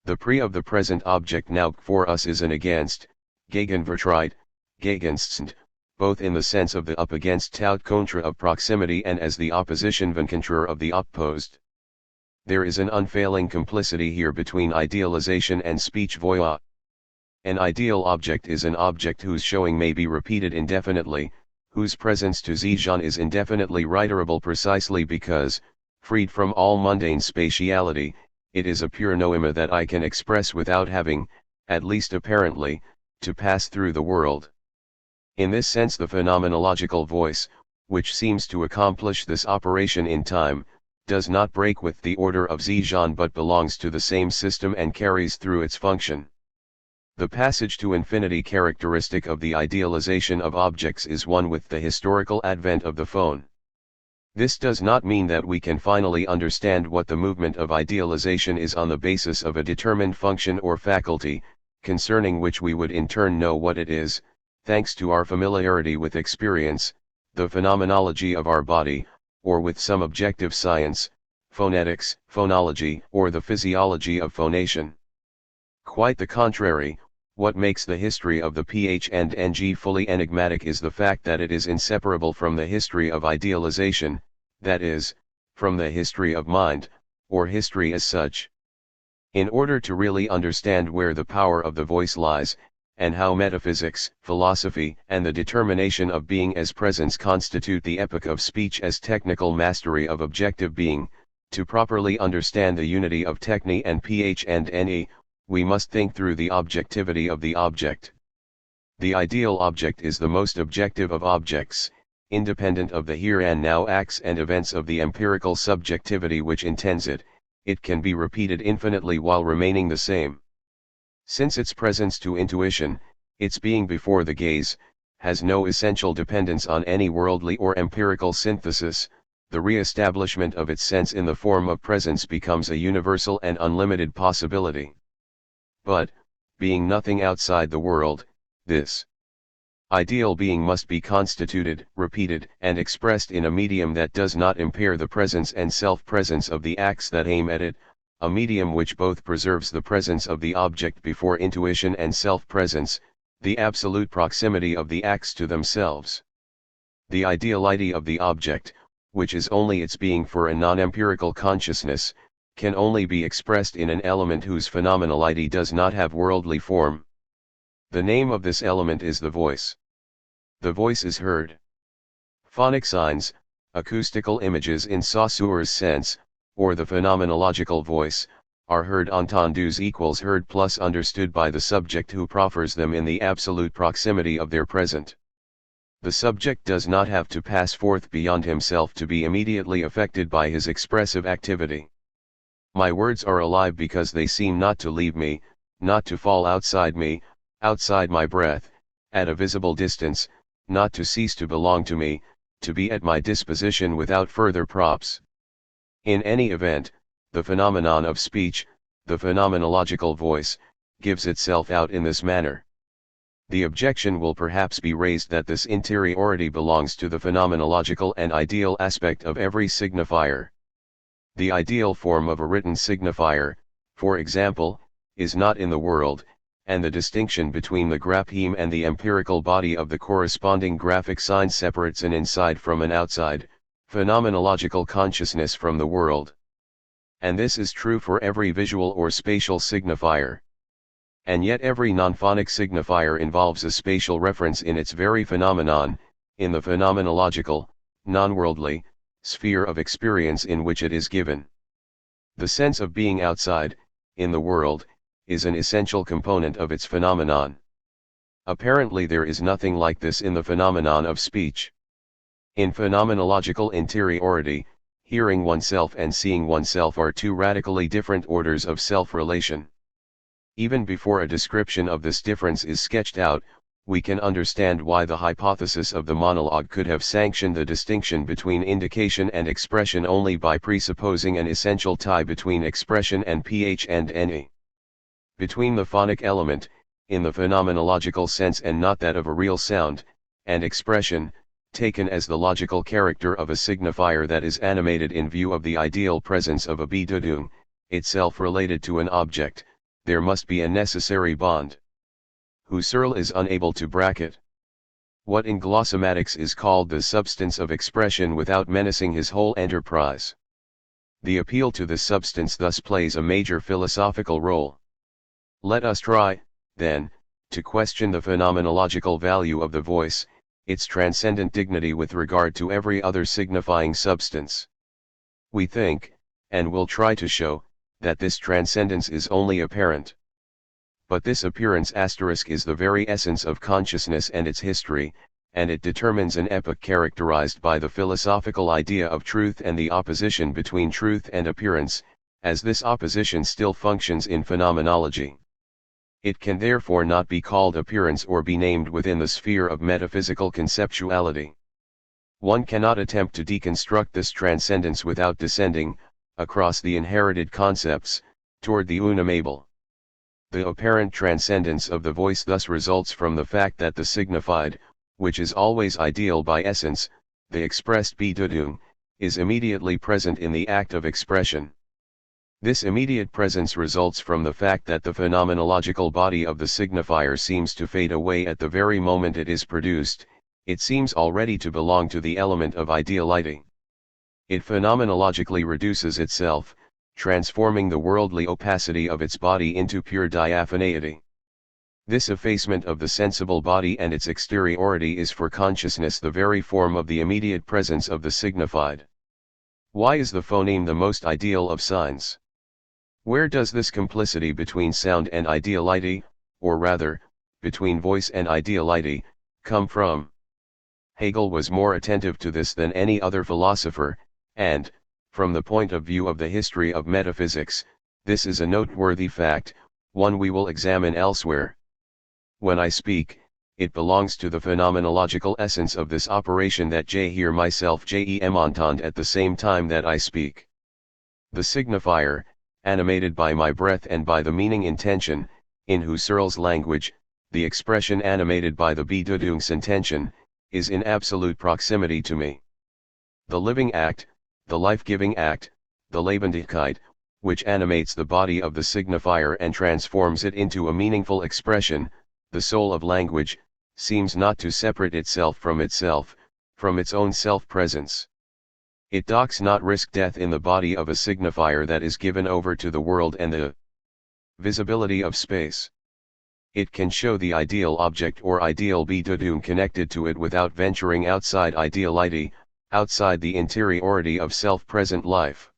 S1: The pre of the present object now for us is an against, Gegenvertreib, Gegenstand, both in the sense of the up against tout contra of proximity and as the opposition van contra of the opposed. There is an unfailing complicity here between idealization and speech voix. An ideal object is an object whose showing may be repeated indefinitely, whose presence to Zijan is indefinitely reiterable precisely because, freed from all mundane spatiality, it is a pure noema that I can express without having, at least apparently, to pass through the world. In this sense the phenomenological voice, which seems to accomplish this operation in time, does not break with the order of Zijan but belongs to the same system and carries through its function. The passage to infinity characteristic of the idealization of objects is one with the historical advent of the phone. This does not mean that we can finally understand what the movement of idealization is on the basis of a determined function or faculty, concerning which we would in turn know what it is, thanks to our familiarity with experience, the phenomenology of our body, or with some objective science, phonetics, phonology, or the physiology of phonation. Quite the contrary, what makes the history of the PH and NG fully enigmatic is the fact that it is inseparable from the history of idealization, that is, from the history of mind, or history as such. In order to really understand where the power of the voice lies, and how metaphysics, philosophy, and the determination of being as presence constitute the epoch of speech as technical mastery of objective being, to properly understand the unity of techne and ph and ne, we must think through the objectivity of the object. The ideal object is the most objective of objects, independent of the here and now acts and events of the empirical subjectivity which intends it. It can be repeated infinitely while remaining the same. Since its presence to intuition, its being before the gaze, has no essential dependence on any worldly or empirical synthesis, the re-establishment of its sense in the form of presence becomes a universal and unlimited possibility. But, being nothing outside the world, this ideal being must be constituted, repeated, and expressed in a medium that does not impair the presence and self-presence of the acts that aim at it, a medium which both preserves the presence of the object before intuition and self-presence, the absolute proximity of the acts to themselves. The ideality of the object, which is only its being for a non-empirical consciousness, can only be expressed in an element whose phenomenality does not have worldly form. The name of this element is the voice. The voice is heard. Phonic signs, acoustical images in Saussure's sense, or the phenomenological voice, are heard entendus equals heard plus understood by the subject who proffers them in the absolute proximity of their present. The subject does not have to pass forth beyond himself to be immediately affected by his expressive activity. My words are alive because they seem not to leave me, not to fall outside me, outside my breath, at a visible distance, not to cease to belong to me, to be at my disposition without further props. In any event, the phenomenon of speech, the phenomenological voice, gives itself out in this manner. The objection will perhaps be raised that this interiority belongs to the phenomenological and ideal aspect of every signifier. The ideal form of a written signifier, for example, is not in the world, and the distinction between the grapheme and the empirical body of the corresponding graphic sign separates an inside from an outside, phenomenological consciousness from the world. And this is true for every visual or spatial signifier. And yet every non-phonic signifier involves a spatial reference in its very phenomenon, in the phenomenological, non-worldly, sphere of experience in which it is given. The sense of being outside, in the world, is an essential component of its phenomenon. Apparently there is nothing like this in the phenomenon of speech. In phenomenological interiority, hearing oneself and seeing oneself are two radically different orders of self-relation. Even before a description of this difference is sketched out, we can understand why the hypothesis of the monologue could have sanctioned the distinction between indication and expression only by presupposing an essential tie between expression and ph and ne. Between the phonic element, in the phenomenological sense and not that of a real sound, and expression, taken as the logical character of a signifier that is animated in view of the ideal presence of a Bedeutung, itself related to an object, there must be a necessary bond. Husserl is unable to bracket what in glossomatics is called the substance of expression without menacing his whole enterprise. The appeal to this substance thus plays a major philosophical role. Let us try, then, to question the phenomenological value of the voice, its transcendent dignity with regard to every other signifying substance. We think, and will try to show, that this transcendence is only apparent. But this appearance is the very essence of consciousness and its history, and it determines an epoch characterized by the philosophical idea of truth and the opposition between truth and appearance, as this opposition still functions in phenomenology. It can therefore not be called appearance or be named within the sphere of metaphysical conceptuality. One cannot attempt to deconstruct this transcendence without descending, across the inherited concepts, toward the unamable. The apparent transcendence of the voice thus results from the fact that the signified, which is always ideal by essence, the expressed Bedeutung, is immediately present in the act of expression. This immediate presence results from the fact that the phenomenological body of the signifier seems to fade away at the very moment it is produced, it seems already to belong to the element of ideality. It phenomenologically reduces itself, transforming the worldly opacity of its body into pure diaphaneity. This effacement of the sensible body and its exteriority is for consciousness the very form of the immediate presence of the signified. Why is the phoneme the most ideal of signs? Where does this complicity between sound and ideality, or rather, between voice and ideality, come from. Hegel was more attentive to this than any other philosopher, and, from the point of view of the history of metaphysics, this is a noteworthy fact, one we will examine elsewhere. When I speak, it belongs to the phenomenological essence of this operation that J hear myself jem entend at the same time that I speak. The signifier, animated by my breath and by the meaning intention, in Husserls' language, the expression animated by the Bedeutungsintention, is in absolute proximity to me. The living act, the life-giving act, the Lebendigkeit, which animates the body of the signifier and transforms it into a meaningful expression, the soul of language, seems not to separate itself, from its own self-presence. It docks not risk death in the body of a signifier that is given over to the world and the visibility of space. It can show the ideal object or ideal Bedeutung connected to it without venturing outside ideality, outside the interiority of self-present life.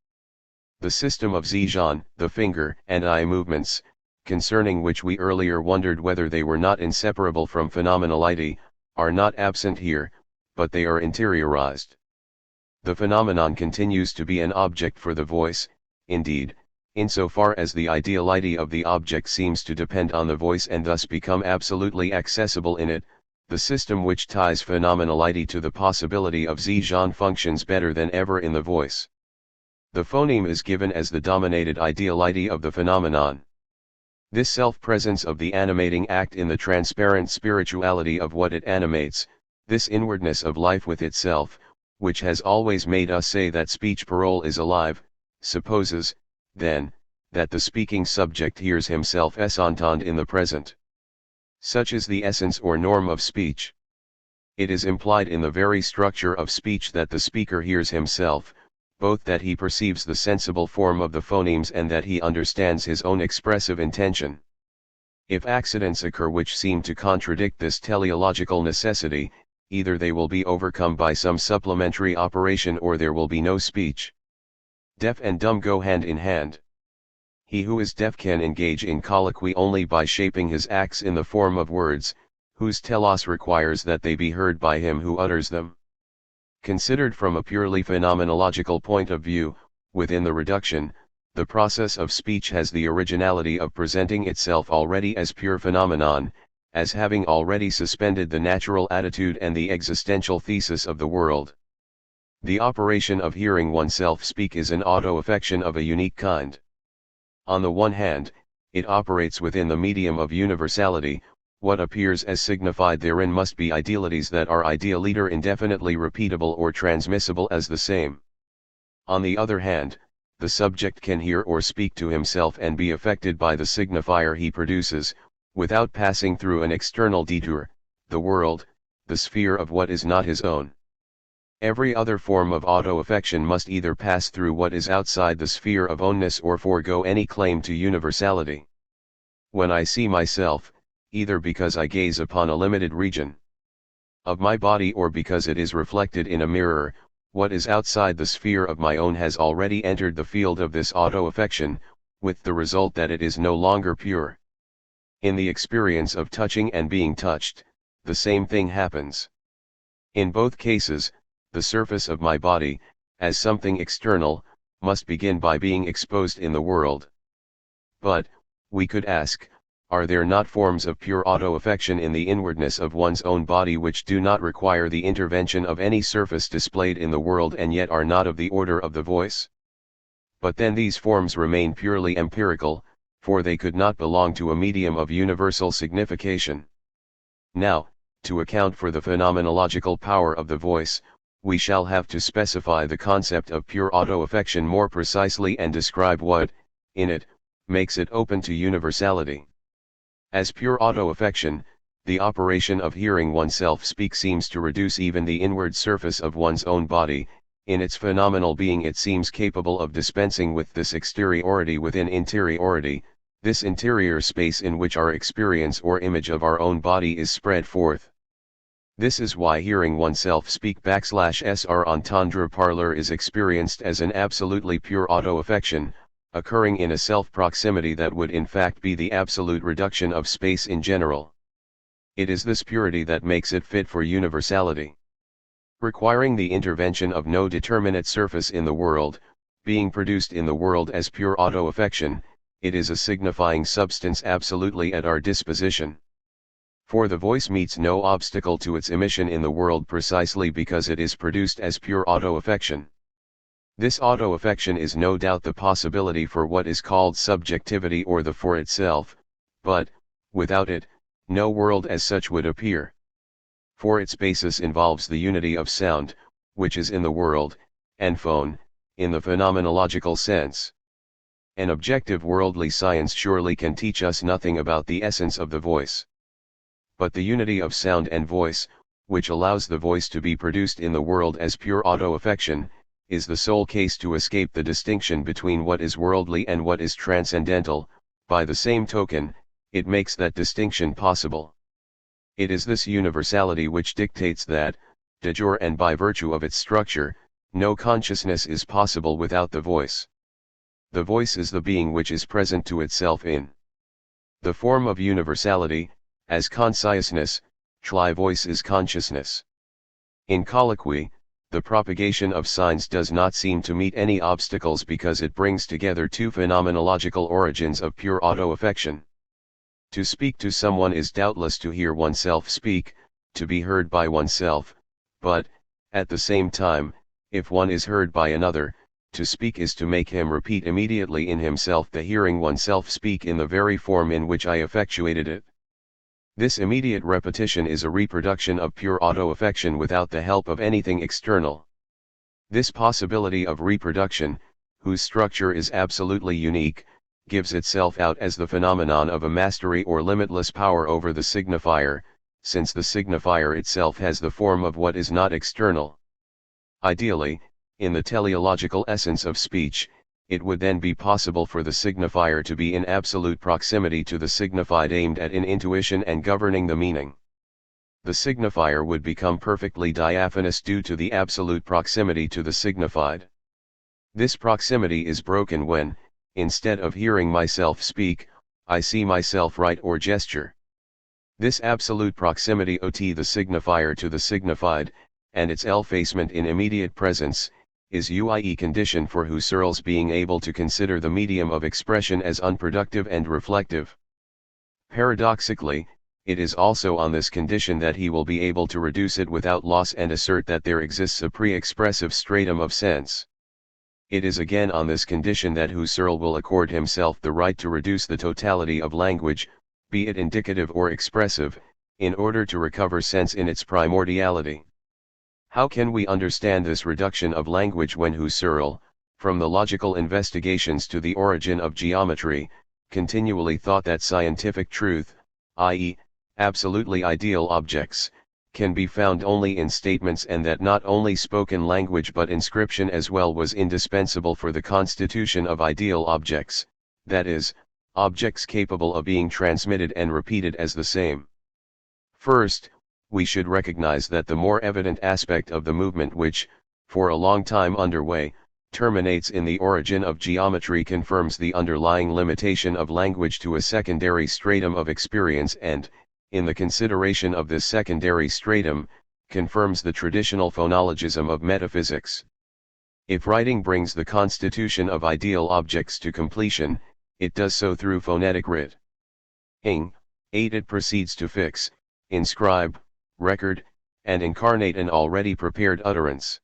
S1: The system of Zhejian, the finger and eye movements, concerning which we earlier wondered whether they were not inseparable from phenomenality, are not absent here, but they are interiorized. The phenomenon continues to be an object for the voice, indeed, insofar as the ideality of the object seems to depend on the voice and thus become absolutely accessible in it. The system which ties phenomenality to the possibility of Zhejian functions better than ever in the voice. The phoneme is given as the dominated ideality of the phenomenon. This self-presence of the animating act in the transparent spirituality of what it animates, this inwardness of life with itself, which has always made us say that speech parole is alive, supposes, then, that the speaking subject hears himself entend in the present. Such is the essence or norm of speech. It is implied in the very structure of speech that the speaker hears himself, both that he perceives the sensible form of the phonemes and that he understands his own expressive intention. If accidents occur which seem to contradict this teleological necessity, either they will be overcome by some supplementary operation or there will be no speech. Deaf and dumb go hand in hand. He who is deaf can engage in colloquy only by shaping his acts in the form of words, whose telos requires that they be heard by him who utters them. Considered from a purely phenomenological point of view, within the reduction, the process of speech has the originality of presenting itself already as pure phenomenon, as having already suspended the natural attitude and the existential thesis of the world. The operation of hearing oneself speak is an auto-affection of a unique kind. On the one hand, it operates within the medium of universality. What appears as signified therein must be idealities that are idealiter indefinitely repeatable or transmissible as the same. On the other hand, the subject can hear or speak to himself and be affected by the signifier he produces, without passing through an external detour, the world, the sphere of what is not his own. Every other form of auto-affection must either pass through what is outside the sphere of ownness or forego any claim to universality. When I see myself, either because I gaze upon a limited region of my body or because it is reflected in a mirror, what is outside the sphere of my own has already entered the field of this auto-affection, with the result that it is no longer pure. In the experience of touching and being touched, the same thing happens. In both cases, the surface of my body, as something external, must begin by being exposed in the world. But, we could ask, are there not forms of pure auto-affection in the inwardness of one's own body which do not require the intervention of any surface displayed in the world and yet are not of the order of the voice? But then these forms remain purely empirical, for they could not belong to a medium of universal signification. Now, to account for the phenomenological power of the voice, we shall have to specify the concept of pure auto-affection more precisely and describe what, in it, makes it open to universality. As pure auto-affection, the operation of hearing oneself speak seems to reduce even the inward surface of one's own body. In its phenomenal being it seems capable of dispensing with this exteriority within interiority, this interior space in which our experience or image of our own body is spread forth. This is why hearing oneself speak /sr entendre parler is experienced as an absolutely pure auto-affection, occurring in a self-proximity that would in fact be the absolute reduction of space in general. It is this purity that makes it fit for universality. Requiring the intervention of no determinate surface in the world, being produced in the world as pure auto-affection, it is a signifying substance absolutely at our disposition. For the voice meets no obstacle to its emission in the world precisely because it is produced as pure auto-affection. This auto-affection is no doubt the possibility for what is called subjectivity or the for itself, but, without it, no world as such would appear. For its basis involves the unity of sound, which is in the world, and phone, in the phenomenological sense. An objective worldly science surely can teach us nothing about the essence of the voice. But the unity of sound and voice, which allows the voice to be produced in the world as pure auto-affection, is the sole case to escape the distinction between what is worldly and what is transcendental. By the same token, it makes that distinction possible. It is this universality which dictates that, de jure and by virtue of its structure, no consciousness is possible without the voice. The voice is the being which is present to itself in the form of universality, as consciousness, voice is consciousness. In colloquy, the propagation of signs does not seem to meet any obstacles because it brings together two phenomenological origins of pure auto-affection. To speak to someone is doubtless to hear oneself speak, to be heard by oneself, but, at the same time, if one is heard by another, to speak is to make him repeat immediately in himself the hearing oneself speak in the very form in which I effectuated it. This immediate repetition is a reproduction of pure auto-affection without the help of anything external. This possibility of reproduction, whose structure is absolutely unique, gives itself out as the phenomenon of a mastery or limitless power over the signifier, since the signifier itself has the form of what is not external. Ideally, in the teleological essence of speech, it would then be possible for the signifier to be in absolute proximity to the signified aimed at in intuition and governing the meaning. The signifier would become perfectly diaphanous due to the absolute proximity to the signified. This proximity is broken when, instead of hearing myself speak, I see myself write or gesture. This absolute proximity ot the signifier to the signified, and its effacement in immediate presence, is UIE condition for Husserls being able to consider the medium of expression as unproductive and reflective. Paradoxically, it is also on this condition that he will be able to reduce it without loss and assert that there exists a pre-expressive stratum of sense. It is again on this condition that Husserl will accord himself the right to reduce the totality of language, be it indicative or expressive, in order to recover sense in its primordiality. How can we understand this reduction of language when Husserl, from the logical investigations to the origin of geometry, continually thought that scientific truth, i.e., absolutely ideal objects, can be found only in statements and that not only spoken language but inscription as well was indispensable for the constitution of ideal objects, that is, objects capable of being transmitted and repeated as the same. First, we should recognize that the more evident aspect of the movement which, for a long time underway, terminates in the origin of geometry confirms the underlying limitation of language to a secondary stratum of experience and, in the consideration of this secondary stratum, confirms the traditional phonologism of metaphysics. If writing brings the constitution of ideal objects to completion, it does so through phonetic writ. Ing, 8 it proceeds to fix, inscribe, record, and incarnate an already prepared utterance.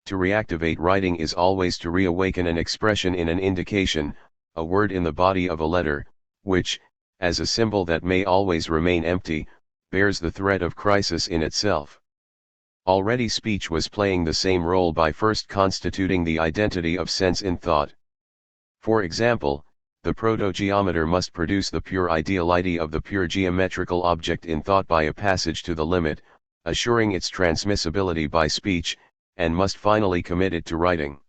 S1: To reactivate writing is always to reawaken an expression in an indication, a word in the body of a letter, which, as a symbol that may always remain empty, bears the threat of crisis in itself. Already speech was playing the same role by first constituting the identity of sense in thought. For example, the proto-geometer must produce the pure ideality of the pure geometrical object in thought by a passage to the limit, assuring its transmissibility by speech, and must finally commit it to writing.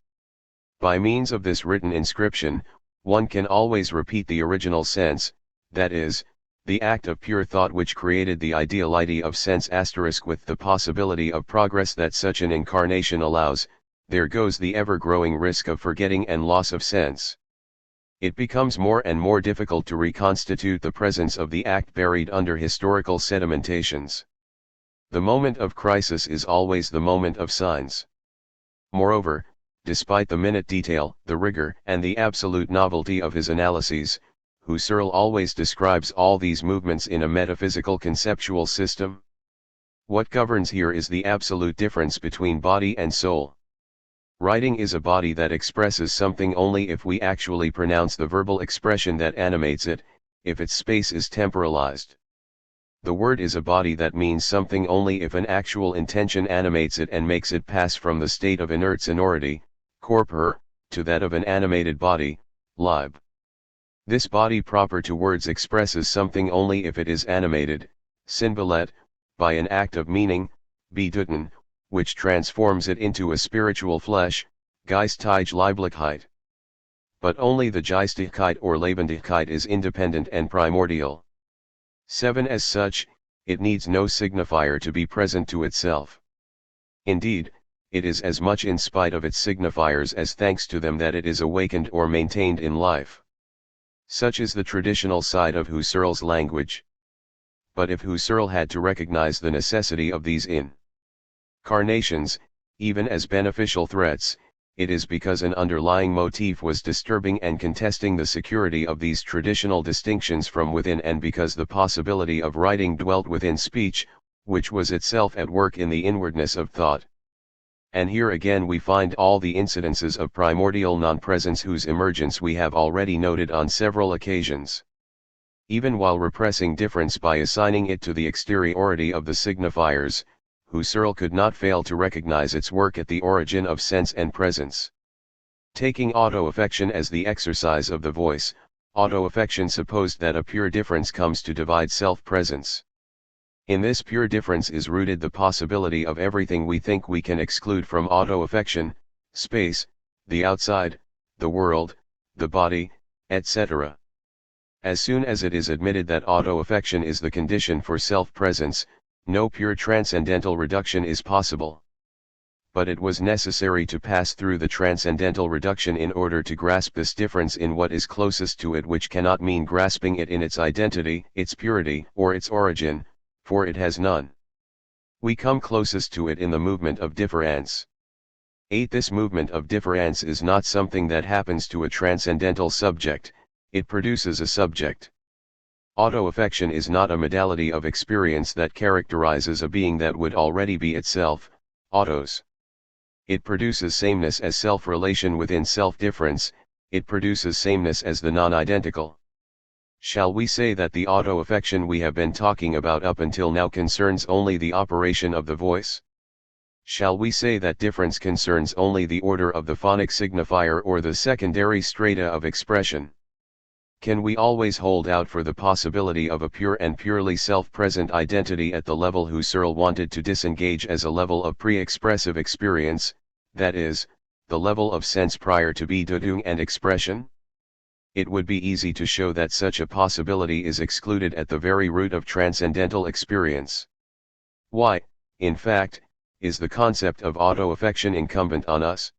S1: By means of this written inscription, one can always repeat the original sense, that is, the act of pure thought which created the ideality of sense * with the possibility of progress that such an incarnation allows, there goes the ever-growing risk of forgetting and loss of sense. It becomes more and more difficult to reconstitute the presence of the act buried under historical sedimentations. The moment of crisis is always the moment of signs. Moreover, despite the minute detail, the rigor, and the absolute novelty of his analyses, Husserl always describes all these movements in a metaphysical conceptual system. What governs here is the absolute difference between body and soul. Writing is a body that expresses something only if we actually pronounce the verbal expression that animates it, if its space is temporalized. The word is a body that means something only if an actual intention animates it and makes it pass from the state of inert sonority, corpor, to that of an animated body, lib. This body proper to words expresses something only if it is animated, synbalet, by an act of meaning, Bedeutung, which transforms it into a spiritual flesh, geistige Leiblichkeit. But only the Geistigkeit or Lebendigkeit is independent and primordial. 7. As such, it needs no signifier to be present to itself. Indeed, it is as much in spite of its signifiers as thanks to them that it is awakened or maintained in life. Such is the traditional side of Husserl's language. But if Husserl had to recognize the necessity of these incarnations, even as beneficial threats, it is because an underlying motif was disturbing and contesting the security of these traditional distinctions from within, and because the possibility of writing dwelt within speech, which was itself at work in the inwardness of thought. And here again we find all the incidences of primordial non-presence whose emergence we have already noted on several occasions. Even while repressing difference by assigning it to the exteriority of the signifiers, Husserl could not fail to recognize its work at the origin of sense and presence. Taking auto-affection as the exercise of the voice, auto-affection supposed that a pure difference comes to divide self-presence. In this pure difference is rooted the possibility of everything we think we can exclude from auto-affection, space, the outside, the world, the body, etc. As soon as it is admitted that auto-affection is the condition for self-presence, no pure transcendental reduction is possible. But it was necessary to pass through the transcendental reduction in order to grasp this difference in what is closest to it, which cannot mean grasping it in its identity, its purity, or its origin, for it has none. We come closest to it in the movement of difference. 8. This movement of difference is not something that happens to a transcendental subject, it produces a subject. Auto-affection is not a modality of experience that characterizes a being that would already be itself, autos. It produces sameness as self-relation within self-difference, it produces sameness as the non-identical. Shall we say that the auto-affection we have been talking about up until now concerns only the operation of the voice? Shall we say that difference concerns only the order of the phonic signifier or the secondary strata of expression? Can we always hold out for the possibility of a pure and purely self-present identity at the level Husserl wanted to disengage as a level of pre-expressive experience, that is, the level of sense prior to Bedeutung and expression? It would be easy to show that such a possibility is excluded at the very root of transcendental experience. Why, in fact, is the concept of auto-affection incumbent on us?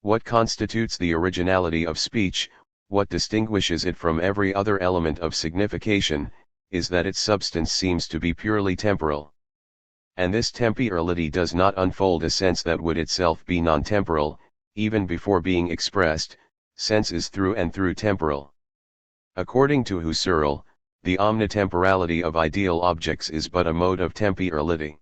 S1: What constitutes the originality of speech, what distinguishes it from every other element of signification, is that its substance seems to be purely temporal. And this temporality does not unfold a sense that would itself be non-temporal, even before being expressed. Sense is through and through temporal. According to Husserl, the omnitemporality of ideal objects is but a mode of temporality.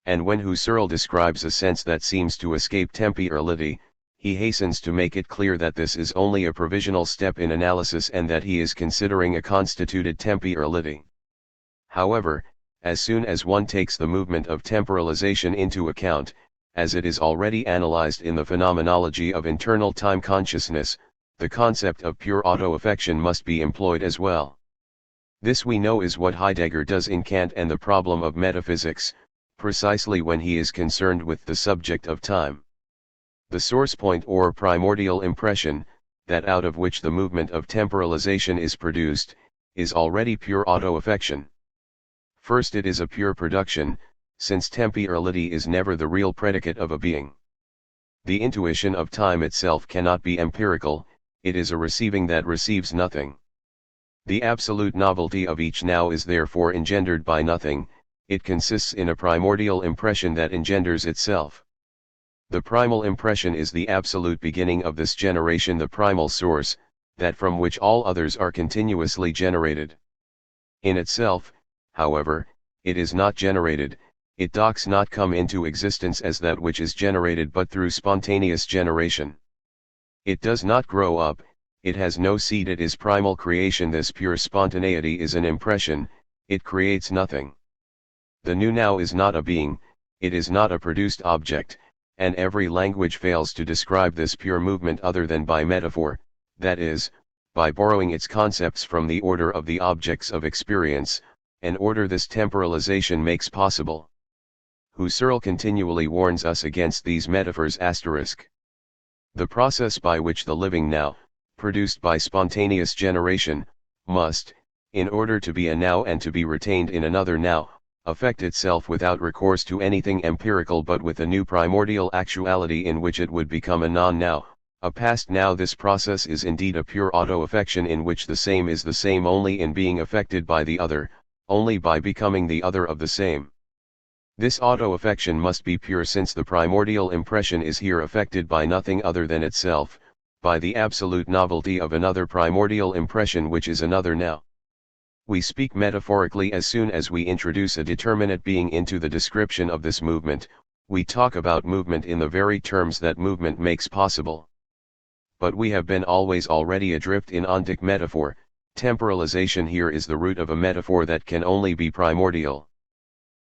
S1: And when Husserl describes a sense that seems to escape temporality, he hastens to make it clear that this is only a provisional step in analysis and that he is considering a constituted temporality. However, as soon as one takes the movement of temporalization into account, as it is already analyzed in the phenomenology of internal time consciousness, the concept of pure auto-affection must be employed as well. This we know is what Heidegger does in Kant and the problem of metaphysics, precisely when he is concerned with the subject of time. The source point or primordial impression, that out of which the movement of temporalization is produced, is already pure auto-affection. First, it is a pure production, since temporality is never the real predicate of a being. The intuition of time itself cannot be empirical, it is a receiving that receives nothing. The absolute novelty of each now is therefore engendered by nothing, it consists in a primordial impression that engenders itself. The primal impression is the absolute beginning of this generation, the primal source, that from which all others are continuously generated. In itself, however, it is not generated, it does not come into existence as that which is generated but through spontaneous generation. It does not grow up, it has no seed, it is primal creation. This pure spontaneity is an impression, it creates nothing. The new now is not a being, it is not a produced object, and every language fails to describe this pure movement other than by metaphor, that is, by borrowing its concepts from the order of the objects of experience, an order this temporalization makes possible. Husserl continually warns us against these metaphors. The process by which the living now, produced by spontaneous generation, must, in order to be a now and to be retained in another now, affect itself without recourse to anything empirical but with a new primordial actuality in which it would become a non-now, a past now. This process is indeed a pure auto-affection in which the same is the same only in being affected by the other, only by becoming the other of the same. This auto-affection must be pure since the primordial impression is here affected by nothing other than itself, by the absolute novelty of another primordial impression which is another now. We speak metaphorically as soon as we introduce a determinate being into the description of this movement, we talk about movement in the very terms that movement makes possible. But we have been always already adrift in ontic metaphor. Temporalization here is the root of a metaphor that can only be primordial.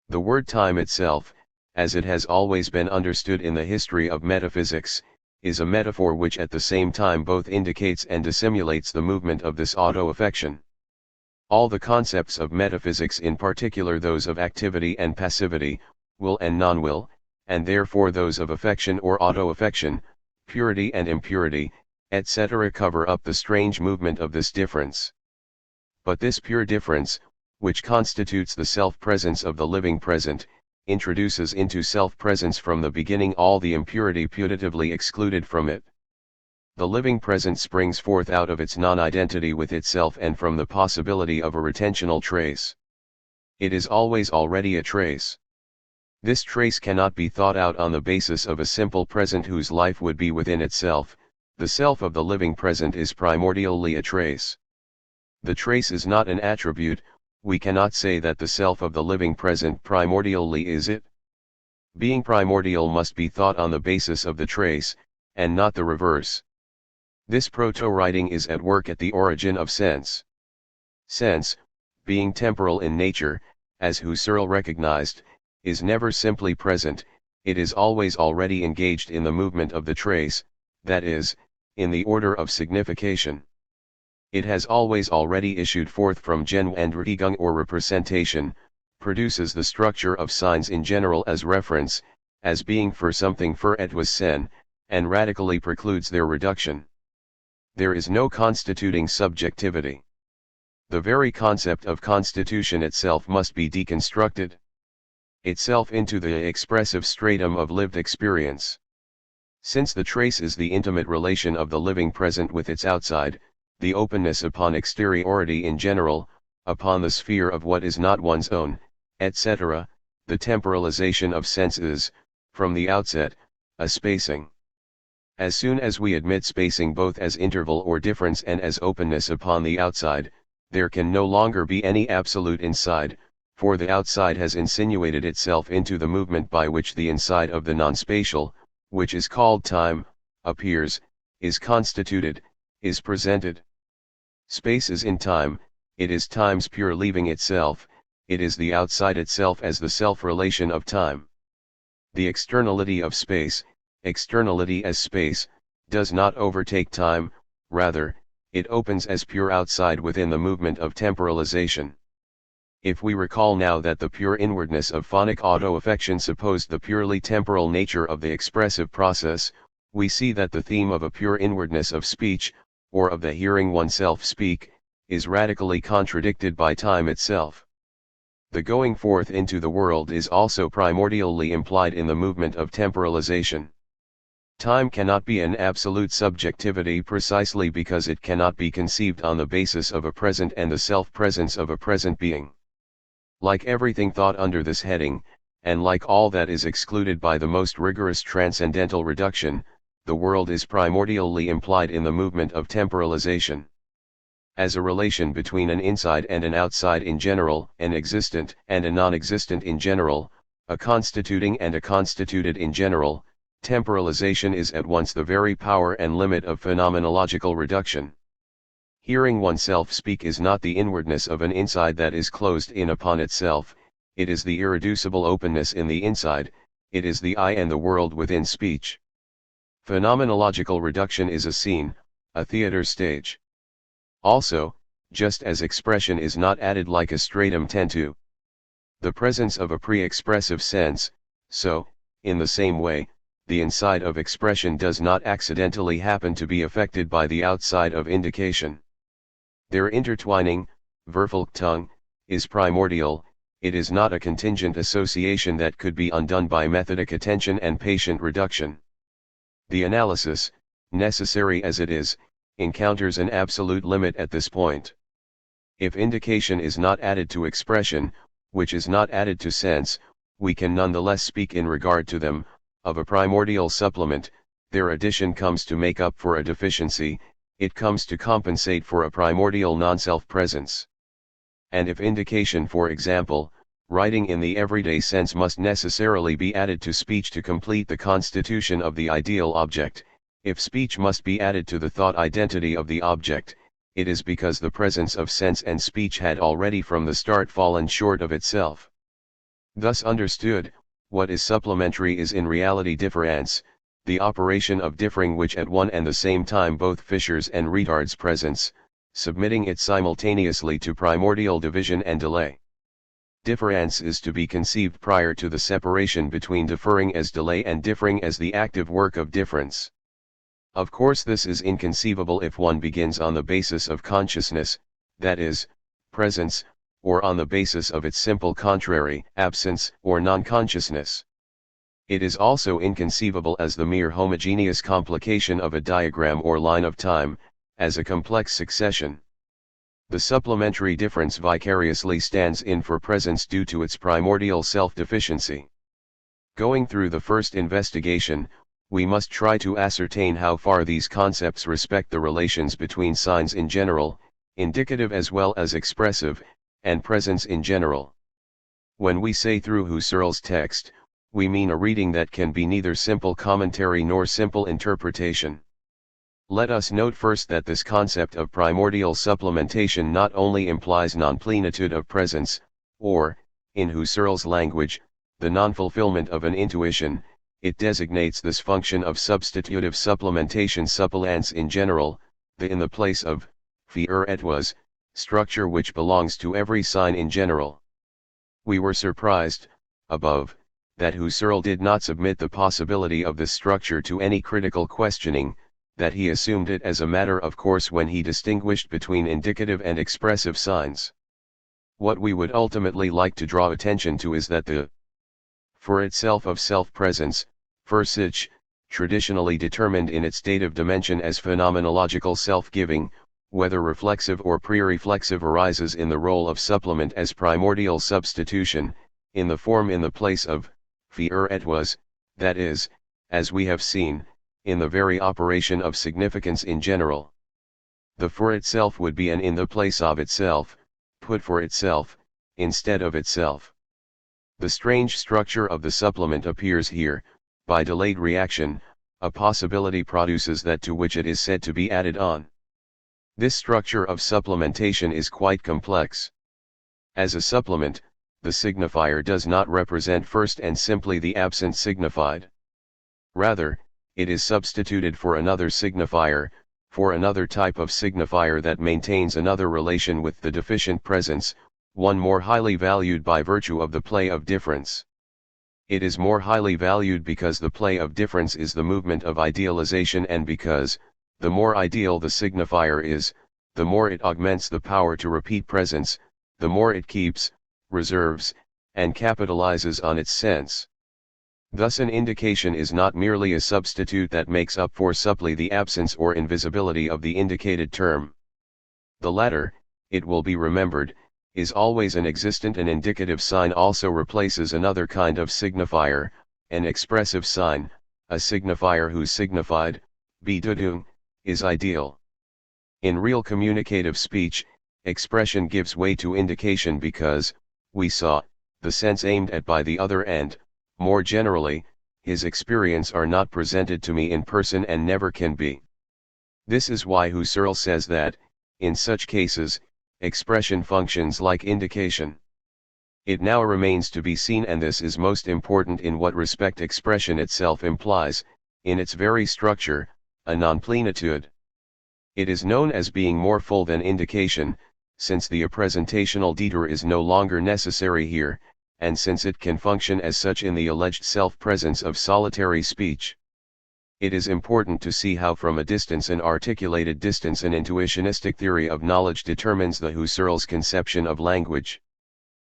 S1: The word time itself, as it has always been understood in the history of metaphysics, is a metaphor which at the same time both indicates and dissimulates the movement of this auto-affection. All the concepts of metaphysics, in particular those of activity and passivity, will and non-will, and therefore those of affection or auto-affection, purity and impurity, etc., cover up the strange movement of this difference. But this pure difference, which constitutes the self-presence of the living present, introduces into self-presence from the beginning all the impurity putatively excluded from it. The living present springs forth out of its non-identity with itself and from the possibility of a retentional trace. It is always already a trace. This trace cannot be thought out on the basis of a simple present whose life would be within itself. The self of the living present is primordially a trace. The trace is not an attribute. We cannot say that the self of the living present primordially is it. Being primordial must be thought on the basis of the trace, and not the reverse. This proto-writing is at work at the origin of sense. Sense, being temporal in nature, as Husserl recognized, is never simply present, it is always already engaged in the movement of the trace, that is, in the order of signification. It has always already issued forth from Gegenwärtigung or representation, produces the structure of signs in general as reference, as being for something für etwas sen, and radically precludes their reduction. There is no constituting subjectivity. The very concept of constitution itself must be deconstructed itself into the expressive stratum of lived experience. Since the trace is the intimate relation of the living present with its outside, the openness upon exteriority in general, upon the sphere of what is not one's own, etc., the temporalization of sense is, from the outset, a spacing. As soon as we admit spacing both as interval or difference and as openness upon the outside, there can no longer be any absolute inside, for the outside has insinuated itself into the movement by which the inside of the non-spatial, which is called time, appears, is constituted, is presented. Space is in time, it is time's pure leaving itself, it is the outside itself as the self-relation of time. The externality of space, externality as space, does not overtake time, rather, it opens as pure outside within the movement of temporalization. If we recall now that the pure inwardness of phonic auto-affection supposed the purely temporal nature of the expressive process, we see that the theme of a pure inwardness of speech, or of the hearing oneself speak, is radically contradicted by time itself. The going forth into the world is also primordially implied in the movement of temporalization. Time cannot be an absolute subjectivity precisely because it cannot be conceived on the basis of a present and the self-presence of a present being. Like everything thought under this heading, and like all that is excluded by the most rigorous transcendental reduction, the world is primordially implied in the movement of temporalization. As a relation between an inside and an outside in general, an existent and a non-existent in general, a constituting and a constituted in general, temporalization is at once the very power and limit of phenomenological reduction. Hearing oneself speak is not the inwardness of an inside that is closed in upon itself, it is the irreducible openness in the inside, it is the I and the world within speech. Phenomenological reduction is a scene, a theater stage. Also, just as expression is not added like a stratum tentu, the presence of a pre-expressive sense, so, in the same way, the inside of expression does not accidentally happen to be affected by the outside of indication. Their intertwining, Verfolgtung, is primordial, it is not a contingent association that could be undone by methodic attention and patient reduction. The analysis, necessary as it is, encounters an absolute limit at this point. If indication is not added to expression, which is not added to sense, we can nonetheless speak in regard to them, of a primordial supplement, their addition comes to make up for a deficiency, it comes to compensate for a primordial non-self presence. And if indication, for example, writing in the everyday sense must necessarily be added to speech to complete the constitution of the ideal object, if speech must be added to the thought identity of the object, it is because the presence of sense and speech had already from the start fallen short of itself. Thus understood, what is supplementary is in reality difference, the operation of differing which at one and the same time both fissures and retards presence, submitting it simultaneously to primordial division and delay. Difference is to be conceived prior to the separation between differing as delay and differing as the active work of difference. Of course this is inconceivable if one begins on the basis of consciousness, that is, presence, or on the basis of its simple contrary, absence or non-consciousness. It is also inconceivable as the mere homogeneous complication of a diagram or line of time, as a complex succession. The supplementary difference vicariously stands in for presence due to its primordial self-deficiency. Going through the first investigation, we must try to ascertain how far these concepts respect the relations between signs in general, indicative as well as expressive, and presence in general. When we say through Husserls' text, we mean a reading that can be neither simple commentary nor simple interpretation. Let us note first that this concept of primordial supplementation not only implies non-plenitude of presence, or, in Husserls' language, the non-fulfillment of an intuition, it designates this function of substitutive supplementation suppleance in general, the in the place of, für etwas, structure which belongs to every sign in general. We were surprised, above, that Husserl did not submit the possibility of this structure to any critical questioning, that he assumed it as a matter of course when he distinguished between indicative and expressive signs. What we would ultimately like to draw attention to is that the for itself of self-presence, für sich, traditionally determined in its dative dimension as phenomenological self-giving, whether reflexive or pre-reflexive, arises in the role of supplement as primordial substitution, in the form in the place of, für etwas, that is, as we have seen, in the very operation of significance in general. The for itself would be an in the place of itself, put for itself, instead of itself. The strange structure of the supplement appears here, by delayed reaction, a possibility produces that to which it is said to be added on. This structure of supplementation is quite complex. As a supplement, the signifier does not represent first and simply the absent signified. Rather, it is substituted for another signifier, for another type of signifier that maintains another relation with the deficient presence, one more highly valued by virtue of the play of difference. It is more highly valued because the play of difference is the movement of idealization, and because, the more ideal the signifier is, the more it augments the power to repeat presence, the more it keeps, reserves, and capitalizes on its sense. Thus an indication is not merely a substitute that makes up for supply the absence or invisibility of the indicated term. The latter, it will be remembered, is always an existent and indicative sign also replaces another kind of signifier, an expressive sign, a signifier whose signified, Bedeutung, is ideal. In real communicative speech, expression gives way to indication because, we saw, the sense aimed at by the other and, more generally, his experience are not presented to me in person and never can be. This is why Husserls says that, in such cases, expression functions like indication. It now remains to be seen, and this is most important, in what respect expression itself implies, in its very structure, a non-plenitude. It is known as being more full than indication, since the presentational detour is no longer necessary here, and since it can function as such in the alleged self-presence of solitary speech. It is important to see how from a distance, an articulated distance, an intuitionistic theory of knowledge determines the Husserls conception of language.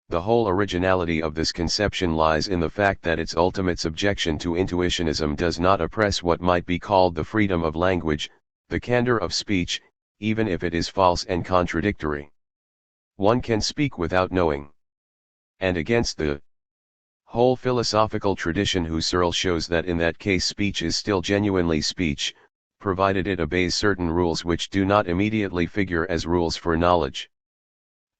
S1: The whole originality of this conception lies in the fact that its ultimate subjection to intuitionism does not oppress what might be called the freedom of language, the candor of speech, even if it is false and contradictory. One can speak without knowing. And against the whole philosophical tradition, Husserl shows that in that case speech is still genuinely speech, provided it obeys certain rules which do not immediately figure as rules for knowledge.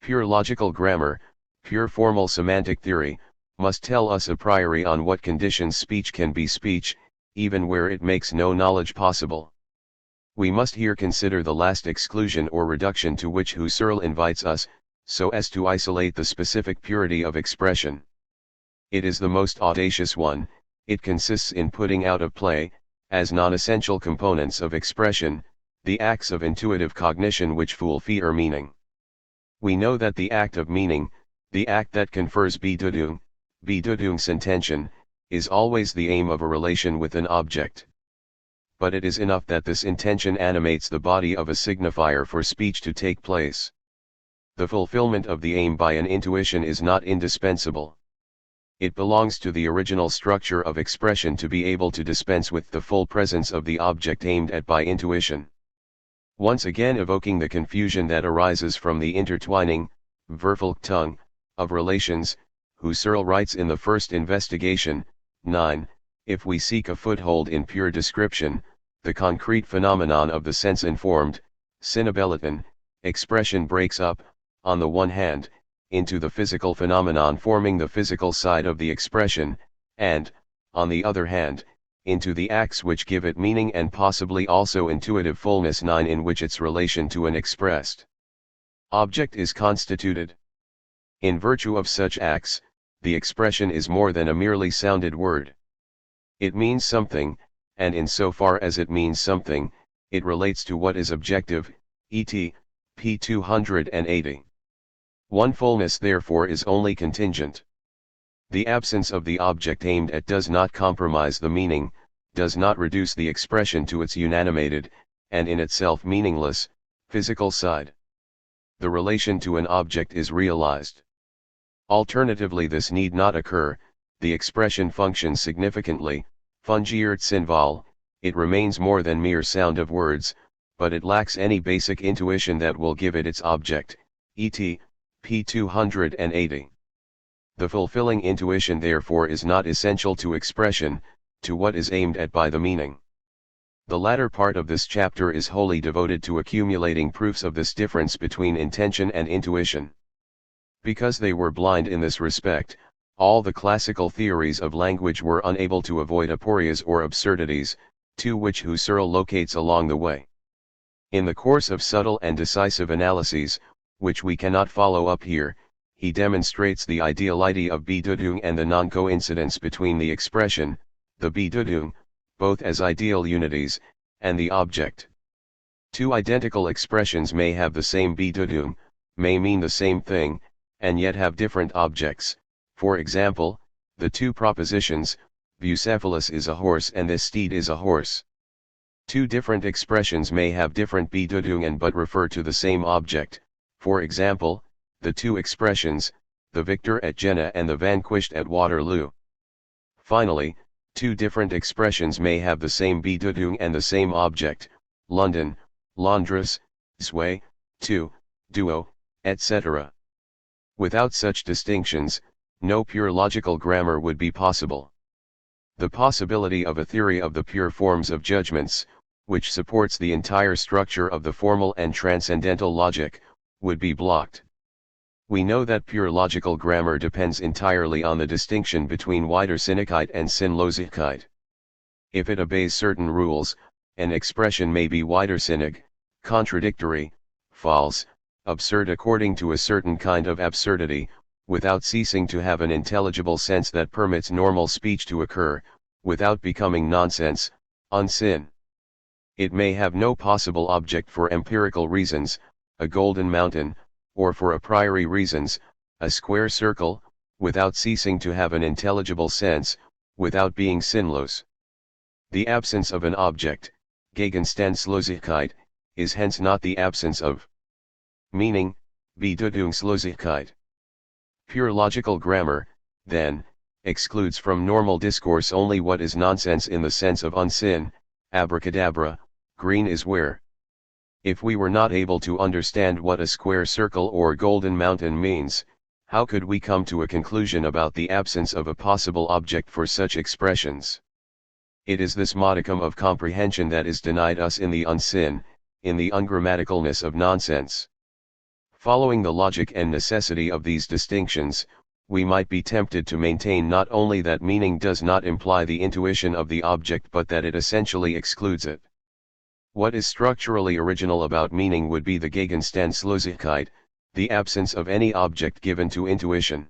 S1: Pure logical grammar, pure formal semantic theory, must tell us a priori on what conditions speech can be speech, even where it makes no knowledge possible. We must here consider the last exclusion or reduction to which Husserl invites us, so as to isolate the specific purity of expression. It is the most audacious one. It consists in putting out of play, as non-essential components of expression, the acts of intuitive cognition which fulfill meaning. We know that the act of meaning, the act that confers Bedeutung, Bedeutungsintention, is always the aim of a relation with an object. But it is enough that this intention animates the body of a signifier for speech to take place. The fulfillment of the aim by an intuition is not indispensable. It belongs to the original structure of expression to be able to dispense with the full presence of the object aimed at by intuition. Once again evoking the confusion that arises from the intertwining, Verflechtung, of relations, Husserl writes in the first investigation, 9, if we seek a foothold in pure description, the concrete phenomenon of the sense-informed, Sinnebildeten, expression breaks up, on the one hand, into the physical phenomenon forming the physical side of the expression, and, on the other hand, into the acts which give it meaning and possibly also intuitive fullness, 9, in which its relation to an expressed object is constituted. In virtue of such acts, the expression is more than a merely sounded word. It means something, and in so far as it means something, it relates to what is objective, e.t. p. 280. One fullness therefore is only contingent. The absence of the object aimed at does not compromise the meaning, does not reduce the expression to its unanimated, and in itself meaningless, physical side. The relation to an object is realized. Alternatively this need not occur, the expression functions significantly, fungiert sinnvoll, it remains more than mere sound of words, but it lacks any basic intuition that will give it its object, e.t. p. 280. The fulfilling intuition therefore is not essential to expression, to what is aimed at by the meaning. The latter part of this chapter is wholly devoted to accumulating proofs of this difference between intention and intuition. Because they were blind in this respect, all the classical theories of language were unable to avoid aporias or absurdities, to which Husserl locates along the way. In the course of subtle and decisive analyses, which we cannot follow up here, he demonstrates the ideality of Bedeutung and the non-coincidence between the expression, the Bedeutung, both as ideal unities, and the object. Two identical expressions may have the same Bedeutung, may mean the same thing, and yet have different objects. For example, the two propositions, Bucephalus is a horse and this steed is a horse. Two different expressions may have different Bedeutung and but refer to the same object. For example, the two expressions, the victor at Jena and the vanquished at Waterloo. Finally, Two different expressions may have the same Bedeutung and the same object, London, laundress, zwei, two, duo, etc. Without such distinctions, no pure logical grammar would be possible. The possibility of a theory of the pure forms of judgments, which supports the entire structure of the formal and transcendental logic, would be blocked. We know that pure logical grammar depends entirely on the distinction between Widersinnigkeit and Sinnlosigkeit. If it obeys certain rules, an expression may be widersinnig, contradictory, false, absurd according to a certain kind of absurdity, without ceasing to have an intelligible sense that permits normal speech to occur, without becoming nonsense, unsinn. It may have no possible object for empirical reasons, a golden mountain, or for a priori reasons, a square circle, without ceasing to have an intelligible sense, without being sinnlos. The absence of an object, Gegenstandslosigkeit, is hence not the absence of meaning, Bedeutungslosigkeit. Pure logical grammar, then, excludes from normal discourse only what is nonsense in the sense of unsinn, abracadabra, green is where. If we were not able to understand what a square circle or golden mountain means, how could we come to a conclusion about the absence of a possible object for such expressions? It is this modicum of comprehension that is denied us in the unsinn, in the ungrammaticalness of nonsense. Following the logic and necessity of these distinctions, we might be tempted to maintain not only that meaning does not imply the intuition of the object but that it essentially excludes it. What is structurally original about meaning would be the Gegenstandslosigkeit, the absence of any object given to intuition.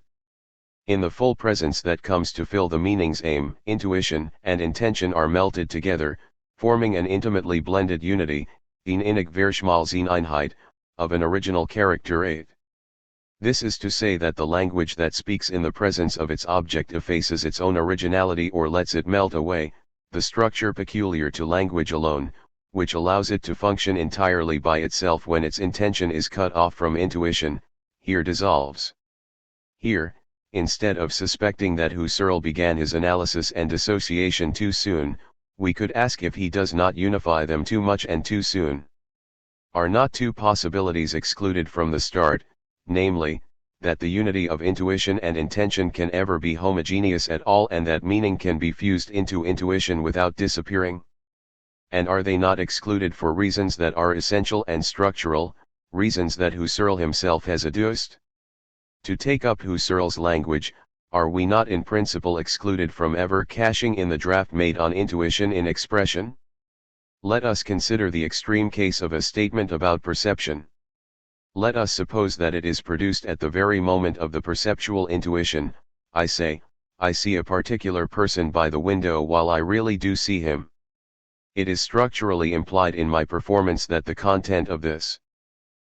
S1: In the full presence that comes to fill the meaning's aim, intuition and intention are melted together, forming an intimately blended unity, eine innig Verschmalzeinheit, of an original character. This is to say that the language that speaks in the presence of its object effaces its own originality or lets it melt away, the structure peculiar to language alone, which allows it to function entirely by itself when its intention is cut off from intuition, here dissolves. Here, instead of suspecting that Husserl began his analysis and dissociation too soon, we could ask if he does not unify them too much and too soon. Are not two possibilities excluded from the start, namely, that the unity of intuition and intention can ever be homogeneous at all and that meaning can be fused into intuition without disappearing? And are they not excluded for reasons that are essential and structural, reasons that Husserl himself has adduced? To take up Husserl's language, are we not in principle excluded from ever cashing in the draft made on intuition in expression? Let us consider the extreme case of a statement about perception. Let us suppose that it is produced at the very moment of the perceptual intuition. I say, I see a particular person by the window while I really do see him. It is structurally implied in my performance that the content of this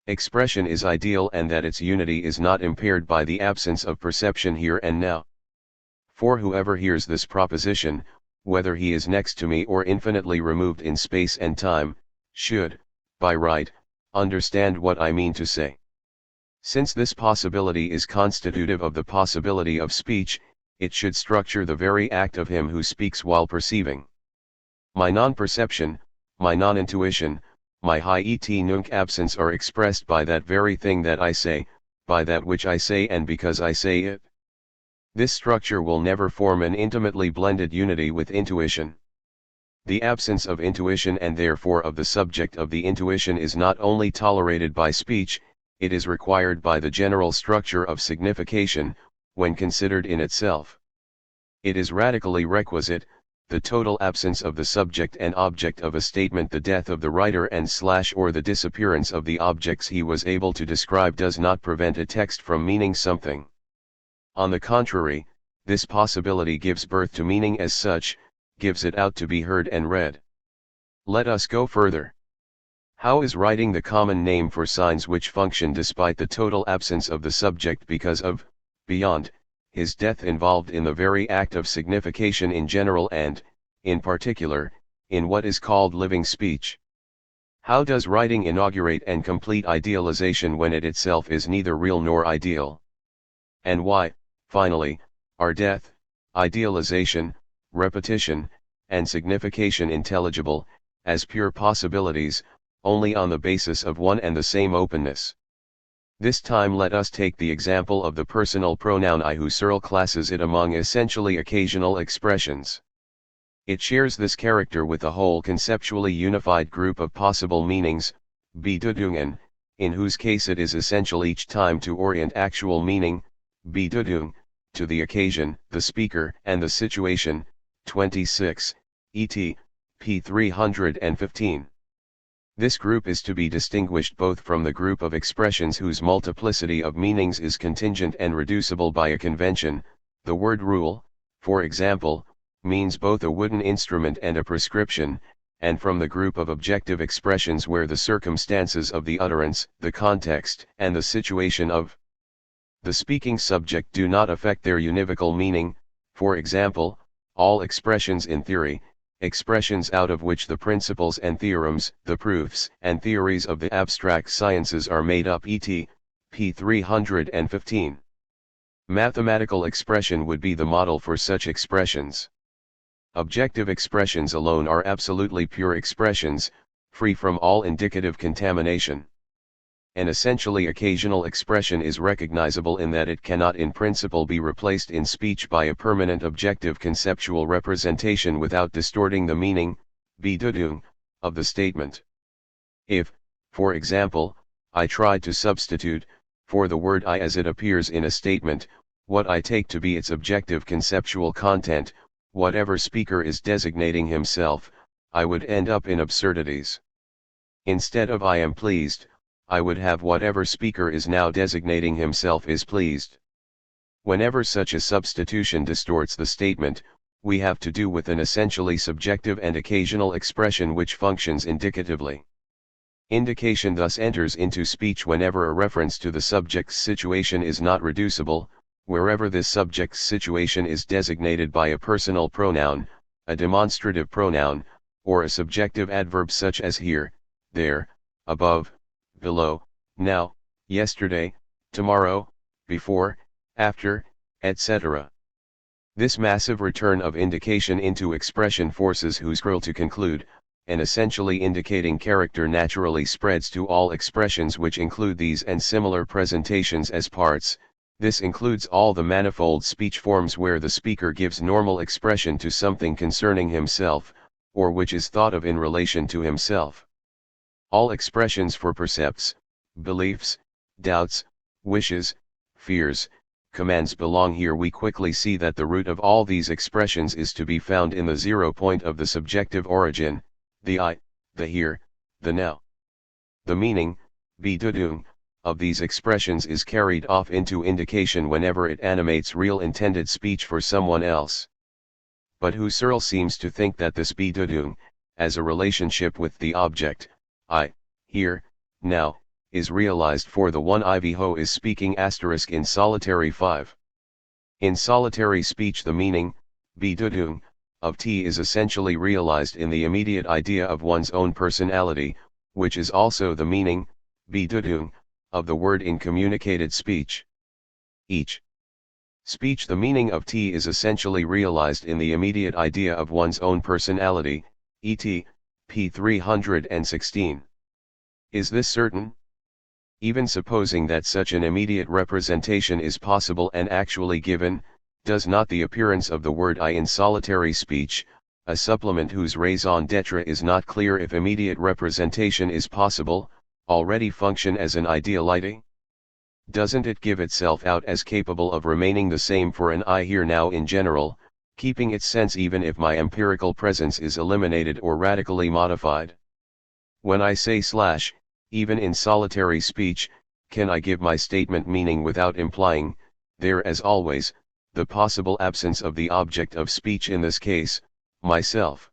S1: expression is ideal and that its unity is not impaired by the absence of perception here and now. For whoever hears this proposition, whether he is next to me or infinitely removed in space and time, should, by right, understand what I mean to say. Since this possibility is constitutive of the possibility of speech, it should structure the very act of him who speaks while perceiving. My non-perception, my non-intuition, my hiet nunc absence are expressed by that very thing that I say, by that which I say and because I say it. This structure will never form an intimately blended unity with intuition. The absence of intuition and therefore of the subject of the intuition is not only tolerated by speech, it is required by the general structure of signification, when considered in itself. It is radically requisite, the total absence of the subject and object of a statement, the death of the writer and or the disappearance of the objects he was able to describe does not prevent a text from meaning something. On the contrary, this possibility gives birth to meaning as such, gives it out to be heard and read. Let us go further. How is writing the common name for signs which function despite the total absence of the subject because of, beyond, his death involved in the very act of signification in general and, in particular, in what is called living speech? How does writing inaugurate and complete idealization when it itself is neither real nor ideal? And why, finally, are death, idealization, repetition, and signification intelligible, as pure possibilities, only on the basis of one and the same openness. This time let us take the example of the personal pronoun I. Husserl classes it among essentially occasional expressions. It shares this character with a whole conceptually unified group of possible meanings, Bedeutungen, in whose case it is essential each time to orient actual meaning, Bedeutung, to the occasion, the speaker, and the situation. 26, et. p. 315. This group is to be distinguished both from the group of expressions whose multiplicity of meanings is contingent and reducible by a convention. The word rule, for example, means both a wooden instrument and a prescription, and from the group of objective expressions where the circumstances of the utterance, the context, and the situation of the speaking subject do not affect their univocal meaning. For example, all expressions in theory, expressions out of which the principles and theorems, the proofs and theories of the abstract sciences are made up, et. p. 315. Mathematical expression would be the model for such expressions. Objective expressions alone are absolutely pure expressions, free from all indicative contamination. An essentially occasional expression is recognizable in that it cannot in principle be replaced in speech by a permanent objective conceptual representation without distorting the meaning, Bedeutung, of the statement. If, for example, I tried to substitute, for the word I as it appears in a statement, what I take to be its objective conceptual content, whatever speaker is designating himself, I would end up in absurdities. Instead of I am pleased, I would have whatever speaker is now designating himself is pleased. Whenever such a substitution distorts the statement, we have to do with an essentially subjective and occasional expression which functions indicatively. Indication thus enters into speech whenever a reference to the subject's situation is not reducible, wherever this subject's situation is designated by a personal pronoun, a demonstrative pronoun, or a subjective adverb such as here, there, above, below, now, yesterday, tomorrow, before, after, etc. This massive return of indication into expression forces Husserl to conclude, an essentially indicating character naturally spreads to all expressions which include these and similar presentations as parts. This includes all the manifold speech forms where the speaker gives normal expression to something concerning himself, or which is thought of in relation to himself. All expressions for percepts, beliefs, doubts, wishes, fears, commands belong here. We quickly see that the root of all these expressions is to be found in the 0 point of the subjective origin, the I, the here, the now. The meaning, Bedeutung, of these expressions is carried off into indication whenever it animates real intended speech for someone else. But Husserl seems to think that this Bedeutung, as a relationship with the object, I, here, now, is realized for the one Ivanhoe is speaking in solitary 5. In solitary speech the meaning, Bedeutung, of T is essentially realized in the immediate idea of one's own personality, which is also the meaning, Bedeutung, of the word in communicated speech. Each speech the meaning of T is essentially realized in the immediate idea of one's own personality, et. p. 316. Is this certain? Even supposing that such an immediate representation is possible and actually given, does not the appearance of the word I in solitary speech, a supplement whose raison d'etre is not clear if immediate representation is possible, already function as an ideality? Doesn't it give itself out as capable of remaining the same for an I here now in general, keeping its sense even if my empirical presence is eliminated or radically modified? When I say slash, even in solitary speech, can I give my statement meaning without implying, there as always, the possible absence of the object of speech, in this case, myself?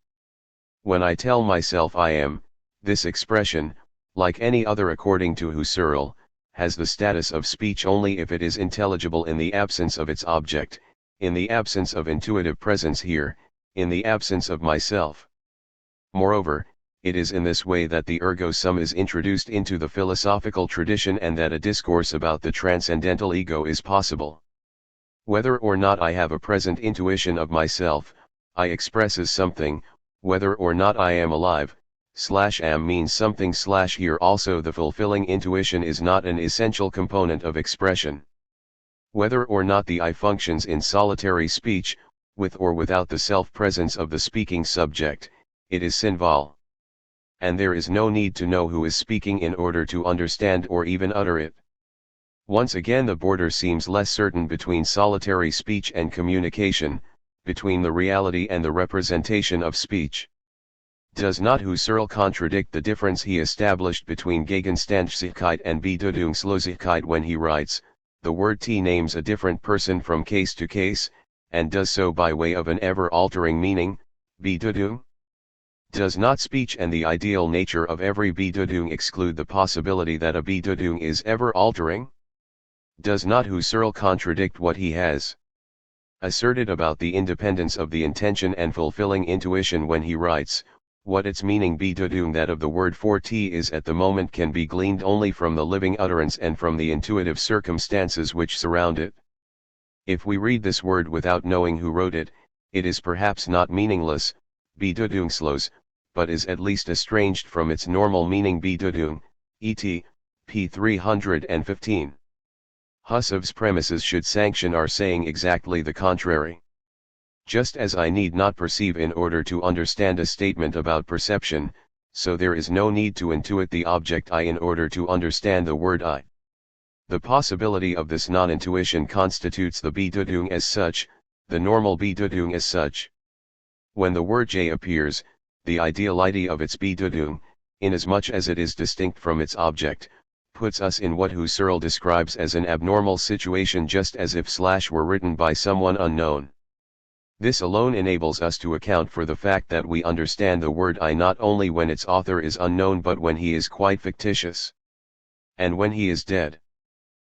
S1: When I tell myself I am, this expression, like any other according to Husserl, has the status of speech only if it is intelligible in the absence of its object, in the absence of intuitive presence here, in the absence of myself. Moreover, it is in this way that the ergo sum is introduced into the philosophical tradition and that a discourse about the transcendental ego is possible. Whether or not I have a present intuition of myself, I expresses something, whether or not I am alive, /am means something / here also the fulfilling intuition is not an essential component of expression. Whether or not the I functions in solitary speech, with or without the self-presence of the speaking subject, it is sinval. And there is no need to know who is speaking in order to understand or even utter it. Once again the border seems less certain between solitary speech and communication, between the reality and the representation of speech. Does not Husserl contradict the difference he established between Gegenständigkeit and Bedeutungslosigkeit when he writes, the word T names a different person from case to case, and does so by way of an ever-altering meaning, Bedeutung? Does not speech and the ideal nature of every Bedeutung exclude the possibility that a Bedeutung is ever-altering? Does not Husserl contradict what he has asserted about the independence of the intention and fulfilling intuition when he writes, what its meaning Bedeutung that of the word for T is at the moment can be gleaned only from the living utterance and from the intuitive circumstances which surround it? If we read this word without knowing who wrote it, it is perhaps not meaningless, bedeutungslos, but is at least estranged from its normal meaning Bedeutung, et. p. 315. Husserl's premises should sanction our saying exactly the contrary. Just as I need not perceive in order to understand a statement about perception, so there is no need to intuit the object I in order to understand the word I. The possibility of this non-intuition constitutes the Bedeutung as such, the normal Bedeutung as such. When the word J appears, the ideality of its Bedeutung, inasmuch as it is distinct from its object, puts us in what Husserl describes as an abnormal situation, just as if / were written by someone unknown. This alone enables us to account for the fact that we understand the word I not only when its author is unknown but when he is quite fictitious. And when he is dead.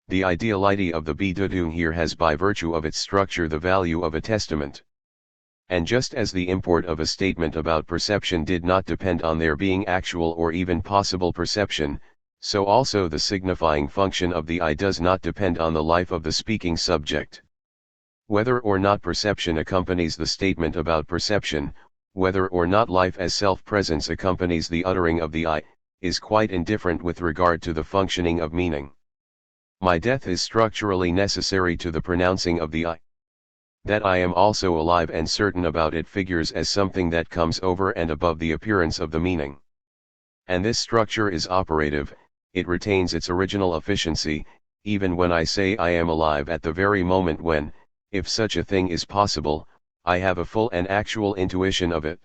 S1: The ideality of the Bedeutung here has by virtue of its structure the value of a testament. And just as the import of a statement about perception did not depend on there being actual or even possible perception, so also the signifying function of the I does not depend on the life of the speaking subject. Whether or not perception accompanies the statement about perception, whether or not life as self-presence accompanies the uttering of the I, is quite indifferent with regard to the functioning of meaning. My death is structurally necessary to the pronouncing of the I. That I am also alive and certain about it figures as something that comes over and above the appearance of the meaning. And this structure is operative, it retains its original efficiency, even when I say I am alive at the very moment when, if such a thing is possible, I have a full and actual intuition of it.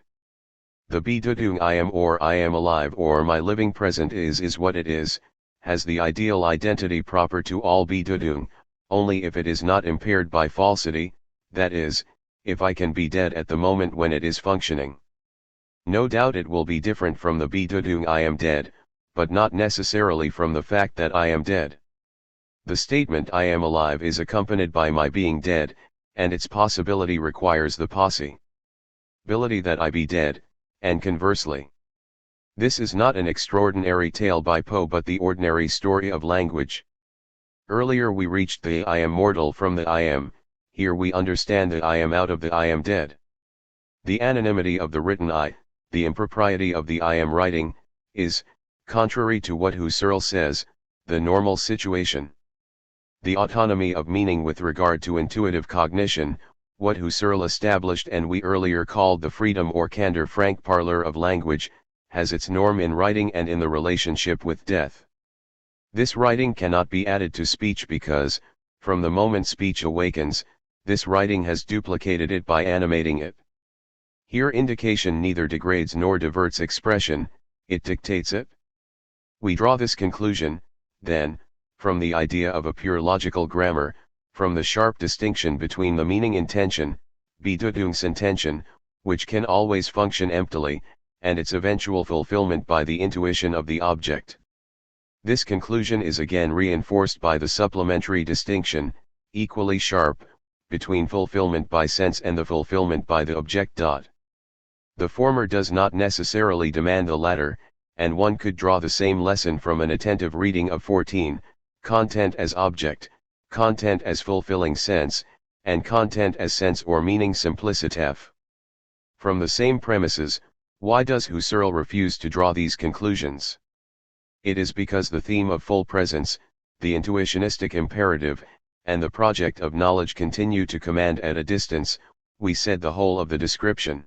S1: The Bedeutung I am or I am alive or my living present is what it is, has the ideal identity proper to all Bedeutung, only if it is not impaired by falsity, that is, if I can be dead at the moment when it is functioning. No doubt it will be different from the Bedeutung I am dead, but not necessarily from the fact that I am dead. The statement I am alive is accompanied by my being dead, and its possibility requires the possibility that I be dead, and conversely. This is not an extraordinary tale by Poe but the ordinary story of language. Earlier we reached the I am mortal from the I am, here we understand the I am out of the I am dead. The anonymity of the written I, the impropriety of the I am writing, is, contrary to what Husserl says, the normal situation. The autonomy of meaning with regard to intuitive cognition, what Husserl established and we earlier called the freedom or candor frank parlor of language, has its norm in writing and in the relationship with death. This writing cannot be added to speech because, from the moment speech awakens, this writing has duplicated it by animating it. Here indication neither degrades nor diverts expression, it dictates it. We draw this conclusion, then, from the idea of a pure logical grammar, from the sharp distinction between the meaning intention, Bedeutungsintention, which can always function emptily, and its eventual fulfillment by the intuition of the object. This conclusion is again reinforced by the supplementary distinction, equally sharp, between fulfillment by sense and the fulfillment by the object. The former does not necessarily demand the latter, and one could draw the same lesson from an attentive reading of 14, content as object, content as fulfilling sense, and content as sense or meaning simplicitas. From the same premises, why does Husserl refuse to draw these conclusions? It is because the theme of full presence, the intuitionistic imperative, and the project of knowledge continue to command at a distance, we said the whole of the description.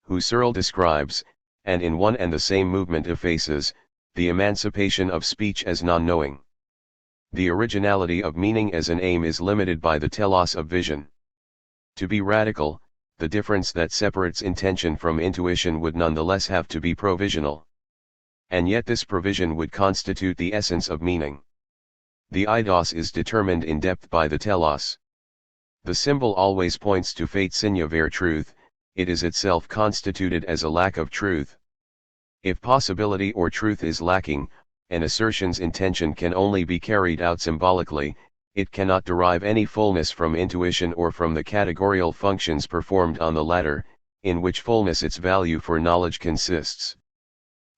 S1: Husserl describes, and in one and the same movement effaces, the emancipation of speech as non-knowing. The originality of meaning as an aim is limited by the telos of vision. To be radical, the difference that separates intention from intuition would nonetheless have to be provisional. And yet this provision would constitute the essence of meaning. The eidos is determined in depth by the telos. The symbol always points to fate signifier truth, it is itself constituted as a lack of truth. If possibility or truth is lacking, an assertion's intention can only be carried out symbolically, it cannot derive any fullness from intuition or from the categorial functions performed on the latter, in which fullness its value for knowledge consists.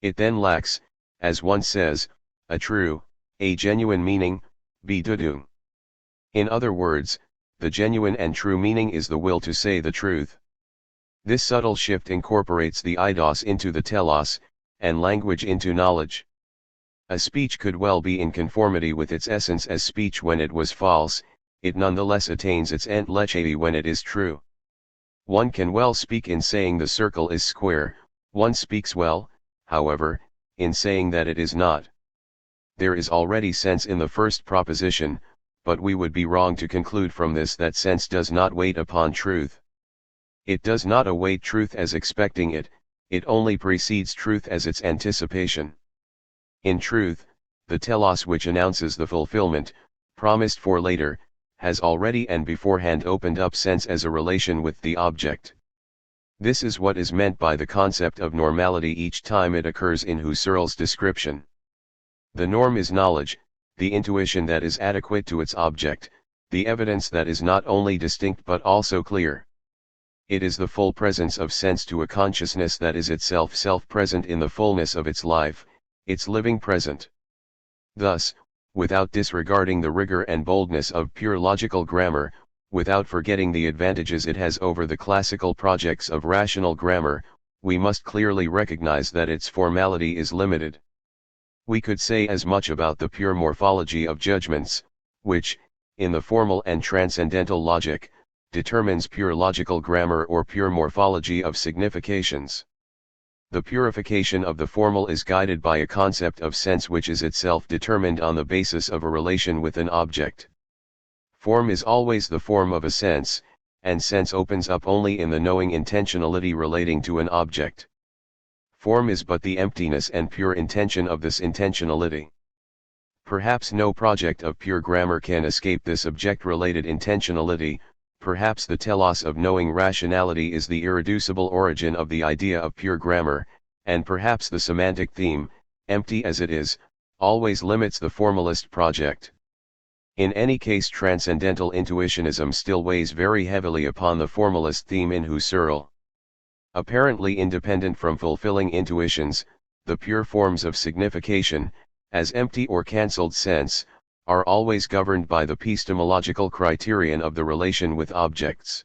S1: It then lacks, as one says, a true, a genuine meaning, Bedeutung. In other words, the genuine and true meaning is the will to say the truth. This subtle shift incorporates the eidos into the telos, and language into knowledge. A speech could well be in conformity with its essence as speech when it was false, it nonetheless attains its entlechiety when it is true. One can well speak in saying the circle is square, one speaks well, however, in saying that it is not. There is already sense in the first proposition, but we would be wrong to conclude from this that sense does not wait upon truth. It does not await truth as expecting it, it only precedes truth as its anticipation. In truth, the telos which announces the fulfillment, promised for later, has already and beforehand opened up sense as a relation with the object. This is what is meant by the concept of normality each time it occurs in Husserl's description. The norm is knowledge, the intuition that is adequate to its object, the evidence that is not only distinct but also clear. It is the full presence of sense to a consciousness that is itself self-present in the fullness of its life, its living present. Thus, without disregarding the rigor and boldness of pure logical grammar, without forgetting the advantages it has over the classical projects of rational grammar, we must clearly recognize that its formality is limited. We could say as much about the pure morphology of judgments, which, in the formal and transcendental logic, determines pure logical grammar or pure morphology of significations. The purification of the formal is guided by a concept of sense which is itself determined on the basis of a relation with an object. Form is always the form of a sense, and sense opens up only in the knowing intentionality relating to an object. Form is but the emptiness and pure intention of this intentionality. Perhaps no project of pure grammar can escape this object-related intentionality. Perhaps the telos of knowing rationality is the irreducible origin of the idea of pure grammar, and perhaps the semantic theme, empty as it is, always limits the formalist project. In any case, transcendental intuitionism still weighs very heavily upon the formalist theme in Husserl. Apparently independent from fulfilling intuitions, the pure forms of signification, as empty or cancelled sense, are always governed by the epistemological criterion of the relation with objects.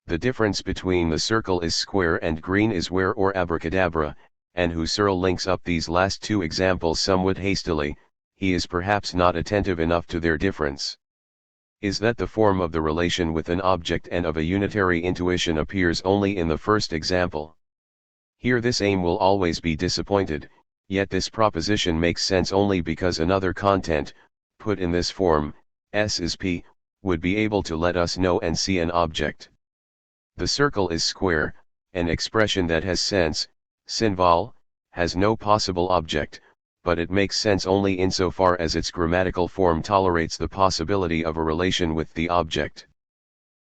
S1: The difference between the circle is square and green is where or abracadabra, and Husserl links up these last two examples somewhat hastily, he is perhaps not attentive enough to their difference. Is that the form of the relation with an object and of a unitary intuition appears only in the first example. Here this aim will always be disappointed, yet this proposition makes sense only because another content, put in this form, S is P, would be able to let us know and see an object. The circle is square, an expression that has sense, Sinval, has no possible object, but it makes sense only insofar as its grammatical form tolerates the possibility of a relation with the object.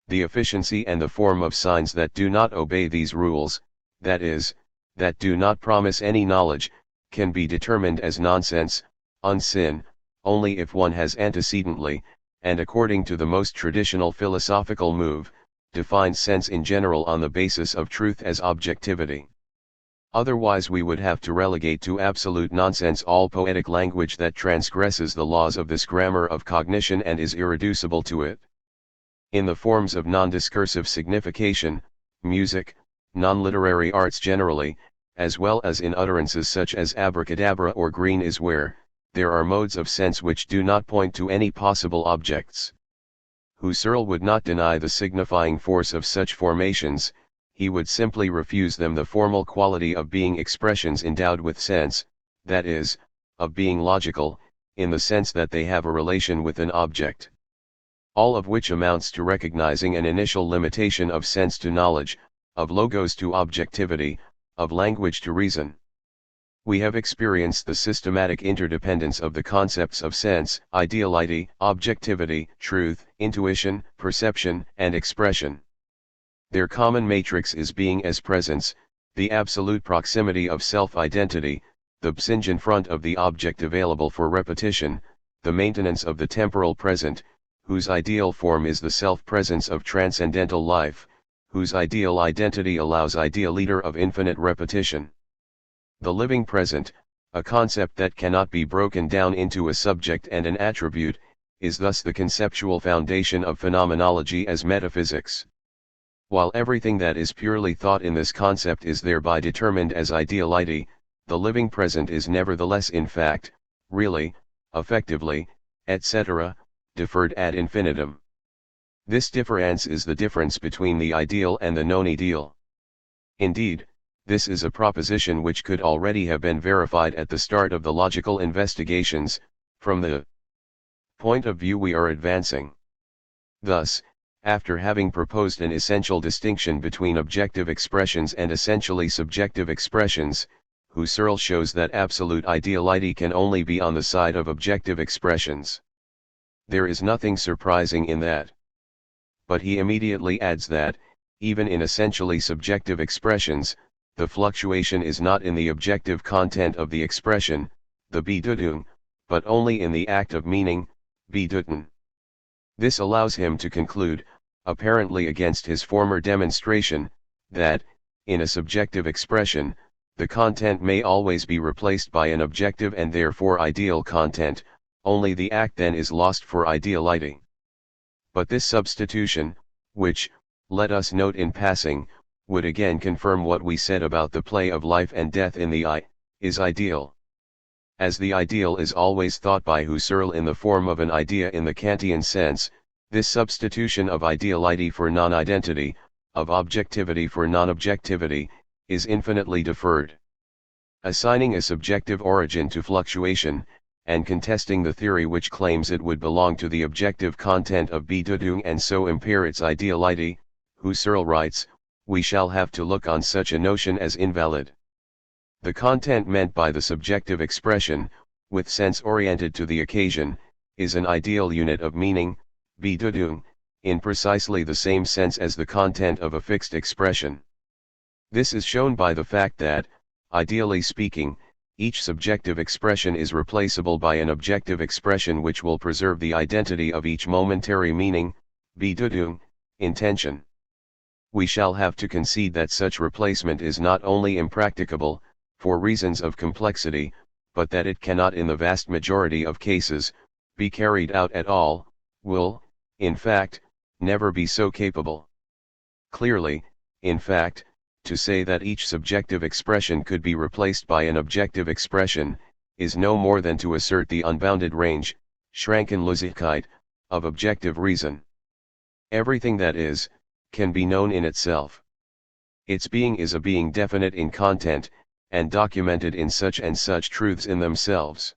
S1: The efficiency and the form of signs that do not obey these rules, that is, that do not promise any knowledge, can be determined as nonsense, unsinn, only if one has antecedently, and according to the most traditional philosophical move, defined sense in general on the basis of truth as objectivity. Otherwise we would have to relegate to absolute nonsense all poetic language that transgresses the laws of this grammar of cognition and is irreducible to it. In the forms of non-discursive signification, music, non-literary arts generally, as well as in utterances such as abracadabra or green is where, there are modes of sense which do not point to any possible objects. Husserl would not deny the signifying force of such formations, he would simply refuse them the formal quality of being expressions endowed with sense, that is, of being logical, in the sense that they have a relation with an object. All of which amounts to recognizing an initial limitation of sense to knowledge, of logos to objectivity, of language to reason. We have experienced the systematic interdependence of the concepts of sense, ideality, objectivity, truth, intuition, perception, and expression. Their common matrix is being as presence, the absolute proximity of self-identity, the psingen front of the object available for repetition, the maintenance of the temporal present, whose ideal form is the self-presence of transcendental life, whose ideal identity allows ideal leader of infinite repetition. The living present, a concept that cannot be broken down into a subject and an attribute, is thus the conceptual foundation of phenomenology as metaphysics. While everything that is purely thought in this concept is thereby determined as ideality, the living present is nevertheless in fact, really, effectively, etc., deferred ad infinitum. This difference is the difference between the ideal and the non-ideal. Indeed, this is a proposition which could already have been verified at the start of the logical investigations, from the point of view we are advancing. Thus, after having proposed an essential distinction between objective expressions and essentially subjective expressions, Husserl shows that absolute ideality can only be on the side of objective expressions. There is nothing surprising in that. But he immediately adds that, even in essentially subjective expressions, the fluctuation is not in the objective content of the expression, the Bedeutung, but only in the act of meaning, Bedeuten. This allows him to conclude, apparently against his former demonstration, that, in a subjective expression, the content may always be replaced by an objective and therefore ideal content, only the act then is lost for ideality. But this substitution, which, let us note in passing, would again confirm what we said about the play of life and death in the I, is ideal. As the ideal is always thought by Husserl in the form of an idea in the Kantian sense, this substitution of ideality for non-identity, of objectivity for non-objectivity, is infinitely deferred. Assigning a subjective origin to fluctuation, and contesting the theory which claims it would belong to the objective content of Bedeutung and so impair its ideality, Husserl writes, we shall have to look on such a notion as invalid. The content meant by the subjective expression, with sense oriented to the occasion, is an ideal unit of meaning, Bedeutung, in precisely the same sense as the content of a fixed expression. This is shown by the fact that, ideally speaking, each subjective expression is replaceable by an objective expression which will preserve the identity of each momentary meaning, Bedeutung, intention. We shall have to concede that such replacement is not only impracticable, for reasons of complexity, but that it cannot in the vast majority of cases, be carried out at all, will, in fact, never be so capable. Clearly, in fact, to say that each subjective expression could be replaced by an objective expression, is no more than to assert the unbounded range, Schrankenlosigkeit, of objective reason. Everything that is, can be known in itself. Its being is a being definite in content, and documented in such and such truths in themselves.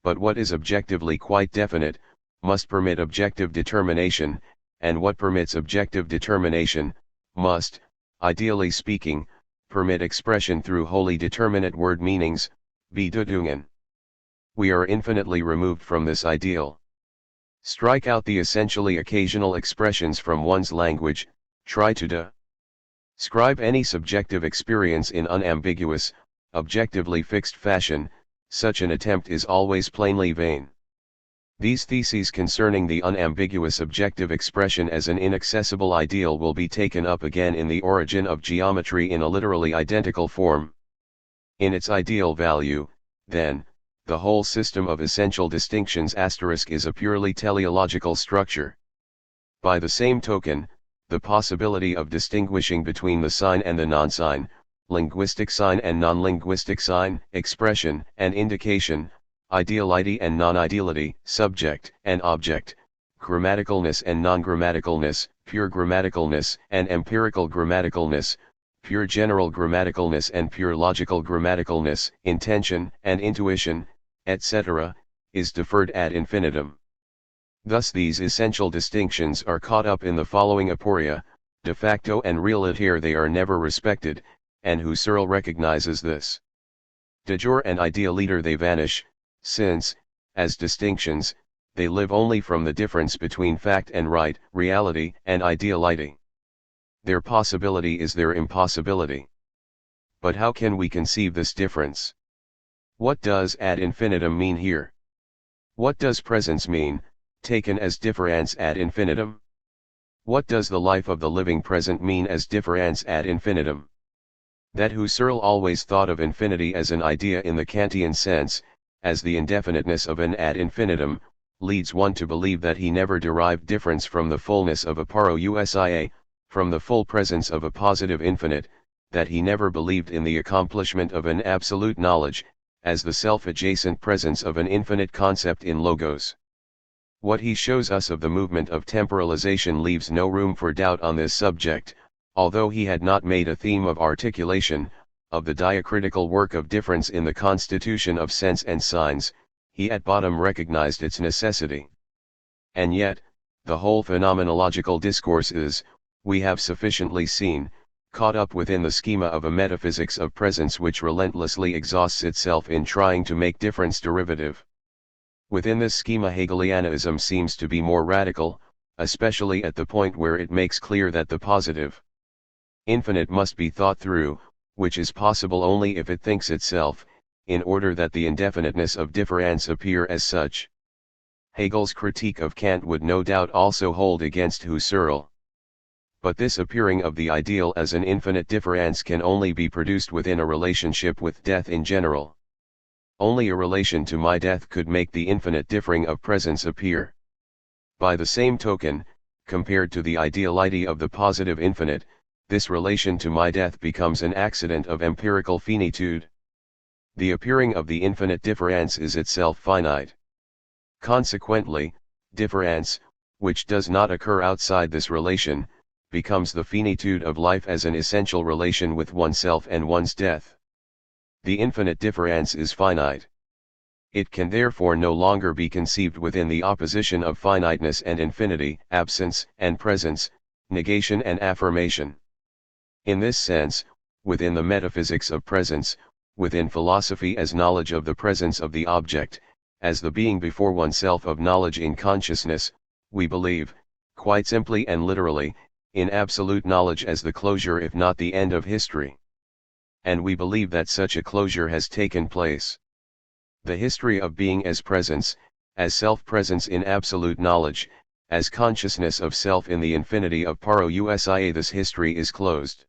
S1: But what is objectively quite definite, must permit objective determination, and what permits objective determination, must, ideally speaking, permit expression through wholly determinate word meanings, Bedeutungen. We are infinitely removed from this ideal. Strike out the essentially occasional expressions from one's language, try to describe any subjective experience in unambiguous, objectively fixed fashion, such an attempt is always plainly vain. These theses concerning the unambiguous objective expression as an inaccessible ideal will be taken up again in The Origin of Geometry in a literally identical form. In its ideal value, then, the whole system of essential distinctions * is a purely teleological structure. By the same token, the possibility of distinguishing between the sign and the non-sign, linguistic sign and non-linguistic sign, expression and indication, ideality and non-ideality, subject and object, grammaticalness and non-grammaticalness, pure grammaticalness and empirical grammaticalness, pure general grammaticalness and pure logical grammaticalness, intention and intuition, etc., is deferred ad infinitum. Thus these essential distinctions are caught up in the following aporia, de facto and realiter they are never respected, and Husserl recognizes this. De jure and idealiter they vanish, since, as distinctions, they live only from the difference between fact and right, reality and ideality. Their possibility is their impossibility. But how can we conceive this difference? What does ad infinitum mean here? What does presence mean, taken as difference ad infinitum? What does the life of the living present mean as difference ad infinitum? That Husserl always thought of infinity as an idea in the Kantian sense, as the indefiniteness of an ad infinitum, leads one to believe that he never derived difference from the fullness of a parousia, from the full presence of a positive infinite, that he never believed in the accomplishment of an absolute knowledge, as the self-adjacent presence of an infinite concept in logos. What he shows us of the movement of temporalization leaves no room for doubt on this subject, although he had not made a theme of articulation, of the diacritical work of difference in the constitution of sense and signs, he at bottom recognized its necessity. And yet, the whole phenomenological discourse is, we have sufficiently seen, caught up within the schema of a metaphysics of presence which relentlessly exhausts itself in trying to make difference derivative. Within this schema Hegelianism seems to be more radical, especially at the point where it makes clear that the positive infinite must be thought through, which is possible only if it thinks itself, in order that the indefiniteness of difference appear as such. Hegel's critique of Kant would no doubt also hold against Husserl. But this appearing of the ideal as an infinite difference can only be produced within a relationship with death in general. Only a relation to my death could make the infinite differing of presence appear. By the same token, compared to the ideality of the positive infinite, this relation to my death becomes an accident of empirical finitude. The appearing of the infinite difference is itself finite. Consequently, difference, which does not occur outside this relation, becomes the finitude of life as an essential relation with oneself and one's death. The infinite difference is finite. It can therefore no longer be conceived within the opposition of finiteness and infinity, absence and presence, negation and affirmation. In this sense, within the metaphysics of presence, within philosophy as knowledge of the presence of the object, as the being before oneself of knowledge in consciousness, we believe, quite simply and literally, in absolute knowledge as the closure if not the end of history. And we believe that such a closure has taken place. The history of being as presence, as self-presence in absolute knowledge, as consciousness of self in the infinity of parousia, this history is closed.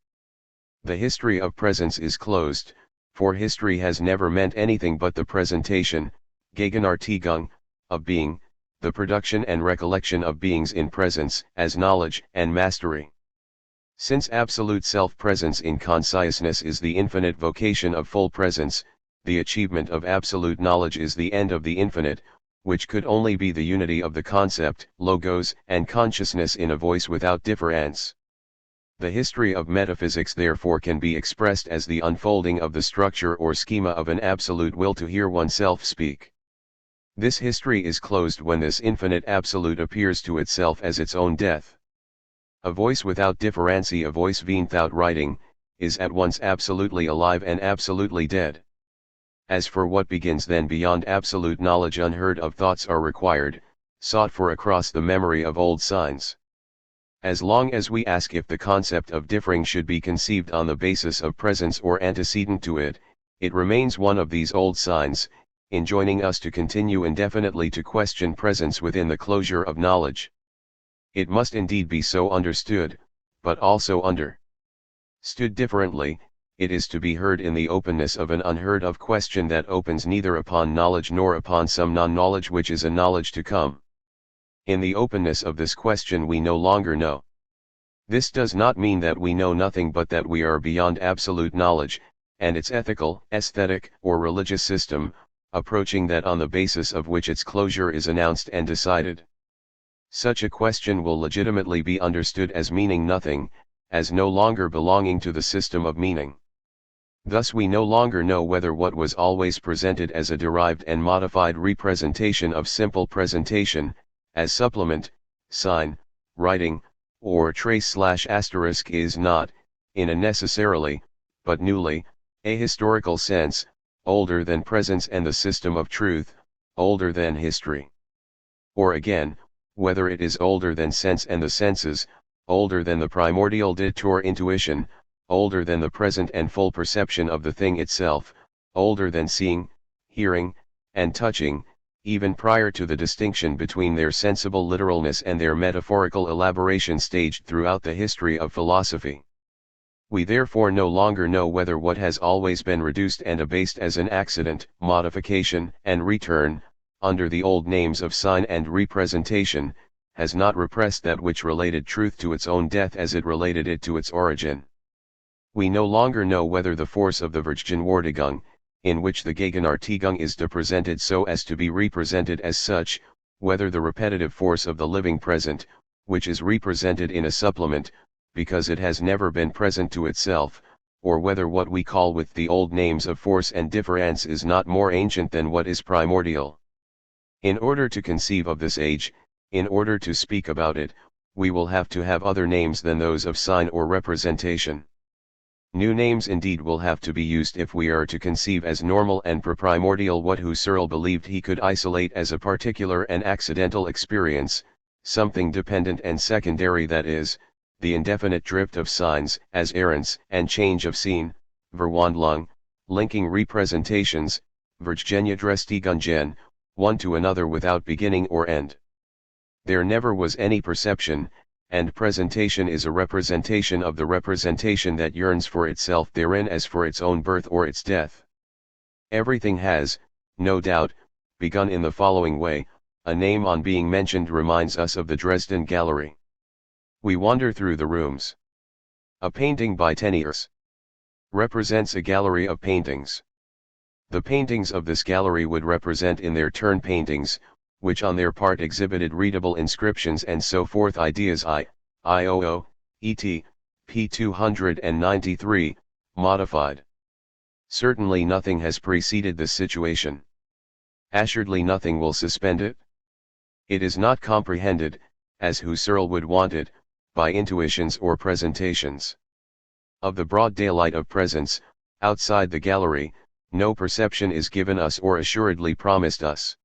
S1: The history of presence is closed, for history has never meant anything but the presentation, Gegenartigung, of being, the production and recollection of beings in presence, as knowledge and mastery. Since absolute self-presence in consciousness is the infinite vocation of full presence, the achievement of absolute knowledge is the end of the infinite, which could only be the unity of the concept, logos, and consciousness in a voice without difference. The history of metaphysics therefore can be expressed as the unfolding of the structure or schema of an absolute will to hear oneself speak. This history is closed when this infinite absolute appears to itself as its own death. A voice without differency, a voice without writing, is at once absolutely alive and absolutely dead. As for what begins then beyond absolute knowledge, unheard of thoughts are required, sought for across the memory of old signs. As long as we ask if the concept of differing should be conceived on the basis of presence or antecedent to it, it remains one of these old signs, enjoining us to continue indefinitely to question presence within the closure of knowledge. It must indeed be so understood, but also understood differently. It is to be heard in the openness of an unheard of question that opens neither upon knowledge nor upon some non-knowledge which is a knowledge to come. In the openness of this question we no longer know. This does not mean that we know nothing but that we are beyond absolute knowledge, and its ethical, aesthetic, or religious system, approaching that on the basis of which its closure is announced and decided. Such a question will legitimately be understood as meaning nothing, as no longer belonging to the system of meaning. Thus we no longer know whether what was always presented as a derived and modified representation of simple presentation, as supplement, sign, writing, or trace/asterisk is not, in a necessarily, but newly, ahistorical sense, older than presence and the system of truth, older than history. Or again, whether it is older than sense and the senses, older than the primordial dicta or intuition, older than the present and full perception of the thing itself, older than seeing, hearing, and touching, even prior to the distinction between their sensible literalness and their metaphorical elaboration staged throughout the history of philosophy. We therefore no longer know whether what has always been reduced and abased as an accident, modification, and return, under the old names of sign and representation, has not repressed that which related truth to its own death as it related it to its origin. We no longer know whether the force of the Vergegenwärtigung, in which the Gegenwärtigung is represented so as to be represented as such, whether the repetitive force of the living present, which is represented in a supplement, because it has never been present to itself, or whether what we call with the old names of force and difference is not more ancient than what is primordial. In order to conceive of this age, in order to speak about it, we will have to have other names than those of sign or representation. New names indeed will have to be used if we are to conceive as normal and primordial what Husserl believed he could isolate as a particular and accidental experience, something dependent and secondary, that is, the indefinite drift of signs as errants and change of scene, Verwandlung, linking representations, Vergegenwärtigungen, one to another without beginning or end. There never was any perception, and presentation is a representation of the representation that yearns for itself therein as for its own birth or its death. Everything has, no doubt, begun in the following way. A name on being mentioned reminds us of the Dresden Gallery. We wander through the rooms. A painting by Teniers represents a gallery of paintings. The paintings of this gallery would represent in their turn paintings, which on their part exhibited readable inscriptions and so forth. Ideas IOO, ET, p. 293, modified. Certainly nothing has preceded this situation. Assuredly nothing will suspend it. It is not comprehended, as Husserl would want it, by intuitions or presentations. Of the broad daylight of presence, outside the gallery, no perception is given us or assuredly promised us.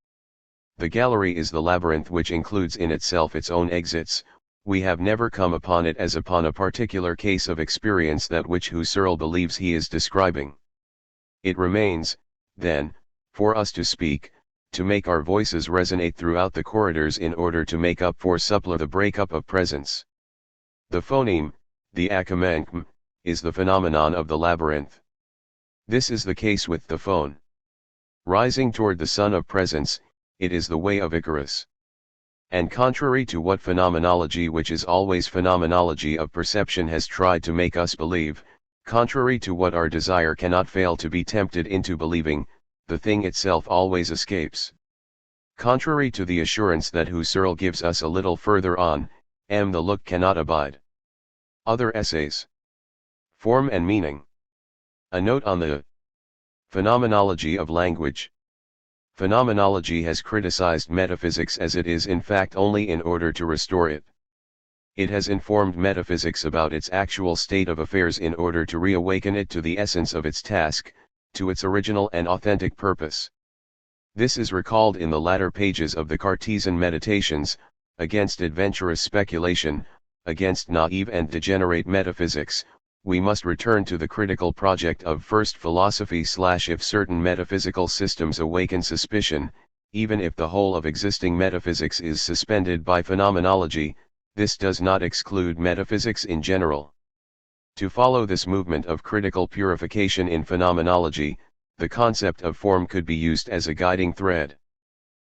S1: The gallery is the labyrinth which includes in itself its own exits. We have never come upon it as upon a particular case of experience that which Husserl believes he is describing. It remains, then, for us to speak, to make our voices resonate throughout the corridors in order to make up for the breakup of presence. The phoneme, the akamenkm, is the phenomenon of the labyrinth. This is the case with the phone. Rising toward the sun of presence, it is the way of Icarus. And contrary to what phenomenology, which is always phenomenology of perception, has tried to make us believe, contrary to what our desire cannot fail to be tempted into believing, the thing itself always escapes. Contrary to the assurance that Husserl gives us a little further on, the look cannot abide. Other essays. Form and meaning. A note on the phenomenology of language. Phenomenology has criticized metaphysics as it is in fact only in order to restore it. It has informed metaphysics about its actual state of affairs in order to reawaken it to the essence of its task, to its original and authentic purpose. This is recalled in the latter pages of the Cartesian Meditations, against adventurous speculation, against naive and degenerate metaphysics. We must return to the critical project of first philosophy. If certain metaphysical systems awaken suspicion, even if the whole of existing metaphysics is suspended by phenomenology, this does not exclude metaphysics in general. To follow this movement of critical purification in phenomenology, the concept of form could be used as a guiding thread.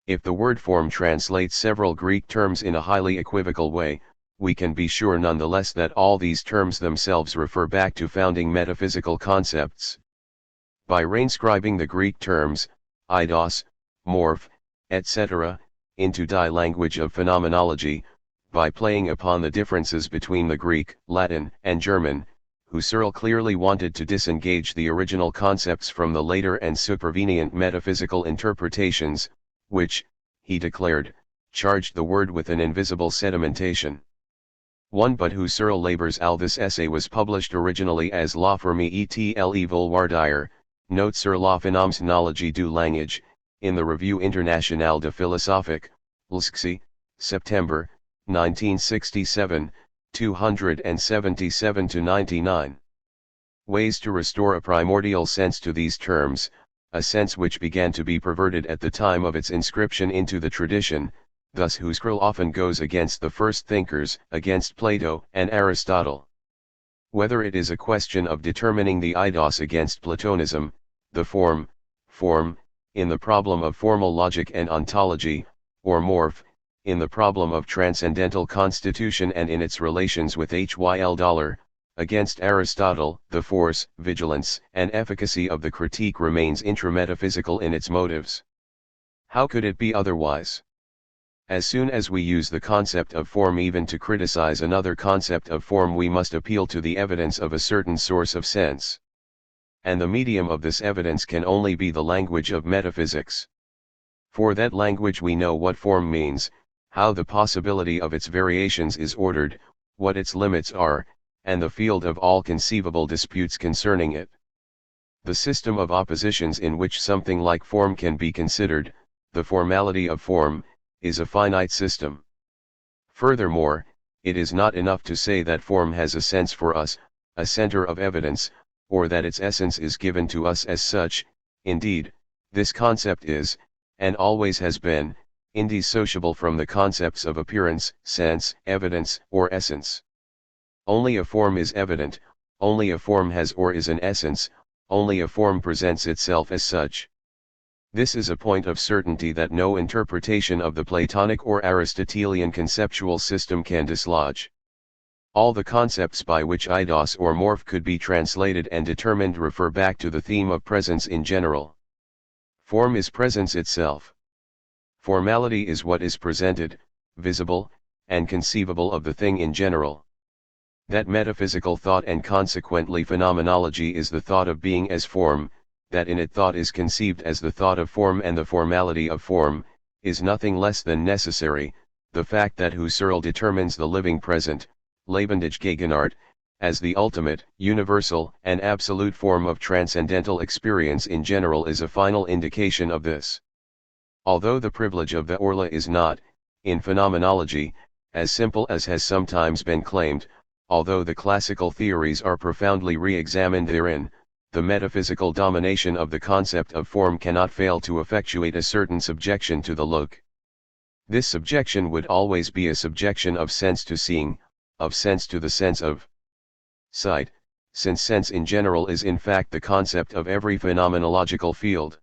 S1: If the word form translates several Greek terms in a highly equivocal way, we can be sure nonetheless that all these terms themselves refer back to founding metaphysical concepts. By reinscribing the Greek terms, eidos, morph, etc., into die language of phenomenology, by playing upon the differences between the Greek, Latin, and German, Husserl clearly wanted to disengage the original concepts from the later and supervenient metaphysical interpretations, which, he declared, charged the word with an invisible sedimentation. 1. But Husserl labors al. This essay was published originally as La Ferme et l'Evolwardier, Note sur la Phenomenologie du Langage, in the Revue Internationale de Philosophique, LSCSI, September, 1967, 277-99. Ways to restore a primordial sense to these terms, a sense which began to be perverted at the time of its inscription into the tradition. Thus Husserl often goes against the first thinkers, against Plato and Aristotle. Whether it is a question of determining the eidos against Platonism, the form, in the problem of formal logic and ontology, or morph, in the problem of transcendental constitution and in its relations with Hyl, against Aristotle, the force, vigilance, and efficacy of the critique remains intrametaphysical in its motives. How could it be otherwise? As soon as we use the concept of form even to criticize another concept of form, we must appeal to the evidence of a certain source of sense. And the medium of this evidence can only be the language of metaphysics. For that language we know what form means, how the possibility of its variations is ordered, what its limits are, and the field of all conceivable disputes concerning it. The system of oppositions in which something like form can be considered, the formality of form, is a finite system. Furthermore, it is not enough to say that form has a sense for us, a center of evidence, or that its essence is given to us as such. Indeed, this concept is, and always has been, indissociable from the concepts of appearance, sense, evidence, or essence. Only a form is evident, only a form has or is an essence, only a form presents itself as such. This is a point of certainty that no interpretation of the Platonic or Aristotelian conceptual system can dislodge. All the concepts by which eidos or morph could be translated and determined refer back to the theme of presence in general. Form is presence itself. Formality is what is presented, visible, and conceivable of the thing in general. That metaphysical thought and consequently phenomenology is the thought of being as form, that in it thought is conceived as the thought of form and the formality of form, is nothing less than necessary. The fact that Husserl determines the living present, lebendige Gegenwart, as the ultimate, universal, and absolute form of transcendental experience in general is a final indication of this. Although the privilege of the orla is not, in phenomenology, as simple as has sometimes been claimed, although the classical theories are profoundly re-examined therein, the metaphysical domination of the concept of form cannot fail to effectuate a certain subjection to the look. This subjection would always be a subjection of sense to seeing, of sense to the sense of sight, since sense in general is in fact the concept of every phenomenological field.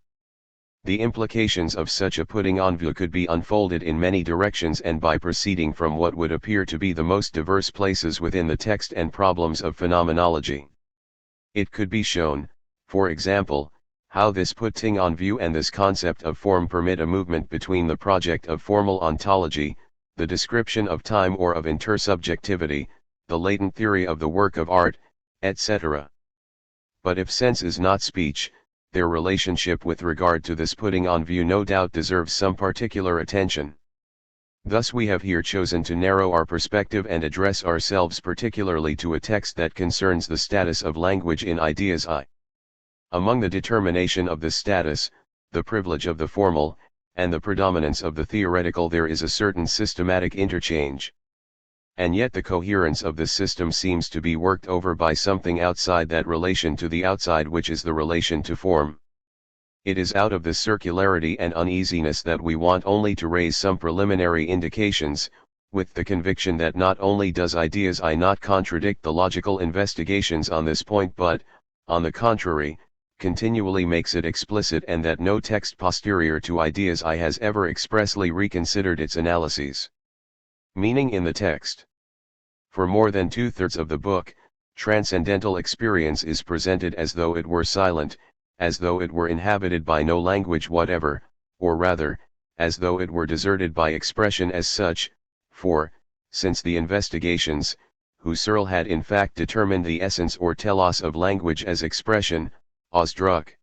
S1: The implications of such a putting on view could be unfolded in many directions and by proceeding from what would appear to be the most diverse places within the text and problems of phenomenology. It could be shown, for example, how this putting on view and this concept of form permit a movement between the project of formal ontology, the description of time or of intersubjectivity, the latent theory of the work of art, etc. But if sense is not speech, their relationship with regard to this putting on view no doubt deserves some particular attention. Thus we have here chosen to narrow our perspective and address ourselves particularly to a text that concerns the status of language in ideas I. Among the determination of this status, the privilege of the formal, and the predominance of the theoretical there is a certain systematic interchange. And yet the coherence of this system seems to be worked over by something outside that relation to the outside which is the relation to form. It is out of this circularity and uneasiness that we want only to raise some preliminary indications, with the conviction that not only does ideas I not contradict the logical investigations on this point but, on the contrary, continually makes it explicit, and that no text posterior to ideas I has ever expressly reconsidered its analyses. Meaning in the text. For more than two-thirds of the book, transcendental experience is presented as though it were silent, as though it were inhabited by no language whatever, or rather, as though it were deserted by expression as such, for, since the investigations, Husserl had in fact determined the essence or telos of language as expression, Ausdruck.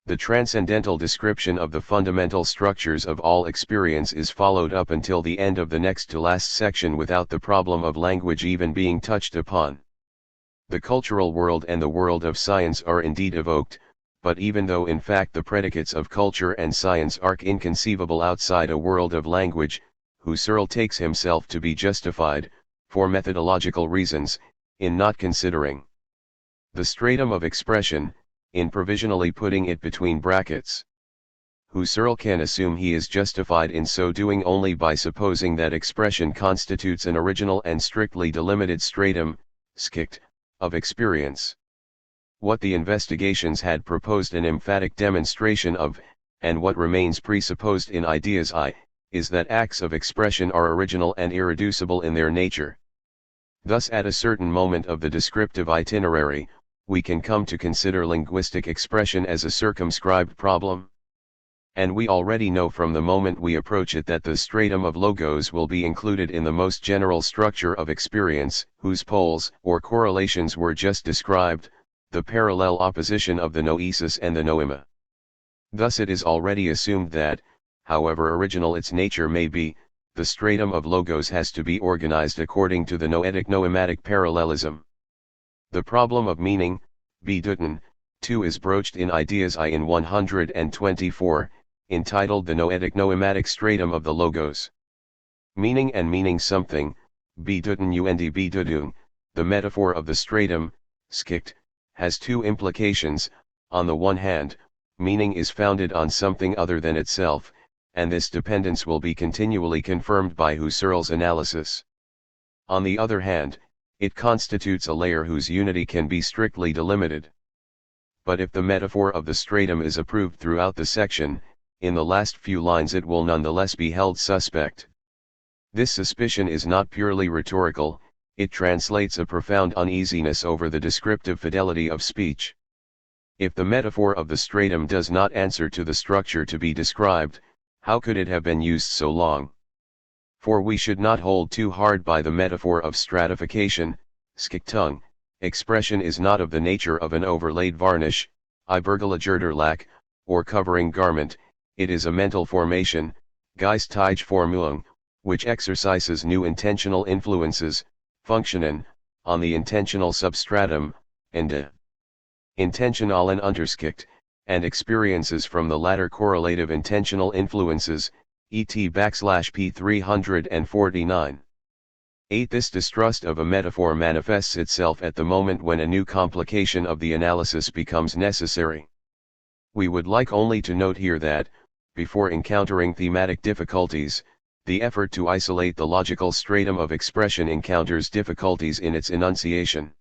S1: The transcendental description of the fundamental structures of all experience is followed up until the end of the next to last section without the problem of language even being touched upon. The cultural world and the world of science are indeed evoked, but even though in fact the predicates of culture and science are inconceivable outside a world of language, Husserl takes himself to be justified, for methodological reasons, in not considering the stratum of expression, in provisionally putting it between brackets. Husserl can assume he is justified in so doing only by supposing that expression constitutes an original and strictly delimited stratum, Schicht, of experience. What the investigations had proposed an emphatic demonstration of, and what remains presupposed in Ideas I, is that acts of expression are original and irreducible in their nature. Thus at a certain moment of the descriptive itinerary, we can come to consider linguistic expression as a circumscribed problem. And we already know from the moment we approach it that the stratum of logos will be included in the most general structure of experience, whose poles or correlations were just described, the parallel opposition of the noesis and the noema. Thus it is already assumed that, however original its nature may be, the stratum of logos has to be organized according to the noetic-noematic parallelism. The problem of meaning, Bedeuten, too is broached in Ideas I in 124, entitled The Noetic-Noematic Stratum of the Logos. Meaning and meaning something, Bedeuten und Bedeutung, the metaphor of the stratum, Schicht, has two implications. On the one hand, meaning is founded on something other than itself, and this dependence will be continually confirmed by Husserl's analysis. On the other hand, it constitutes a layer whose unity can be strictly delimited. But if the metaphor of the stratum is approved throughout the section, in the last few lines it will nonetheless be held suspect. This suspicion is not purely rhetorical, it translates a profound uneasiness over the descriptive fidelity of speech. If the metaphor of the stratum does not answer to the structure to be described, how could it have been used so long? For we should not hold too hard by the metaphor of stratification, Schichtung. Expression is not of the nature of an overlaid varnish, Ibergelagerter Lack, or covering garment, it is a mental formation, Geistige Formung, which exercises new intentional influences, Funktionen, on the intentional substratum, and intentionalen Unterschicht, and experiences from the latter correlative intentional influences, p 349. 8. This distrust of a metaphor manifests itself at the moment when a new complication of the analysis becomes necessary. We would like only to note here that, before encountering thematic difficulties, the effort to isolate the logical stratum of expression encounters difficulties in its enunciation.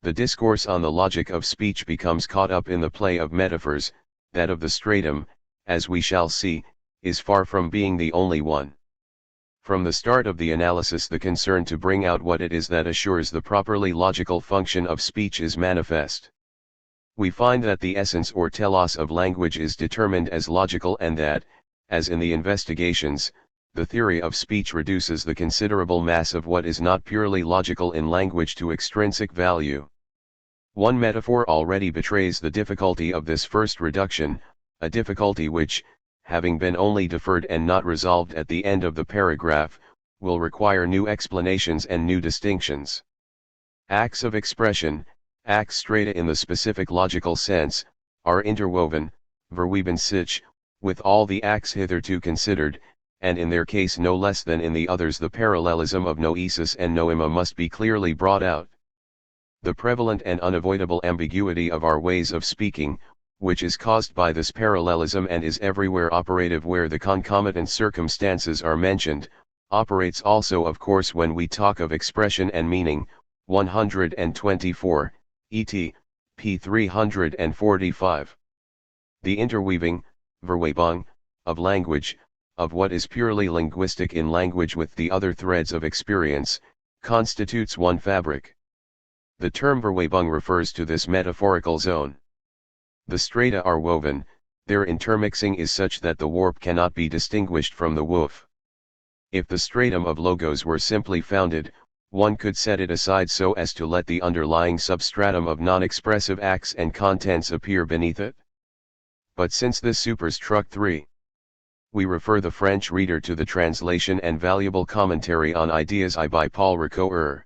S1: The discourse on the logic of speech becomes caught up in the play of metaphors. That of the stratum, as we shall see, is far from being the only one. From the start of the analysis the concern to bring out what it is that assures the properly logical function of speech is manifest. We find that the essence or telos of language is determined as logical and that, as in the investigations, the theory of speech reduces the considerable mass of what is not purely logical in language to extrinsic value. One metaphor already betrays the difficulty of this first reduction, a difficulty which, having been only deferred and not resolved at the end of the paragraph, will require new explanations and new distinctions. Acts of expression, acts strata in the specific logical sense, are interwoven, verweben sich, with all the acts hitherto considered, and in their case no less than in the others the parallelism of noesis and noema must be clearly brought out. The prevalent and unavoidable ambiguity of our ways of speaking, which is caused by this parallelism and is everywhere operative where the concomitant circumstances are mentioned, operates also of course when we talk of expression and meaning. 124, et. p. 345. The interweaving, Verwebung, of language, of what is purely linguistic in language with the other threads of experience, constitutes one fabric. The term Verwebung refers to this metaphorical zone. The strata are woven, their intermixing is such that the warp cannot be distinguished from the woof. If the stratum of logos were simply founded, one could set it aside so as to let the underlying substratum of non-expressive acts and contents appear beneath it. But since this superstruct 3, we refer the French reader to the translation and valuable commentary on Ideas I by Paul Ricoeur.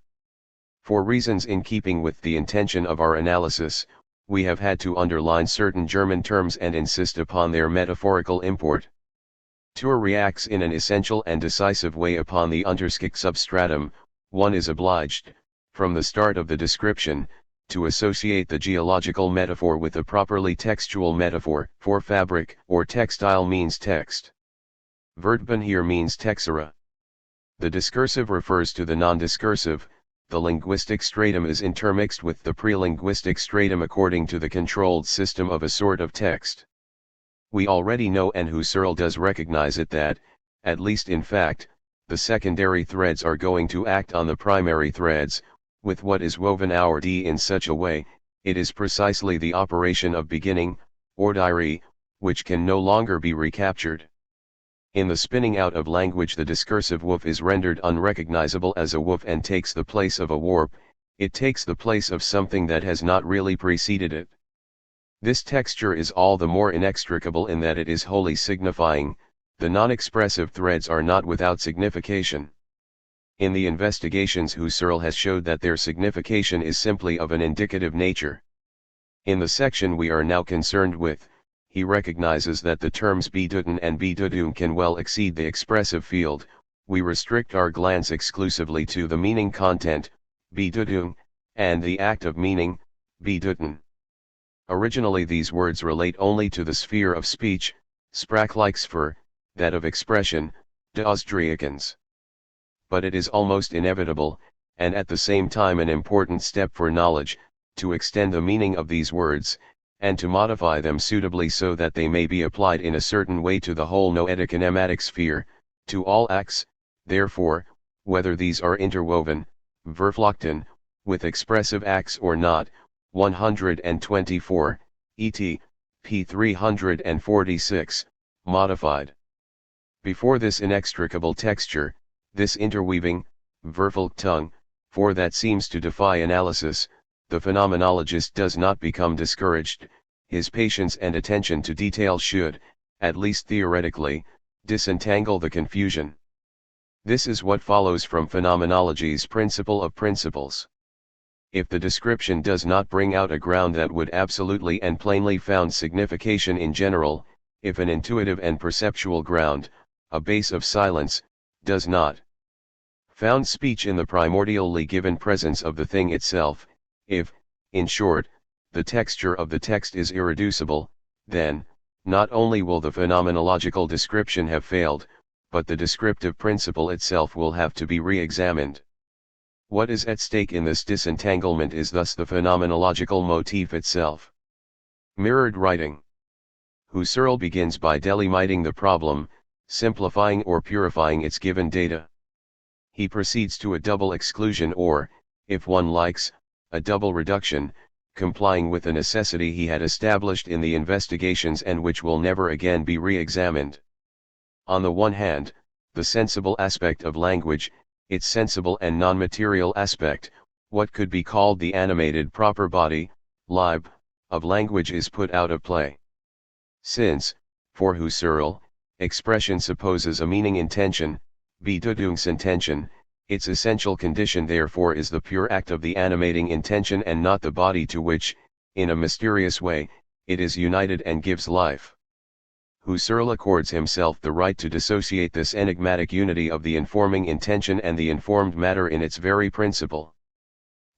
S1: For reasons in keeping with the intention of our analysis, we have had to underline certain German terms and insist upon their metaphorical import. Tour reacts in an essential and decisive way upon the Unterschicht substratum. One is obliged, from the start of the description, to associate the geological metaphor with a properly textual metaphor, for fabric or textile means text. Vertben here means texera. The discursive refers to the non-discursive. The linguistic stratum is intermixed with the pre-linguistic stratum according to the controlled system of a sort of text. We already know, and Husserl does recognize it, that, at least in fact, the secondary threads are going to act on the primary threads, with what is woven our D in such a way, it is precisely the operation of beginning, ordire, which can no longer be recaptured. In the spinning out of language, the discursive woof is rendered unrecognizable as a woof and takes the place of a warp. It takes the place of something that has not really preceded it. This texture is all the more inextricable in that it is wholly signifying. The non-expressive threads are not without signification. In the investigations, Husserl has showed that their signification is simply of an indicative nature. In the section we are now concerned with, he recognizes that the terms Bedeuten and Bedeutung can well exceed the expressive field. We restrict our glance exclusively to the meaning content, Bedeutung, and the act of meaning, Bedeuten. Originally these words relate only to the sphere of speech, Sprachlichsphäre, that of expression, de Ausdruckens. But it is almost inevitable, and at the same time an important step for knowledge, to extend the meaning of these words, and to modify them suitably so that they may be applied in a certain way to the whole noetic and ematic sphere, to all acts, therefore, whether these are interwoven, verflochten, with expressive acts or not. 124, et. p. 346, modified. Before this inextricable texture, this interweaving, Verflechtung, for that seems to defy analysis, the phenomenologist does not become discouraged. His patience and attention to detail should, at least theoretically, disentangle the confusion. This is what follows from phenomenology's principle of principles. If the description does not bring out a ground that would absolutely and plainly found signification in general, if an intuitive and perceptual ground, a base of silence, does not found speech in the primordially given presence of the thing itself, if, in short, the texture of the text is irreducible, then, not only will the phenomenological description have failed, but the descriptive principle itself will have to be re-examined. What is at stake in this disentanglement is thus the phenomenological motif itself. Mirrored writing. Husserl begins by delimiting the problem, simplifying or purifying its given data. He proceeds to a double exclusion or, if one likes, a double reduction, complying with a necessity he had established in the investigations and which will never again be re-examined. On the one hand, the sensible aspect of language, its sensible and non-material aspect, what could be called the animated proper body, Leib, of language is put out of play. Since, for Husserl, expression supposes a meaning intention, Bedeutungsintention, its essential condition therefore is the pure act of the animating intention and not the body to which, in a mysterious way, it is united and gives life. Husserl accords himself the right to dissociate this enigmatic unity of the informing intention and the informed matter in its very principle.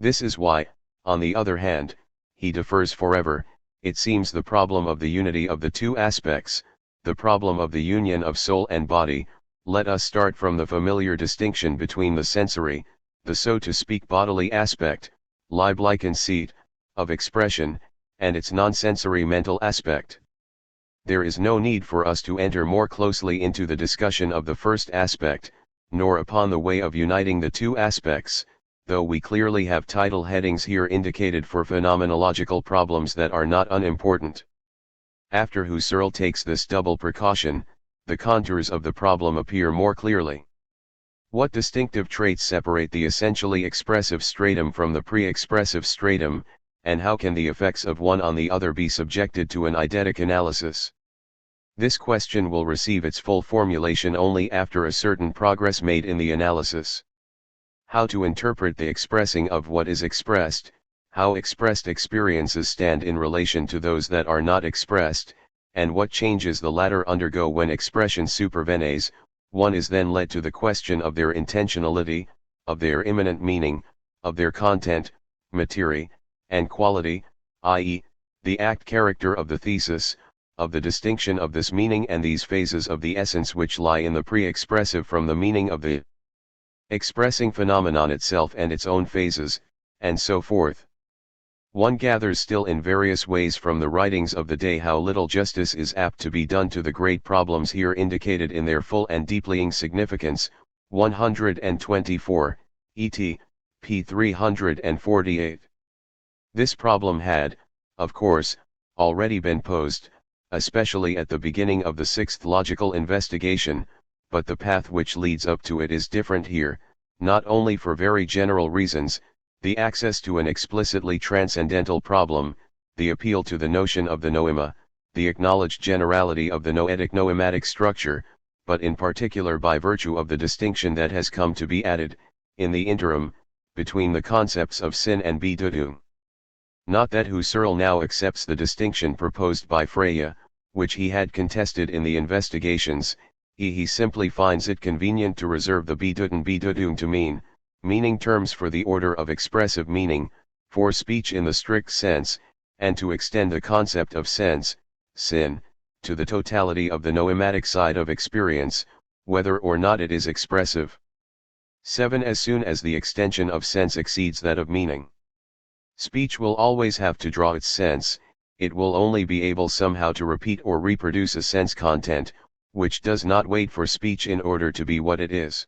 S1: This is why, on the other hand, he defers forever, it seems, the problem of the unity of the two aspects, the problem of the union of soul and body. Let us start from the familiar distinction between the sensory, the so to speak bodily aspect, Leiblichen seat, of expression, and its non-sensory mental aspect. There is no need for us to enter more closely into the discussion of the first aspect, nor upon the way of uniting the two aspects, though we clearly have title headings here indicated for phenomenological problems that are not unimportant. After Husserl takes this double precaution, the contours of the problem appear more clearly. What distinctive traits separate the essentially expressive stratum from the pre-expressive stratum, and how can the effects of one on the other be subjected to an eidetic analysis? This question will receive its full formulation only after a certain progress made in the analysis. How to interpret the expressing of what is expressed, how expressed experiences stand in relation to those that are not expressed, and what changes the latter undergo when expression supervenes. One is then led to the question of their intentionality, of their immanent meaning, of their content, materia, and quality, i.e., the act character of the thesis, of the distinction of this meaning and these phases of the essence which lie in the pre-expressive from the meaning of the expressing phenomenon itself and its own phases, and so forth. One gathers still in various ways from the writings of the day how little justice is apt to be done to the great problems here indicated in their full and deepening significance. 124, et. p. 348. This problem had, of course, already been posed, especially at the beginning of the sixth logical investigation, but the path which leads up to it is different here, not only for very general reasons, the access to an explicitly transcendental problem, the appeal to the notion of the noema, the acknowledged generality of the noetic-noematic structure, but in particular by virtue of the distinction that has come to be added, in the interim, between the concepts of sin and Bedeutung. Not that Husserl now accepts the distinction proposed by Freya, which he had contested in the investigations, he simply finds it convenient to reserve the Bedeutung to meaning terms for the order of expressive meaning, for speech in the strict sense, and to extend the concept of sense, sin, to the totality of the noematic side of experience, whether or not it is expressive. 7. As soon as the extension of sense exceeds that of meaning, speech will always have to draw its sense, it will only be able somehow to repeat or reproduce a sense content, which does not wait for speech in order to be what it is.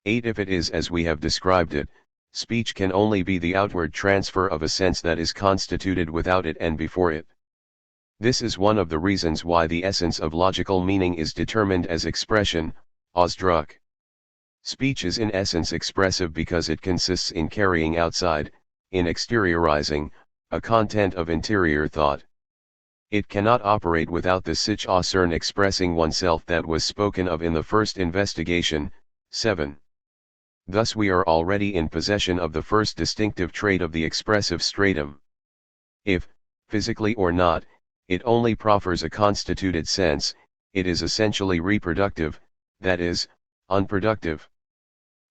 S1: 8. If it is as we have described it, speech can only be the outward transfer of a sense that is constituted without it and before it. This is one of the reasons why the essence of logical meaning is determined as expression, Ausdruck. Speech is in essence expressive because it consists in carrying outside, in exteriorizing, a content of interior thought. It cannot operate without the sich außern expressing oneself that was spoken of in the first investigation. 7. Thus we are already in possession of the first distinctive trait of the expressive stratum. If, physically or not, it only proffers a constituted sense, it is essentially reproductive, that is, unproductive.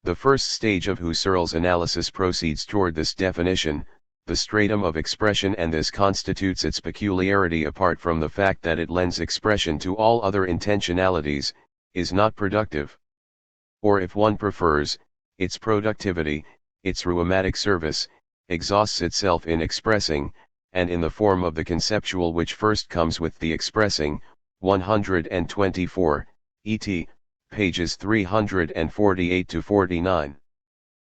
S1: The first stage of Husserl's analysis proceeds toward this definition, the stratum of expression, and this constitutes its peculiarity apart from the fact that it lends expression to all other intentionalities, is not productive. Or if one prefers, its productivity, its rheumatic service, exhausts itself in expressing, and in the form of the conceptual which first comes with the expressing. 124, et. pages 348-49.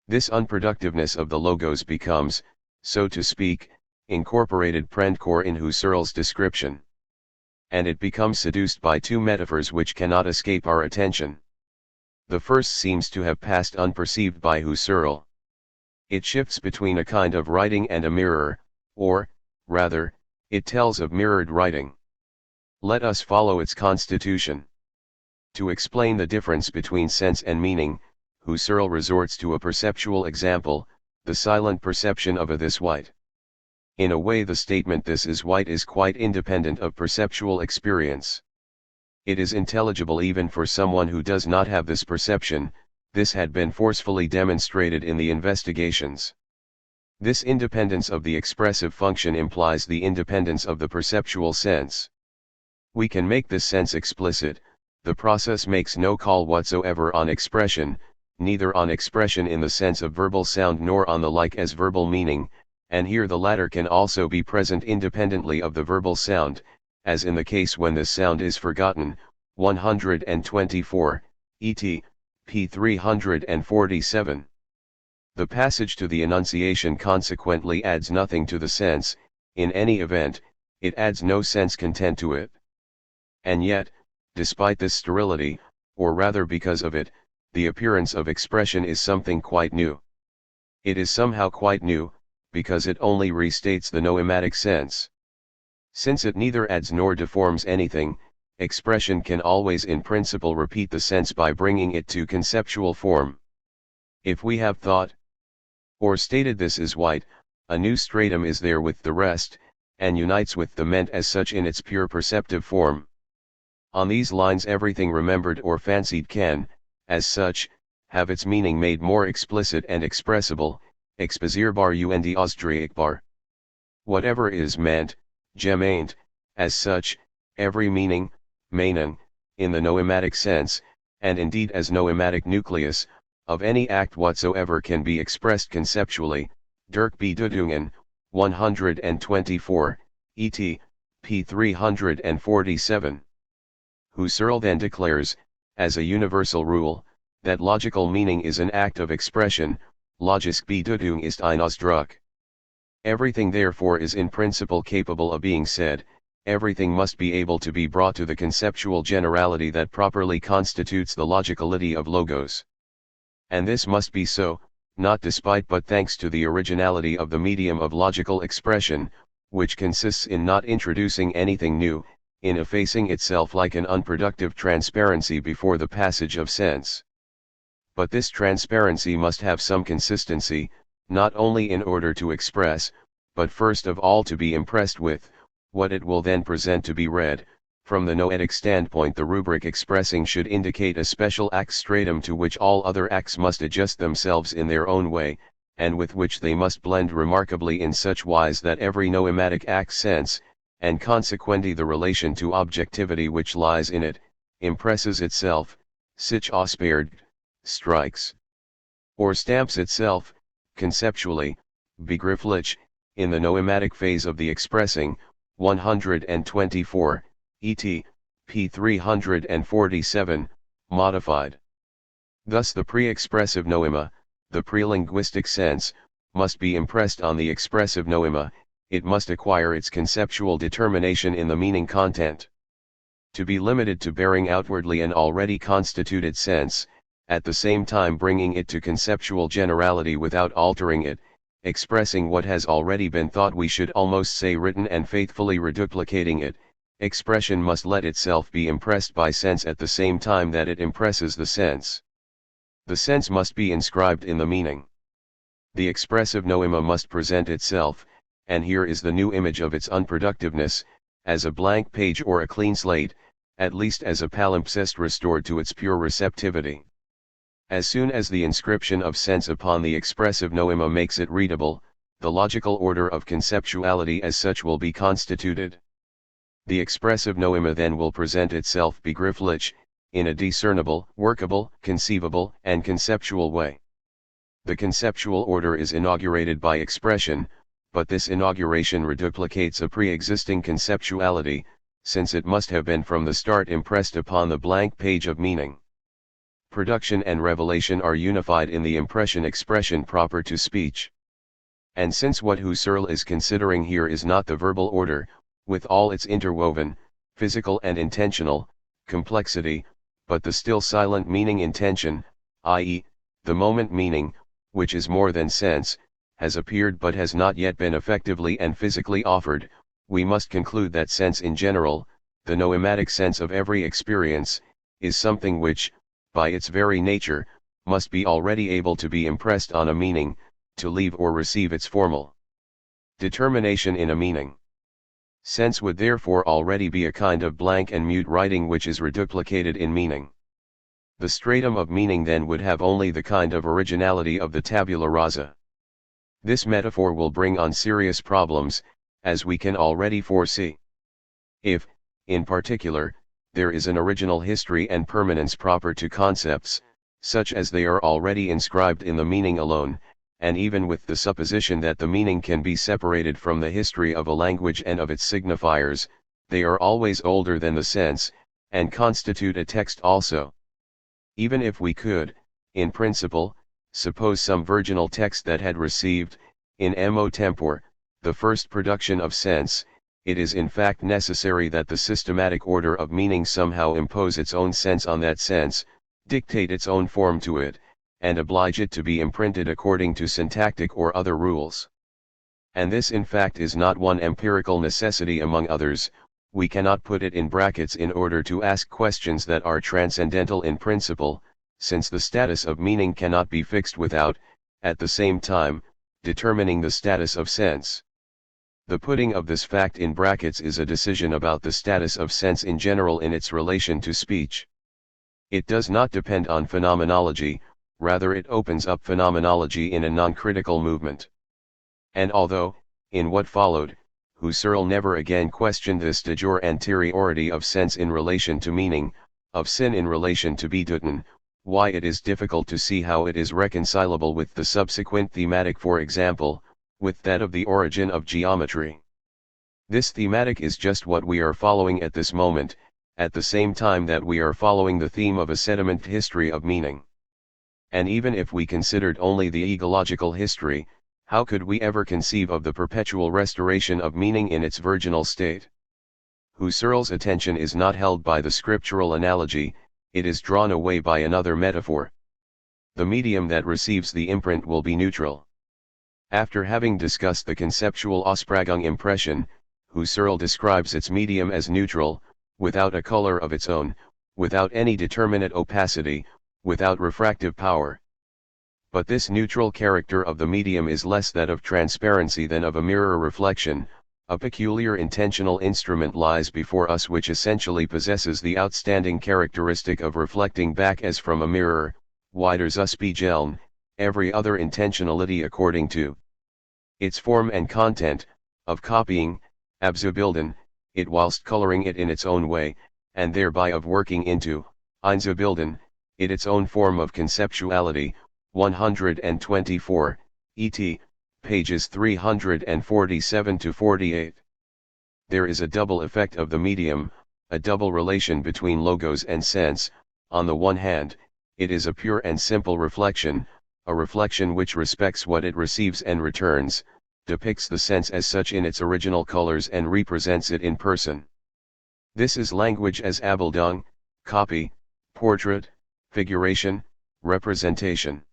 S1: This unproductiveness of the logos becomes, so to speak, incorporated prendcore in Husserl's description. And it becomes seduced by two metaphors which cannot escape our attention. The first seems to have passed unperceived by Husserl. It shifts between a kind of writing and a mirror, or, rather, it tells of mirrored writing. Let us follow its constitution. To explain the difference between sense and meaning, Husserl resorts to a perceptual example, the silent perception of a this white. In a way the statement this is white is quite independent of perceptual experience. It is intelligible even for someone who does not have this perception. This had been forcefully demonstrated in the investigations. This independence of the expressive function implies the independence of the perceptual sense. We can make this sense explicit. The process makes no call whatsoever on expression, neither on expression in the sense of verbal sound nor on the like as verbal meaning, and here the latter can also be present independently of the verbal sound, as in the case when this sound is forgotten. 124, et. p. 347. The passage to the enunciation consequently adds nothing to the sense, in any event, it adds no sense content to it. And yet, despite this sterility, or rather because of it, the appearance of expression is something quite new. It is somehow quite new, because it only restates the noematic sense. Since it neither adds nor deforms anything, expression can always in principle repeat the sense by bringing it to conceptual form. If we have thought or stated this is white, a new stratum is there with the rest, and unites with the meant as such in its pure perceptive form. On these lines everything remembered or fancied can, as such, have its meaning made more explicit and expressible, exposierbar und ausdrückbar. Whatever is meant, gemeint, as such, every meaning, meinen, in the noematic sense, and indeed as noematic nucleus, of any act whatsoever can be expressed conceptually, durch Bedeutungen, 124, et. p. 347. Husserl then declares, as a universal rule, that logical meaning is an act of expression, logische Bedeutung ist ein Ausdruck. Everything therefore is in principle capable of being said, everything must be able to be brought to the conceptual generality that properly constitutes the logicality of logos. And this must be so, not despite but thanks to the originality of the medium of logical expression, which consists in not introducing anything new, in effacing itself like an unproductive transparency before the passage of sense. But this transparency must have some consistency, not only in order to express, but first of all to be impressed with, what it will then present to be read. From the noetic standpoint, the rubric expressing should indicate a special act stratum to which all other acts must adjust themselves in their own way, and with which they must blend remarkably in such wise that every noematic act's sense, and consequently the relation to objectivity which lies in it, impresses itself, sich ausprägt, strikes, or stamps itself, conceptually, begrifflich, in the noematic phase of the expressing, 124, et. p. 347, modified. Thus the pre-expressive noema, the pre-linguistic sense, must be impressed on the expressive noema, it must acquire its conceptual determination in the meaning content. To be limited to bearing outwardly an already constituted sense, at the same time bringing it to conceptual generality without altering it, expressing what has already been thought, we should almost say written, and faithfully reduplicating it, expression must let itself be impressed by sense at the same time that it impresses the sense. The sense must be inscribed in the meaning. The expressive noema must present itself, and here is the new image of its unproductiveness, as a blank page or a clean slate, at least as a palimpsest restored to its pure receptivity. As soon as the inscription of sense upon the expressive noema makes it readable, the logical order of conceptuality as such will be constituted. The expressive noema then will present itself begrifflich, in a discernible, workable, conceivable, and conceptual way. The conceptual order is inaugurated by expression, but this inauguration reduplicates a pre-existing conceptuality, since it must have been from the start impressed upon the blank page of meaning. Production and revelation are unified in the impression-expression proper to speech. And since what Husserl is considering here is not the verbal order, with all its interwoven, physical and intentional, complexity, but the still silent meaning intention, i.e., the moment meaning, which is more than sense, has appeared but has not yet been effectively and physically offered, we must conclude that sense in general, the noematic sense of every experience, is something which, by its very nature, must be already able to be impressed on a meaning, to leave or receive its formal determination in a meaning. Sense would therefore already be a kind of blank and mute writing which is reduplicated in meaning. The stratum of meaning then would have only the kind of originality of the tabula rasa. This metaphor will bring on serious problems, as we can already foresee. If, in particular, there is an original history and permanence proper to concepts, such as they are already inscribed in the meaning alone, and even with the supposition that the meaning can be separated from the history of a language and of its signifiers, they are always older than the sense, and constitute a text also. Even if we could, in principle, suppose some virginal text that had received, in emo tempore, the first production of sense, it is in fact necessary that the systematic order of meaning somehow impose its own sense on that sense, dictate its own form to it, and oblige it to be imprinted according to syntactic or other rules. And this in fact is not one empirical necessity among others. We cannot put it in brackets in order to ask questions that are transcendental in principle, since the status of meaning cannot be fixed without, at the same time, determining the status of sense. The putting of this fact in brackets is a decision about the status of sense in general in its relation to speech. It does not depend on phenomenology, rather it opens up phenomenology in a non-critical movement. And although, in what followed, Husserl never again questioned this de jure anteriority of sense in relation to meaning, of sin in relation to Bedeuten, why it is difficult to see how it is reconcilable with the subsequent thematic, for example, with that of the origin of geometry. This thematic is just what we are following at this moment, at the same time that we are following the theme of a sediment history of meaning. And even if we considered only the egological history, how could we ever conceive of the perpetual restoration of meaning in its virginal state? Husserl's attention is not held by the scriptural analogy, it is drawn away by another metaphor. The medium that receives the imprint will be neutral. After having discussed the conceptual Ausprägung impression, Husserl describes its medium as neutral, without a color of its own, without any determinate opacity, without refractive power. But this neutral character of the medium is less that of transparency than of a mirror reflection. A peculiar intentional instrument lies before us which essentially possesses the outstanding characteristic of reflecting back as from a mirror, wiederzuspiegeln, every other intentionality according to its form and content, of copying, abzubilden, it whilst coloring it in its own way, and thereby of working into, einzubilden, it its own form of conceptuality. 124, et. pages 347 to 48. There is a double effect of the medium, a double relation between logos and sense. On the one hand, it is a pure and simple reflection, a reflection which respects what it receives and returns, depicts the sense as such in its original colors and represents it in person. This is language as Abbildung, copy, portrait, figuration, representation.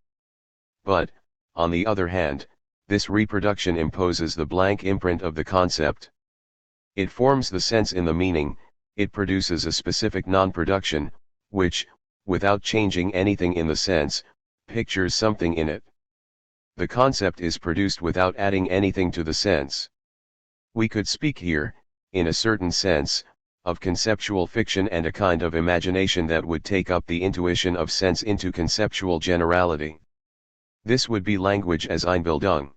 S1: But, on the other hand, this reproduction imposes the blank imprint of the concept. It forms the sense in the meaning, it produces a specific non-production, which, without changing anything in the sense, pictures something in it. The concept is produced without adding anything to the sense. We could speak here, in a certain sense, of conceptual fiction and a kind of imagination that would take up the intuition of sense into conceptual generality. This would be language as Einbildung.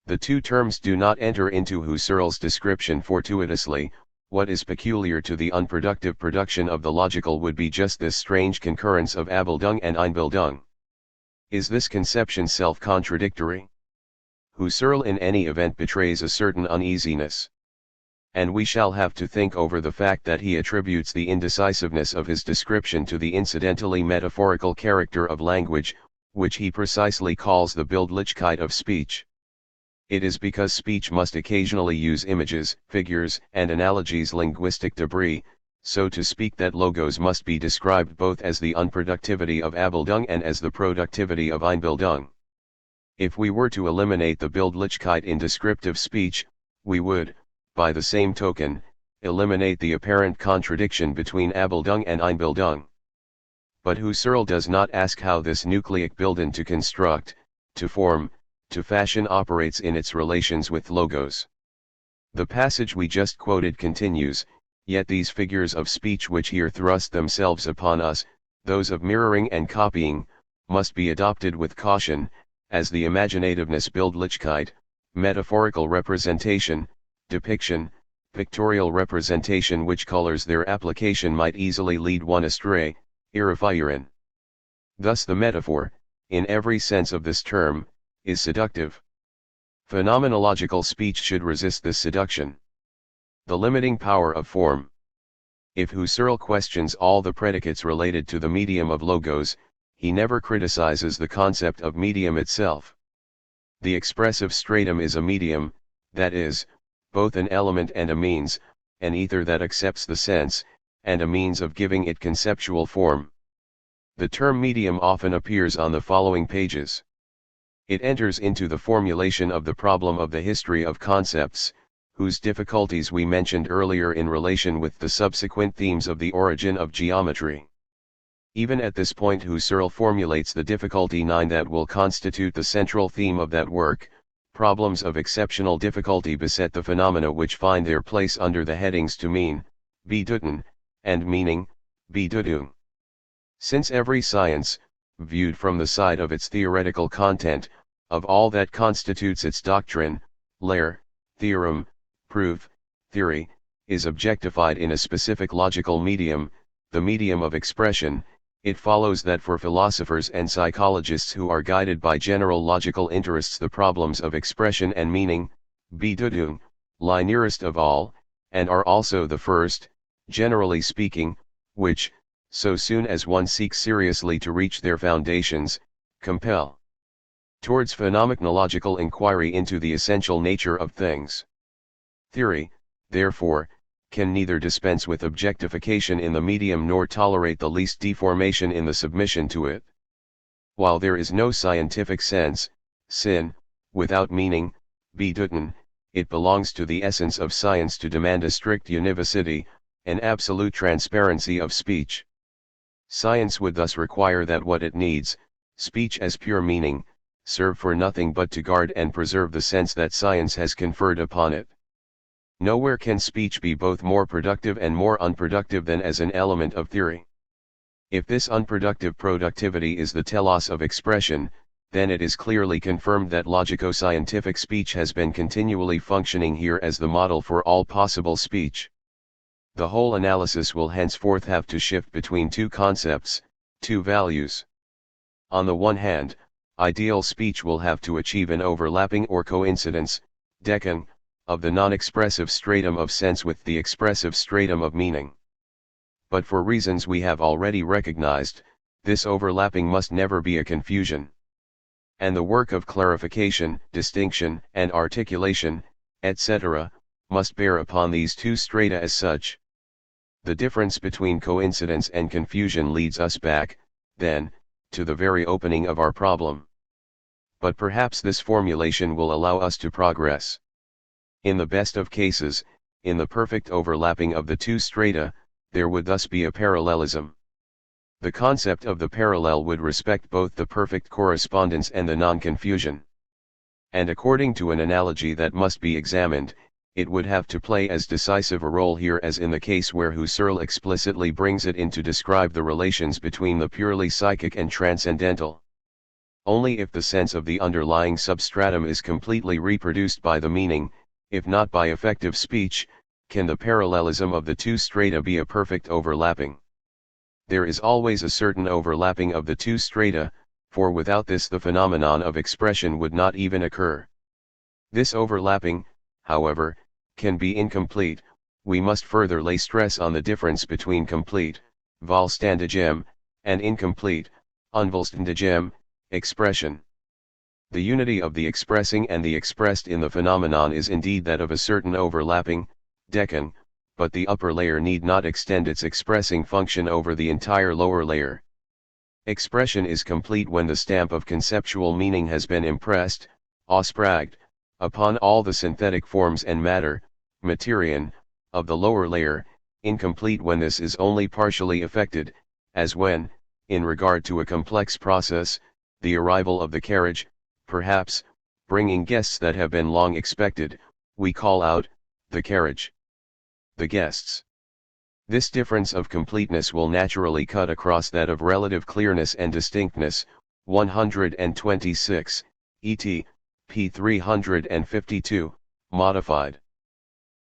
S1: The two terms do not enter into Husserl's description fortuitously. What is peculiar to the unproductive production of the logical would be just this strange concurrence of Abbildung and Einbildung. Is this conception self-contradictory? Husserl in any event betrays a certain uneasiness. And we shall have to think over the fact that he attributes the indecisiveness of his description to the incidentally metaphorical character of language, which he precisely calls the Bildlichkeit of speech. It is because speech must occasionally use images, figures, and analogies, linguistic debris, so to speak, that logos must be described both as the unproductivity of Abbildung and as the productivity of Einbildung. If we were to eliminate the Bildlichkeit in descriptive speech, we would, by the same token, eliminate the apparent contradiction between Abbildung and Einbildung. But Husserl does not ask how this nucleic bilden to construct, to form, to fashion operates in its relations with logos. The passage we just quoted continues, yet these figures of speech which here thrust themselves upon us, those of mirroring and copying, must be adopted with caution, as the imaginativeness Bildlichkeit, metaphorical representation, depiction, pictorial representation which colors their application might easily lead one astray, irrefieren. Thus the metaphor, in every sense of this term, is seductive. Phenomenological speech should resist this seduction. The limiting power of form. If Husserl questions all the predicates related to the medium of logos, he never criticizes the concept of medium itself. The expressive stratum is a medium, that is, both an element and a means, an ether that accepts the sense, and a means of giving it conceptual form. The term medium often appears on the following pages. It enters into the formulation of the problem of the history of concepts, whose difficulties we mentioned earlier in relation with the subsequent themes of the origin of geometry. Even at this point Husserl formulates the difficulty 9 that will constitute the central theme of that work. Problems of exceptional difficulty beset the phenomena which find their place under the headings to mean, bedeuten, and meaning, bedeutung. Since every science, viewed from the side of its theoretical content, of all that constitutes its doctrine, Lehre, theorem, proof, theory, is objectified in a specific logical medium, the medium of expression, it follows that for philosophers and psychologists who are guided by general logical interests the problems of expression and meaning, bedeutung, lie nearest of all, and are also the first, generally speaking, which, so soon as one seeks seriously to reach their foundations, compel towards phenomenological inquiry into the essential nature of things. Theory, therefore, can neither dispense with objectification in the medium nor tolerate the least deformation in the submission to it. While there is no scientific sense, sin, without meaning, bedeuten, it belongs to the essence of science to demand a strict univocity, an absolute transparency of speech. Science would thus require that what it needs, speech as pure meaning, serve for nothing but to guard and preserve the sense that science has conferred upon it. Nowhere can speech be both more productive and more unproductive than as an element of theory. If this unproductive productivity is the telos of expression, then it is clearly confirmed that logico-scientific speech has been continually functioning here as the model for all possible speech. The whole analysis will henceforth have to shift between two concepts, two values. On the one hand, ideal speech will have to achieve an overlapping or coincidence, Deckung, of the non-expressive stratum of sense with the expressive stratum of meaning. But for reasons we have already recognized, this overlapping must never be a confusion. And the work of clarification, distinction, and articulation, etc., must bear upon these two strata as such. The difference between coincidence and confusion leads us back, then, to the very opening of our problem. But perhaps this formulation will allow us to progress. In the best of cases, in the perfect overlapping of the two strata, there would thus be a parallelism. The concept of the parallel would respect both the perfect correspondence and the non-confusion. And according to an analogy that must be examined, it would have to play as decisive a role here as in the case where Husserl explicitly brings it in to describe the relations between the purely psychic and transcendental. Only if the sense of the underlying substratum is completely reproduced by the meaning, if not by effective speech, can the parallelism of the two strata be a perfect overlapping. There is always a certain overlapping of the two strata, for without this the phenomenon of expression would not even occur. This overlapping, however, can be incomplete. We must further lay stress on the difference between complete, vollständigem, and incomplete, unvollständigem, expression. The unity of the expressing and the expressed in the phenomenon is indeed that of a certain overlapping, Deckung, but the upper layer need not extend its expressing function over the entire lower layer. Expression is complete when the stamp of conceptual meaning has been impressed, auspragt, upon all the synthetic forms and matter, materien, of the lower layer, incomplete when this is only partially effected, as when, in regard to a complex process, the arrival of the carriage, perhaps, bringing guests that have been long expected, we call out, the carriage. The guests. This difference of completeness will naturally cut across that of relative clearness and distinctness, 126, et. p. 352, modified.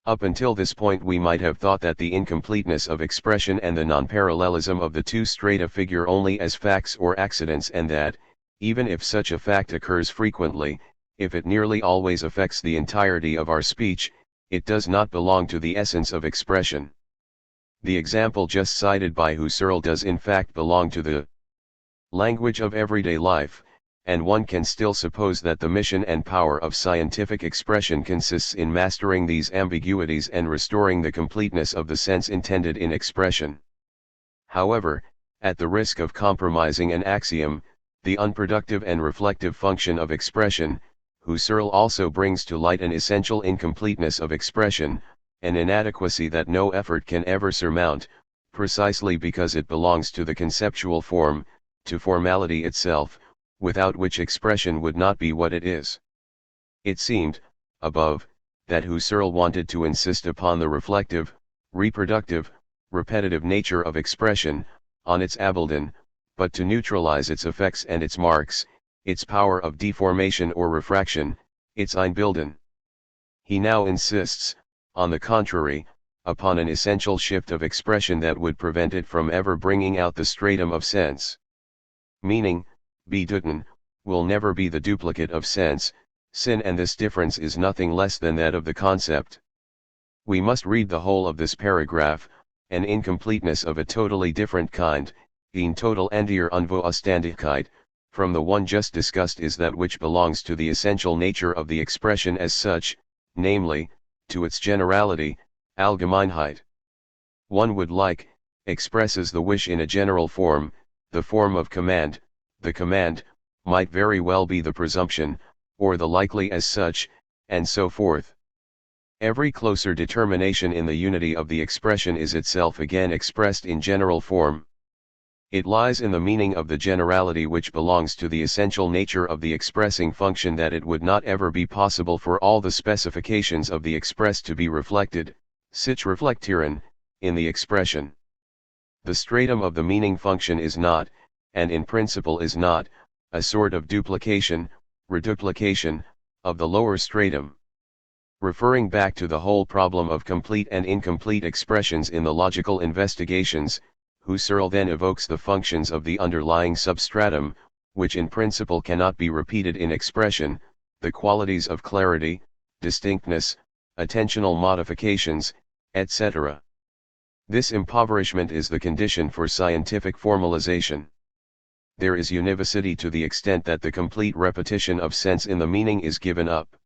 S1: Up until this point we might have thought that the incompleteness of expression and the non-parallelism of the two strata figure only as facts or accidents and that, even if such a fact occurs frequently, if it nearly always affects the entirety of our speech, it does not belong to the essence of expression. The example just cited by Husserl does in fact belong to the language of everyday life, and one can still suppose that the mission and power of scientific expression consists in mastering these ambiguities and restoring the completeness of the sense intended in expression. However, at the risk of compromising an axiom, the unproductive and reflective function of expression, Husserl also brings to light an essential incompleteness of expression, an inadequacy that no effort can ever surmount, precisely because it belongs to the conceptual form, to formality itself, without which expression would not be what it is. It seemed, above, that Husserl wanted to insist upon the reflective, reproductive, repetitive nature of expression, on its abelden, but to neutralize its effects and its marks, its power of deformation or refraction, its Einbilden. He now insists, on the contrary, upon an essential shift of expression that would prevent it from ever bringing out the stratum of sense. Meaning, bedeuten, will never be the duplicate of sense, sin, and this difference is nothing less than that of the concept. We must read the whole of this paragraph. An incompleteness of a totally different kind, een total andere Unvollständigkeit, from the one just discussed is that which belongs to the essential nature of the expression as such, namely, to its generality, Allgemeinheit. One would like, expresses the wish in a general form, the form of command, the command, might very well be the presumption, or the likely as such, and so forth. Every closer determination in the unity of the expression is itself again expressed in general form. It lies in the meaning of the generality which belongs to the essential nature of the expressing function that it would not ever be possible for all the specifications of the expressed to be reflected, sich reflektieren, in the expression. The stratum of the meaning function is not, and in principle is not, a sort of duplication, reduplication, of the lower stratum. Referring back to the whole problem of complete and incomplete expressions in the logical investigations, Husserl then evokes the functions of the underlying substratum, which in principle cannot be repeated in expression, the qualities of clarity, distinctness, attentional modifications, etc. This impoverishment is the condition for scientific formalization. There is univocity to the extent that the complete repetition of sense in the meaning is given up.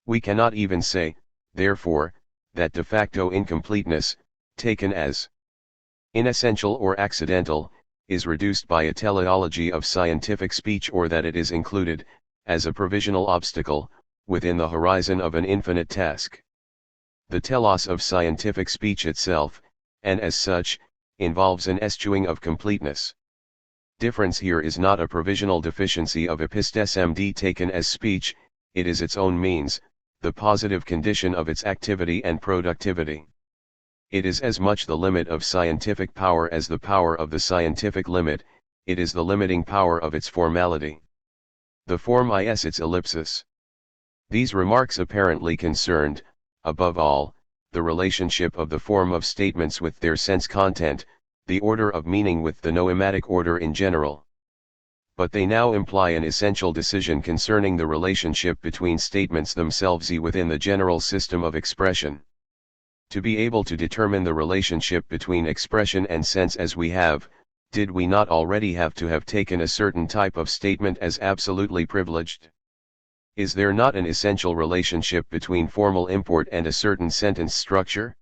S1: We cannot even say, therefore, that de facto incompleteness, taken as inessential or accidental, is reduced by a teleology of scientific speech, or that it is included, as a provisional obstacle, within the horizon of an infinite task. The telos of scientific speech itself, and as such, involves an eschewing of completeness. Difference here is not a provisional deficiency of epistesmd taken as speech, it is its own means, the positive condition of its activity and productivity. It is as much the limit of scientific power as the power of the scientific limit, it is the limiting power of its formality. The form is its ellipsis. These remarks apparently concerned, above all, the relationship of the form of statements with their sense content, the order of meaning with the noematic order in general. But they now imply an essential decision concerning the relationship between statements themselves within the general system of expression. To be able to determine the relationship between expression and sense as we have, did we not already have to have taken a certain type of statement as absolutely privileged? Is there not an essential relationship between formal import and a certain sentence structure?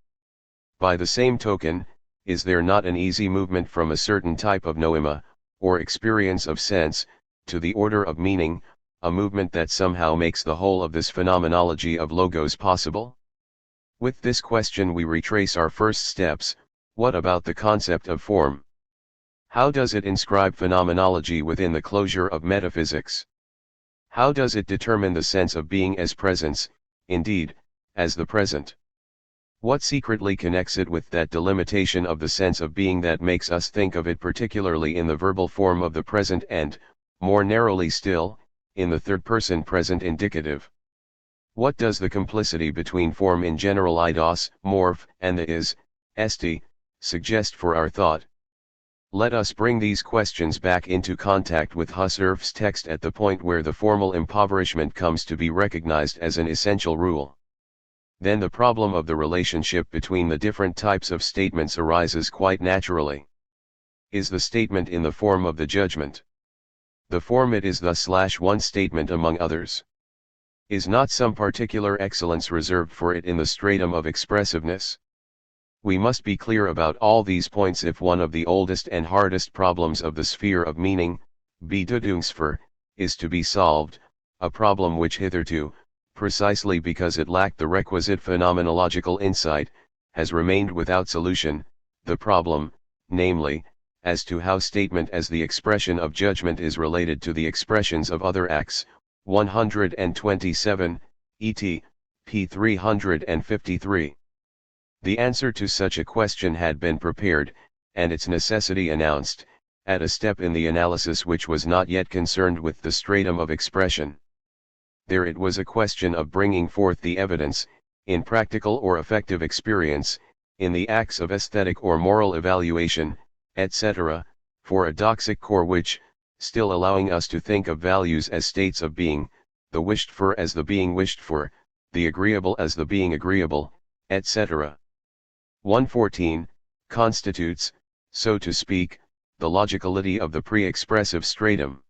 S1: By the same token, is there not an easy movement from a certain type of noema, or experience of sense, to the order of meaning, a movement that somehow makes the whole of this phenomenology of logos possible? With this question we retrace our first steps. What about the concept of form? How does it inscribe phenomenology within the closure of metaphysics? How does it determine the sense of being as presence, indeed, as the present? What secretly connects it with that delimitation of the sense of being that makes us think of it particularly in the verbal form of the present and, more narrowly still, in the third-person present indicative? What does the complicity between form in general eidos, morph, and the is, esti, suggest for our thought? Let us bring these questions back into contact with Husserl's text at the point where the formal impoverishment comes to be recognized as an essential rule. then the problem of the relationship between the different types of statements arises quite naturally. Is the statement in the form of the judgment? The form it is thus one statement among others. Is not some particular excellence reserved for it in the stratum of expressiveness? We must be clear about all these points if one of the oldest and hardest problems of the sphere of meaning, Bedeutungssphäre, is to be solved, a problem which hitherto, precisely because it lacked the requisite phenomenological insight, has remained without solution, the problem, namely, as to how statement as the expression of judgment is related to the expressions of other acts, 127, et. p. 353. The answer to such a question had been prepared, and its necessity announced, at a step in the analysis which was not yet concerned with the stratum of expression. There it was a question of bringing forth the evidence, in practical or effective experience, in the acts of aesthetic or moral evaluation, etc., for a doxic core which, still allowing us to think of values as states of being, the wished for as the being wished for, the agreeable as the being agreeable, etc. 114, constitutes, so to speak, the logicality of the pre-expressive stratum.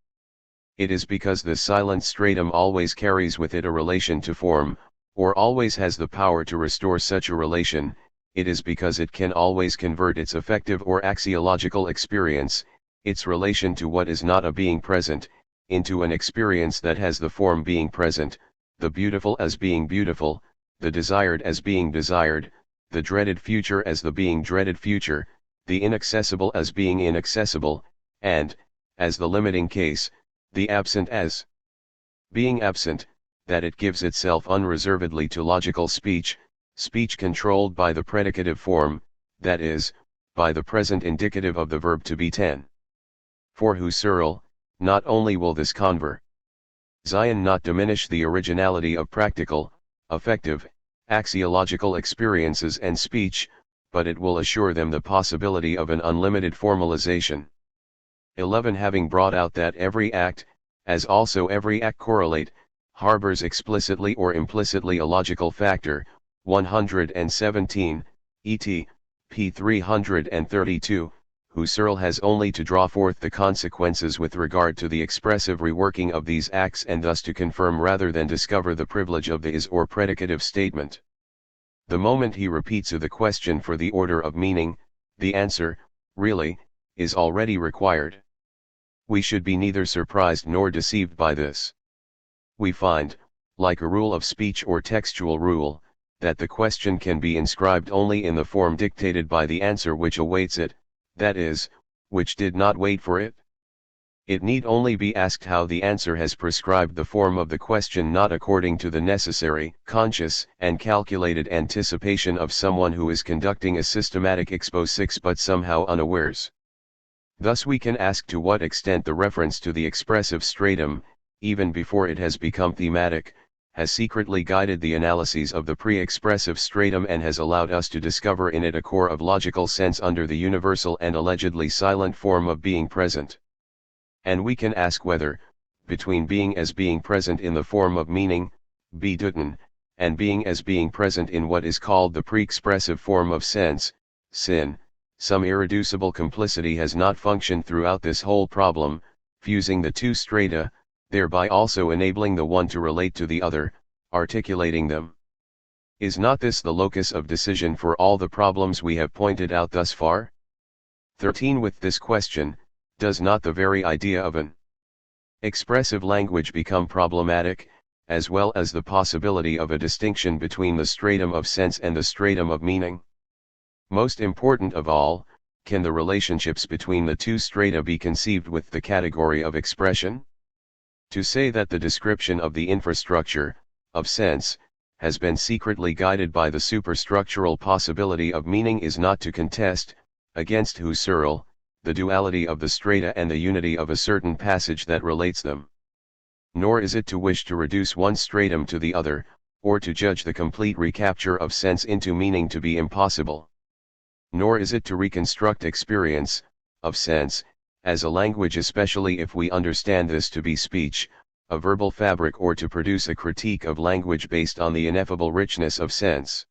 S1: It is because the silent stratum always carries with it a relation to form, or always has the power to restore such a relation, it is because it can always convert its effective or axiological experience, its relation to what is not a being present, into an experience that has the form being present, the beautiful as being beautiful, the desired as being desired, the dreaded future as the being dreaded future, the inaccessible as being inaccessible, and, as the limiting case, the absent as being absent, that it gives itself unreservedly to logical speech, speech controlled by the predicative form, that is, by the present indicative of the verb to be ten. For Husserl, not only will this conversion not diminish the originality of practical, effective, axiological experiences and speech, but it will assure them the possibility of an unlimited formalization. 11. Having brought out that every act, as also every act correlate, harbors explicitly or implicitly a logical factor, 117, et. p. 332, Husserl has only to draw forth the consequences with regard to the expressive reworking of these acts and thus to confirm rather than discover the privilege of the is or predicative statement. The moment he repeats the question for the order of meaning, the answer, really, is already required. We should be neither surprised nor deceived by this. We find, like a rule of speech or textual rule, that the question can be inscribed only in the form dictated by the answer which awaits it, that is, which did not wait for it. It need only be asked how the answer has prescribed the form of the question not according to the necessary, conscious, and calculated anticipation of someone who is conducting a systematic exposix but somehow unawares. Thus we can ask to what extent the reference to the expressive stratum, even before it has become thematic, has secretly guided the analyses of the pre-expressive stratum and has allowed us to discover in it a core of logical sense under the universal and allegedly silent form of being present. And we can ask whether, between being as being present in the form of meaning, bedeuten, and being as being present in what is called the pre-expressive form of sense, sin, some irreducible complicity has not functioned throughout this whole problem, fusing the two strata, thereby also enabling the one to relate to the other, articulating them. Is not this the locus of decision for all the problems we have pointed out thus far? 13. With this question, does not the very idea of an expressive language become problematic, as well as the possibility of a distinction between the stratum of sense and the stratum of meaning? Most important of all, can the relationships between the two strata be conceived with the category of expression? To say that the description of the infrastructure, of sense, has been secretly guided by the superstructural possibility of meaning is not to contest, against Husserl, the duality of the strata and the unity of a certain passage that relates them. Nor is it to wish to reduce one stratum to the other, or to judge the complete recapture of sense into meaning to be impossible. Nor is it to reconstruct experience, of sense, as a language, especially if we understand this to be speech, a verbal fabric, or to produce a critique of language based on the ineffable richness of sense.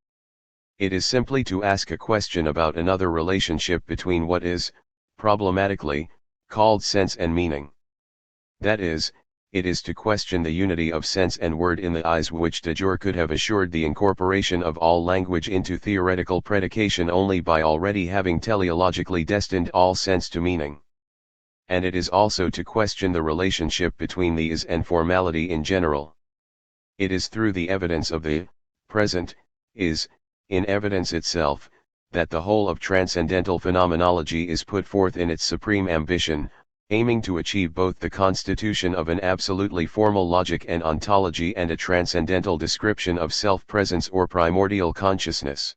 S1: It is simply to ask a question about another relationship between what is, problematically, called sense and meaning. That is, it is to question the unity of sense and word in the eyes which de jure could have assured the incorporation of all language into theoretical predication only by already having teleologically destined all sense to meaning. And it is also to question the relationship between the is and formality in general. It is through the evidence of the present is, in evidence itself, that the whole of transcendental phenomenology is put forth in its supreme ambition, aiming to achieve both the constitution of an absolutely formal logic and ontology and a transcendental description of self-presence or primordial consciousness.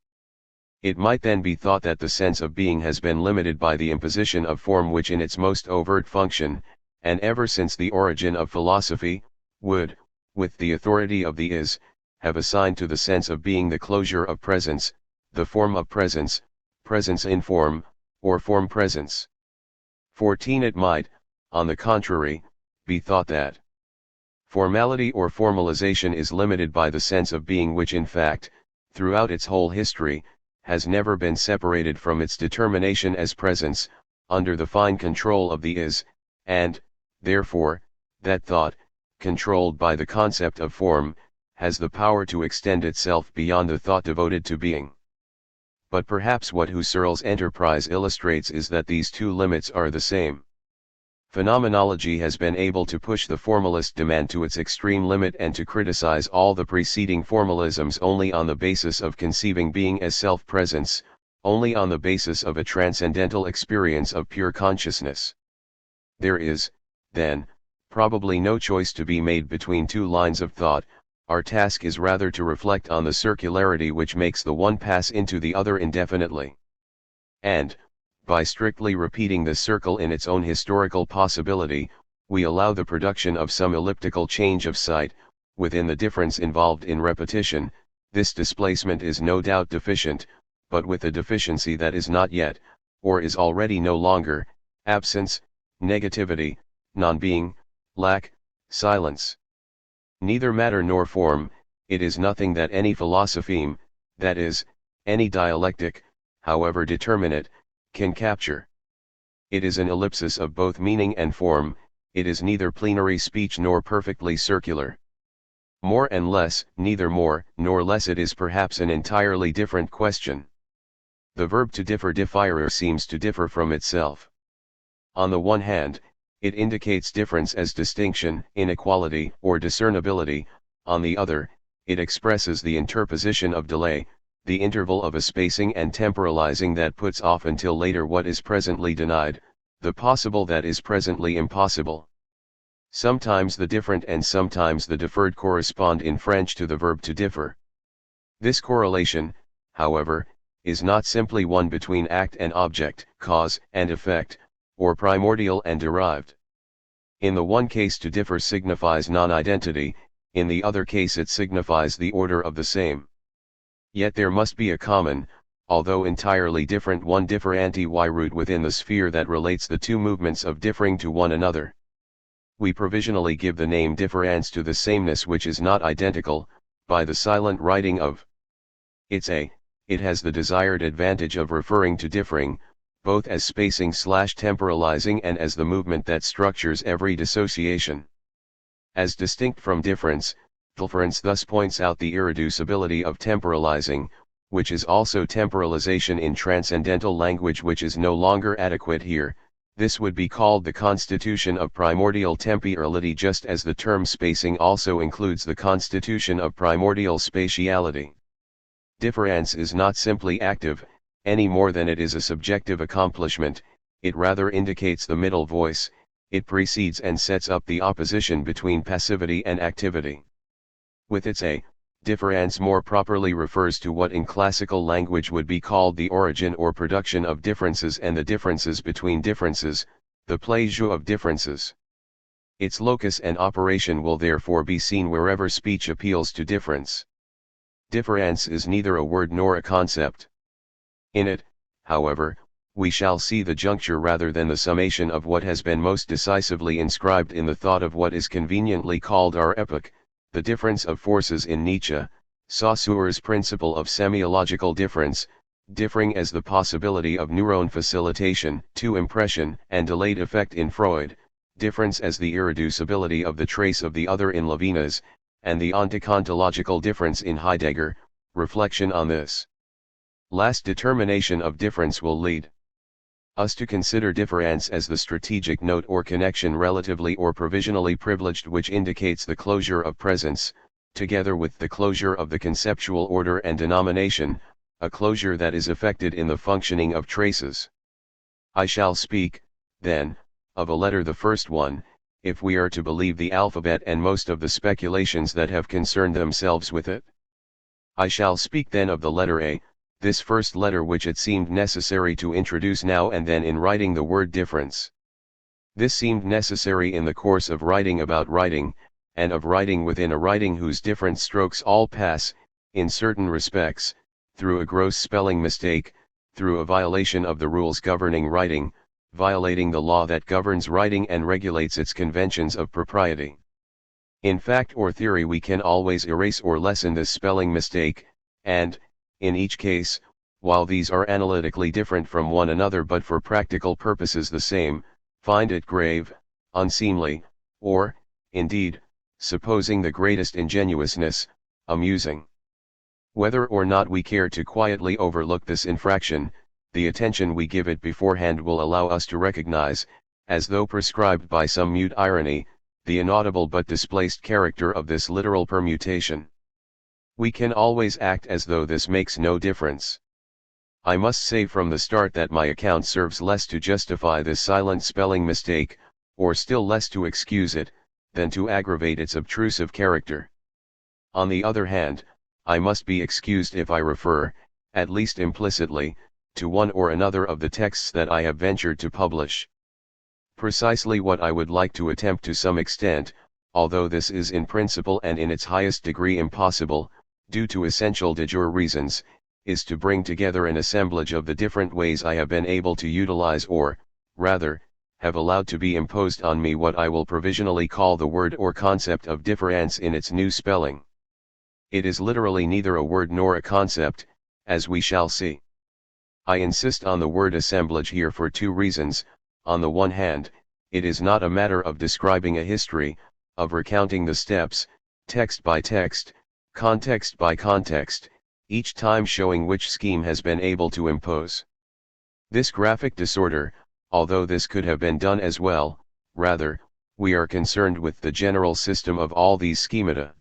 S1: It might then be thought that the sense of being has been limited by the imposition of form which in its most overt function, and ever since the origin of philosophy, would, with the authority of the is, have assigned to the sense of being the closure of presence, the form of presence, presence in form, or form presence. 14. It might, on the contrary, be thought that formality or formalization is limited by the sense of being which in fact, throughout its whole history, has never been separated from its determination as presence, under the fine control of the is, and, therefore, that thought, controlled by the concept of form, has the power to extend itself beyond the thought devoted to being. But perhaps what Husserls' enterprise illustrates is that these two limits are the same. Phenomenology has been able to push the formalist demand to its extreme limit and to criticize all the preceding formalisms only on the basis of conceiving being as self-presence, only on the basis of a transcendental experience of pure consciousness. There is, then, probably no choice to be made between two lines of thought. Our task is rather to reflect on the circularity which makes the one pass into the other indefinitely. And, by strictly repeating the circle in its own historical possibility, we allow the production of some elliptical change of sight, within the difference involved in repetition. This displacement is no doubt deficient, but with a deficiency that is not yet, or is already no longer, absence, negativity, non-being, lack, silence. Neither matter nor form, it is nothing that any philosopheme, that is, any dialectic, however determinate, can capture. It is an ellipsis of both meaning and form. It is neither plenary speech nor perfectly circular. More and less, neither more nor less. It is perhaps an entirely different question. The verb to differ, differe, seems to differ from itself. On the one hand, it indicates difference as distinction, inequality, or discernibility. On the other, it expresses the interposition of delay, the interval of a spacing and temporalizing that puts off until later what is presently denied, the possible that is presently impossible. Sometimes the different and sometimes the deferred correspond in French to the verb to differ. This correlation, however, is not simply one between act and object, cause and effect, or primordial and derived. In the one case to differ signifies non-identity, in the other case it signifies the order of the same. Yet there must be a common, although entirely different one differenti root within the sphere that relates the two movements of differing to one another. We provisionally give the name difference to the sameness which is not identical, by the silent writing of it has the desired advantage of referring to differing, both as spacing/temporalizing and as the movement that structures every dissociation. As distinct from difference, difference thus points out the irreducibility of temporalizing, which is also temporalization in transcendental language, which is no longer adequate here. This would be called the constitution of primordial temporality, just as the term spacing also includes the constitution of primordial spatiality. Difference is not simply active, any more than it is a subjective accomplishment. It rather indicates the middle voice. It precedes and sets up the opposition between passivity and activity. With its difference more properly refers to what in classical language would be called the origin or production of differences and the differences between differences, the plaisir of differences. Its locus and operation will therefore be seen wherever speech appeals to difference. Difference is neither a word nor a concept. In it, however, we shall see the juncture rather than the summation of what has been most decisively inscribed in the thought of what is conveniently called our epoch, the difference of forces in Nietzsche, Saussure's principle of semiological difference, differing as the possibility of neuron facilitation to impression and delayed effect in Freud, difference as the irreducibility of the trace of the other in Levinas, and the ontocontological difference in Heidegger. Reflection on this last determination of difference will lead us to consider difference as the strategic note or connection relatively or provisionally privileged which indicates the closure of presence, together with the closure of the conceptual order and denomination, a closure that is effected in the functioning of traces. I shall speak, then, of a letter, the first one, if we are to believe the alphabet and most of the speculations that have concerned themselves with it. I shall speak then of the letter A, this first letter which it seemed necessary to introduce now and then in writing the word difference. This seemed necessary in the course of writing about writing, and of writing within a writing whose different strokes all pass, in certain respects, through a gross spelling mistake, through a violation of the rules governing writing, violating the law that governs writing and regulates its conventions of propriety. In fact or theory we can always erase or lessen this spelling mistake, and, in each case, while these are analytically different from one another but for practical purposes the same, find it grave, unseemly, or, indeed, supposing the greatest ingenuousness, amusing. Whether or not we care to quietly overlook this infraction, the attention we give it beforehand will allow us to recognize, as though prescribed by some mute irony, the inaudible but displaced character of this literal permutation. We can always act as though this makes no difference. I must say from the start that my account serves less to justify this silent spelling mistake, or still less to excuse it, than to aggravate its obtrusive character. On the other hand, I must be excused if I refer, at least implicitly, to one or another of the texts that I have ventured to publish. Precisely what I would like to attempt to some extent, although this is in principle and in its highest degree impossible, due to essential de jure reasons, is to bring together an assemblage of the different ways I have been able to utilize or, rather, have allowed to be imposed on me what I will provisionally call the word or concept of difference in its new spelling. It is literally neither a word nor a concept, as we shall see. I insist on the word assemblage here for two reasons. On the one hand, it is not a matter of describing a history, of recounting the steps, text by text, context by context, each time showing which scheme has been able to impose this graphic disorder, although this could have been done as well. Rather, we are concerned with the general system of all these schemata.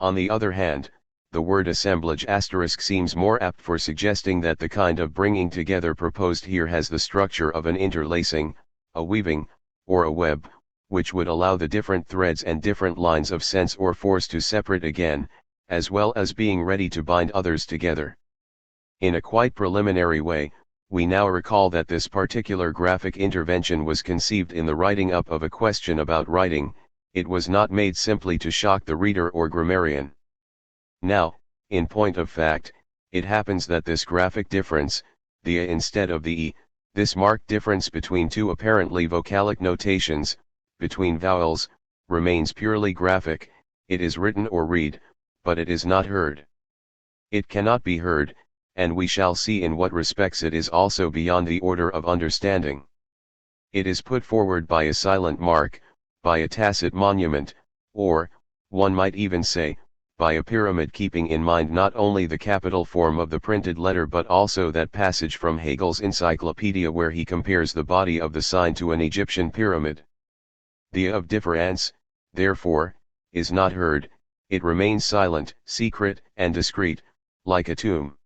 S1: On the other hand, the word assemblage * seems more apt for suggesting that the kind of bringing together proposed here has the structure of an interlacing, a weaving, or a web, which would allow the different threads and different lines of sense or force to separate again, as well as being ready to bind others together. In a quite preliminary way, we now recall that this particular graphic intervention was conceived in the writing up of a question about writing. It was not made simply to shock the reader or grammarian. Now, in point of fact, it happens that this graphic difference, the A instead of the E, this marked difference between two apparently vocalic notations, between vowels, remains purely graphic. It is written or read, but it is not heard. It cannot be heard, and we shall see in what respects it is also beyond the order of understanding. It is put forward by a silent mark, by a tacit monument, or, one might even say, by a pyramid, keeping in mind not only the capital form of the printed letter but also that passage from Hegel's Encyclopedia where he compares the body of the sign to an Egyptian pyramid. The A of difference, therefore, is not heard, it remains silent, secret, and discreet, like a tomb.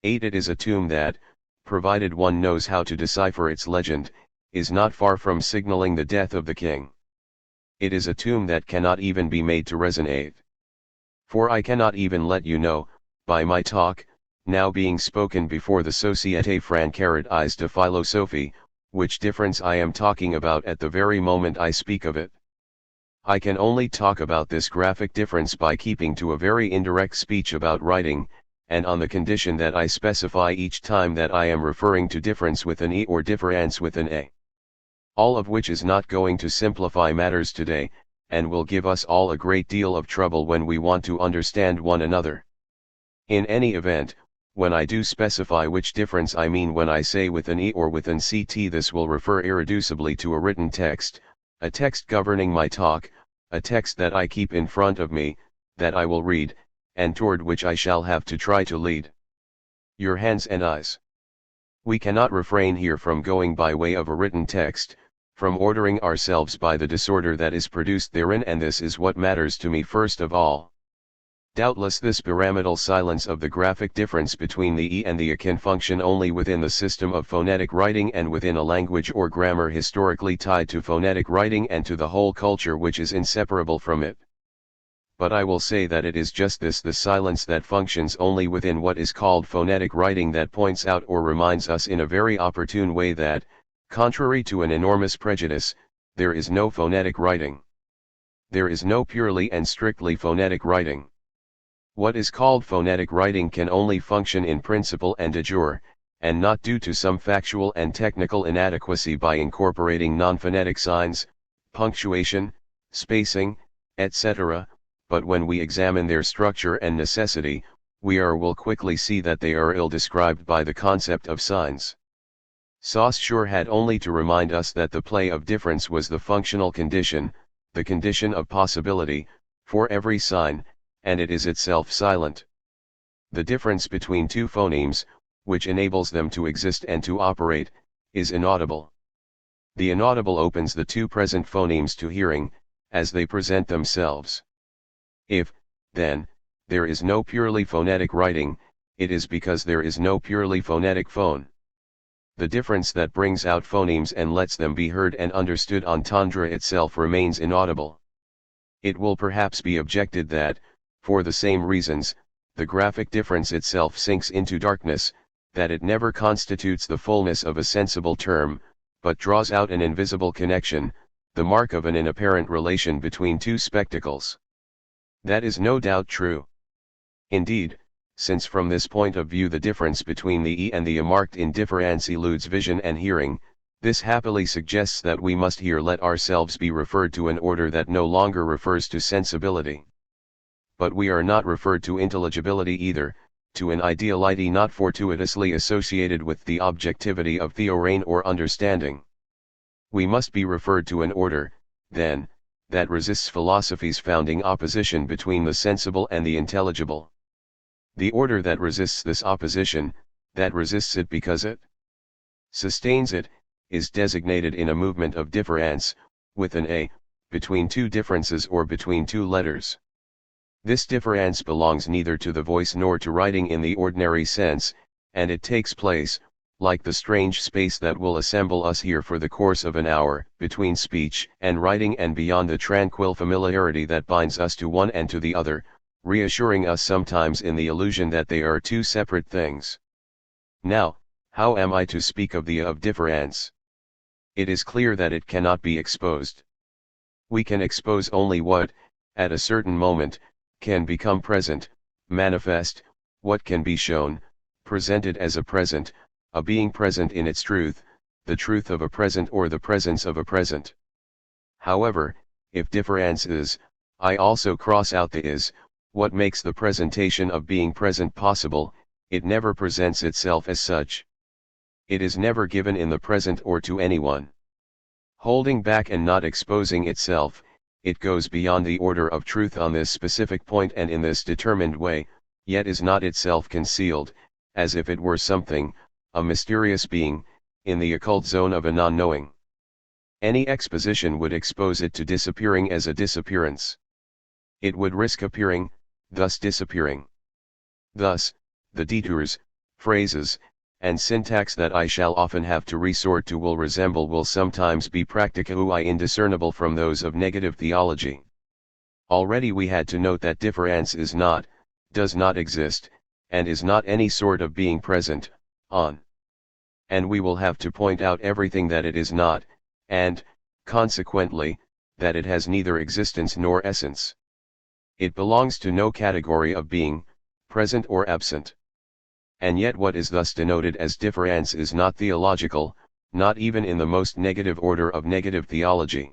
S1: 8. It is a tomb that, provided one knows how to decipher its legend, is not far from signaling the death of the king. It is a tomb that cannot even be made to resonate. For I cannot even let you know, by my talk, now being spoken before the Société Francaise de Philosophie, which difference I am talking about at the very moment I speak of it. I can only talk about this graphic difference by keeping to a very indirect speech about writing, and on the condition that I specify each time that I am referring to difference with an E or difference with an A. All of which is not going to simplify matters today, and will give us all a great deal of trouble when we want to understand one another. In any event, when I do specify which difference I mean when I say with an E or with an CT, this will refer irreducibly to a written text, a text governing my talk, a text that I keep in front of me, that I will read, and toward which I shall have to try to lead your hands and eyes. We cannot refrain here from going by way of a written text, from ordering ourselves by the disorder that is produced therein, and this is what matters to me first of all. Doubtless this pyramidal silence of the graphic difference between the E and the A can function only within the system of phonetic writing and within a language or grammar historically tied to phonetic writing and to the whole culture which is inseparable from it. But I will say that it is just this, the silence that functions only within what is called phonetic writing, that points out or reminds us in a very opportune way that, contrary to an enormous prejudice, there is no phonetic writing. There is no purely and strictly phonetic writing. What is called phonetic writing can only function in principle and de jure, and not due to some factual and technical inadequacy, by incorporating non-phonetic signs, punctuation, spacing, etc., but when we examine their structure and necessity, we will quickly see that they are ill described by the concept of signs. Saussure had only to remind us that the play of difference was the functional condition, the condition of possibility, for every sign, and it is itself silent. The difference between two phonemes, which enables them to exist and to operate, is inaudible. The inaudible opens the two present phonemes to hearing, as they present themselves. If, then, there is no purely phonetic writing, it is because there is no purely phonetic phone. The difference that brings out phonemes and lets them be heard and understood entendre itself remains inaudible. It will perhaps be objected that, for the same reasons, the graphic difference itself sinks into darkness, that it never constitutes the fullness of a sensible term, but draws out an invisible connection, the mark of an inapparent relation between two spectacles. That is no doubt true. Indeed, since from this point of view the difference between the E and the A marked in difference eludes vision and hearing, this happily suggests that we must here let ourselves be referred to an order that no longer refers to sensibility. But we are not referred to intelligibility either, to an ideality not fortuitously associated with the objectivity of theorein or understanding. We must be referred to an order, then, that resists philosophy's founding opposition between the sensible and the intelligible. The order that resists this opposition, that resists it because it sustains it, is designated in a movement of difference, with an A, between two differences or between two letters. This difference belongs neither to the voice nor to writing in the ordinary sense, and it takes place, like the strange space that will assemble us here for the course of an hour, between speech and writing and beyond the tranquil familiarity that binds us to one and to the other, reassuring us sometimes in the illusion that they are two separate things. Now, how am I to speak of the of difference? It is clear that it cannot be exposed. We can expose only what, at a certain moment, can become present, manifest, what can be shown, presented as a present, a being present in its truth, the truth of a present or the presence of a present. However, if difference is, I also cross out the is, what makes the presentation of being present possible, it never presents itself as such. It is never given in the present or to anyone. Holding back and not exposing itself, it goes beyond the order of truth on this specific point and in this determined way, yet is not itself concealed, as if it were something, a mysterious being, in the occult zone of a non-knowing. Any exposition would expose it to disappearing as a disappearance. It would risk appearing, thus disappearing. Thus, the detours, phrases, and syntax that I shall often have to resort to will sometimes be practically indiscernible from those of negative theology. Already we had to note that difference is not, does not exist, and is not any sort of being present, on. And we will have to point out everything that it is not, and, consequently, that it has neither existence nor essence. It belongs to no category of being, present or absent. And yet what is thus denoted as difference is not theological, not even in the most negative order of negative theology.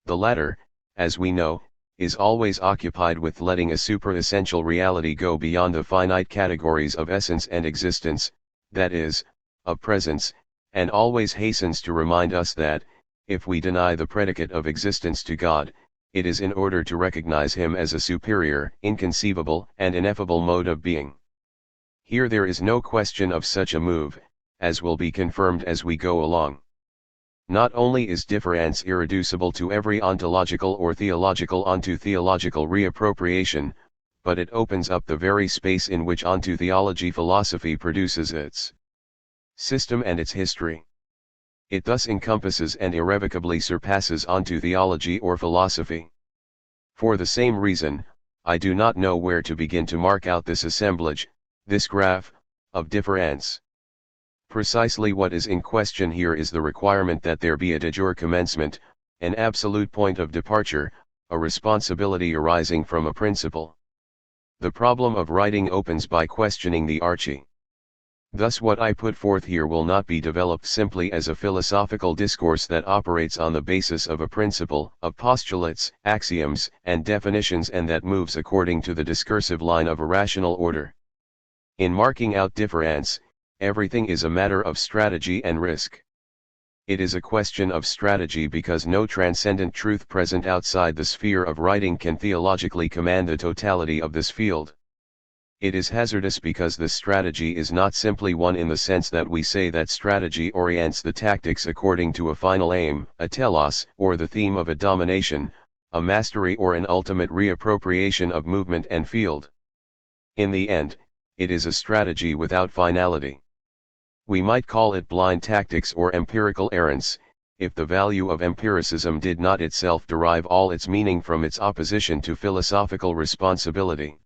S1: The latter, as we know, is always occupied with letting a super-essential reality go beyond the finite categories of essence and existence, that is, of presence, and always hastens to remind us that, if we deny the predicate of existence to God, it is in order to recognize him as a superior, inconceivable, and ineffable mode of being. Here there is no question of such a move, as will be confirmed as we go along. Not only is difference irreducible to every ontological or theological onto theological reappropriation, but it opens up the very space in which onto theology philosophy produces its system and its history. It thus encompasses and irrevocably surpasses onto theology or philosophy. For the same reason, I do not know where to begin to mark out this assemblage, this graph, of difference. Precisely what is in question here is the requirement that there be a de jure commencement, an absolute point of departure, a responsibility arising from a principle. The problem of writing opens by questioning the archie. Thus what I put forth here will not be developed simply as a philosophical discourse that operates on the basis of a principle, of postulates, axioms, and definitions, and that moves according to the discursive line of a rational order. In marking out difference, everything is a matter of strategy and risk. It is a question of strategy because no transcendent truth present outside the sphere of writing can theologically command the totality of this field. It is hazardous because this strategy is not simply one in the sense that we say that strategy orients the tactics according to a final aim, a telos, or the theme of a domination, a mastery, or an ultimate reappropriation of movement and field. In the end, it is a strategy without finality. We might call it blind tactics or empirical errance, if the value of empiricism did not itself derive all its meaning from its opposition to philosophical responsibility.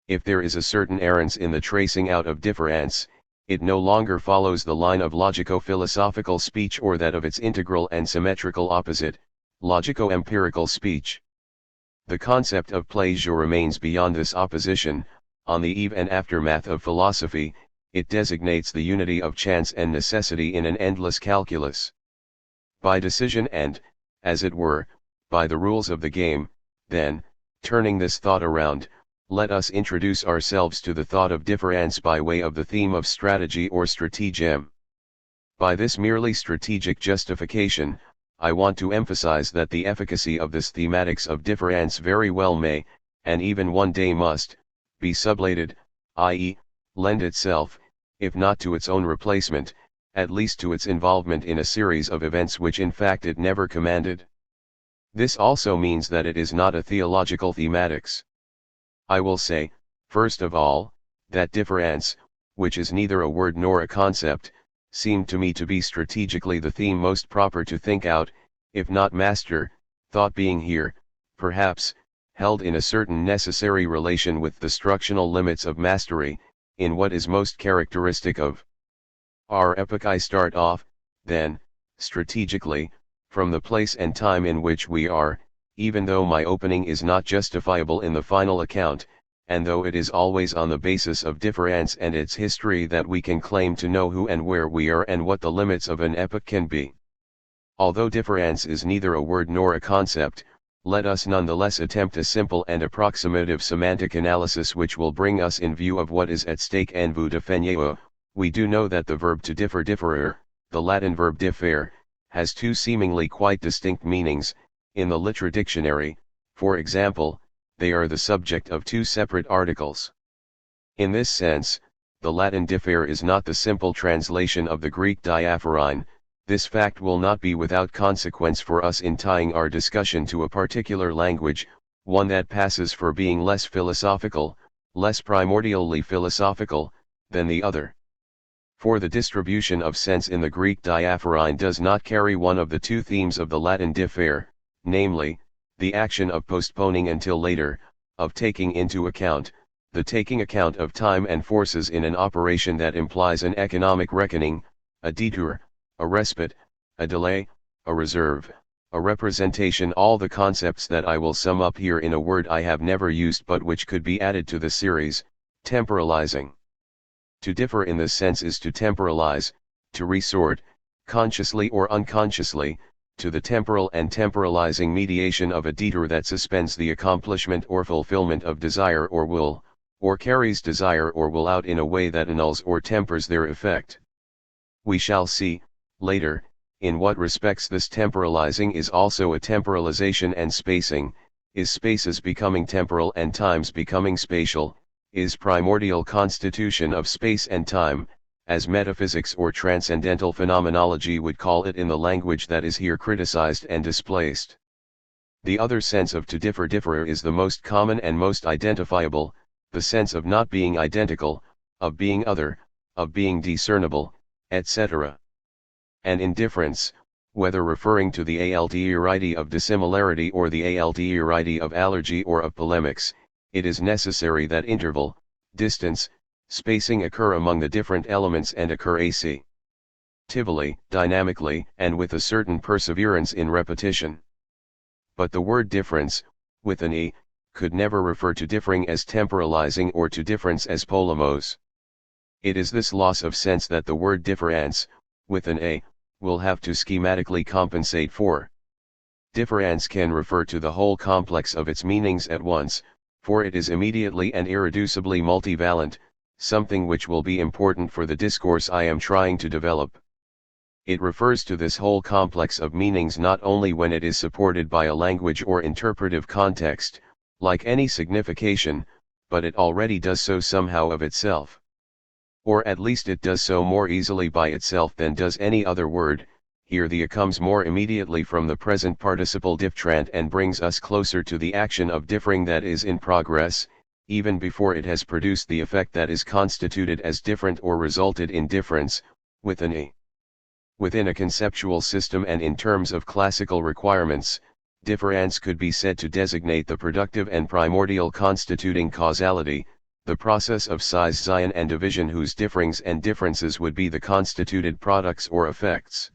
S1: If there is a certain errance in the tracing out of difference, it no longer follows the line of logico-philosophical speech or that of its integral and symmetrical opposite, logico-empirical speech. The concept of plaisir remains beyond this opposition. On the eve and aftermath of philosophy, it designates the unity of chance and necessity in an endless calculus. By decision and, as it were, by the rules of the game, then, turning this thought around, let us introduce ourselves to the thought of difference by way of the theme of strategy or stratagem. By this merely strategic justification, I want to emphasize that the efficacy of this thematics of difference very well may, and even one day must, be sublated, i.e., lend itself, if not to its own replacement, at least to its involvement in a series of events which in fact it never commanded. This also means that it is not a theological thematics. I will say, first of all, that difference, which is neither a word nor a concept, seemed to me to be strategically the theme most proper to think out, if not master, thought being here, perhaps, held in a certain necessary relation with the structural limits of mastery, in what is most characteristic of our epoch. I start off, then, strategically, from the place and time in which we are, even though my opening is not justifiable in the final account, and though it is always on the basis of difference and its history that we can claim to know who and where we are and what the limits of an epoch can be. Although difference is neither a word nor a concept, let us nonetheless attempt a simple and approximative semantic analysis which will bring us in view of what is at stake. En vue de finir, we do know that the verb to differ, differer, the Latin verb differe, has two seemingly quite distinct meanings. In the Litra dictionary, for example, they are the subject of two separate articles. In this sense, the Latin differ is not the simple translation of the Greek diaphorein. This fact will not be without consequence for us in tying our discussion to a particular language, one that passes for being less philosophical, less primordially philosophical, than the other. For the distribution of sense in the Greek diaphorein does not carry one of the two themes of the Latin differ, namely, the action of postponing until later, of taking into account, the taking account of time and forces in an operation that implies an economic reckoning, a detour, a respite, a delay, a reserve, a representation. All the concepts that I will sum up here in a word I have never used but which could be added to the series, Temporalizing. To differ in this sense is to temporalize, to resort, consciously or unconsciously, to the temporal and temporalizing mediation of a detour that suspends the accomplishment or fulfillment of desire or will, or carries desire or will out in a way that annuls or tempers their effect. We shall see, later, in what respects this temporalizing is also a temporalization and spacing, is spaces becoming temporal and times becoming spatial, is primordial constitution of space and time, as metaphysics or transcendental phenomenology would call it in the language that is here criticized and displaced. The other sense of to differ differer is the most common and most identifiable, the sense of not being identical, of being other, of being discernible, etc. And indifference, whether referring to the alterity of dissimilarity or the alterity of allergy or of polemics, it is necessary that interval, distance, spacing occur among the different elements and occur actively, dynamically, and with a certain perseverance in repetition. But the word difference, with an e, could never refer to differing as temporalizing or to difference as polemos. It is this loss of sense that the word difference, with an a, will have to schematically compensate for. Difference can refer to the whole complex of its meanings at once, for it is immediately and irreducibly multivalent, something which will be important for the discourse I am trying to develop. It refers to this whole complex of meanings not only when it is supported by a language or interpretive context, like any signification, but it already does so somehow of itself. Or at least it does so more easily by itself than does any other word. Here the a comes more immediately from the present participle difftrant and brings us closer to the action of differing that is in progress, even before it has produced the effect that is constituted as different or resulted in difference, with an e. Within a conceptual system and in terms of classical requirements, difference could be said to designate the productive and primordial constituting causality, the process of size Zion and division whose differings and differences would be the constituted products or effects.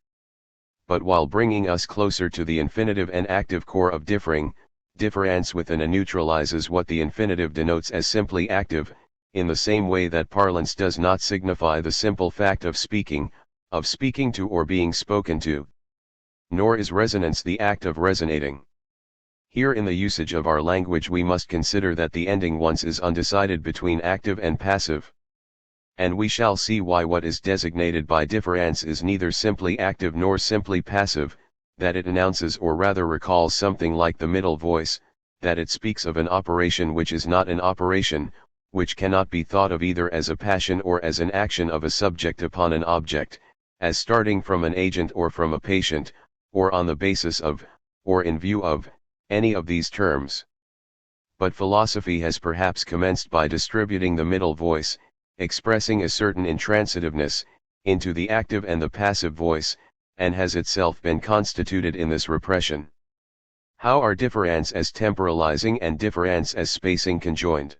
S1: But while bringing us closer to the infinitive and active core of differing, difference within a neutralizes what the infinitive denotes as simply active, in the same way that parlance does not signify the simple fact of speaking to or being spoken to. Nor is resonance the act of resonating. Here in the usage of our language we must consider that the ending once is undecided between active and passive. And we shall see why what is designated by difference is neither simply active nor simply passive, that it announces or rather recalls something like the middle voice, that it speaks of an operation which is not an operation, which cannot be thought of either as a passion or as an action of a subject upon an object, as starting from an agent or from a patient, or on the basis of, or in view of, any of these terms. But philosophy has perhaps commenced by distributing the middle voice, expressing a certain intransitiveness, into the active and the passive voice, and has itself been constituted in this repression. How are difference as temporalizing and difference as spacing conjoined?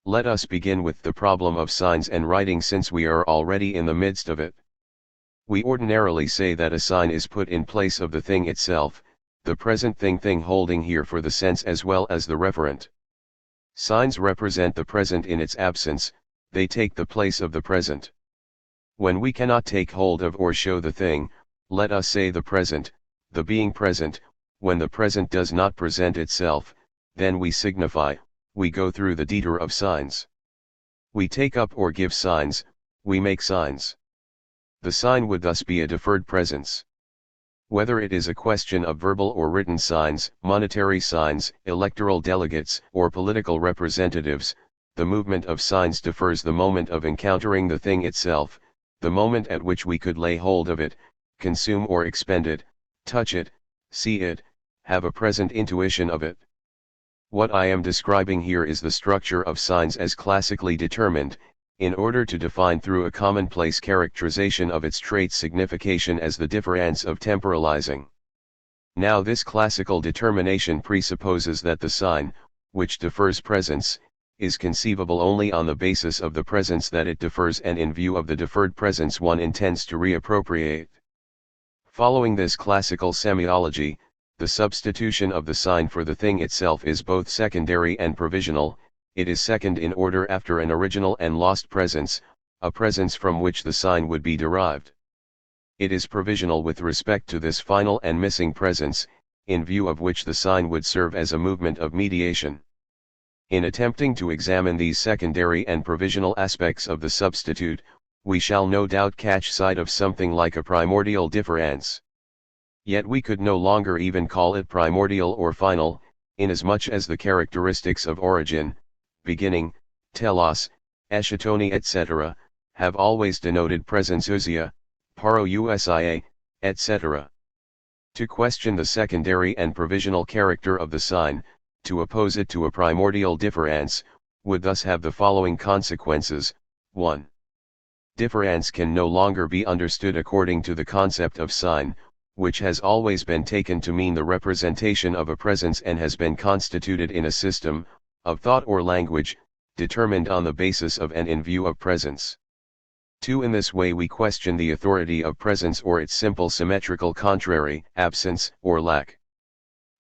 S1: Let us begin with the problem of signs and writing since we are already in the midst of it. We ordinarily say that a sign is put in place of the thing itself, the present thing holding here for the sense as well as the referent. Signs represent the present in its absence, they take the place of the present. When we cannot take hold of or show the thing, let us say the present, the being present, when the present does not present itself, then we signify, we go through the detour of signs. We take up or give signs, we make signs. The sign would thus be a deferred presence. Whether it is a question of verbal or written signs, monetary signs, electoral delegates, or political representatives, the movement of signs defers the moment of encountering the thing itself, the moment at which we could lay hold of it, consume or expend it, touch it, see it, have a present intuition of it. What I am describing here is the structure of signs as classically determined, in order to define through a commonplace characterization of its traits signification as the difference of temporalizing. Now this classical determination presupposes that the sign, which defers presence, is conceivable only on the basis of the presence that it defers and in view of the deferred presence one intends to reappropriate. Following this classical semiology, the substitution of the sign for the thing itself is both secondary and provisional, it is second in order after an original and lost presence, a presence from which the sign would be derived. It is provisional with respect to this final and missing presence, in view of which the sign would serve as a movement of mediation. In attempting to examine these secondary and provisional aspects of the substitute, we shall no doubt catch sight of something like a primordial difference. Yet we could no longer even call it primordial or final, inasmuch as the characteristics of origin, beginning, telos, eschatoni etc., have always denoted presensusia, parousia, etc. To question the secondary and provisional character of the sign, to oppose it to a primordial difference, would thus have the following consequences. 1. Difference can no longer be understood according to the concept of sign, which has always been taken to mean the representation of a presence and has been constituted in a system, of thought or language, determined on the basis of and in view of presence. 2. In this way we question the authority of presence or its simple symmetrical contrary, absence or lack.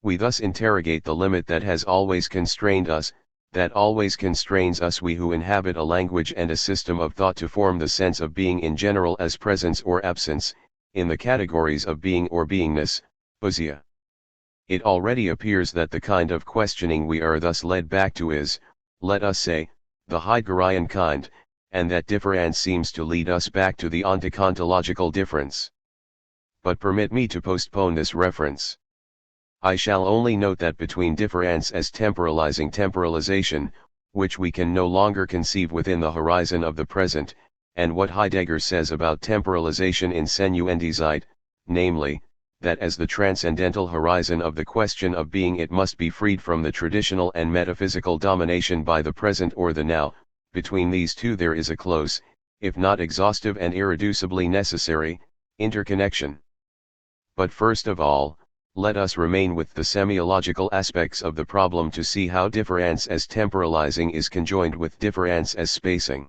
S1: We thus interrogate the limit that has always constrained us, that always constrains us we who inhabit a language and a system of thought to form the sense of being in general as presence or absence, in the categories of being or beingness, ousia. It already appears that the kind of questioning we are thus led back to is, let us say, the Heideggerian kind, and that difference seems to lead us back to the ontocontological difference. But permit me to postpone this reference. I shall only note that between difference as temporalizing temporalization, which we can no longer conceive within the horizon of the present, and what Heidegger says about temporalization in Senuendizeit, namely, that as the transcendental horizon of the question of being it must be freed from the traditional and metaphysical domination by the present or the now, between these two there is a close, if not exhaustive and irreducibly necessary, interconnection. But first of all, let us remain with the semiological aspects of the problem to see how difference as temporalizing is conjoined with difference as spacing.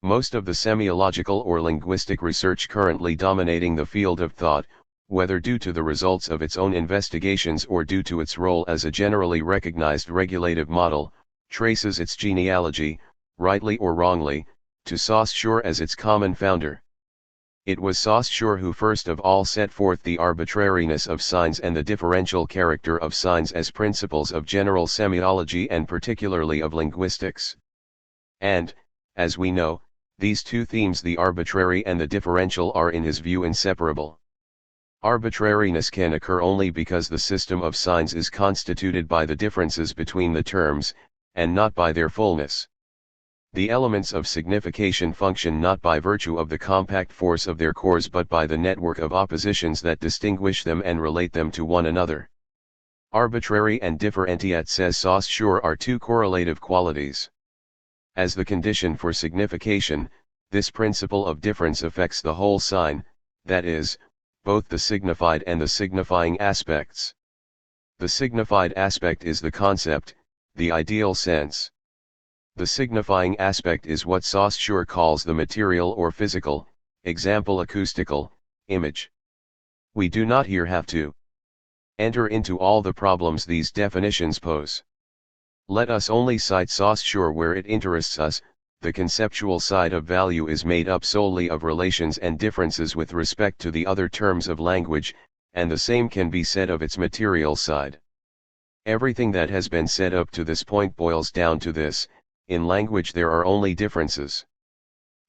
S1: Most of the semiological or linguistic research currently dominating the field of thought, whether due to the results of its own investigations or due to its role as a generally recognized regulative model, traces its genealogy, rightly or wrongly, to Saussure as its common founder. It was Saussure who first of all set forth the arbitrariness of signs and the differential character of signs as principles of general semiology and particularly of linguistics. And, as we know, these two themes, the arbitrary and the differential, are in his view inseparable. Arbitrariness can occur only because the system of signs is constituted by the differences between the terms, and not by their fullness. The elements of signification function not by virtue of the compact force of their cores but by the network of oppositions that distinguish them and relate them to one another. Arbitrary and differentiate, says Saussure, are two correlative qualities. As the condition for signification, this principle of difference affects the whole sign, that is, both the signified and the signifying aspects. The signified aspect is the concept, the ideal sense. The signifying aspect is what Saussure calls the material or physical, example acoustical, image. We do not here have to enter into all the problems these definitions pose. Let us only cite Saussure where it interests us. The conceptual side of value is made up solely of relations and differences with respect to the other terms of language, and the same can be said of its material side. Everything that has been said up to this point boils down to this: in language there are only differences.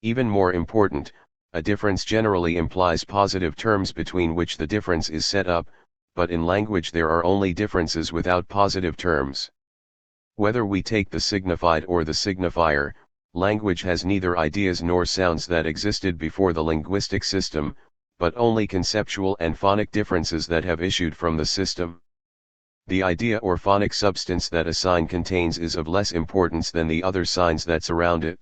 S1: Even more important, a difference generally implies positive terms between which the difference is set up, but in language there are only differences without positive terms. Whether we take the signified or the signifier, language has neither ideas nor sounds that existed before the linguistic system, but only conceptual and phonic differences that have issued from the system. The idea or phonic substance that a sign contains is of less importance than the other signs that surround it.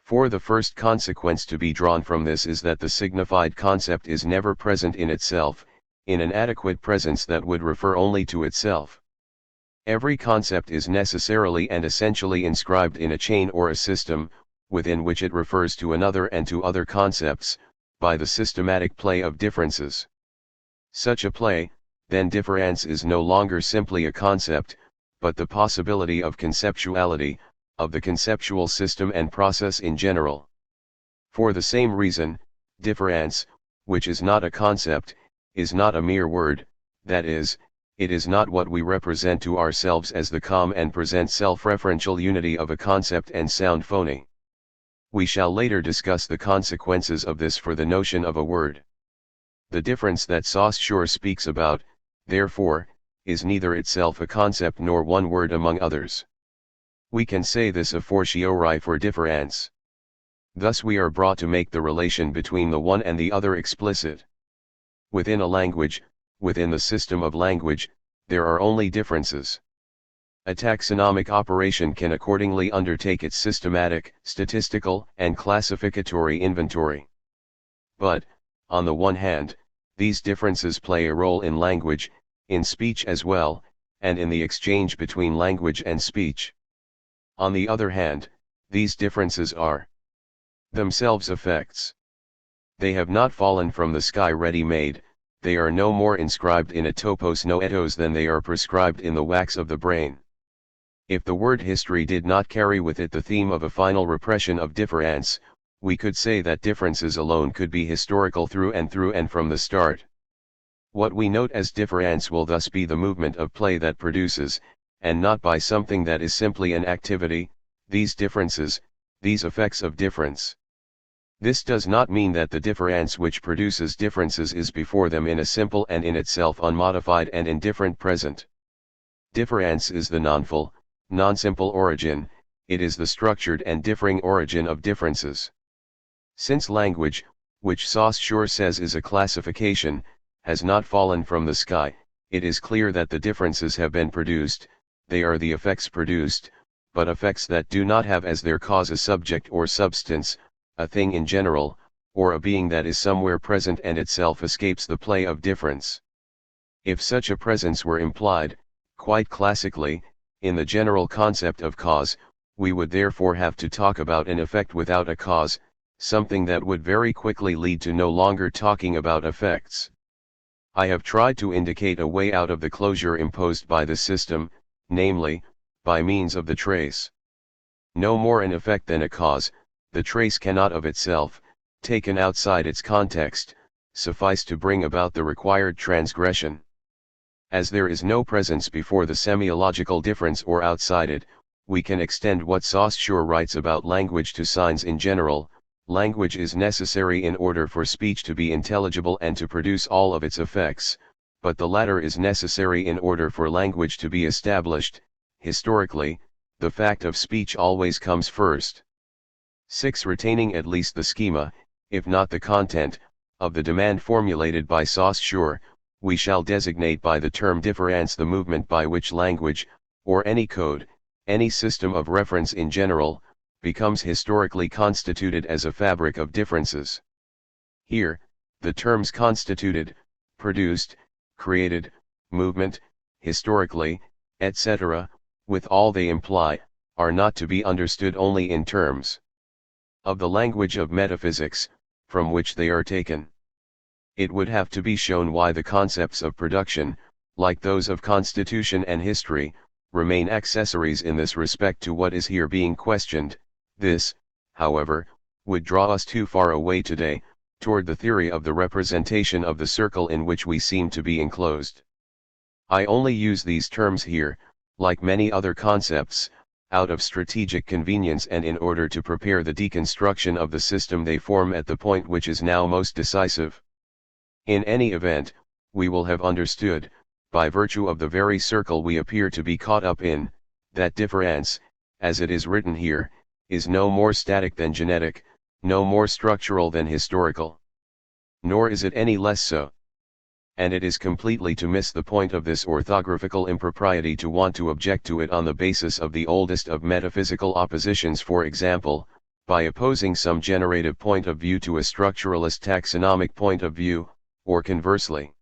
S1: For the first consequence to be drawn from this is that the signified concept is never present in itself, in an adequate presence that would refer only to itself. Every concept is necessarily and essentially inscribed in a chain or a system, within which it refers to another and to other concepts, by the systematic play of differences. Such a play, then difference, is no longer simply a concept, but the possibility of conceptuality, of the conceptual system and process in general. For the same reason, difference, which is not a concept, is not a mere word, that is, it is not what we represent to ourselves as the calm and present self-referential unity of a concept and sound phony. We shall later discuss the consequences of this for the notion of a word. The difference that Saussure speaks about, therefore, is neither itself a concept nor one word among others. We can say this a fortiori for difference. Thus we are brought to make the relation between the one and the other explicit. Within a language, within the system of language, there are only differences. A taxonomic operation can accordingly undertake its systematic, statistical, and classificatory inventory. But, on the one hand, these differences play a role in language, in speech as well, and in the exchange between language and speech. On the other hand, these differences are themselves effects. They have not fallen from the sky ready-made, they are no more inscribed in a topos noetos than they are prescribed in the wax of the brain. If the word history did not carry with it the theme of a final repression of difference, we could say that differences alone could be historical through and from the start. What we note as difference will thus be the movement of play that produces, and not by something that is simply an activity, these differences, these effects of difference. This does not mean that the difference which produces differences is before them in a simple and in itself unmodified and indifferent present. Difference is the non-full, non-simple origin, it is the structured and differing origin of differences. Since language, which Saussure says is a classification, has not fallen from the sky, it is clear that the differences have been produced, they are the effects produced, but effects that do not have as their cause a subject or substance, a thing in general, or a being that is somewhere present and itself escapes the play of difference. If such a presence were implied, quite classically, in the general concept of cause, we would therefore have to talk about an effect without a cause, something that would very quickly lead to no longer talking about effects. I have tried to indicate a way out of the closure imposed by the system, namely, by means of the trace. No more an effect than a cause, the trace cannot of itself, taken outside its context, suffice to bring about the required transgression. As there is no presence before the semiological difference or outside it, we can extend what Saussure writes about language to signs in general. Language is necessary in order for speech to be intelligible and to produce all of its effects, but the latter is necessary in order for language to be established. Historically, the fact of speech always comes first. 6. Retaining at least the schema, if not the content, of the demand formulated by Saussure, we shall designate by the term difference the movement by which language, or any code, any system of reference in general, becomes historically constituted as a fabric of differences. Here, the terms constituted, produced, created, movement, historically, etc., with all they imply, are not to be understood only in terms of the language of metaphysics, from which they are taken. It would have to be shown why the concepts of production, like those of constitution and history, remain accessories in this respect to what is here being questioned. This, however, would draw us too far away today, toward the theory of the representation of the circle in which we seem to be enclosed. I only use these terms here, like many other concepts, out of strategic convenience and in order to prepare the deconstruction of the system they form at the point which is now most decisive. In any event, we will have understood, by virtue of the very circle we appear to be caught up in, that difference, as it is written here, is no more static than genetic, no more structural than historical. Nor is it any less so. And it is completely to miss the point of this orthographical impropriety to want to object to it on the basis of the oldest of metaphysical oppositions, for example, by opposing some generative point of view to a structuralist taxonomic point of view, or conversely.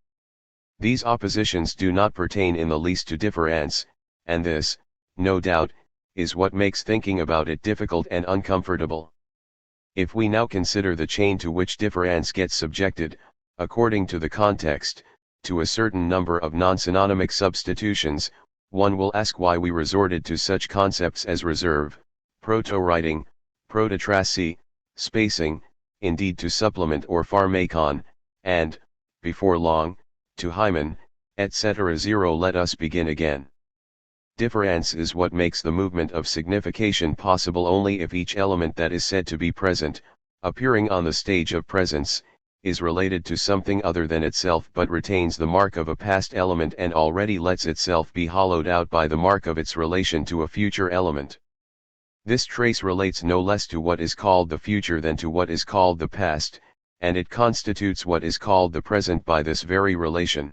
S1: These oppositions do not pertain in the least to difference, and this, no doubt, is what makes thinking about it difficult and uncomfortable. If we now consider the chain to which difference gets subjected, according to the context, to a certain number of non-synonymic substitutions, one will ask why we resorted to such concepts as reserve, proto-writing, prototracy, spacing, indeed to supplement or pharmakon, and, before long, to hymen, etc. 0. Let us begin again. Difference is what makes the movement of signification possible only if each element that is said to be present, appearing on the stage of presence, is related to something other than itself but retains the mark of a past element and already lets itself be hollowed out by the mark of its relation to a future element. This trace relates no less to what is called the future than to what is called the past, and it constitutes what is called the present by this very relation.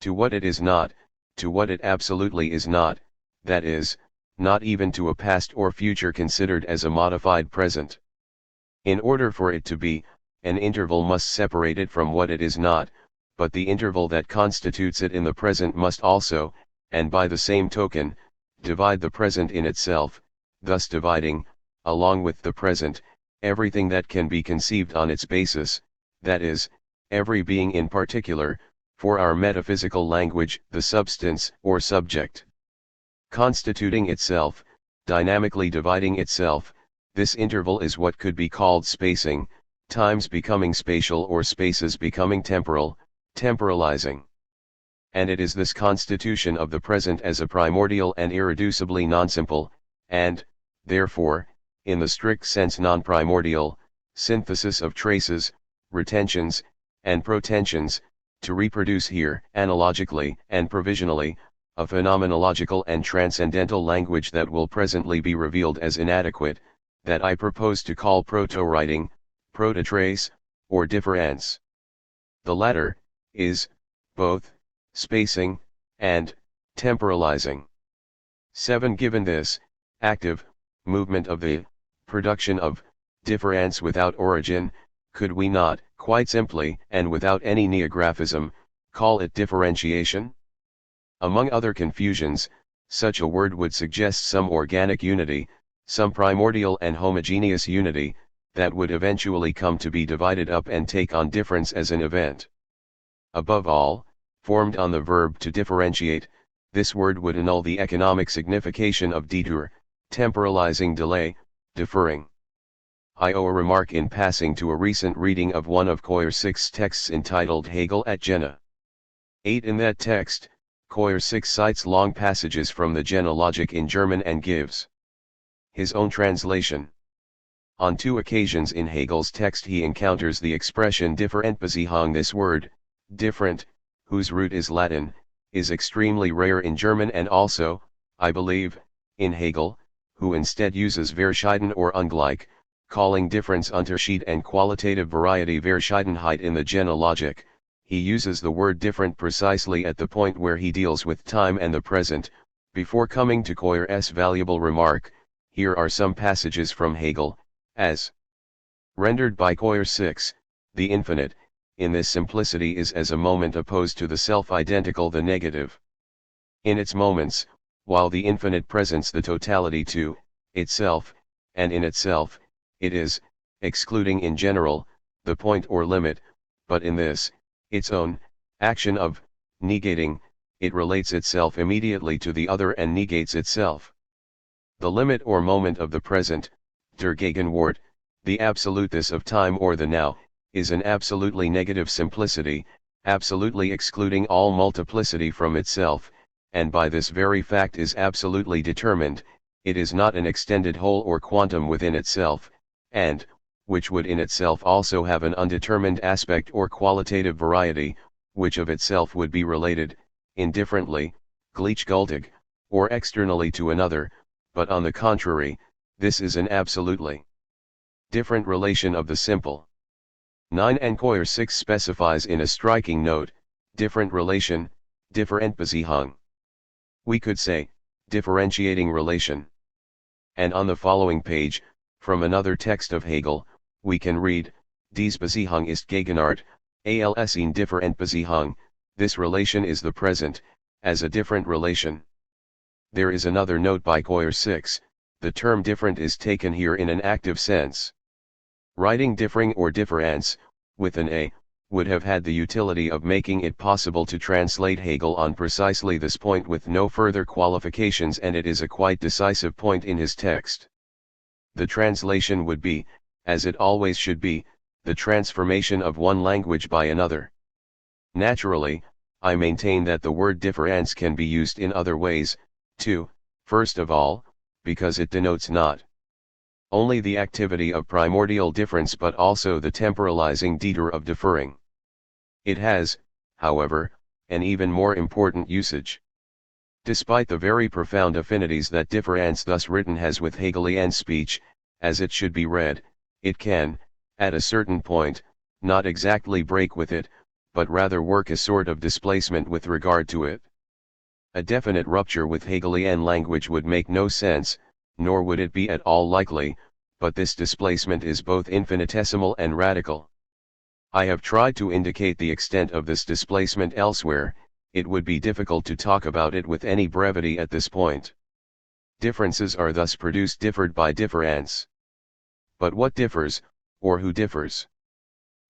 S1: To what it is not, to what it absolutely is not, that is, not even to a past or future considered as a modified present. In order for it to be, an interval must separate it from what it is not, but the interval that constitutes it in the present must also, and by the same token, divide the present in itself, thus dividing, along with the present, everything that can be conceived on its basis, that is, every being in particular, for our metaphysical language, the substance or subject. Constituting itself, dynamically dividing itself, this interval is what could be called spacing, times becoming spatial or spaces becoming temporal, temporalizing. And it is this constitution of the present as a primordial and irreducibly non-simple, and, therefore, in the strict sense non-primordial, synthesis of traces, retentions, and protensions, to reproduce here, analogically and provisionally, a phenomenological and transcendental language that will presently be revealed as inadequate, that I propose to call proto-writing, prototrace, or difference. The latter, is, both, spacing, and, temporalizing. 7. Given this, active, movement of the, production of, difference without origin, could we not, quite simply, and without any neographism, call it differentiation? Among other confusions, such a word would suggest some organic unity, some primordial and homogeneous unity, that would eventually come to be divided up and take on difference as an event. Above all, formed on the verb to differentiate, this word would annul the economic signification of detour, temporalizing delay, deferring. I owe a remark in passing to a recent reading of one of Husserls' texts entitled Hegel at Jena. 8. In that text, Husserls cites long passages from the Jena logic in German and gives his own translation. On 2 occasions in Hegel's text he encounters the expression Differentbeziehung. This word, different, whose root is Latin, is extremely rare in German and also, I believe, in Hegel, who instead uses Verschieden or ungleich, calling difference Unterschied and qualitative variety Verschiedenheit in the Jena logic. He uses the word different precisely at the point where he deals with time and the present. Before coming to Husserls' valuable remark, here are some passages from Hegel, as rendered by Husserls, the infinite, in this simplicity is as a moment opposed to the self-identical the negative. In its moments, while the infinite presents the totality to itself, and in itself, it is, excluding in general, the point or limit, but in this, its own, action of, negating, it relates itself immediately to the other and negates itself. The limit or moment of the present, der Gegenwart, the absoluteness of time or the now, is an absolutely negative simplicity, absolutely excluding all multiplicity from itself, and by this very fact is absolutely determined. It is not an extended whole or quantum within itself, and, which would in itself also have an undetermined aspect or qualitative variety, which of itself would be related, indifferently, gleichgültig, or externally to another, but on the contrary, this is an absolutely different relation of the simple. 9. And Husserls specifies in a striking note, different relation, Differentbeziehung. We could say, differentiating relation. And on the following page, from another text of Hegel, we can read, Dies Beziehung ist Gegenwart, als eine Differentbeziehung, this relation is the present, as a different relation. There is another note by Husserls, the term different is taken here in an active sense. Writing differing or difference, with an a, would have had the utility of making it possible to translate Hegel on precisely this point with no further qualifications, and it is a quite decisive point in his text. The translation would be, as it always should be, the transformation of one language by another. Naturally, I maintain that the word difference can be used in other ways, too, first of all, because it denotes not only the activity of primordial difference but also the temporalizing detour of differing. It has, however, an even more important usage. Despite the very profound affinities that difference thus written has with Hegelian speech, as it should be read, it can, at a certain point, not exactly break with it, but rather work a sort of displacement with regard to it. A definite rupture with Hegelian language would make no sense, nor would it be at all likely, but this displacement is both infinitesimal and radical. I have tried to indicate the extent of this displacement elsewhere. It would be difficult to talk about it with any brevity at this point. Differences are thus produced differed by difference. But what differs, or who differs?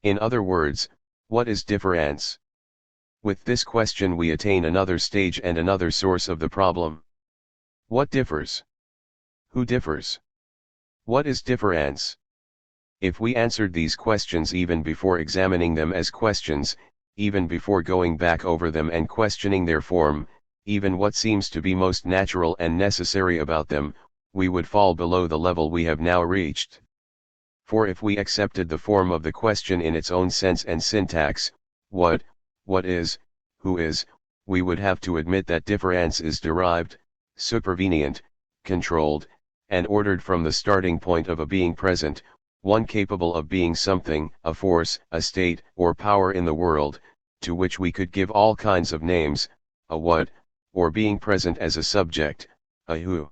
S1: In other words, what is difference? With this question we attain another stage and another source of the problem. What differs? Who differs? What is difference? If we answered these questions even before examining them as questions, even before going back over them and questioning their form, even what seems to be most natural and necessary about them, we would fall below the level we have now reached. For if we accepted the form of the question in its own sense and syntax, what is, who is, we would have to admit that difference is derived, supervenient, controlled, and ordered from the starting point of a being present, one capable of being something, a force, a state, or power in the world, to which we could give all kinds of names, a what, or being present as a subject, a who.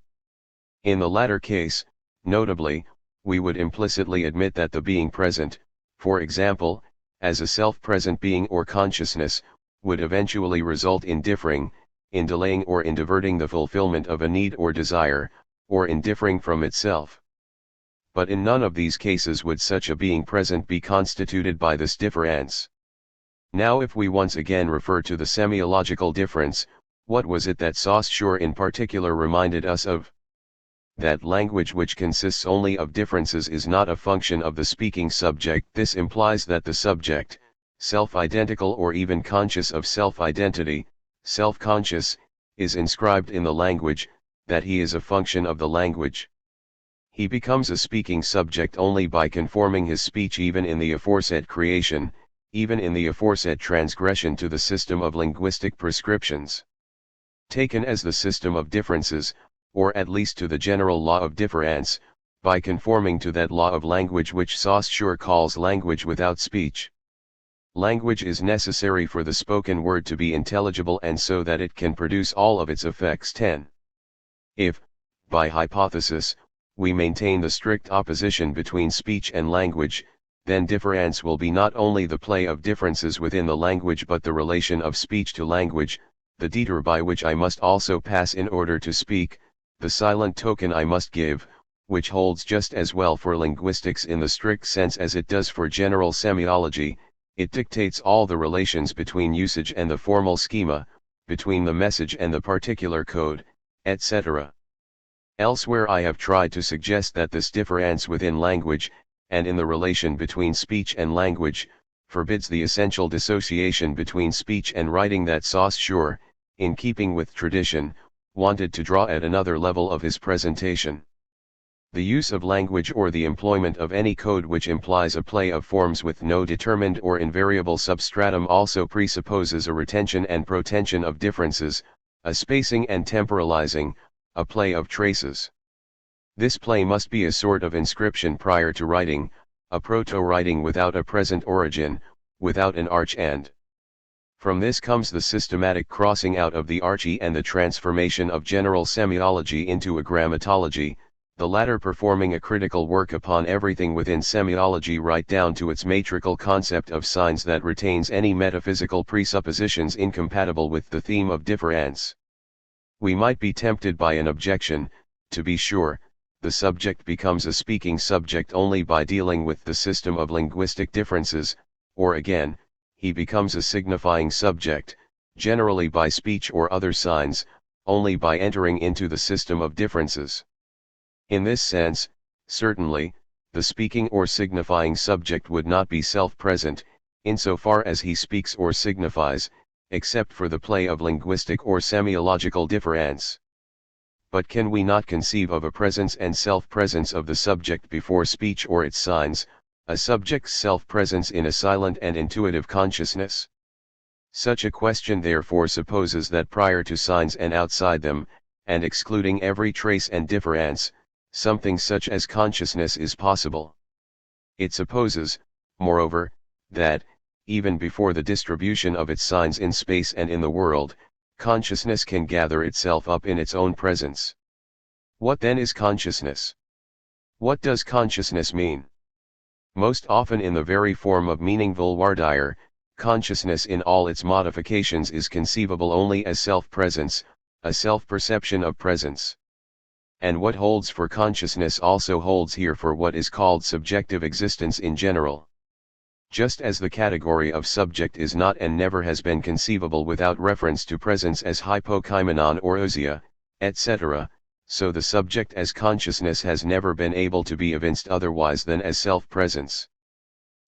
S1: In the latter case, notably, we would implicitly admit that the being present, for example, as a self-present being or consciousness, would eventually result in differing, in delaying or in diverting the fulfillment of a need or desire, or in differing from itself. But in none of these cases would such a being present be constituted by this difference. Now if we once again refer to the semiological difference, what was it that Saussure in particular reminded us of? That language which consists only of differences is not a function of the speaking subject. This implies that the subject, self-identical or even conscious of self-identity, self-conscious, is inscribed in the language, that he is a function of the language. He becomes a speaking subject only by conforming his speech even in the aforesaid creation, even in the aforesaid transgression to the system of linguistic prescriptions. Taken as the system of differences, or at least to the general law of difference, by conforming to that law of language which Saussure calls language without speech. Language is necessary for the spoken word to be intelligible and so that it can produce all of its effects. 10. If, by hypothesis, we maintain the strict opposition between speech and language, then difference will be not only the play of differences within the language but the relation of speech to language, the detour by which I must also pass in order to speak, the silent token I must give, which holds just as well for linguistics in the strict sense as it does for general semiology. It dictates all the relations between usage and the formal schema, between the message and the particular code, etc. Elsewhere I have tried to suggest that this difference within language, and in the relation between speech and language, forbids the essential dissociation between speech and writing that Saussure, in keeping with tradition, wanted to draw at another level of his presentation. The use of language or the employment of any code which implies a play of forms with no determined or invariable substratum also presupposes a retention and protension of differences, a spacing and temporalizing, a play of traces. This play must be a sort of inscription prior to writing, a proto-writing without a present origin, without an arch end. From this comes the systematic crossing out of the archy and the transformation of general semiology into a grammatology, the latter performing a critical work upon everything within semiology right down to its matrical concept of signs that retains any metaphysical presuppositions incompatible with the theme of difference. We might be tempted by an objection. To be sure, the subject becomes a speaking subject only by dealing with the system of linguistic differences, or again, he becomes a signifying subject, generally by speech or other signs, only by entering into the system of differences. In this sense, certainly, the speaking or signifying subject would not be self-present, insofar as he speaks or signifies, except for the play of linguistic or semiological difference. But can we not conceive of a presence and self-presence of the subject before speech or its signs, a subject's self-presence in a silent and intuitive consciousness? Such a question therefore supposes that prior to signs and outside them, and excluding every trace and difference, something such as consciousness is possible. It supposes, moreover, that, even before the distribution of its signs in space and in the world, consciousness can gather itself up in its own presence. What then is consciousness? What does consciousness mean? Most often in the very form of meaning vulvardier, consciousness in all its modifications is conceivable only as self-presence, a self-perception of presence. And what holds for consciousness also holds here for what is called subjective existence in general. Just as the category of subject is not and never has been conceivable without reference to presence as hypokaimenon or ousia, etc., so the subject as consciousness has never been able to be evinced otherwise than as self-presence.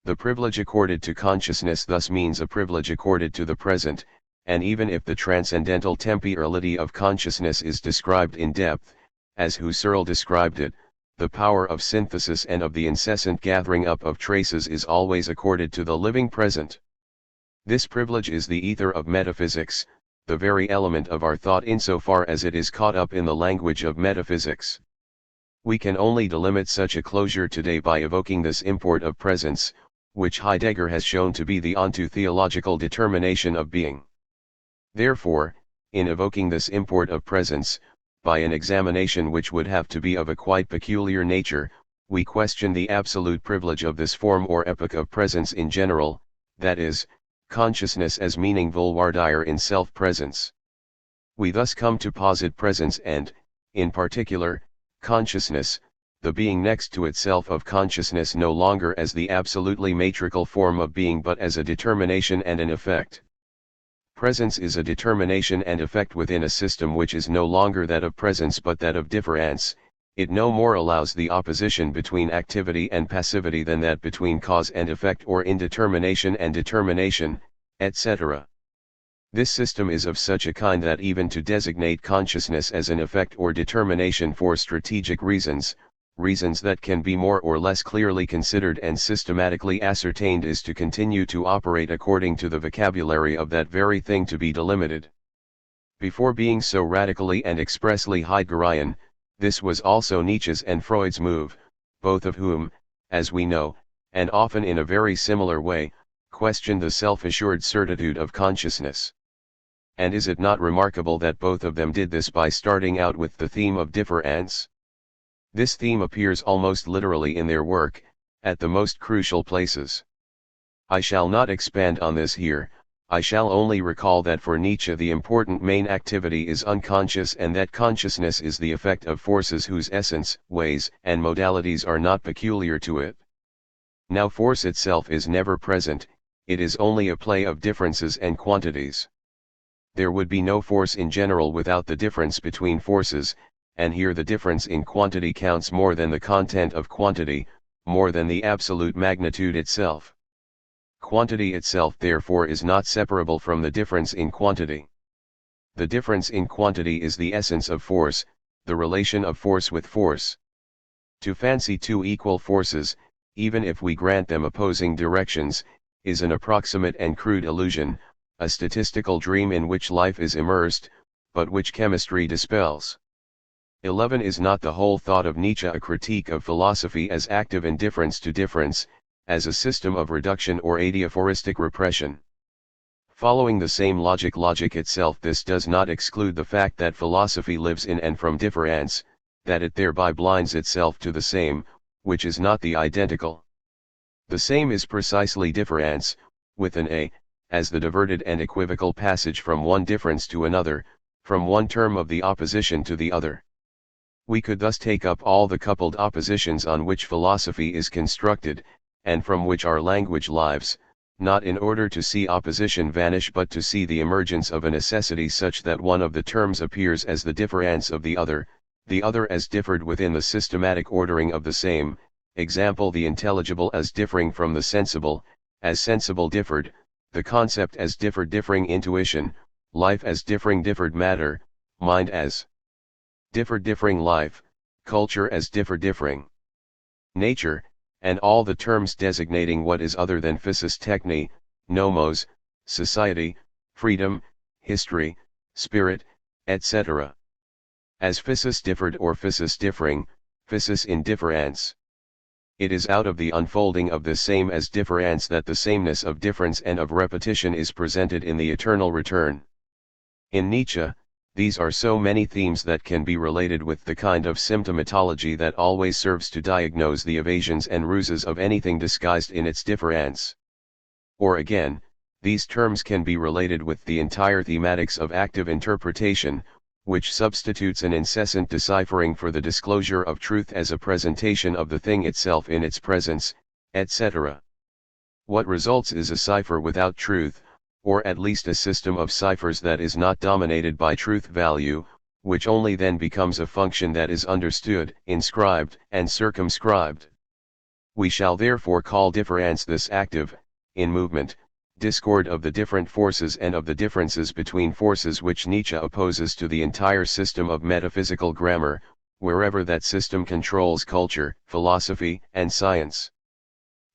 S1: The privilege accorded to consciousness thus means a privilege accorded to the present, and even if the transcendental temporality of consciousness is described in depth, as Husserl described it, the power of synthesis and of the incessant gathering up of traces is always accorded to the living present. This privilege is the ether of metaphysics, the very element of our thought insofar as it is caught up in the language of metaphysics. We can only delimit such a closure today by evoking this import of presence, which Heidegger has shown to be the onto-theological determination of being. Therefore, in evoking this import of presence, by an examination which would have to be of a quite peculiar nature, we question the absolute privilege of this form or epoch of presence in general, that is, consciousness as meaning vulvardier in self-presence. We thus come to posit presence and, in particular, consciousness, the being next to itself of consciousness no longer as the absolutely matrical form of being but as a determination and an effect. Presence is a determination and effect within a system which is no longer that of presence but that of difference. It no more allows the opposition between activity and passivity than that between cause and effect or indetermination and determination, etc. This system is of such a kind that even to designate consciousness as an effect or determination for strategic reasons, reasons that can be more or less clearly considered and systematically ascertained, is to continue to operate according to the vocabulary of that very thing to be delimited. Before being so radically and expressly Heideggerian, this was also Nietzsche's and Freud's move, both of whom, as we know, and often in a very similar way, questioned the self-assured certitude of consciousness. And is it not remarkable that both of them did this by starting out with the theme of difference? This theme appears almost literally in their work, at the most crucial places. I shall not expand on this here. I shall only recall that for Nietzsche the important main activity is unconscious, and that consciousness is the effect of forces whose essence, ways, and modalities are not peculiar to it. Now force itself is never present, it is only a play of differences and quantities. There would be no force in general without the difference between forces, and here the difference in quantity counts more than the content of quantity, more than the absolute magnitude itself. Quantity itself therefore is not separable from the difference in quantity. The difference in quantity is the essence of force, the relation of force with force. To fancy two equal forces, even if we grant them opposing directions, is an approximate and crude illusion, a statistical dream in which life is immersed, but which chemistry dispels. 11 Is not the whole thought of Nietzsche a critique of philosophy as active indifference to difference, as a system of reduction or adiaphoristic repression? Following the same logic itself, this does not exclude the fact that philosophy lives in and from difference, that it thereby blinds itself to the same, which is not the identical. The same is precisely difference, with an A, as the diverted and equivocal passage from one difference to another, from one term of the opposition to the other. We could thus take up all the coupled oppositions on which philosophy is constructed, and from which our language lives, not in order to see opposition vanish but to see the emergence of a necessity such that one of the terms appears as the difference of the other as differed within the systematic ordering of the same, example the intelligible as differing from the sensible, as sensible differed, the concept as differing intuition, life as differed matter, mind as differing life, culture as differing nature, and all the terms designating what is other than physis techne, nomos, society, freedom, history, spirit, etc. As physis differed or physis differing, physis in difference. It is out of the unfolding of this same as difference that the sameness of difference and of repetition is presented in the eternal return. In Nietzsche, these are so many themes that can be related with the kind of symptomatology that always serves to diagnose the evasions and ruses of anything disguised in its difference. Or again, these terms can be related with the entire thematics of active interpretation, which substitutes an incessant deciphering for the disclosure of truth as a presentation of the thing itself in its presence, etc. What results is a cipher without truth, or at least a system of ciphers that is not dominated by truth value, which only then becomes a function that is understood, inscribed, and circumscribed. We shall therefore call difference this active, in movement, discord of the different forces and of the differences between forces which Nietzsche opposes to the entire system of metaphysical grammar, wherever that system controls culture, philosophy, and science.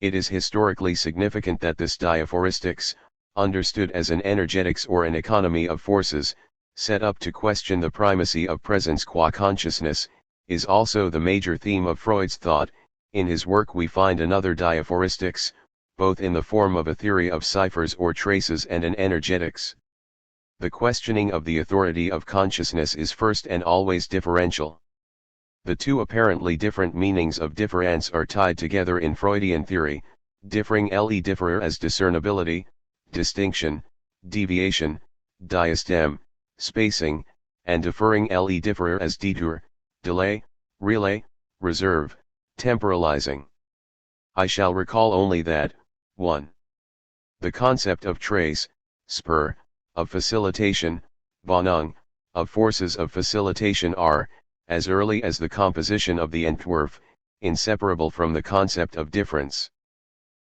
S1: It is historically significant that this diaphoristics, understood as an energetics or an economy of forces, set up to question the primacy of presence qua consciousness, is also the major theme of Freud's thought. In his work we find another diaphoristics, both in the form of a theory of ciphers or traces and an energetics. The questioning of the authority of consciousness is first and always differential. The two apparently different meanings of difference are tied together in Freudian theory, differing le differer as discernibility, distinction, deviation, diasteme, spacing, and deferring le differer as detour, delay, relay, reserve, temporalizing. I shall recall only that, 1. The concept of trace, spur, of facilitation, Bonung, of forces of facilitation are, as early as the composition of the Entwurf, inseparable from the concept of difference.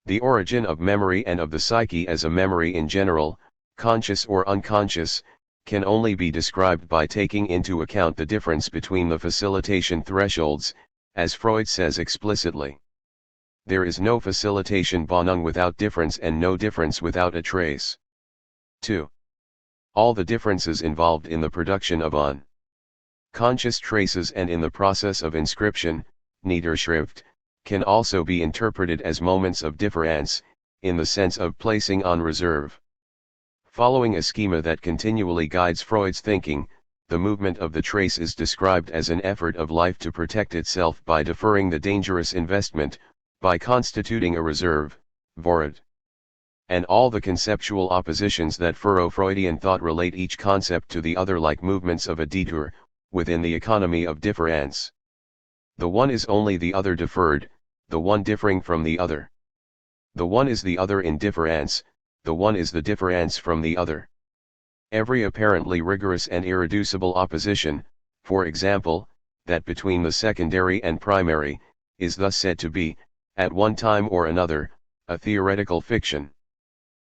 S1: The origin of memory and of the psyche as a memory in general, conscious or unconscious, can only be described by taking into account the difference between the facilitation thresholds, as Freud says explicitly. There is no facilitation Bonung without difference and no difference without a trace. 2. All the differences involved in the production of unconscious traces and in the process of inscription, Niederschrift, can also be interpreted as moments of difference, in the sense of placing on reserve. Following a schema that continually guides Freud's thinking, the movement of the trace is described as an effort of life to protect itself by deferring the dangerous investment, by constituting a reserve, Vorrat. And all the conceptual oppositions that furrow Freudian thought relate each concept to the other like movements of a detour, within the economy of difference. The one is only the other deferred, the one differing from the other. The one is the other in difference, the one is the difference from the other. Every apparently rigorous and irreducible opposition, for example, that between the secondary and primary, is thus said to be, at one time or another, a theoretical fiction.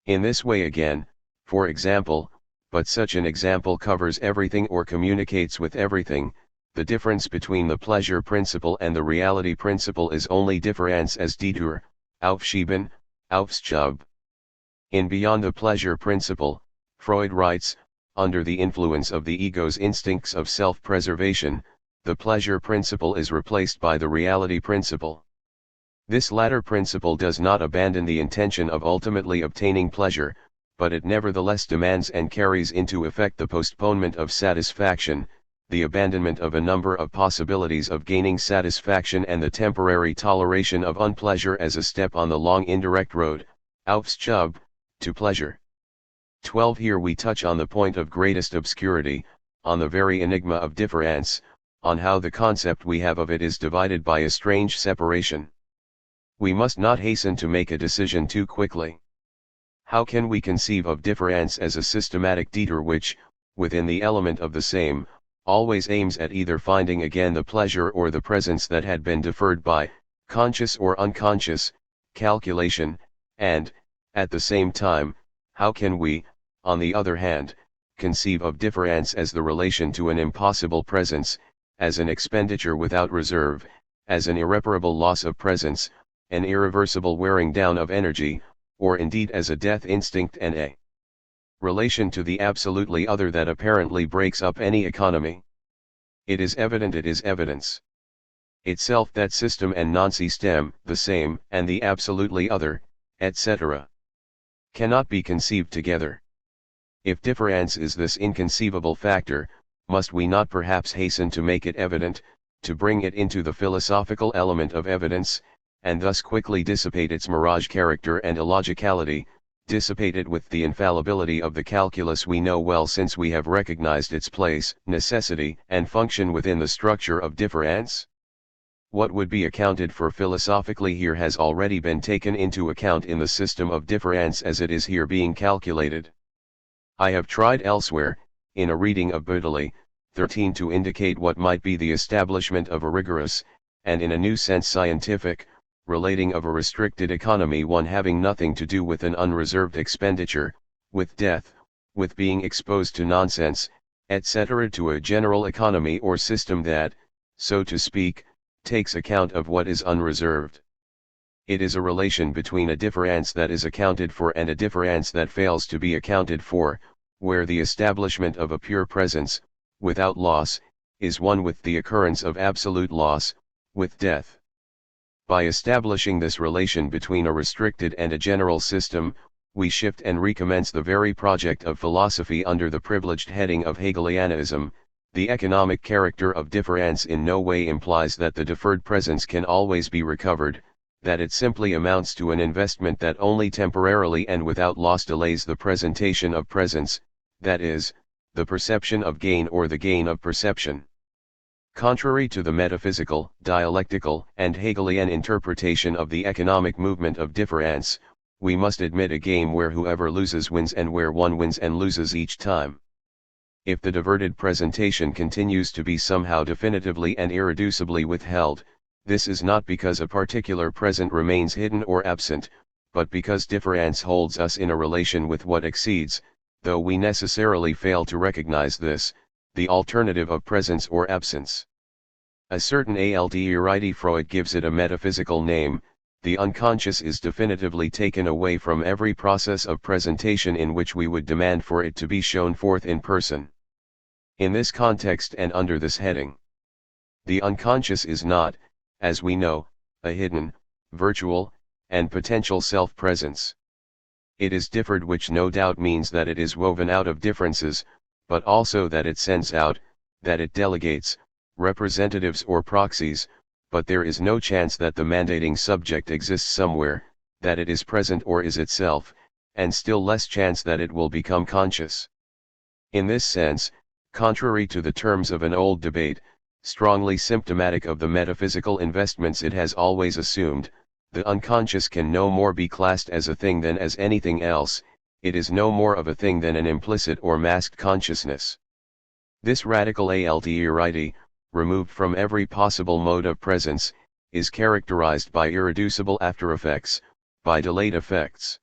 S1: In this way again, for example, but such an example covers everything or communicates with everything, the difference between the pleasure principle and the reality principle is only difference as detour, Aufschieben, Aufschub. In Beyond the Pleasure Principle, Freud writes, under the influence of the ego's instincts of self-preservation, the pleasure principle is replaced by the reality principle. This latter principle does not abandon the intention of ultimately obtaining pleasure, but it nevertheless demands and carries into effect the postponement of satisfaction, the abandonment of a number of possibilities of gaining satisfaction and the temporary toleration of unpleasure as a step on the long indirect road, Aufschub, to pleasure. 12. Here we touch on the point of greatest obscurity, on the very enigma of difference, on how the concept we have of it is divided by a strange separation. We must not hasten to make a decision too quickly. How can we conceive of difference as a systematic detour which, within the element of the same, always aims at either finding again the pleasure or the presence that had been deferred by, conscious or unconscious, calculation, and, at the same time, how can we, on the other hand, conceive of difference as the relation to an impossible presence, as an expenditure without reserve, as an irreparable loss of presence, an irreversible wearing down of energy, or indeed as a death instinct and a relation to the absolutely other that apparently breaks up any economy? It is evident, it is evidence itself that system and non-system, the same and the absolutely other, etc., cannot be conceived together. If difference is this inconceivable factor, must we not perhaps hasten to make it evident, to bring it into the philosophical element of evidence, and thus quickly dissipate its mirage character and illogicality, dissipate it with the infallibility of the calculus we know well, since we have recognized its place, necessity, and function within the structure of difference? What would be accounted for philosophically here has already been taken into account in the system of difference as it is here being calculated. I have tried elsewhere, in a reading of Bodley, 13, to indicate what might be the establishment of a rigorous, and in a new sense scientific, relating of a restricted economy, one having nothing to do with an unreserved expenditure, with death, with being exposed to nonsense, etc., to a general economy or system that, so to speak, takes account of what is unreserved. It is a relation between a difference that is accounted for and a difference that fails to be accounted for, where the establishment of a pure presence, without loss, is one with the occurrence of absolute loss, with death. By establishing this relation between a restricted and a general system, we shift and recommence the very project of philosophy under the privileged heading of Hegelianism. The economic character of difference in no way implies that the deferred presence can always be recovered, that it simply amounts to an investment that only temporarily and without loss delays the presentation of presence, that is, the perception of gain or the gain of perception. Contrary to the metaphysical, dialectical, and Hegelian interpretation of the economic movement of difference, we must admit a game where whoever loses wins and where one wins and loses each time. If the diverted presentation continues to be somehow definitively and irreducibly withheld, this is not because a particular present remains hidden or absent, but because difference holds us in a relation with what exceeds, though we necessarily fail to recognize this, the alternative of presence or absence. A certain Aldridi Freud gives it a metaphysical name: the unconscious is definitively taken away from every process of presentation in which we would demand for it to be shown forth in person. In this context and under this heading, the unconscious is not, as we know, a hidden, virtual, and potential self-presence. It is differed, which no doubt means that it is woven out of differences, but also that it sends out, that it delegates, representatives or proxies, but there is no chance that the mandating subject exists somewhere, that it is present or is itself, and still less chance that it will become conscious. In this sense, contrary to the terms of an old debate, strongly symptomatic of the metaphysical investments it has always assumed, the unconscious can no more be classed as a thing than as anything else. It is no more of a thing than an implicit or masked consciousness. This radical Aldridi, removed from every possible mode of presence, is characterized by irreducible after-effects, by delayed effects.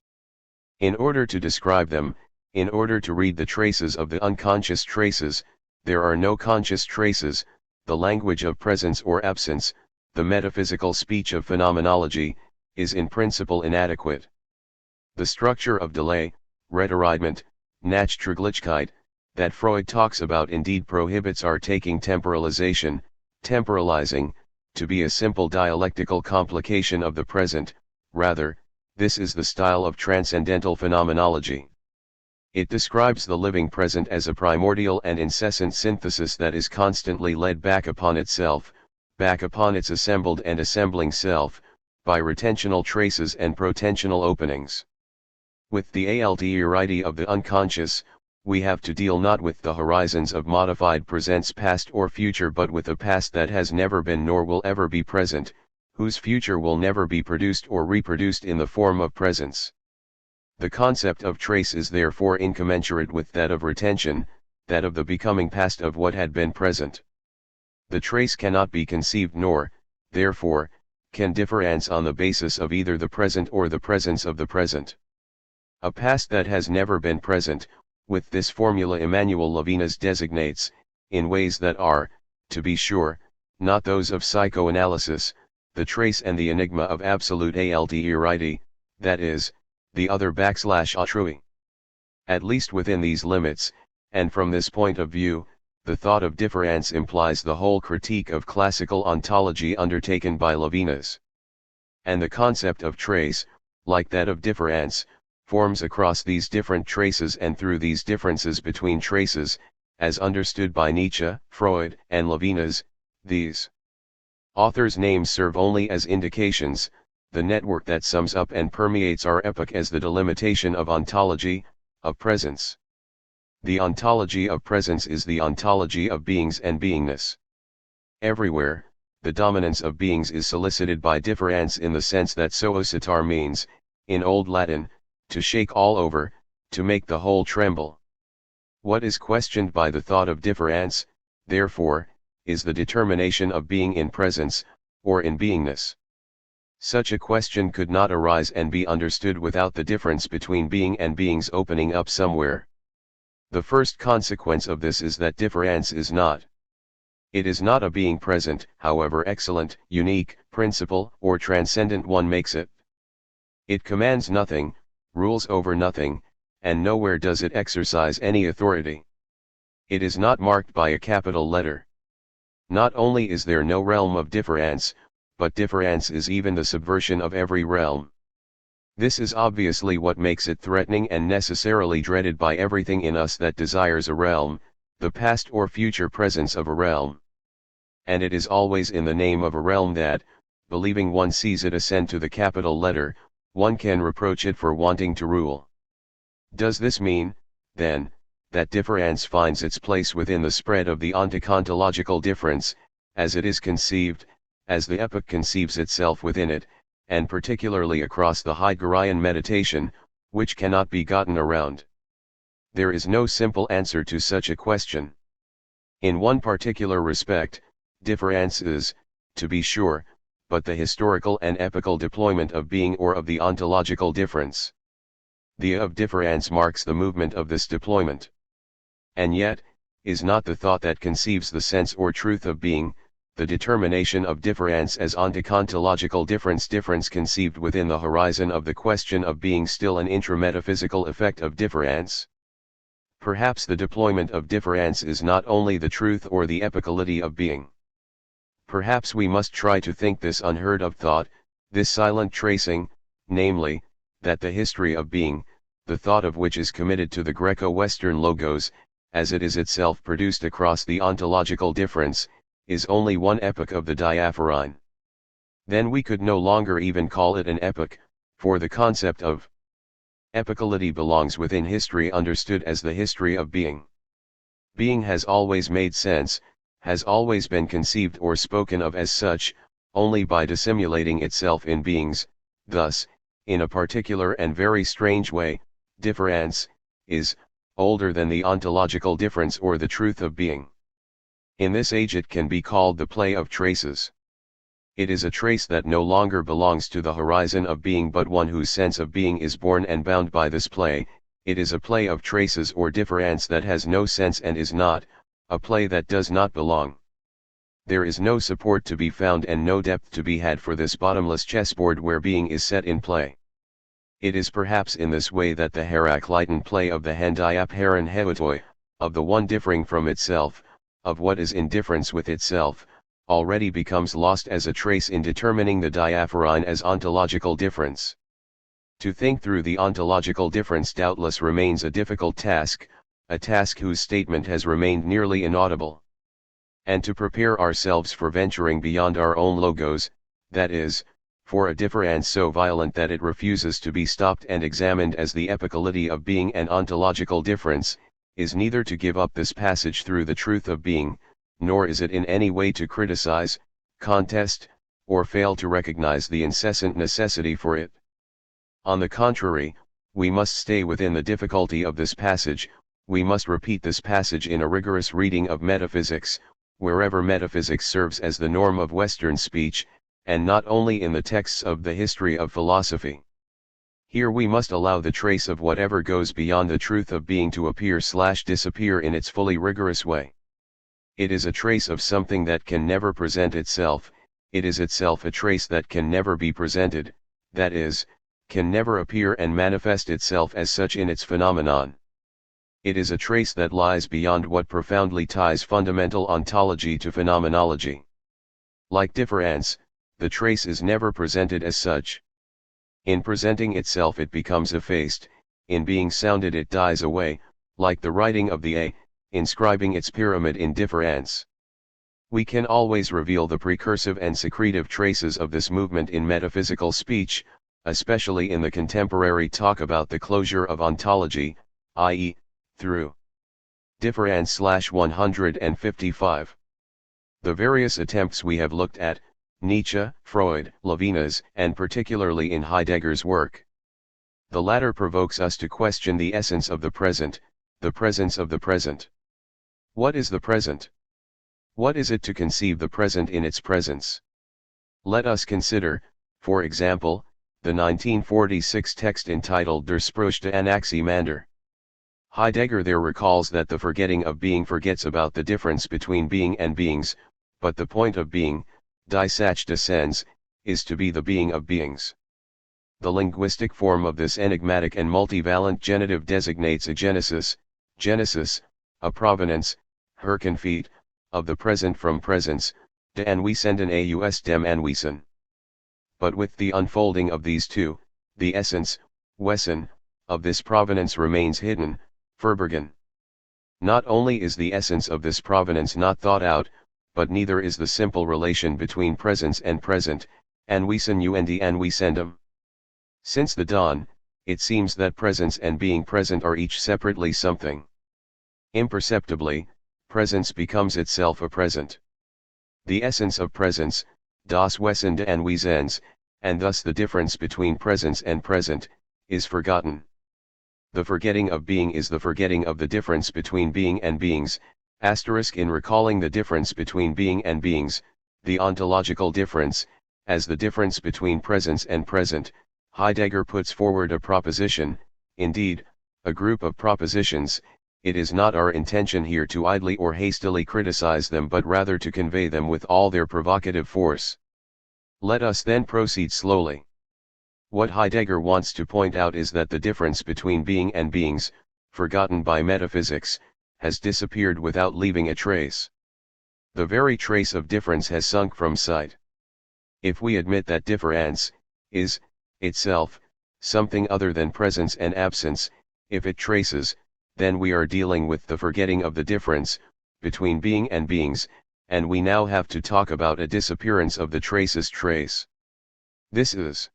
S1: In order to describe them, in order to read the traces of the unconscious traces, there are no conscious traces. The language of presence or absence, the metaphysical speech of phenomenology, is in principle inadequate. The structure of delay, Retardement, Nachtraglichkeit, that Freud talks about indeed prohibits our taking temporalization, temporalizing, to be a simple dialectical complication of the present. Rather, this is the style of transcendental phenomenology. It describes the living present as a primordial and incessant synthesis that is constantly led back upon itself, back upon its assembled and assembling self, by retentional traces and protensional openings. With the Aldridi of the unconscious, we have to deal not with the horizons of modified presents past or future, but with a past that has never been nor will ever be present, whose future will never be produced or reproduced in the form of presence. The concept of trace is therefore incommensurate with that of retention, that of the becoming past of what had been present. The trace cannot be conceived nor, therefore, can difference on the basis of either the present or the presence of the present. A past that has never been present, with this formula Emmanuel Levinas designates, in ways that are, to be sure, not those of psychoanalysis, the trace and the enigma of absolute alterity, that is, the other /autrui. At least within these limits, and from this point of view, the thought of difference implies the whole critique of classical ontology undertaken by Levinas. And the concept of trace, like that of difference, forms across these different traces and through these differences between traces, as understood by Nietzsche, Freud, and Levinas. These authors' names serve only as indications, the network that sums up and permeates our epoch as the delimitation of ontology, of presence. The ontology of presence is the ontology of beings and beingness. Everywhere, the dominance of beings is solicited by difference in the sense that soocitar means, in Old Latin, to shake all over, to make the whole tremble. What is questioned by the thought of difference, therefore, is the determination of being in presence, or in beingness. Such a question could not arise and be understood without the difference between being and beings opening up somewhere. The first consequence of this is that difference is not. It is not a being present, however excellent, unique, principal, or transcendent one makes it. It commands nothing, rules over nothing, and nowhere does it exercise any authority. It is not marked by a capital letter. Not only is there no realm of difference, but difference is even the subversion of every realm. This is obviously what makes it threatening and necessarily dreaded by everything in us that desires a realm, the past or future presence of a realm. And it is always in the name of a realm that, believing one sees it ascend to the capital letter, one can reproach it for wanting to rule. Does this mean, then, that difference finds its place within the spread of the ontocontological difference, as it is conceived, as the epoch conceives itself within it, and particularly across the Heideggerian meditation, which cannot be gotten around? There is no simple answer to such a question. In one particular respect, difference is, to be sure, but the historical and epochal deployment of being or of the ontological difference. The of difference marks the movement of this deployment. And yet, is not the thought that conceives the sense or truth of being, the determination of difference as ontocontological difference conceived within the horizon of the question of being still an intrametaphysical effect of difference? Perhaps the deployment of difference is not only the truth or the epicality of being. Perhaps we must try to think this unheard of thought, this silent tracing, namely, that the history of being, the thought of which is committed to the Greco-Western logos, as it is itself produced across the ontological difference, is only one epoch of the diaphorein. Then we could no longer even call it an epoch, for the concept of epicality belongs within history understood as the history of being. Being has always made sense, has always been conceived or spoken of as such, only by dissimulating itself in beings. Thus, in a particular and very strange way, difference is older than the ontological difference or the truth of being. In this age it can be called the play of traces. It is a trace that no longer belongs to the horizon of being but one whose sense of being is born and bound by this play. It is a play of traces or difference that has no sense and is not, a play that does not belong. There is no support to be found and no depth to be had for this bottomless chessboard where being is set in play. It is perhaps in this way that the Heraclitan play of the hendiapheron heutoi, of the one differing from itself, of what is in difference with itself, already becomes lost as a trace in determining the diaphorein as ontological difference. To think through the ontological difference doubtless remains a difficult task, a task whose statement has remained nearly inaudible. And to prepare ourselves for venturing beyond our own logos, that is, for a difference so violent that it refuses to be stopped and examined as the epicality of being and ontological difference, is neither to give up this passage through the truth of being, nor is it in any way to criticize, contest, or fail to recognize the incessant necessity for it. On the contrary, we must stay within the difficulty of this passage, we must repeat this passage in a rigorous reading of metaphysics, wherever metaphysics serves as the norm of Western speech, and not only in the texts of the history of philosophy. Here we must allow the trace of whatever goes beyond the truth of being to appear/disappear in its fully rigorous way. It is a trace of something that can never present itself, it is itself a trace that can never be presented, that is, can never appear and manifest itself as such in its phenomenon. It is a trace that lies beyond what profoundly ties fundamental ontology to phenomenology. Like difference, the trace is never presented as such. In presenting itself it becomes effaced, in being sounded it dies away, like the writing of the A, inscribing its pyramid in difference. We can always reveal the precursive and secretive traces of this movement in metaphysical speech, especially in the contemporary talk about the closure of ontology, i.e., through difference/155. The various attempts we have looked at, Nietzsche, Freud, Levinas, and particularly in Heidegger's work. The latter provokes us to question the essence of the present, the presence of the present. What is the present? What is it to conceive the present in its presence? Let us consider, for example, the 1946 text entitled Der Spruch de Anaximander. Heidegger there recalls that the forgetting of being forgets about the difference between being and beings, but the point of being, die Sache des Seins, is to be the being of beings. The linguistic form of this enigmatic and multivalent genitive designates a genesis, a provenance, Herkunft, of the present from presence, de aanwezenden aus dem aanwezen. But with the unfolding of these two, the essence, Wesen, of this provenance remains hidden, verborgen. Not only is the essence of this provenance not thought out, but neither is the simple relation between presence and present, aanwezen und aanwezendom. Since the dawn, it seems that presence and being present are each separately something. Imperceptibly, presence becomes itself a present. The essence of presence, das Wesen des Anwesens, and thus the difference between presence and present, is forgotten. The forgetting of being is the forgetting of the difference between being and beings, in recalling the difference between being and beings, the ontological difference, as the difference between presence and present. Heidegger puts forward a proposition, indeed, a group of propositions. It is not our intention here to idly or hastily criticize them but rather to convey them with all their provocative force. Let us then proceed slowly. What Heidegger wants to point out is that the difference between being and beings, forgotten by metaphysics, has disappeared without leaving a trace. The very trace of difference has sunk from sight. If we admit that difference is, itself, something other than presence and absence, if it traces, then we are dealing with the forgetting of the difference between being and beings, and we now have to talk about a disappearance of the trace's trace. This is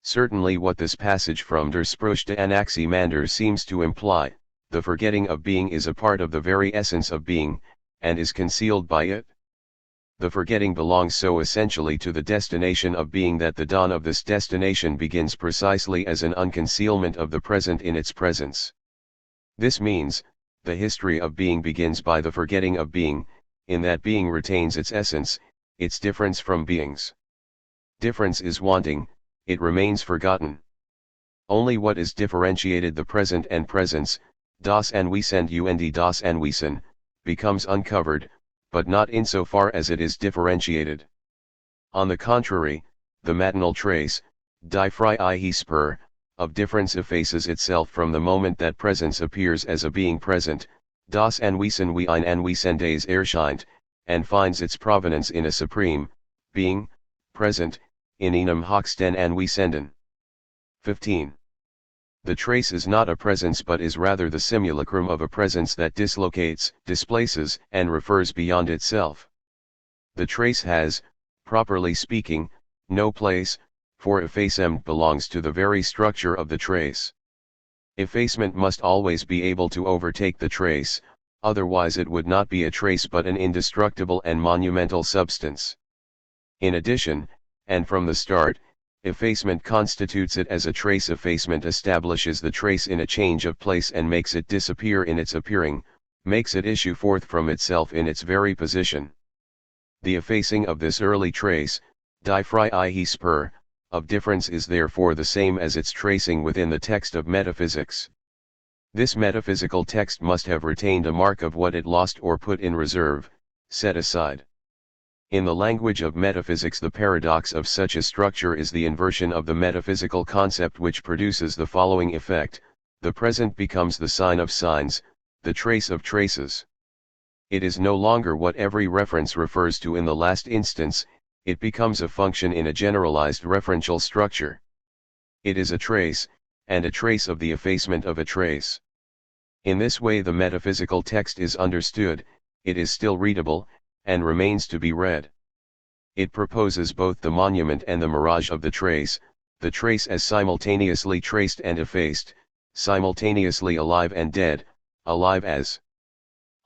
S1: certainly what this passage from Der Spruch de Anaximander seems to imply. The forgetting of being is a part of the very essence of being, and is concealed by it. The forgetting belongs so essentially to the destination of being that the dawn of this destination begins precisely as an unconcealment of the present in its presence. This means, the history of being begins by the forgetting of being, in that being retains its essence, its difference from beings. Difference is wanting, it remains forgotten. Only what is differentiated, the present and presence, das Anwesend und das Anwesen, becomes uncovered, but not insofar as it is differentiated. On the contrary, the matinal trace, die freie Spur, of difference effaces itself from the moment that presence appears as a being present, das Anwesen wie ein Anwesendes erscheint, and finds its provenance in a supreme, being, present, in einem höchsten Anwesenden. 15. The trace is not a presence but is rather the simulacrum of a presence that dislocates, displaces, and refers beyond itself. The trace has, properly speaking, no place, for effacement belongs to the very structure of the trace. Effacement must always be able to overtake the trace, otherwise it would not be a trace but an indestructible and monumental substance. In addition, and from the start, Effacement constitutes it as a trace. Effacement establishes the trace in a change of place and makes it disappear in its appearing, makes it issue forth from itself in its very position. The effacing of this early trace, die frei spur, of difference is therefore the same as its tracing within the text of metaphysics. This metaphysical text must have retained a mark of what it lost or put in reserve, set aside. In the language of metaphysics, the paradox of such a structure is the inversion of the metaphysical concept, which produces the following effect: the present becomes the sign of signs, the trace of traces. It is no longer what every reference refers to in the last instance, it becomes a function in a generalized referential structure. It is a trace, and a trace of the effacement of a trace. In this way the metaphysical text is understood, it is still readable, and remains to be read. It proposes both the monument and the mirage of the trace as simultaneously traced and effaced, simultaneously alive and dead, alive as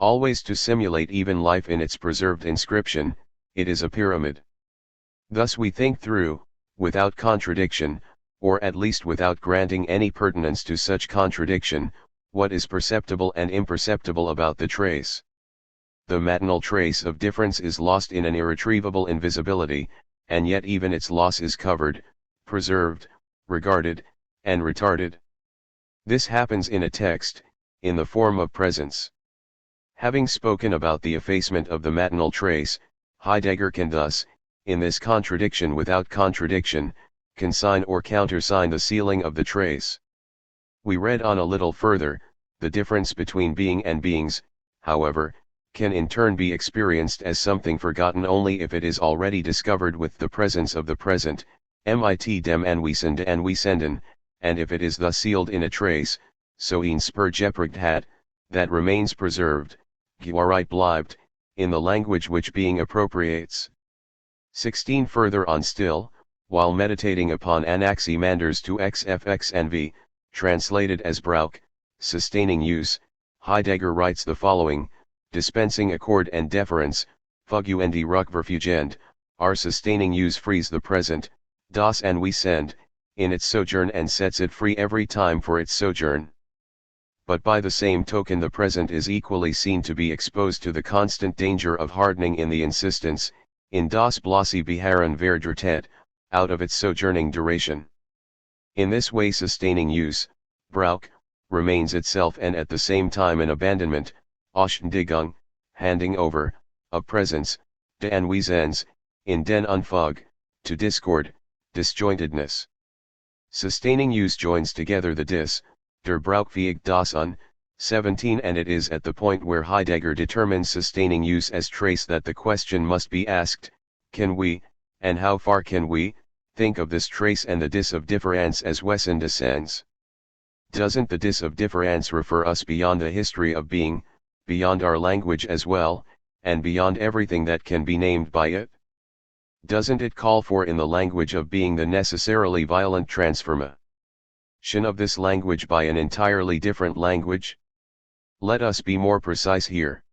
S1: always to simulate even life in its preserved inscription. It is a pyramid. Thus we think through, without contradiction, or at least without granting any pertinence to such contradiction, what is perceptible and imperceptible about the trace. The matinal trace of difference is lost in an irretrievable invisibility, and yet even its loss is covered, preserved, regarded, and retarded. This happens in a text, in the form of presence. Having spoken about the effacement of the matinal trace, Heidegger can thus, in this contradiction without contradiction, consign or countersign the sealing of the trace. We read on a little further, the difference between being and beings, however, can in turn be experienced as something forgotten only if it is already discovered with the presence of the present, mit dem Anwesenden, and if it is thus sealed in a trace, so een spur geprägt hat, that remains preserved, gewahrheit bleibt, in the language which being appropriates. 16. Further on still, while meditating upon Anaximanders to xfx and v, translated as Brauch, sustaining use, Heidegger writes the following: dispensing accord and deference, Fuguende Rückverfugend, our sustaining use frees the present, das Anwesend, in its sojourn and sets it free every time for its sojourn. But by the same token the present is equally seen to be exposed to the constant danger of hardening in the insistence, in das bloße Beharren verdrehtet, out of its sojourning duration. In this way sustaining use, Brauch, remains itself and at the same time an abandonment, Ausständigung, handing over, of presence, de Anwesens, in den Unfug, to discord, disjointedness. Sustaining use joins together the der Brauchfähig das 17, and it is at the point where Heidegger determines sustaining use as trace that the question must be asked: can we, and how far can we, think of this trace and the dis of difference as Wesendescens? Doesn't the dis of difference refer us beyond the history of being, beyond our language as well, and beyond everything that can be named by it? Doesn't it call for in the language of being the necessarily violent transformation of this language by an entirely different language? Let us be more precise here.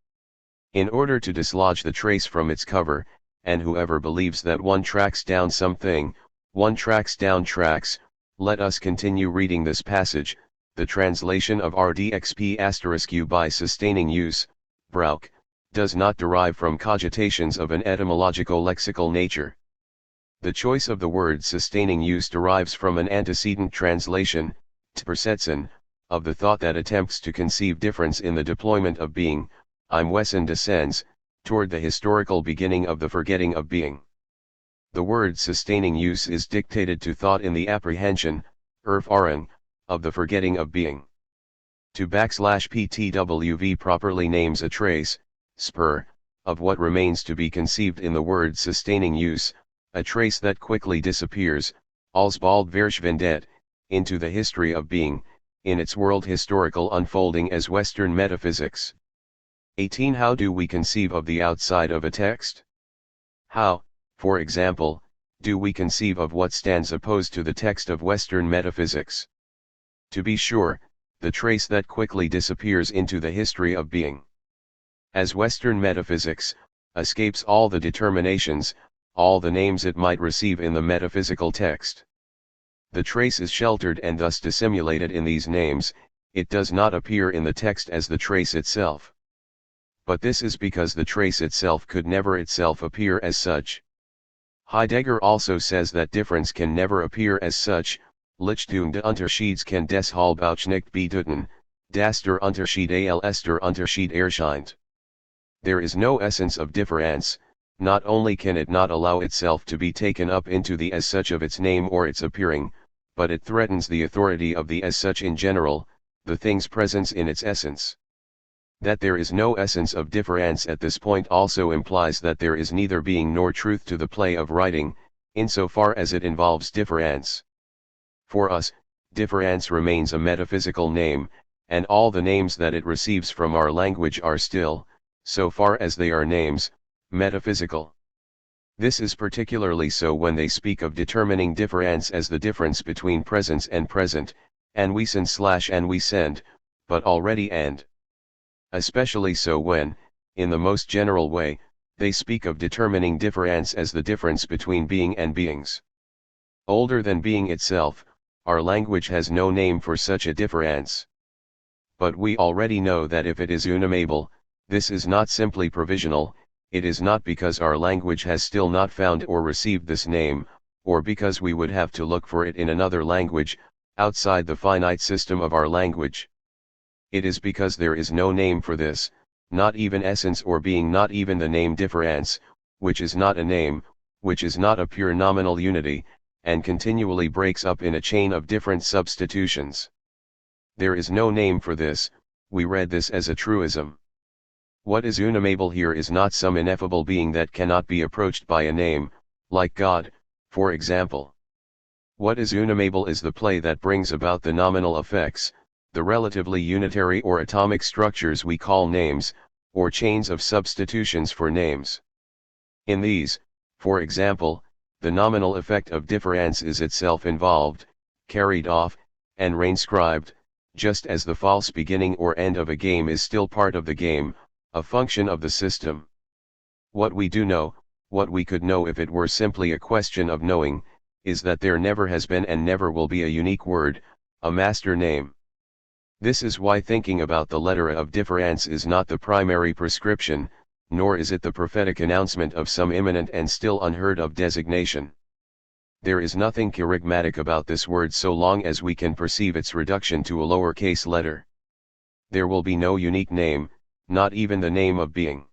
S1: In order to dislodge the trace from its cover, and whoever believes that one tracks down something, one tracks down tracks, let us continue reading this passage, the translation of rdxp*u by sustaining use, Brauch, does not derive from cogitations of an etymologico-lexical nature. The choice of the word sustaining use derives from an antecedent translation, tpersetzen, of the thought that attempts to conceive difference in the deployment of being, im Wesen descends, toward the historical beginning of the forgetting of being. The word sustaining use is dictated to thought in the apprehension, erfahrung, of the forgetting of being. To \ptwv properly names a trace, spur, of what remains to be conceived in the word sustaining use, a trace that quickly disappears, alsbald verschwindet, into the history of being, in its world historical unfolding as Western metaphysics. 18. How do we conceive of the outside of a text? How, for example, do we conceive of what stands opposed to the text of Western metaphysics? To be sure, the trace that quickly disappears into the history of being. As Western metaphysics, escapes all the determinations, all the names it might receive in the metaphysical text. The trace is sheltered and thus dissimulated in these names, it does not appear in the text as the trace itself. But this is because the trace itself could never itself appear as such. Heidegger also says that difference can never appear as such. Lichtung de Unterschieds kann deshalb auch nicht bedeuten, dass der Unterschied als der Unterschied erscheint. There is no essence of difference. Not only can it not allow itself to be taken up into the as such of its name or its appearing, but it threatens the authority of the as such in general, the thing's presence in its essence. That there is no essence of difference at this point also implies that there is neither being nor truth to the play of writing, insofar as it involves difference. For us, difference remains a metaphysical name, and all the names that it receives from our language are still, so far as they are names, metaphysical. This is particularly so when they speak of determining difference as the difference between presence and present, anwesend/anwesend, but already and. Especially so when, in the most general way, they speak of determining difference as the difference between being and beings. Older than being itself, our language has no name for such a difference. But we already know that if it is unnameable, this is not simply provisional. It is not because our language has still not found or received this name, or because we would have to look for it in another language, outside the finite system of our language. It is because there is no name for this, not even essence or being, not even the name difference, which is not a name, which is not a pure nominal unity, and continually breaks up in a chain of different substitutions. There is no name for this. We read this as a truism. What is unnameable here is not some ineffable being that cannot be approached by a name, like God, for example. What is unnameable is the play that brings about the nominal effects, the relatively unitary or atomic structures we call names, or chains of substitutions for names. In these, for example, the nominal effect of difference is itself involved, carried off, and reinscribed, just as the false beginning or end of a game is still part of the game, a function of the system. What we do know, what we could know if it were simply a question of knowing, is that there never has been and never will be a unique word, a master name. This is why thinking about the letter of difference is not the primary prescription, nor is it the prophetic announcement of some imminent and still unheard of designation. There is nothing charismatic about this word so long as we can perceive its reduction to a lowercase letter. There will be no unique name, not even the name of being.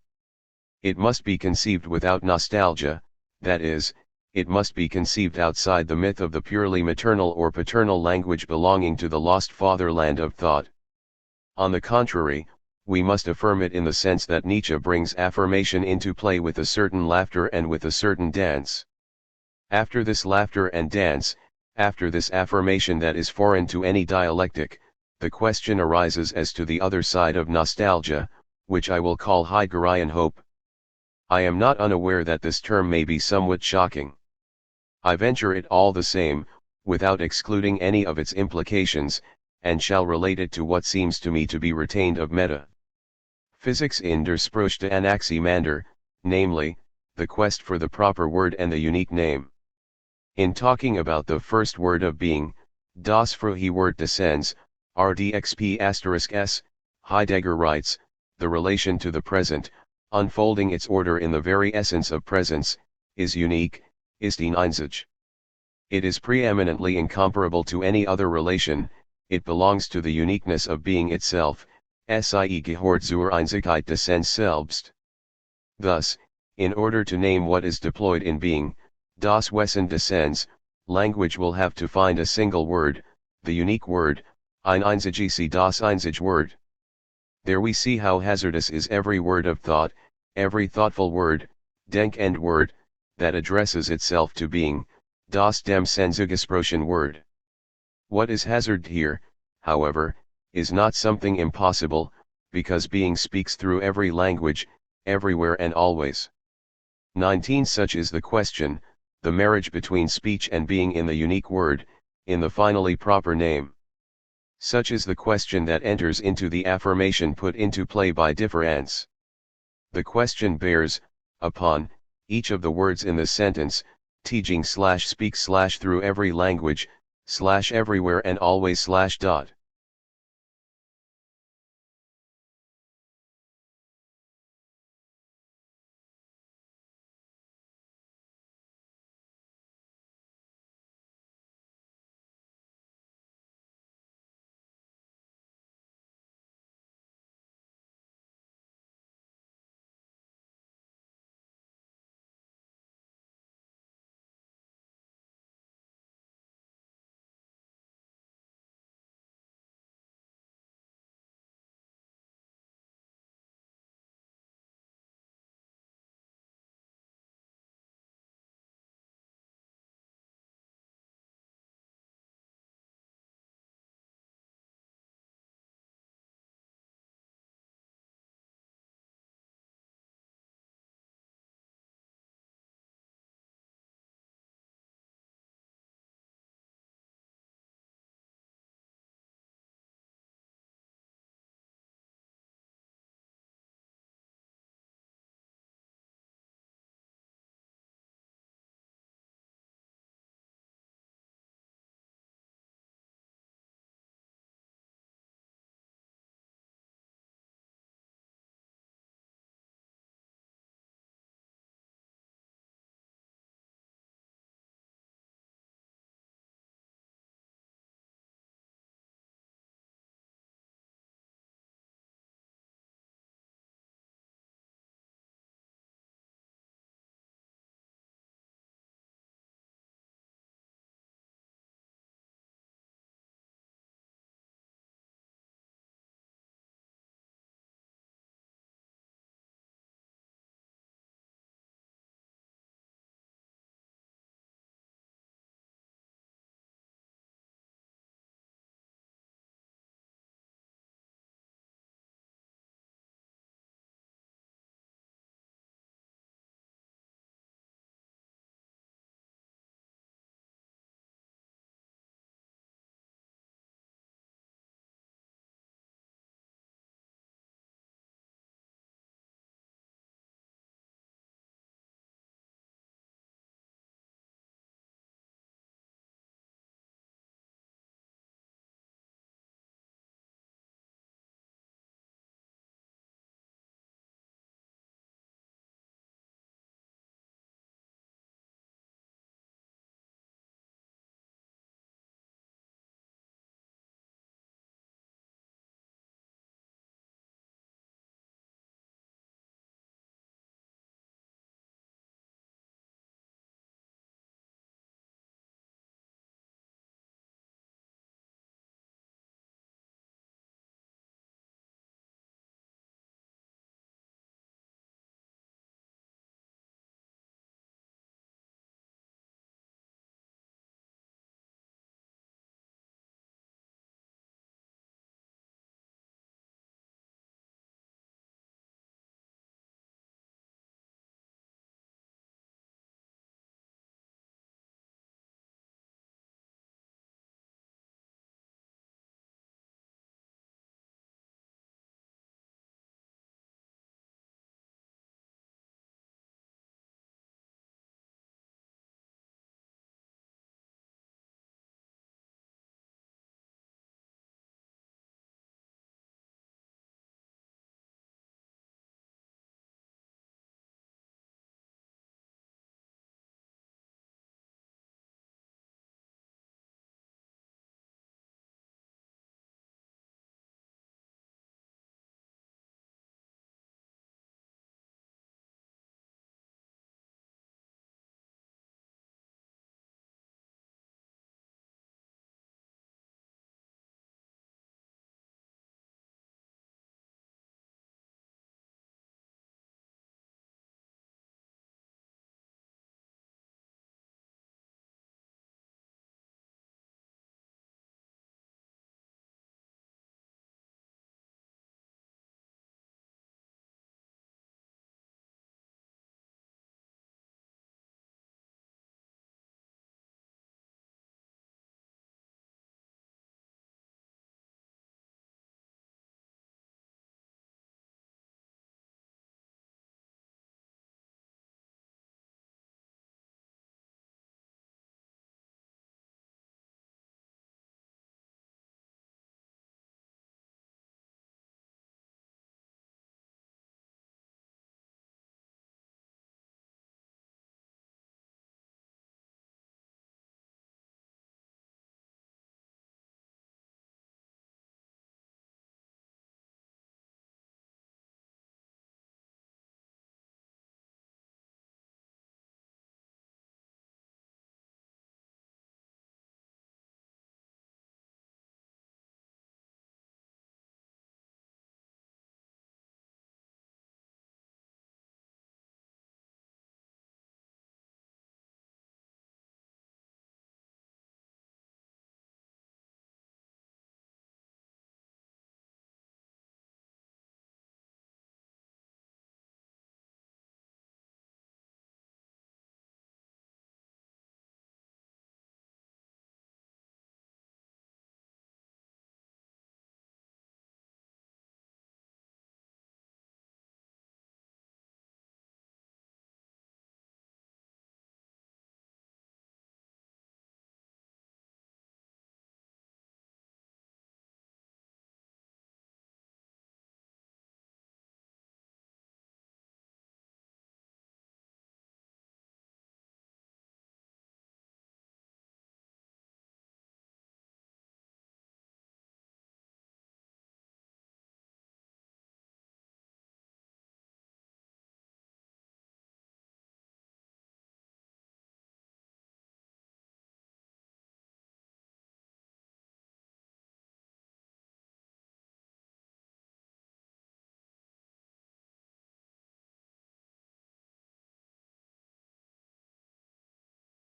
S1: It must be conceived without nostalgia, that is, it must be conceived outside the myth of the purely maternal or paternal language belonging to the lost fatherland of thought. On the contrary, we must affirm it in the sense that Nietzsche brings affirmation into play with a certain laughter and with a certain dance. After this laughter and dance, after this affirmation that is foreign to any dialectic, the question arises as to the other side of nostalgia, which I will call Heideggerian hope. I am not unaware that this term may be somewhat shocking. I venture it all the same, without excluding any of its implications, and shall relate it to what seems to me to be retained of meta physics in der Sprüche Anaximander, namely, the quest for the proper word and the unique name. In talking about the first word of being, das frühe Wort des Seins, rdxp*s, Heidegger writes, the relation to the present, unfolding its order in the very essence of presence, is unique, ist einzig. It is preeminently incomparable to any other relation, it belongs to the uniqueness of being itself, sie gehört zur Einzigkeit des Seins selbst. Thus, in order to name what is deployed in being, das Wesen des Seins, language will have to find a single word, the unique word, ein einziges das einzige Wort. There we see how hazardous is every word of thought, every thoughtful word, Denkend word, that addresses itself to being, das dem Sen zugesprochen word. What is hazarded here, however, is not something impossible, because being speaks through every language, everywhere and always. 19 Such is the question, the marriage between speech and being in the unique word, in the finally proper name. Such is the question that enters into the affirmation put into play by difference. The question bears, upon, each of the words in the sentence, teaching/speak/ through every language, slash everywhere and always slash dot.